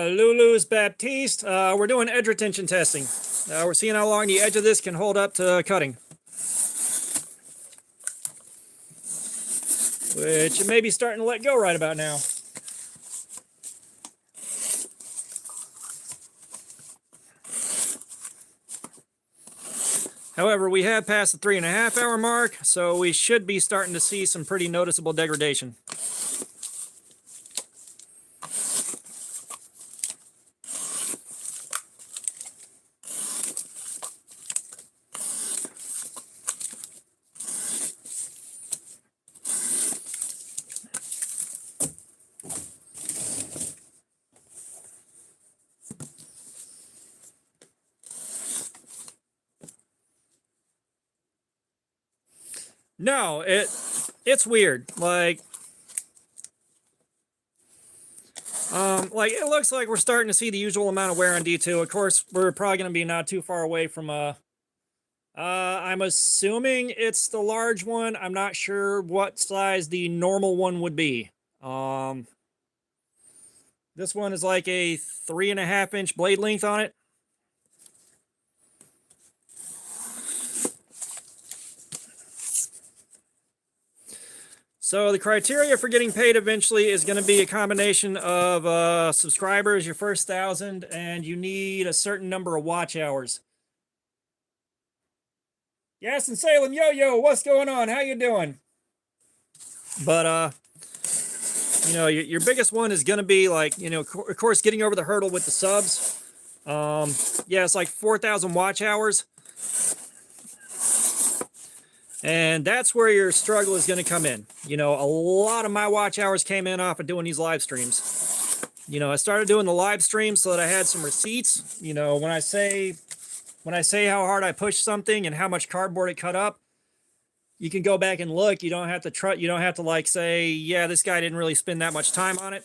Lulu's Baptiste. We're doing edge retention testing. We're seeing how long the edge of this can hold up to cutting. Which it may be starting to let go right about now. However, we have passed the 3.5 hour mark, so we should be starting to see some pretty noticeable degradation. No, it's weird. Like it looks like we're starting to see the usual amount of wear on D2. Of course, we're probably going to be not too far away from I'm assuming it's the large one. I'm not sure what size the normal one would be. This one is like a 3.5 inch blade length on it. So the criteria for getting paid eventually is going to be a combination of subscribers, your first 1,000, and you need a certain number of watch hours. Yes, in Salem, yo, what's going on? How you doing? But you know, your biggest one is going to be like, you know, of course, getting over the hurdle with the subs. Yeah, it's like 4,000 watch hours. And that's where your struggle is going to come in. You know, a lot of my watch hours came in off of doing these live streams. You know, I started doing the live streams so that I had some receipts. You know, when I say how hard I pushed something and how much cardboard it cut up, you can go back and look. You don't have to you don't have to like say, yeah, this guy didn't really spend that much time on it.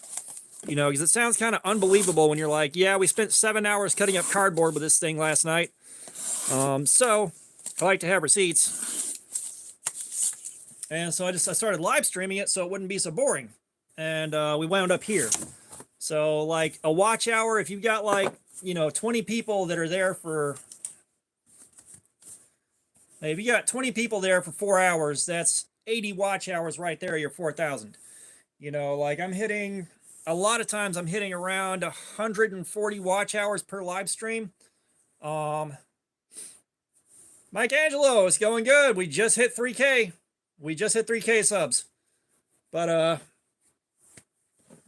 You know, because it sounds kind of unbelievable when you're like, yeah, we spent 7 hours cutting up cardboard with this thing last night. So I like to have receipts. And so I started live streaming it so it wouldn't be so boring. And we wound up here. So like a watch hour, if you've got like, you know, 20 people that are there for, if you got 20 people there for 4 hours, that's 80 watch hours right there, you're 4,000. You know, like I'm hitting, a lot of times I'm hitting around 140 watch hours per live stream. Mike Angelo, it's going good. We just hit 3K. We just hit 3K subs. But,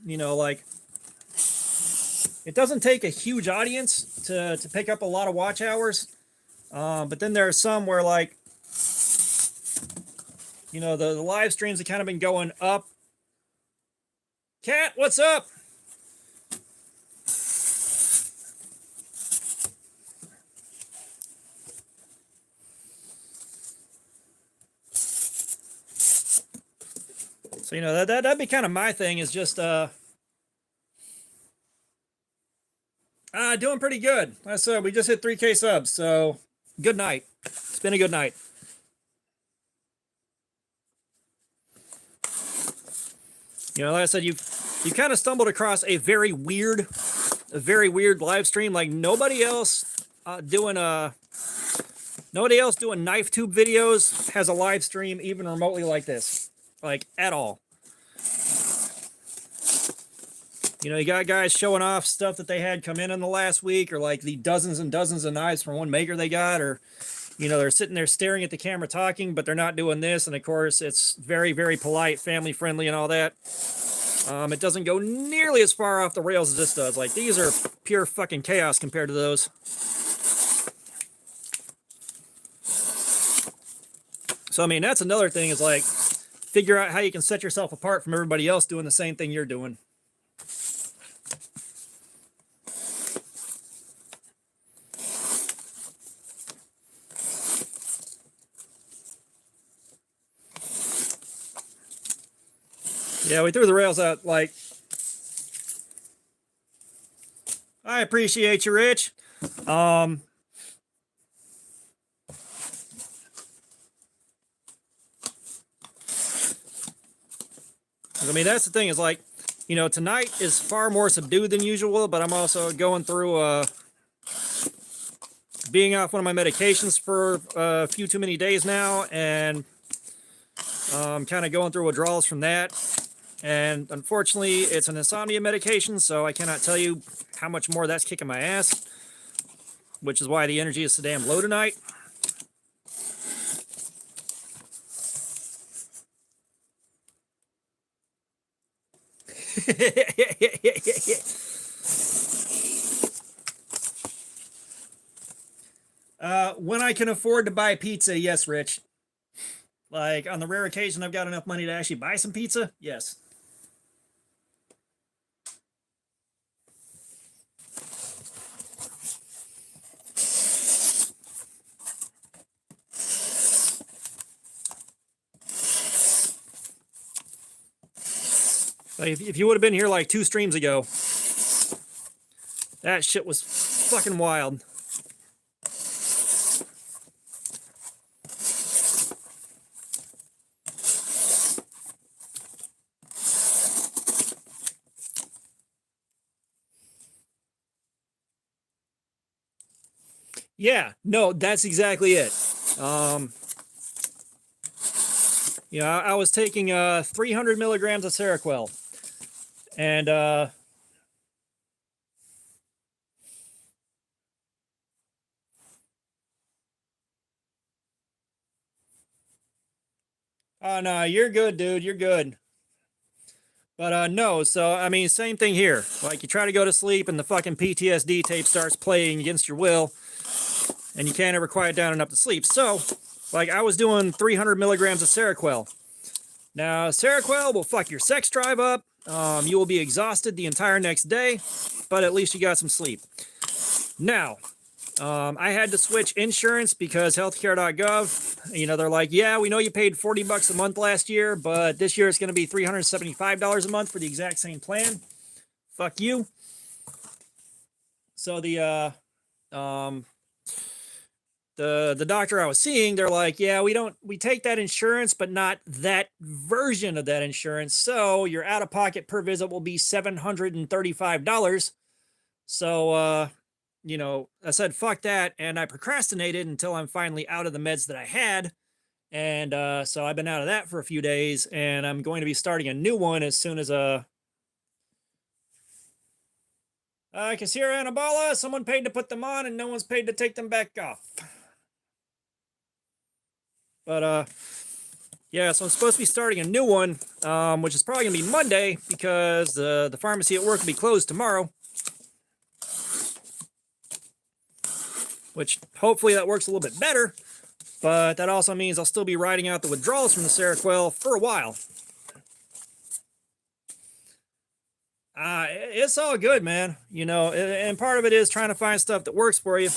you know, like, it doesn't take a huge audience to pick up a lot of watch hours. But then there are some where, like, you know, the live streams have kind of been going up. Cat, what's up? So, you know, that'd be kind of my thing, is just doing pretty good. Like I said, we just hit 3K subs, so good night. It's been a good night. You know, like I said, you kind of stumbled across a very weird live stream. Like nobody else doing knife tube videos has a live stream even remotely like this, like at all. You know, you got guys showing off stuff that they had come in the last week, or like the dozens and dozens of knives from one maker they got, or, you know, they're sitting there staring at the camera talking, but they're not doing this. And of course, it's very, very polite, family friendly, and all that. It doesn't go nearly as far off the rails as this does. Like, these are pure fucking chaos compared to those. So, I mean, that's another thing, is like, figure out how you can set yourself apart from everybody else doing the same thing you're doing. Yeah, we threw the rails out. Like, I appreciate you, Rich. I mean, that's the thing, is like, you know, tonight is far more subdued than usual, but I'm also going through being off one of my medications for a few too many days now, and kind of going through withdrawals from that. And unfortunately, it's an insomnia medication, so I cannot tell you how much more that's kicking my ass, which is why the energy is so damn low tonight. When I can afford to buy pizza, yes, Rich. Like, on the rare occasion I've got enough money to actually buy some pizza, yes. Like, if you would have been here like 2 streams ago, that shit was fucking wild. Yeah, no, that's exactly it. You know, I was taking 300 milligrams of Seroquel, and oh no, you're good, dude. You're good. But no, so I mean, same thing here. Like, you try to go to sleep, and the fucking PTSD tape starts playing against your will, and you can't ever quiet down enough to sleep. So, like, I was doing 300 milligrams of Seroquel. Now, Seroquel will fuck your sex drive up. You will be exhausted the entire next day, but at least you got some sleep. Now, I had to switch insurance because healthcare.gov, you know, they're like, yeah, we know you paid $40 a month last year, but this year it's going to be $375 a month for the exact same plan. Fuck you. So the doctor I was seeing, they're like, yeah, we take that insurance, but not that version of that insurance. So your out of pocket per visit will be $735. So, you know, I said, fuck that. And I procrastinated until I'm finally out of the meds that I had. And so I've been out of that for a few days, and I'm going to be starting a new one as soon as Kasira Anabala, someone paid to put them on and no one's paid to take them back off. But yeah, so I'm supposed to be starting a new one, which is probably gonna be Monday because the pharmacy at work will be closed tomorrow. Which hopefully that works a little bit better, but that also means I'll still be riding out the withdrawals from the Seroquel for a while. It's all good, man. You know, and part of it is trying to find stuff that works for you.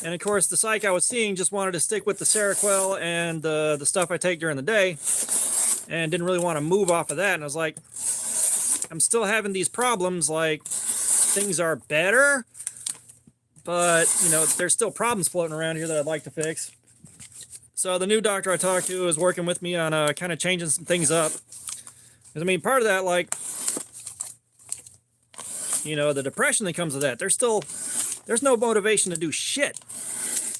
And of course, the psych I was seeing just wanted to stick with the Seroquel and the stuff I take during the day, and didn't really want to move off of that. And I was like, I'm still having these problems. Like, things are better, but, you know, there's still problems floating around here that I'd like to fix. So the new doctor I talked to is working with me on kind of changing some things up. Because, I mean, part of that, like, you know, the depression that comes with that, there's no motivation to do shit.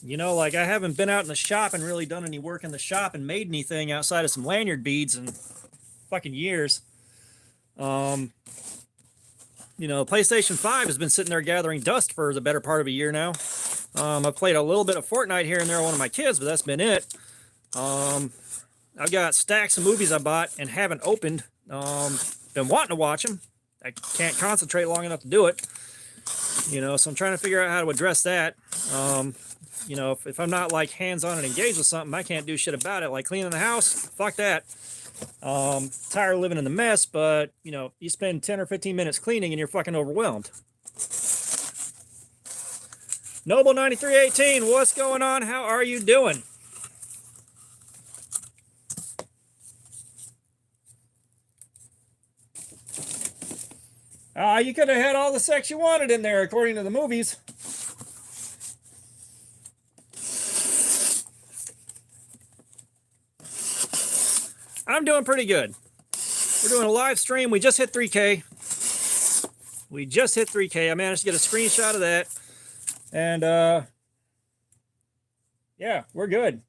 You know, like, I haven't been out in the shop and really done any work in the shop and made anything outside of some lanyard beads in fucking years. you know, PlayStation 5 has been sitting there gathering dust for the better part of a year now. I've played a little bit of Fortnite here and there with one of my kids, but that's been it. I've got stacks of movies I bought and haven't opened. Been wanting to watch them. I can't concentrate long enough to do it. You know, so I'm trying to figure out how to address that. You know, if I'm not like hands-on and engaged with something, I can't do shit about it. Like cleaning the house, fuck that. Tired of living in the mess, but you know, you spend 10 or 15 minutes cleaning and you're fucking overwhelmed. Noble 9318, what's going on? How are you doing? You could have had all the sex you wanted in there, according to the movies. I'm doing pretty good. We're doing a live stream. We just hit 3K. We just hit 3K. I managed to get a screenshot of that. And, yeah, we're good.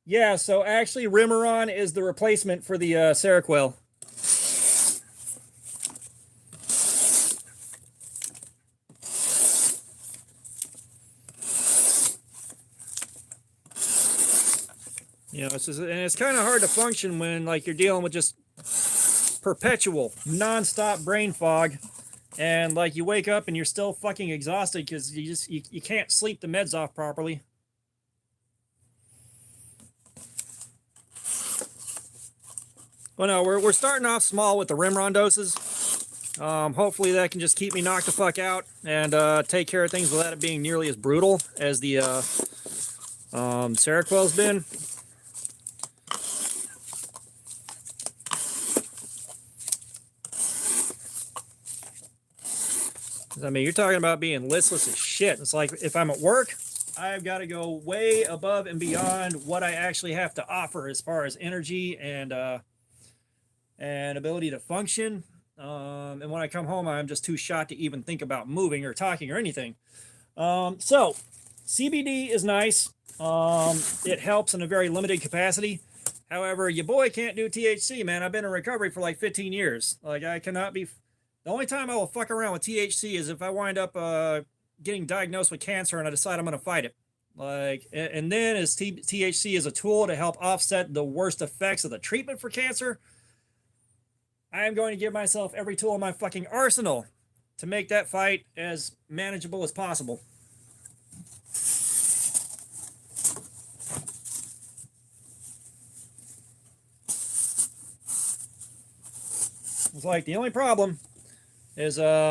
Yeah, so actually Remeron is the replacement for the Seroquel. You know, and it's kind of hard to function when like you're dealing with just perpetual, non-stop brain fog, and like you wake up and you're still fucking exhausted because you can't sleep the meds off properly. Well, no, we're starting off small with the Remeron doses. Hopefully that can just keep me knocked the fuck out and take care of things without it being nearly as brutal as the Seroquel's been. I mean, you're talking about being listless as shit. It's like if I'm at work, I've got to go way above and beyond what I actually have to offer as far as energy and ability to function. And when I come home, I'm just too shot to even think about moving or talking or anything. So CBD is nice. It helps in a very limited capacity. However, your boy can't do THC, man. I've been in recovery for like 15 years. Like I cannot be... The only time I will fuck around with THC is if I wind up getting diagnosed with cancer and I decide I'm going to fight it. Like, and then as THC is a tool to help offset the worst effects of the treatment for cancer, I am going to give myself every tool in my fucking arsenal to make that fight as manageable as possible. It's like the only problem is ooh.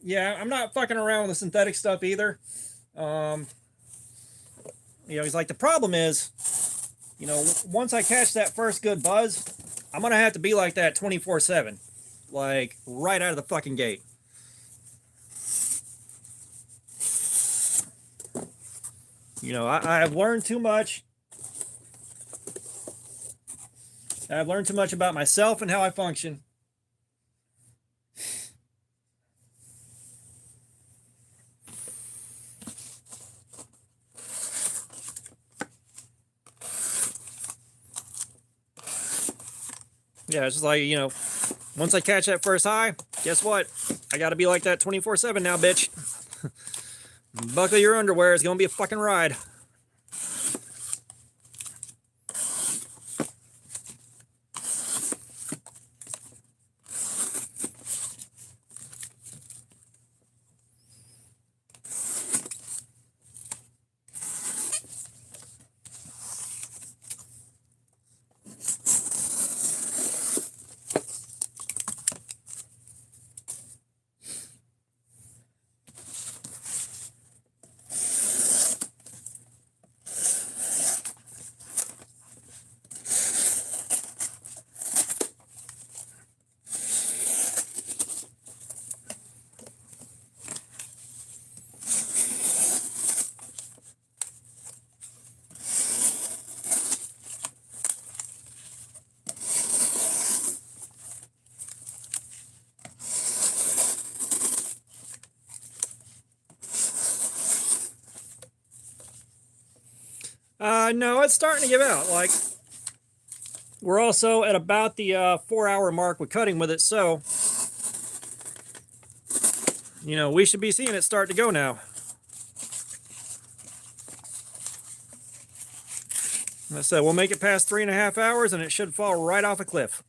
Yeah, I'm not fucking around with the synthetic stuff either. You know, he's like, the problem is, you know, once I catch that first good buzz, I'm gonna have to be like that 24/7. Like right out of the fucking gate. You know, I've learned too much. I've learned too much about myself and how I function. Yeah, it's just like, you know, once I catch that first high, guess what? I gotta be like that 24/7 now, bitch. Buckle your underwear, it's gonna be a fucking ride. No, it's starting to give out. Like, we're also at about the 4 hour mark with cutting with it, so you know we should be seeing it start to go now. Like I said, we'll make it past 3.5 hours and it should fall right off a cliff.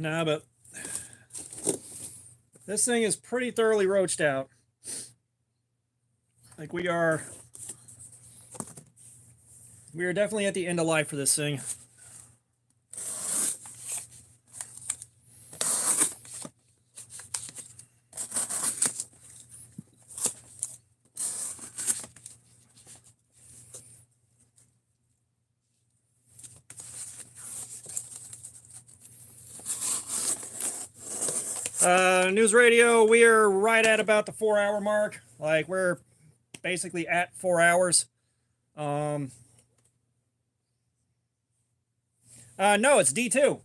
Nah, but this thing is pretty thoroughly roached out. Like we are definitely at the end of life for this thing. News radio, we are right at about the 4 hour mark. Like we're basically at 4 hours. No, it's D2.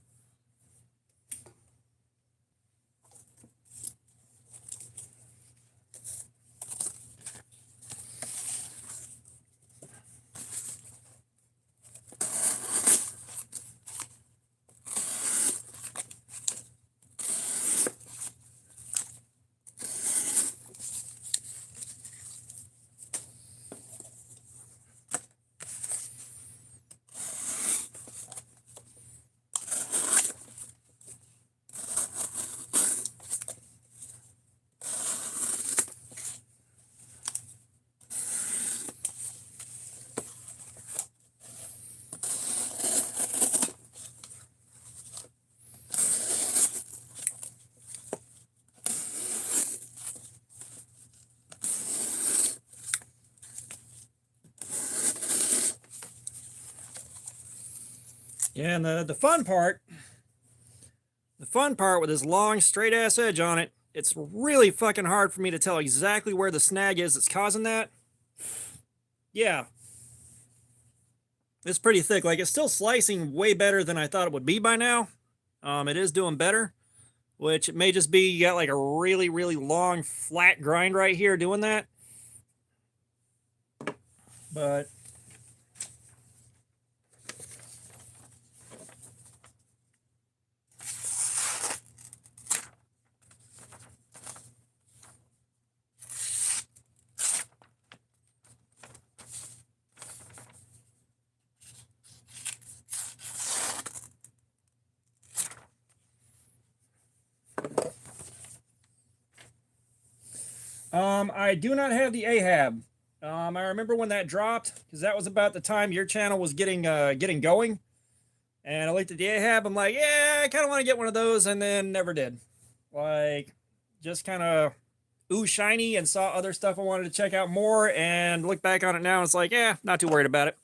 Yeah, and the fun part with this long straight ass edge on it, it's really fucking hard for me to tell exactly where the snag is that's causing that. Yeah. It's pretty thick. Like it's still slicing way better than I thought it would be by now. It is doing better, which it may just be you got like a really, really long flat grind right here doing that. But I do not have the Ahab. I remember when that dropped because that was about the time your channel was getting going. And I looked at the Ahab. I'm like, yeah, I kind of want to get one of those, and then never did. Like, just kind of ooh shiny and saw other stuff I wanted to check out more, and look back on it now. And it's like, yeah, not too worried about it.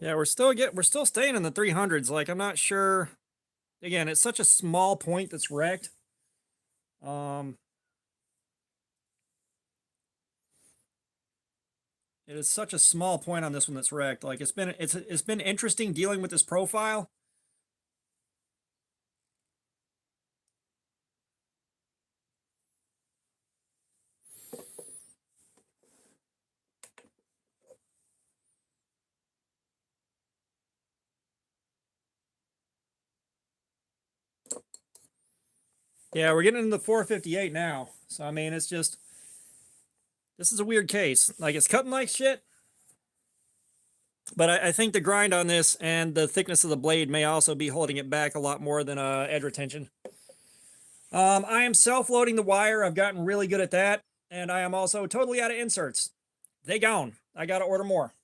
Yeah, we're still staying in the 300s. Like, I'm not sure. Again, it's such a small point that's wrecked. It is such a small point on this one that's wrecked. Like it's been interesting dealing with this profile. Yeah, we're getting into the 458 now. So, I mean, it's just, this is a weird case. Like, it's cutting like shit. But I think the grind on this and the thickness of the blade may also be holding it back a lot more than edge retention. I am self-loading the wire. I've gotten really good at that. And I am also totally out of inserts. They gone. I got to order more.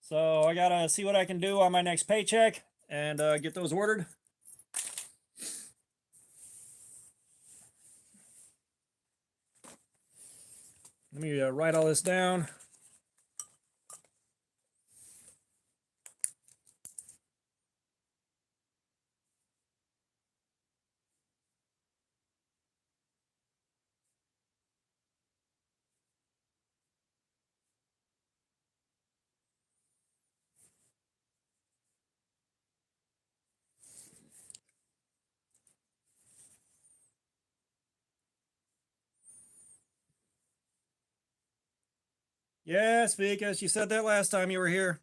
So I got to see what I can do on my next paycheck and get those ordered. Let me write all this down. Yes, because you said that last time you were here.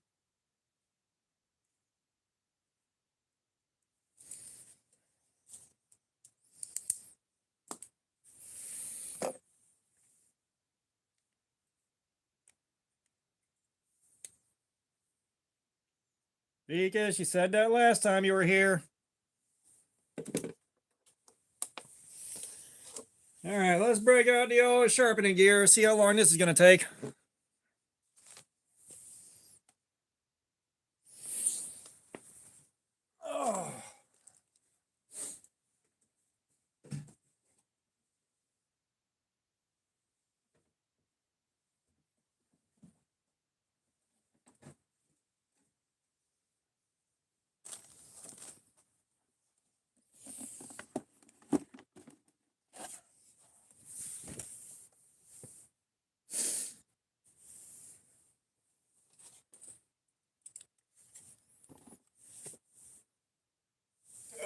Because you said that last time you were here. All right, let's break out the old sharpening gear, see how long this is going to take. Oh.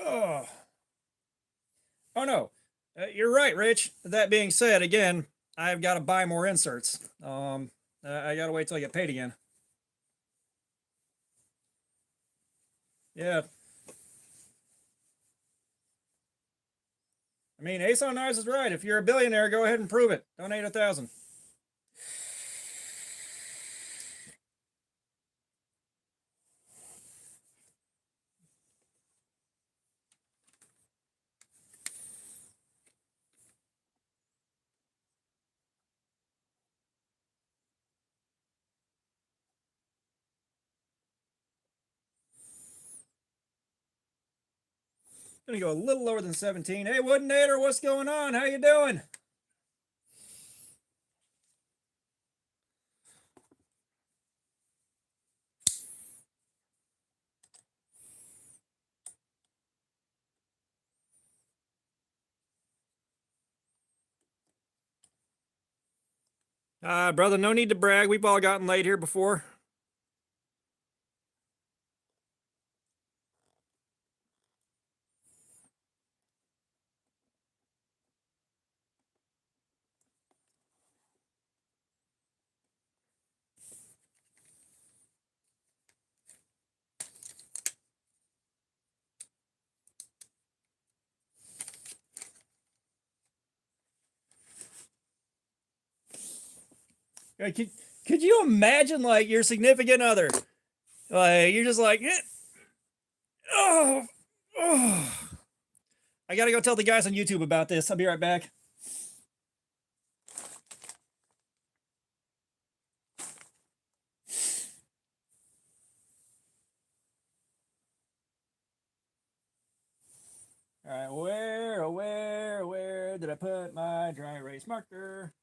Oh, oh no, you're right, Rich. That being said, again, I've got to buy more inserts. I got to wait till I get paid again. Yeah. I mean, Ace on Knives is right. If you're a billionaire, go ahead and prove it. Donate 1,000. Gonna go a little lower than 17. Hey, Woodinator, what's going on? How you doing? Brother, no need to brag. We've all gotten late here before. Could you imagine, like, your significant other? Like, you're just like, oh, oh. I gotta go tell the guys on YouTube about this. I'll be right back. All right, where did I put my dry erase marker?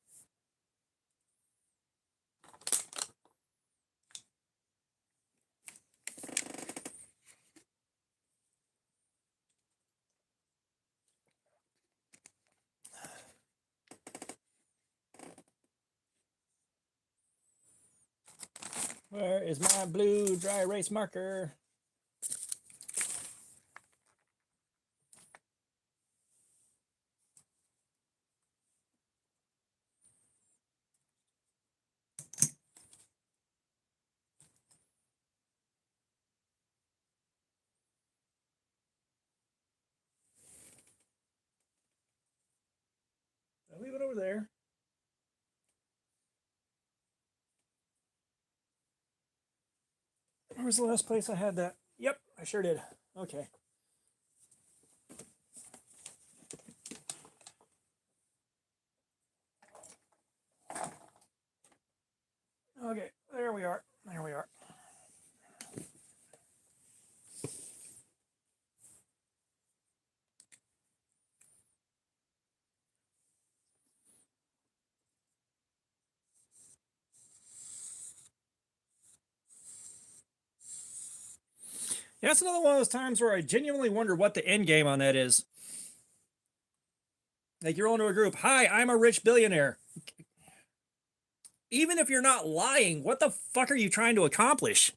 Where is my blue dry erase marker? over there. Where was the last place I had that? Yep, I sure did. Okay. Okay, there we are. There we are. Yeah, that's another one of those times where I genuinely wonder what the end game on that is. Like you're into a group, hi, I'm a rich billionaire. Even if you're not lying, what the fuck are you trying to accomplish?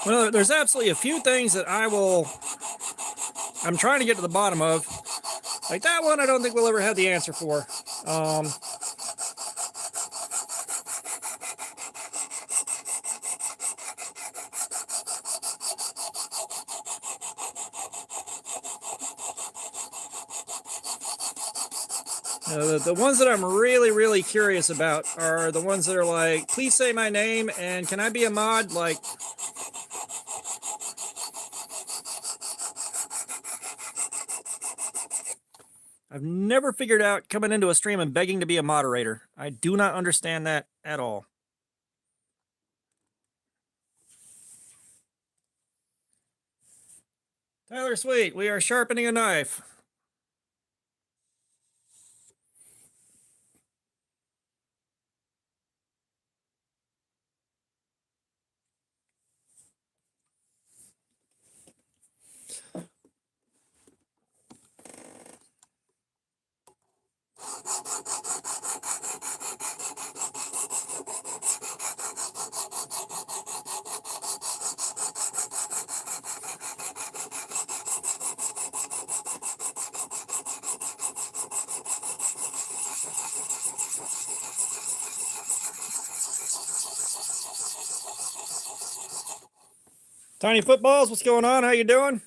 Well, there's absolutely a few things that I'm trying to get to the bottom of. Like that one, I don't think we'll ever have the answer for. The ones that I'm really, really curious about are the ones that are like, please say my name and can I be a mod? Like, I've never figured out coming into a stream and begging to be a moderator. I do not understand that at all. Tyler Sweet, we are sharpening a knife. Tiny Footballs, what's going on? How you doing?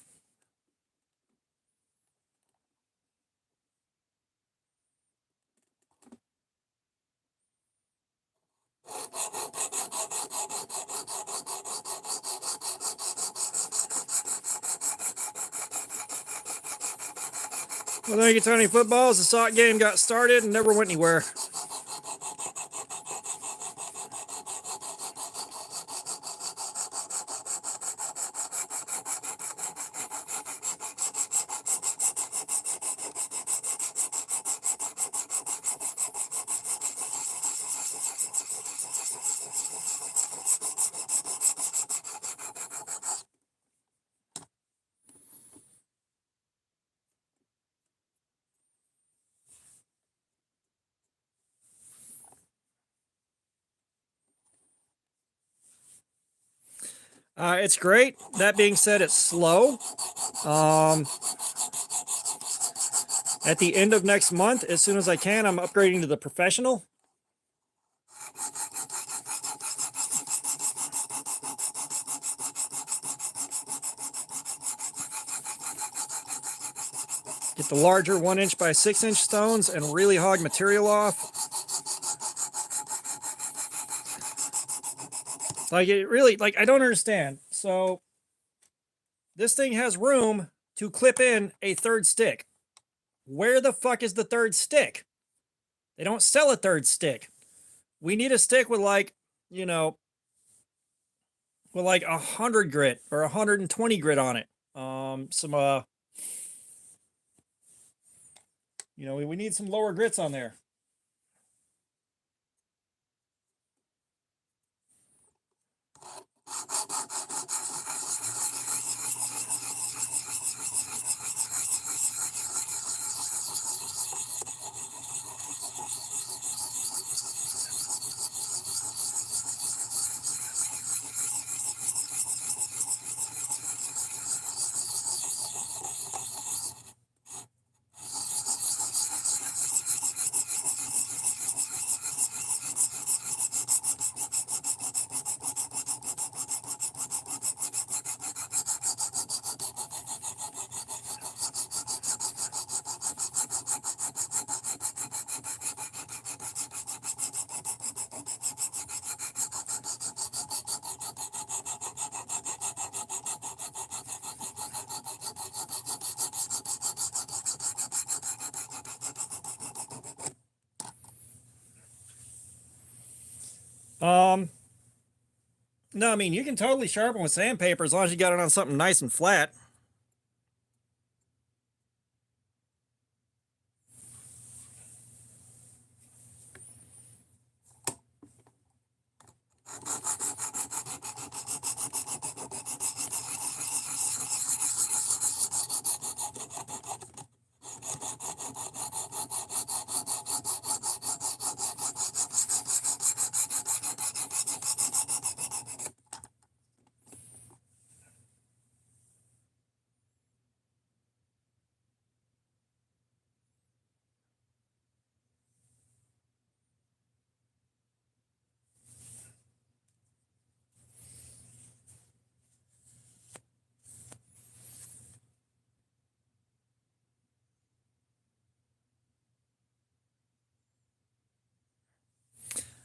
Well, thank you, Tiny Footballs. The sock game got started and never went anywhere. It's great. That being said, it's slow. At the end of next month, as soon as I can, I'm upgrading to the professional. Get the larger 1" by 6" stones and really hog material off. Like it really, like I don't understand. So this thing has room to clip in a third stick. Where the fuck is the third stick? They don't sell a third stick. we need to stick with like, you know, with like 100 grit or 120 grit on it. Some you know, we need some lower grits on there. No, I mean, you can totally sharpen with sandpaper as long as you got it on something nice and flat.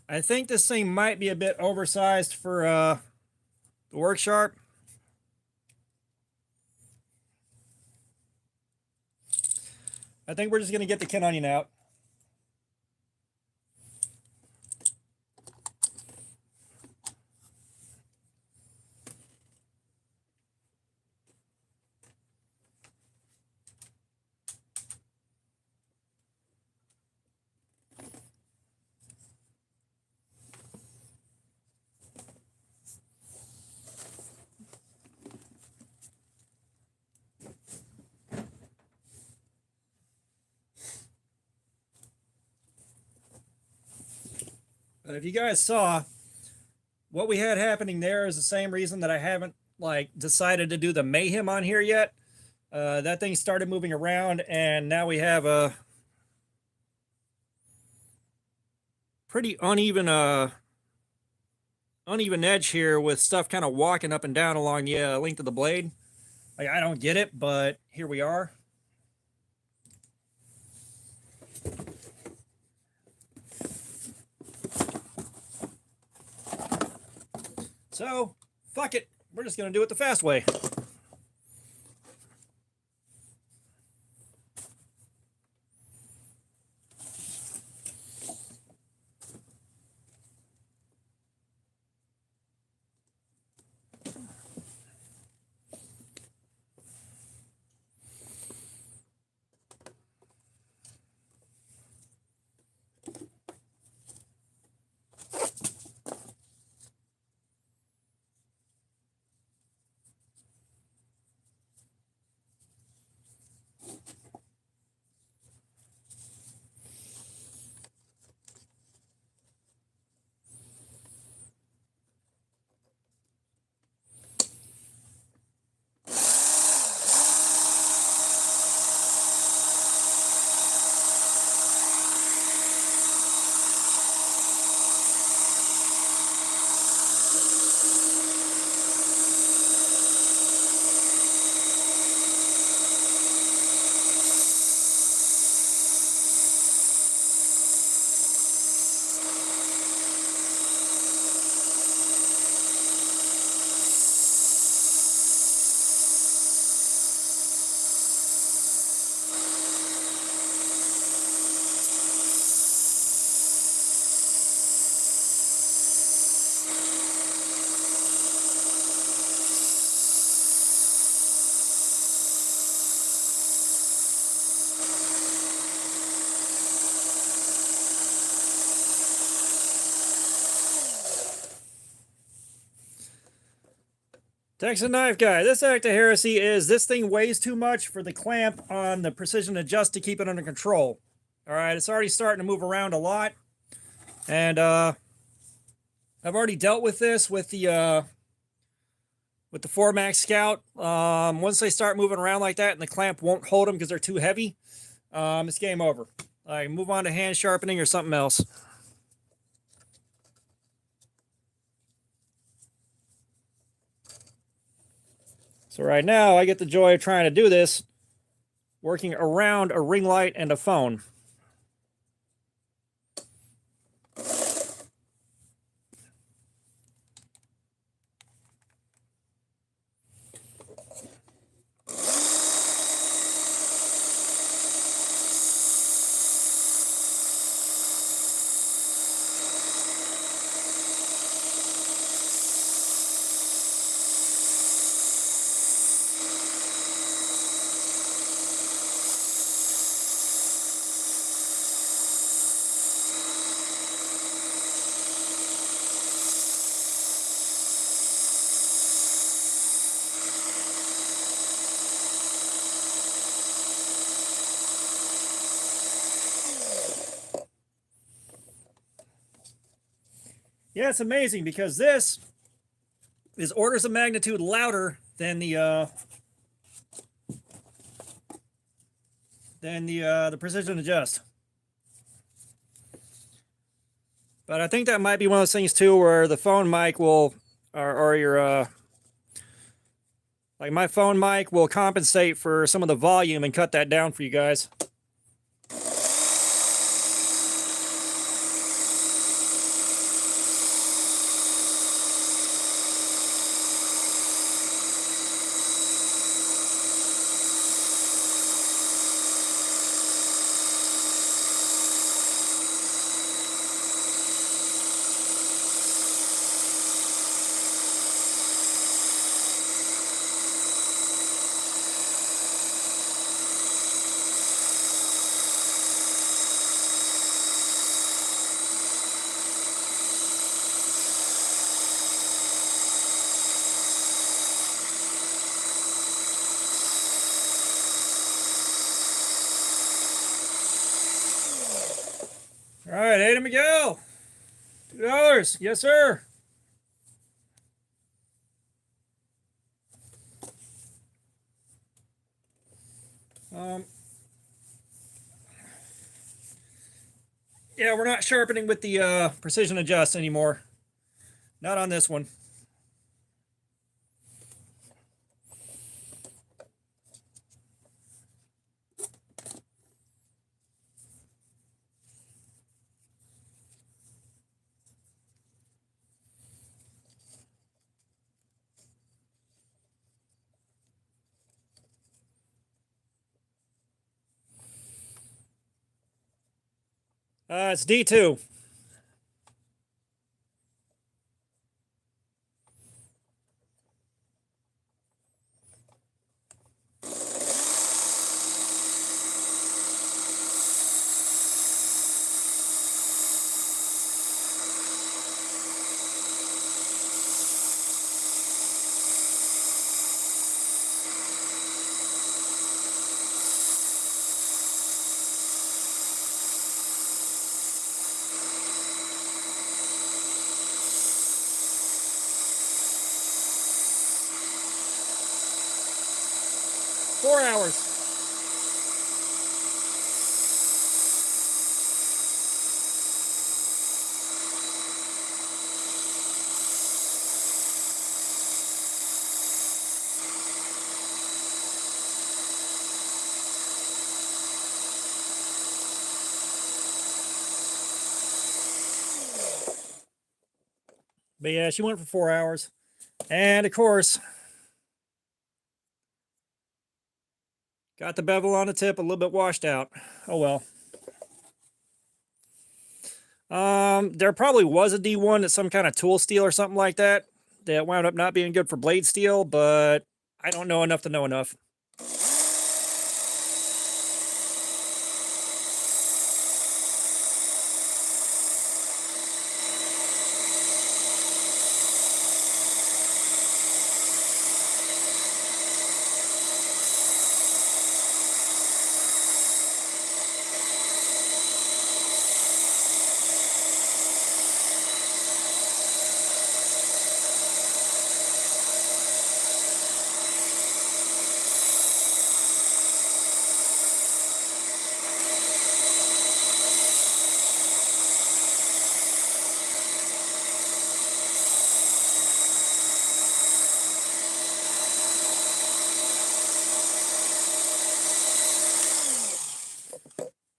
I think this thing might be a bit oversized for the work sharp. I think we're just going to get the Ken Onion out. But if you guys saw, what we had happening there is the same reason that I haven't like decided to do the Mayhem on here yet. That thing started moving around, and now we have a pretty uneven edge here with stuff kind of walking up and down along the length of the blade. Like, I don't get it, but here we are. So, fuck it. We're just going to do it the fast way. Texas Knife Guy. This act of heresy is this thing weighs too much for the clamp on the precision adjust to keep it under control. All right, it's already starting to move around a lot, and I've already dealt with this with the 4MAX Scout. Once they start moving around like that and the clamp won't hold them because they're too heavy, it's game over. I move on to hand sharpening or something else. So right now I get the joy of trying to do this working around a ring light and a phone. Yeah, it's amazing because this is orders of magnitude louder than the precision adjust. But I think that might be one of those things too where the phone mic will, or your like my phone mic will compensate for some of the volume and cut that down for you guys. All right, Ada Miguel, $2. Yes, sir. Yeah, we're not sharpening with the precision adjust anymore. Not on this one. It's D2. Four hours. But yeah, she went for 4 hours. And of course, got the bevel on the tip a little bit washed out. Oh well. There probably was a D1 that's some kind of tool steel or something like that that wound up not being good for blade steel, but I don't know enough to know enough.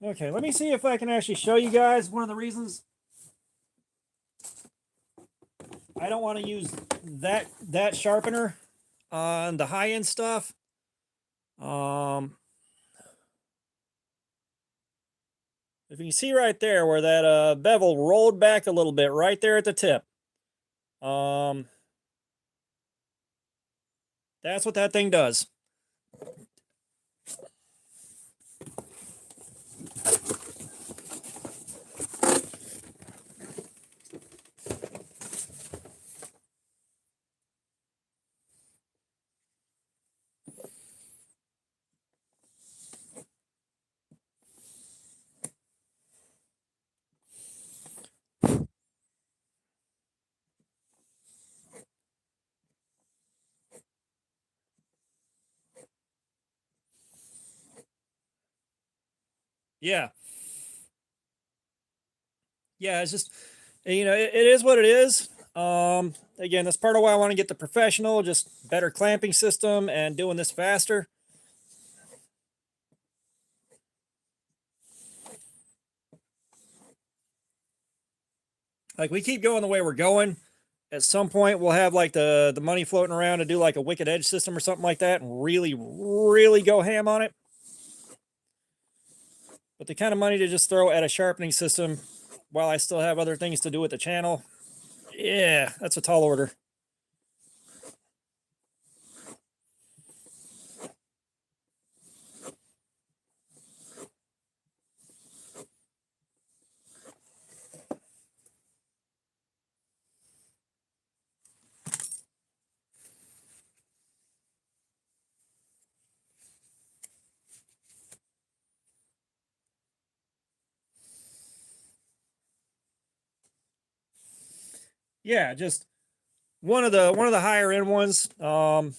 Okay, let me see if I can actually show you guys one of the reasons I don't want to use that sharpener on the high-end stuff. If you can see right there where that bevel rolled back a little bit right there at the tip. That's what that thing does. Yeah. Yeah, it's just, you know, it is what it is. Again, that's part of why I want to get the professional, just better clamping system and doing this faster. Like, we keep going the way we're going. At some point, we'll have like the money floating around to do like a wicked edge system or something like that and really, really go ham on it. But the kind of money to just throw at a sharpening system while I still have other things to do with the channel, yeah, that's a tall order. Yeah, just one of the higher end ones. You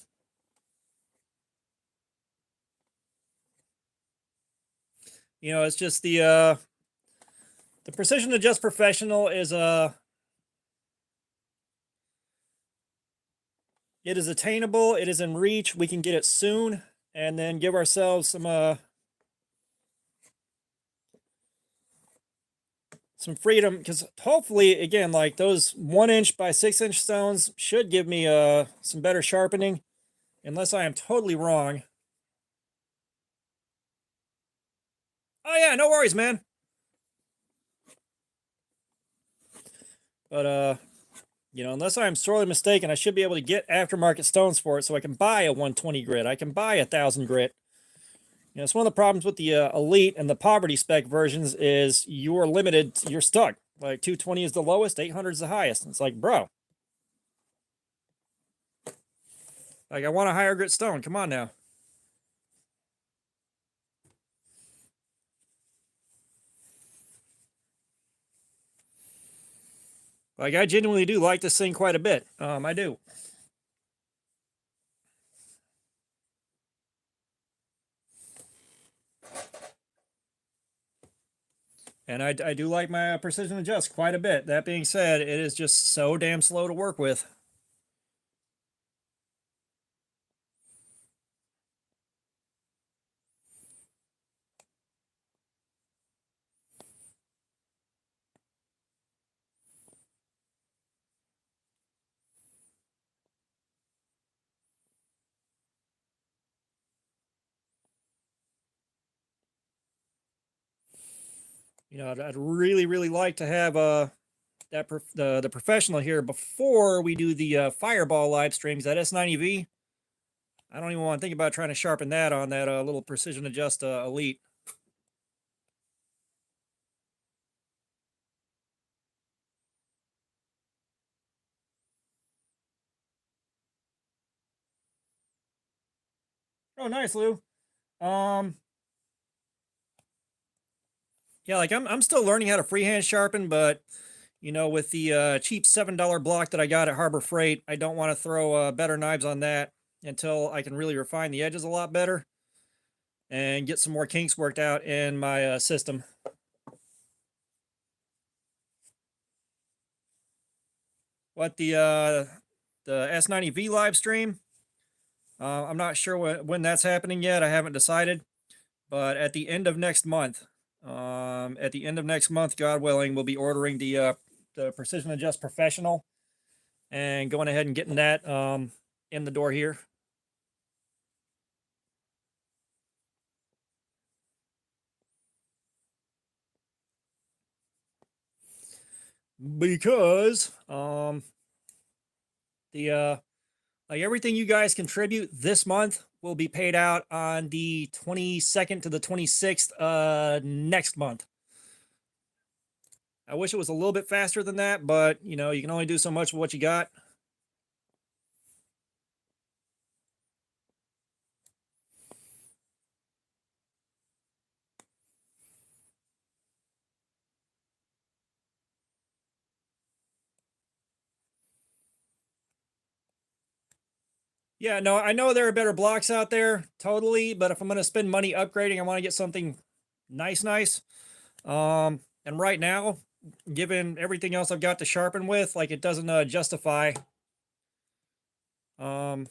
know, it's just the Precision Adjust Professional is it is attainable, it is in reach, we can get it soon, and then give ourselves some freedom, because hopefully, again, like those 1" by 6" stones should give me some better sharpening, unless I am totally wrong. Oh yeah, no worries, man. But you know, unless I'm sorely mistaken, I should be able to get aftermarket stones for it, so I can buy a 120 grit. I can buy 1,000 grit. You know, it's one of the problems with the Elite and the poverty spec versions is you're limited. You're stuck. Like 220 is the lowest, 800 is the highest. It's like, bro, like I want a higher grit stone. Come on now. Like, I genuinely do like this thing quite a bit. I do. And I do like my Precision Adjust quite a bit. That being said, it is just so damn slow to work with. You know, I'd really, really like to have the professional here before we do the Fireball live streams at S90V. I don't even want to think about trying to sharpen that on that little Precision Adjust Elite. Oh, nice, Lou. Yeah, like I'm still learning how to freehand sharpen, but you know, with the cheap $7 block that I got at Harbor Freight, I don't want to throw better knives on that until I can really refine the edges a lot better and get some more kinks worked out in my system. What the S90V live stream? I'm not sure when that's happening yet. I haven't decided, but at the end of next month, At the end of next month, God willing, we'll be ordering the Precision Adjust Professional and going ahead and getting that in the door here. Because like everything you guys contribute this month will be paid out on the 22nd to the 26th next month. I wish it was a little bit faster than that, but you know, you can only do so much with what you got. Yeah, no, I know there are better blocks out there, totally, but if I'm going to spend money upgrading, I want to get something nice. And right now, given everything else I've got to sharpen with, like it doesn't justify throwing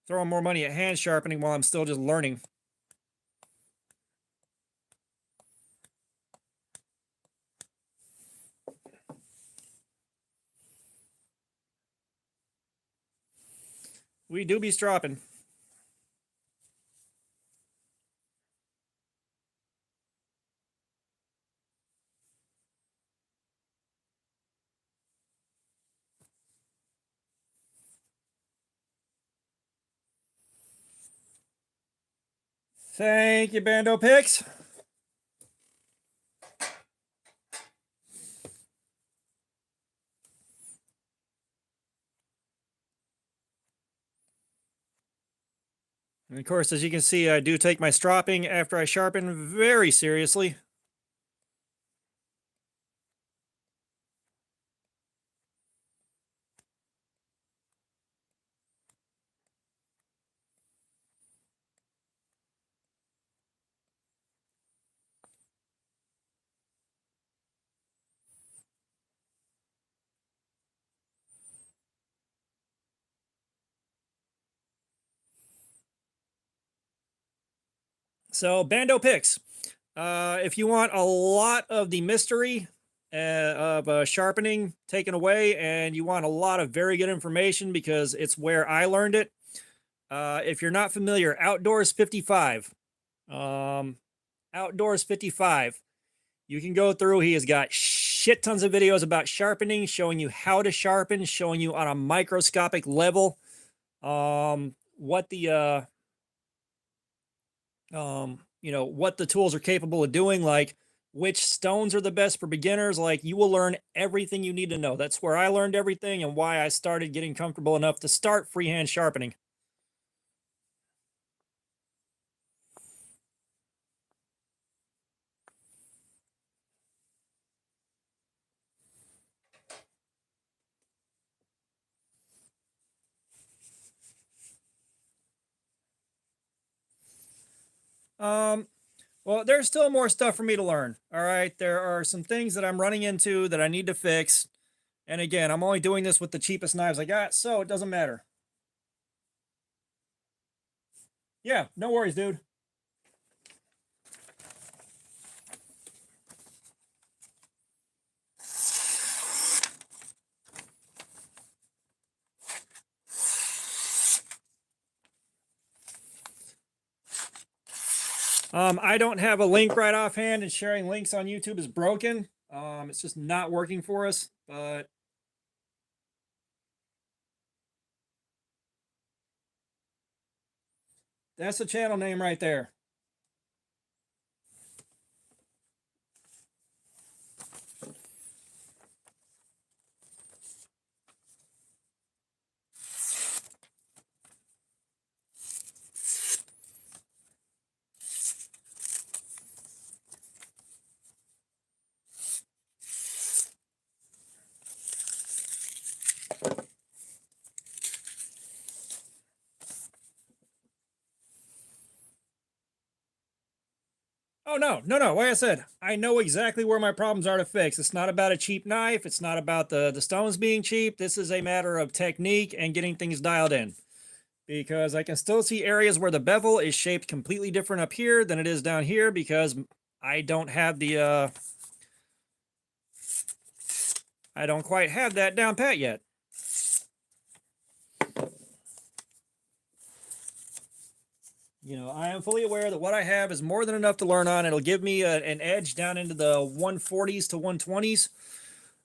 more money at hand sharpening while I'm still just learning. We do be stropping. Thank you, Bando Picks. And of course, as you can see, I do take my stropping after I sharpen very seriously. So, Bando Picks. If you want a lot of the mystery of sharpening taken away, and you want a lot of very good information because it's where I learned it, if you're not familiar, Outdoors 55. Outdoors 55. You can go through. He has got shit tons of videos about sharpening, showing you how to sharpen, showing you on a microscopic level what the you know, what the tools are capable of doing, like which stones are the best for beginners. Like, you will learn everything you need to know. That's where I learned everything and why I started getting comfortable enough to start freehand sharpening. Well, there's still more stuff for me to learn. All right. There are some things that I'm running into that I need to fix. And again, I'm only doing this with the cheapest knives I got, so it doesn't matter. Yeah, no worries, dude. I don't have a link right offhand, and sharing links on YouTube is broken. It's just not working for us, but that's the channel name right there. Oh, no. Like I said, I know exactly where my problems are to fix. It's not about a cheap knife. It's not about the stones being cheap. This is a matter of technique and getting things dialed in. Because I can still see areas where the bevel is shaped completely different up here than it is down here, because I don't have the I don't quite have that down pat yet. You know, I am fully aware that what I have is more than enough to learn on. It'll give me an edge down into the 140s to 120s.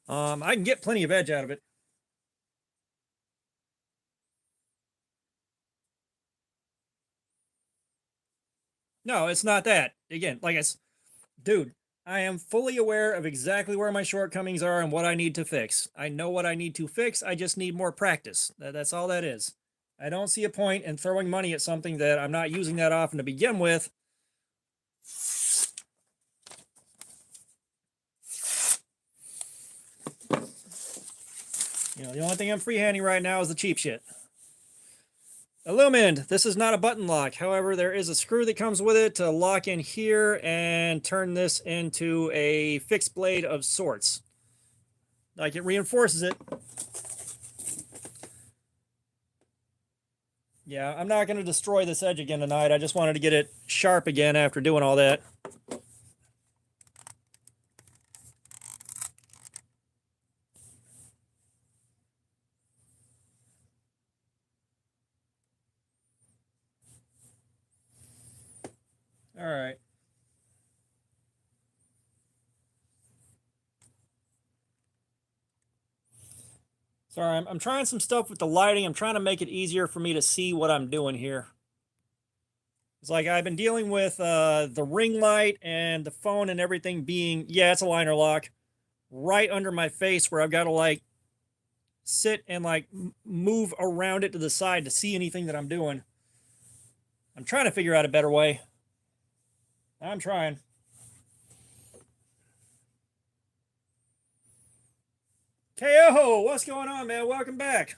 I can get plenty of edge out of it. No, it's not that. Again, like dude, I am fully aware of exactly where my shortcomings are and what I need to fix. I know what I need to fix. I just need more practice. That's all that is. I don't see a point in throwing money at something that I'm not using that often to begin with. You know, the only thing I'm freehanding right now is the cheap shit. Illumined, this is not a button lock. However, there is a screw that comes with it to lock in here and turn this into a fixed blade of sorts. Like, it reinforces it. Yeah, I'm not going to destroy this edge again tonight. I just wanted to get it sharp again after doing all that. All right. Sorry, I'm trying some stuff with the lighting. I'm trying to make it easier for me to see what I'm doing here. It's like I've been dealing with the ring light and the phone and everything being, yeah, it's a liner lock, right under my face where I've got to like sit and like move around it to the side to see anything that I'm doing. I'm trying to figure out a better way. I'm trying. KO, what's going on, man? Welcome back.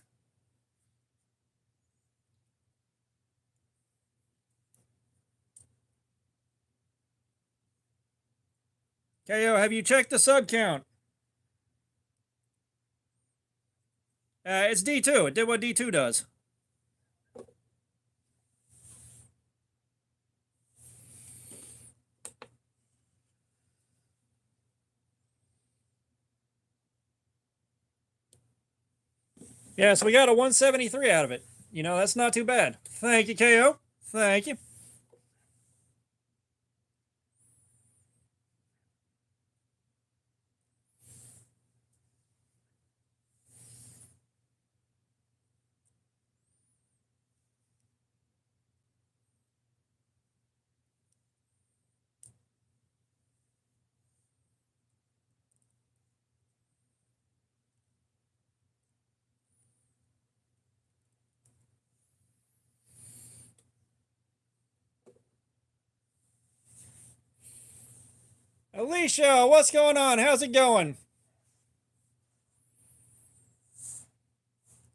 KO, have you checked the sub count? It's D2. It did what D2 does. Yeah, so we got a 173 out of it. You know, that's not too bad. Thank you, KO. Thank you. Alicia, what's going on? How's it going?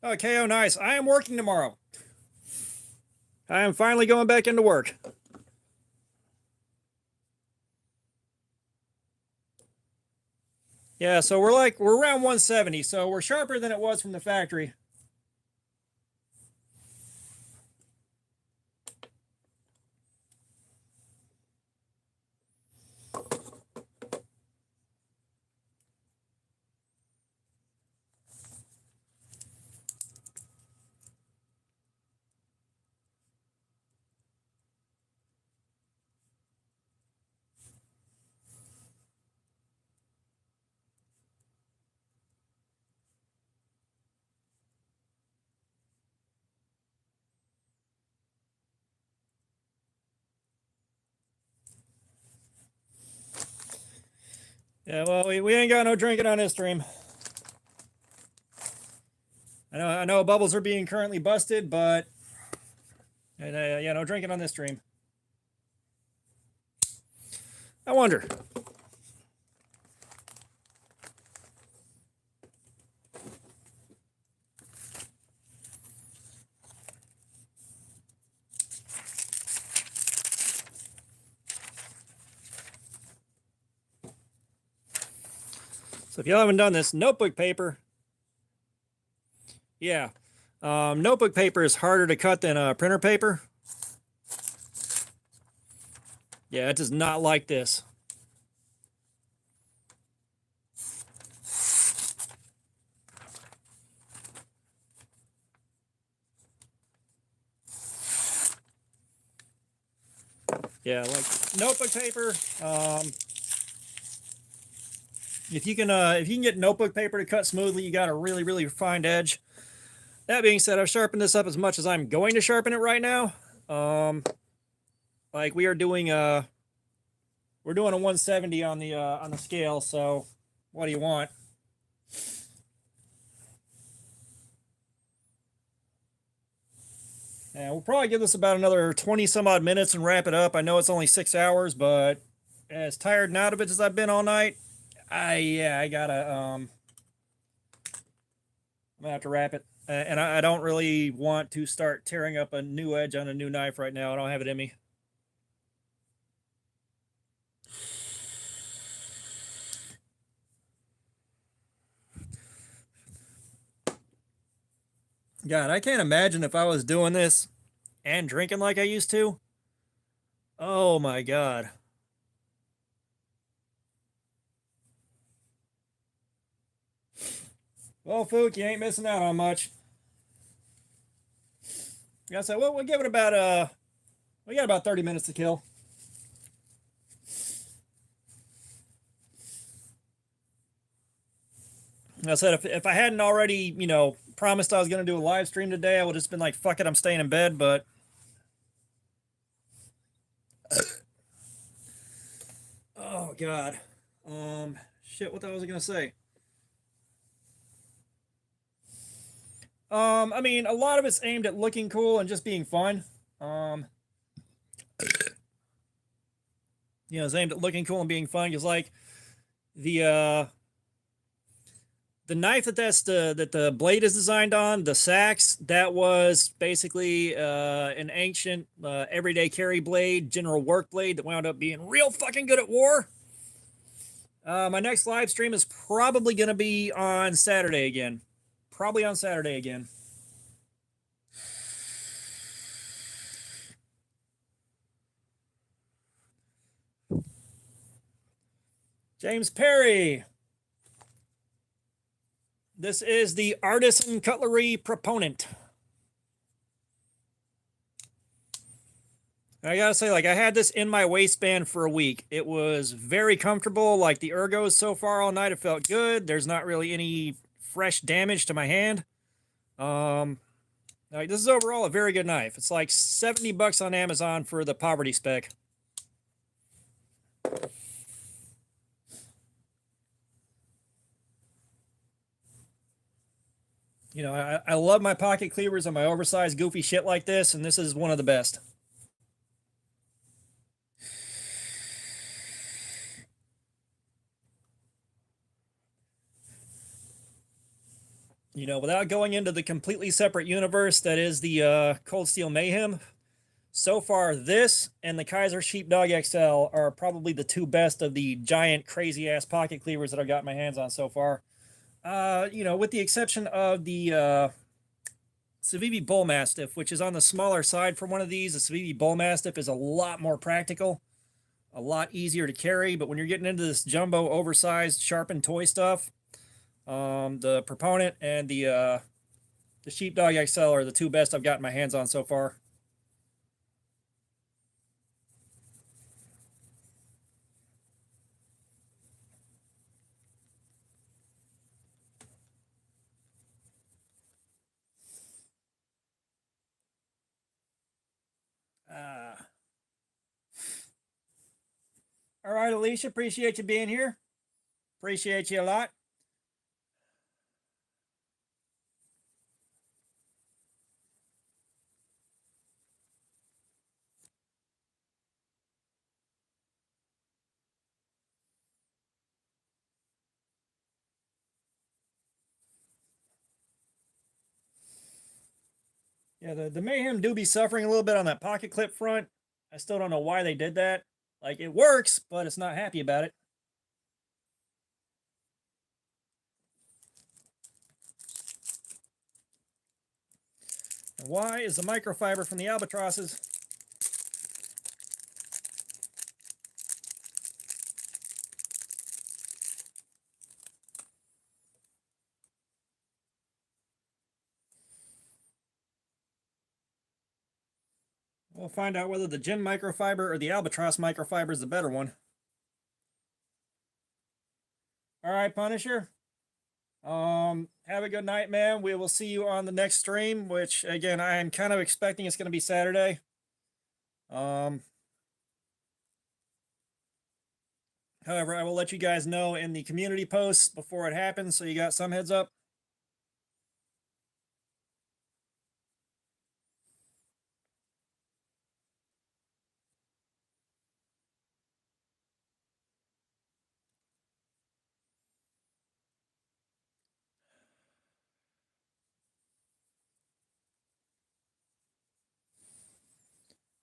Oh, KO, nice. I am working tomorrow. I am finally going back into work. Yeah, so we're around 170, so we're sharper than it was from the factory. Yeah, well, we ain't got no drinking on this stream. I know bubbles are being currently busted, but yeah, no drinking on this stream. I wonder. So if y'all haven't done this, notebook paper. Yeah. Notebook paper is harder to cut than printer paper. Yeah, it does not like this. Yeah, like notebook paper. If you can get notebook paper to cut smoothly, you got a really, really refined edge. That being said, I've sharpened this up as much as I'm going to sharpen it right now. Like we are doing we're doing a 170 on the scale. So, what do you want? And we'll probably give this about another 20 some odd minutes and wrap it up. I know it's only 6 hours, but as tired and out of it as I've been all night, I gotta I'm gonna have to wrap it. And I don't really want to start tearing up a new edge on a new knife right now. I don't have it in me. God, I can't imagine if I was doing this and drinking like I used to. Oh my God. Well, Fook, you ain't missing out on much. Yeah, so we'll give it about we got about 30 minutes to kill. I said if I hadn't already, promised I was gonna do a live stream today, I would have just been like, fuck it, I'm staying in bed, but oh God. Shit, what the hell was I gonna say? I mean, a lot of it's aimed at looking cool and just being fun. It's aimed at looking cool and being fun because like the knife that the blade is designed on, the Sax, that was basically an ancient everyday carry blade, general work blade that wound up being real fucking good at war. My next live stream is probably going to be on Saturday again. Probably on Saturday again. James Perry. This is the Artisan Cutlery Proponent. I gotta say, like, I had this in my waistband for a week. It was very comfortable. Like, the ergos so far all night, it felt good. There's not really any fresh damage to my hand. Like, this is overall a very good knife. It's like $70 on Amazon for the poverty spec. I love my pocket cleavers and my oversized goofy shit like this, and this is one of the best. Without going into the completely separate universe that is the Cold Steel Mayhem, so far this and the Kaiser Sheepdog XL are probably the two best of the giant crazy ass pocket cleavers that I've got my hands on so far. With the exception of the Civivi Bull Mastiff, which is on the smaller side for one of these. The Civivi Bull Mastiff is a lot more practical, a lot easier to carry, but when you're getting into this jumbo, oversized, sharpened toy stuff, the Proponent and the Sheepdog XL are the two best I've gotten my hands on so far. All right, Alicia, appreciate you being here. Appreciate you a lot. Yeah, the Mayhem do be suffering a little bit on that pocket clip front. I still don't know why they did that. Like, it works, but it's not happy about it. And why is the microfiber from the albatrosses? We'll find out whether the Gin microfiber or the Albatross microfiber is the better one. All right, Punisher. Have a good night, man. We will see you on the next stream, which again I am kind of expecting it's going to be Saturday. However, I will let you guys know in the community posts before it happens, so you got some heads up.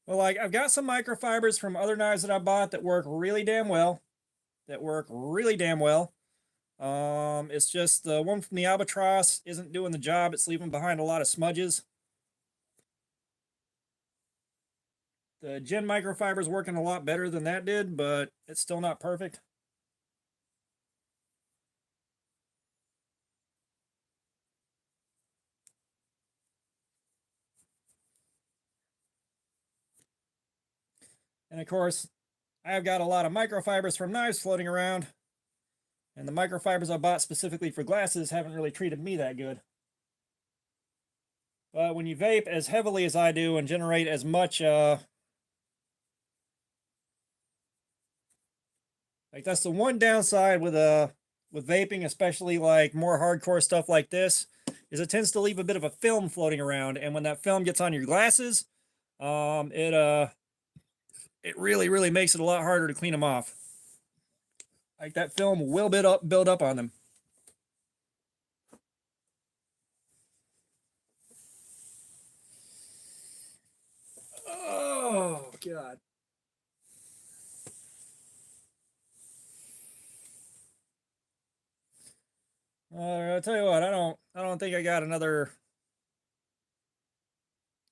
Well, like I've got some microfibers from other knives that I bought that work really damn well. It's just the one from the Albatross isn't doing the job. It's leaving behind a lot of smudges. The Gin microfiber is working a lot better than that did, but it's still not perfect. And of course, I've got a lot of microfibers from knives floating around. And the microfibers I bought specifically for glasses haven't really treated me that good. But when you vape as heavily as I do and generate as much, like that's the one downside with vaping, especially like more hardcore stuff like this, is it tends to leave a bit of a film floating around. And when that film gets on your glasses, it really makes it a lot harder to clean them off. Like that film will build up on them. Oh God. I'll tell you what, I don't think I got another.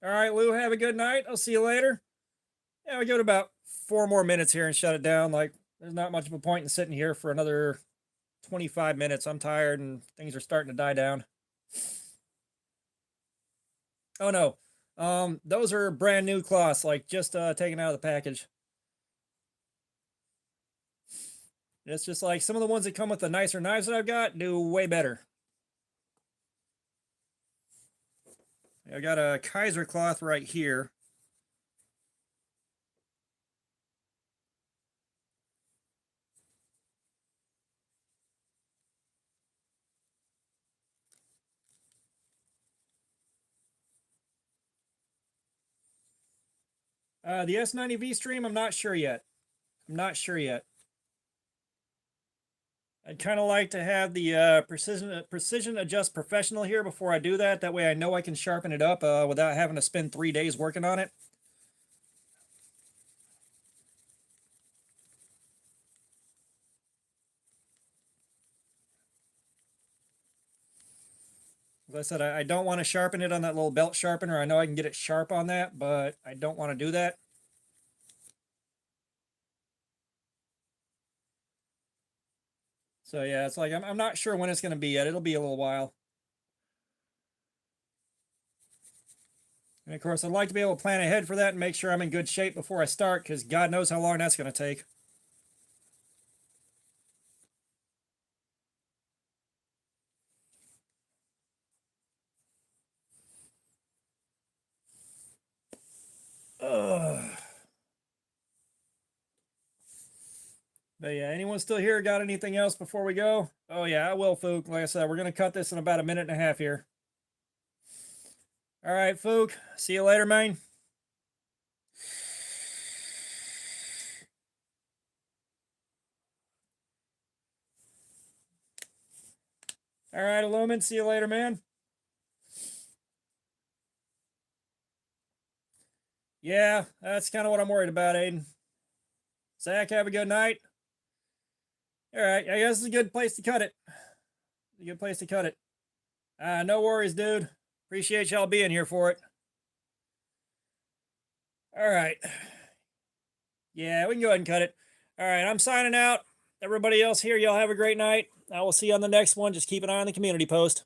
All right, Lou, have a good night. I'll see you later. Yeah, we give it about 4 more minutes here and shut it down. Like, there's not much of a point in sitting here for another 25 minutes. I'm tired and things are starting to die down. Oh no. Those are brand new cloths, like just taken out of the package. It's just like some of the ones that come with the nicer knives that I've got do way better. I got a Kaiser cloth right here. The S90V stream, I'm not sure yet. I'd kind of like to have the precision adjust professional here before I do that. That way I know I can sharpen it up without having to spend 3 days working on it. As I said, I don't want to sharpen it on that little belt sharpener. I know I can get it sharp on that, but I don't want to do that. So yeah, it's like I'm not sure when it's going to be yet. It'll be a little while. And of course, I'd like to be able to plan ahead for that and make sure I'm in good shape before I start, because God knows how long that's going to take. Ugh. But yeah, anyone still here got anything else before we go? Oh yeah, I will, Fook. Like I said, we're going to cut this in about 1.5 minutes here. All right, Fook. See you later, man. All right, Illumin. See you later, man. Yeah, that's kind of what I'm worried about, Aiden. Zach, have a good night. All right, I guess it's a good place to cut it. A good place to cut it. No worries, dude. Appreciate y'all being here for it. All right. Yeah, we can go ahead and cut it. All right, I'm signing out. Everybody else here, y'all have a great night. I will see you on the next one. Just keep an eye on the community post.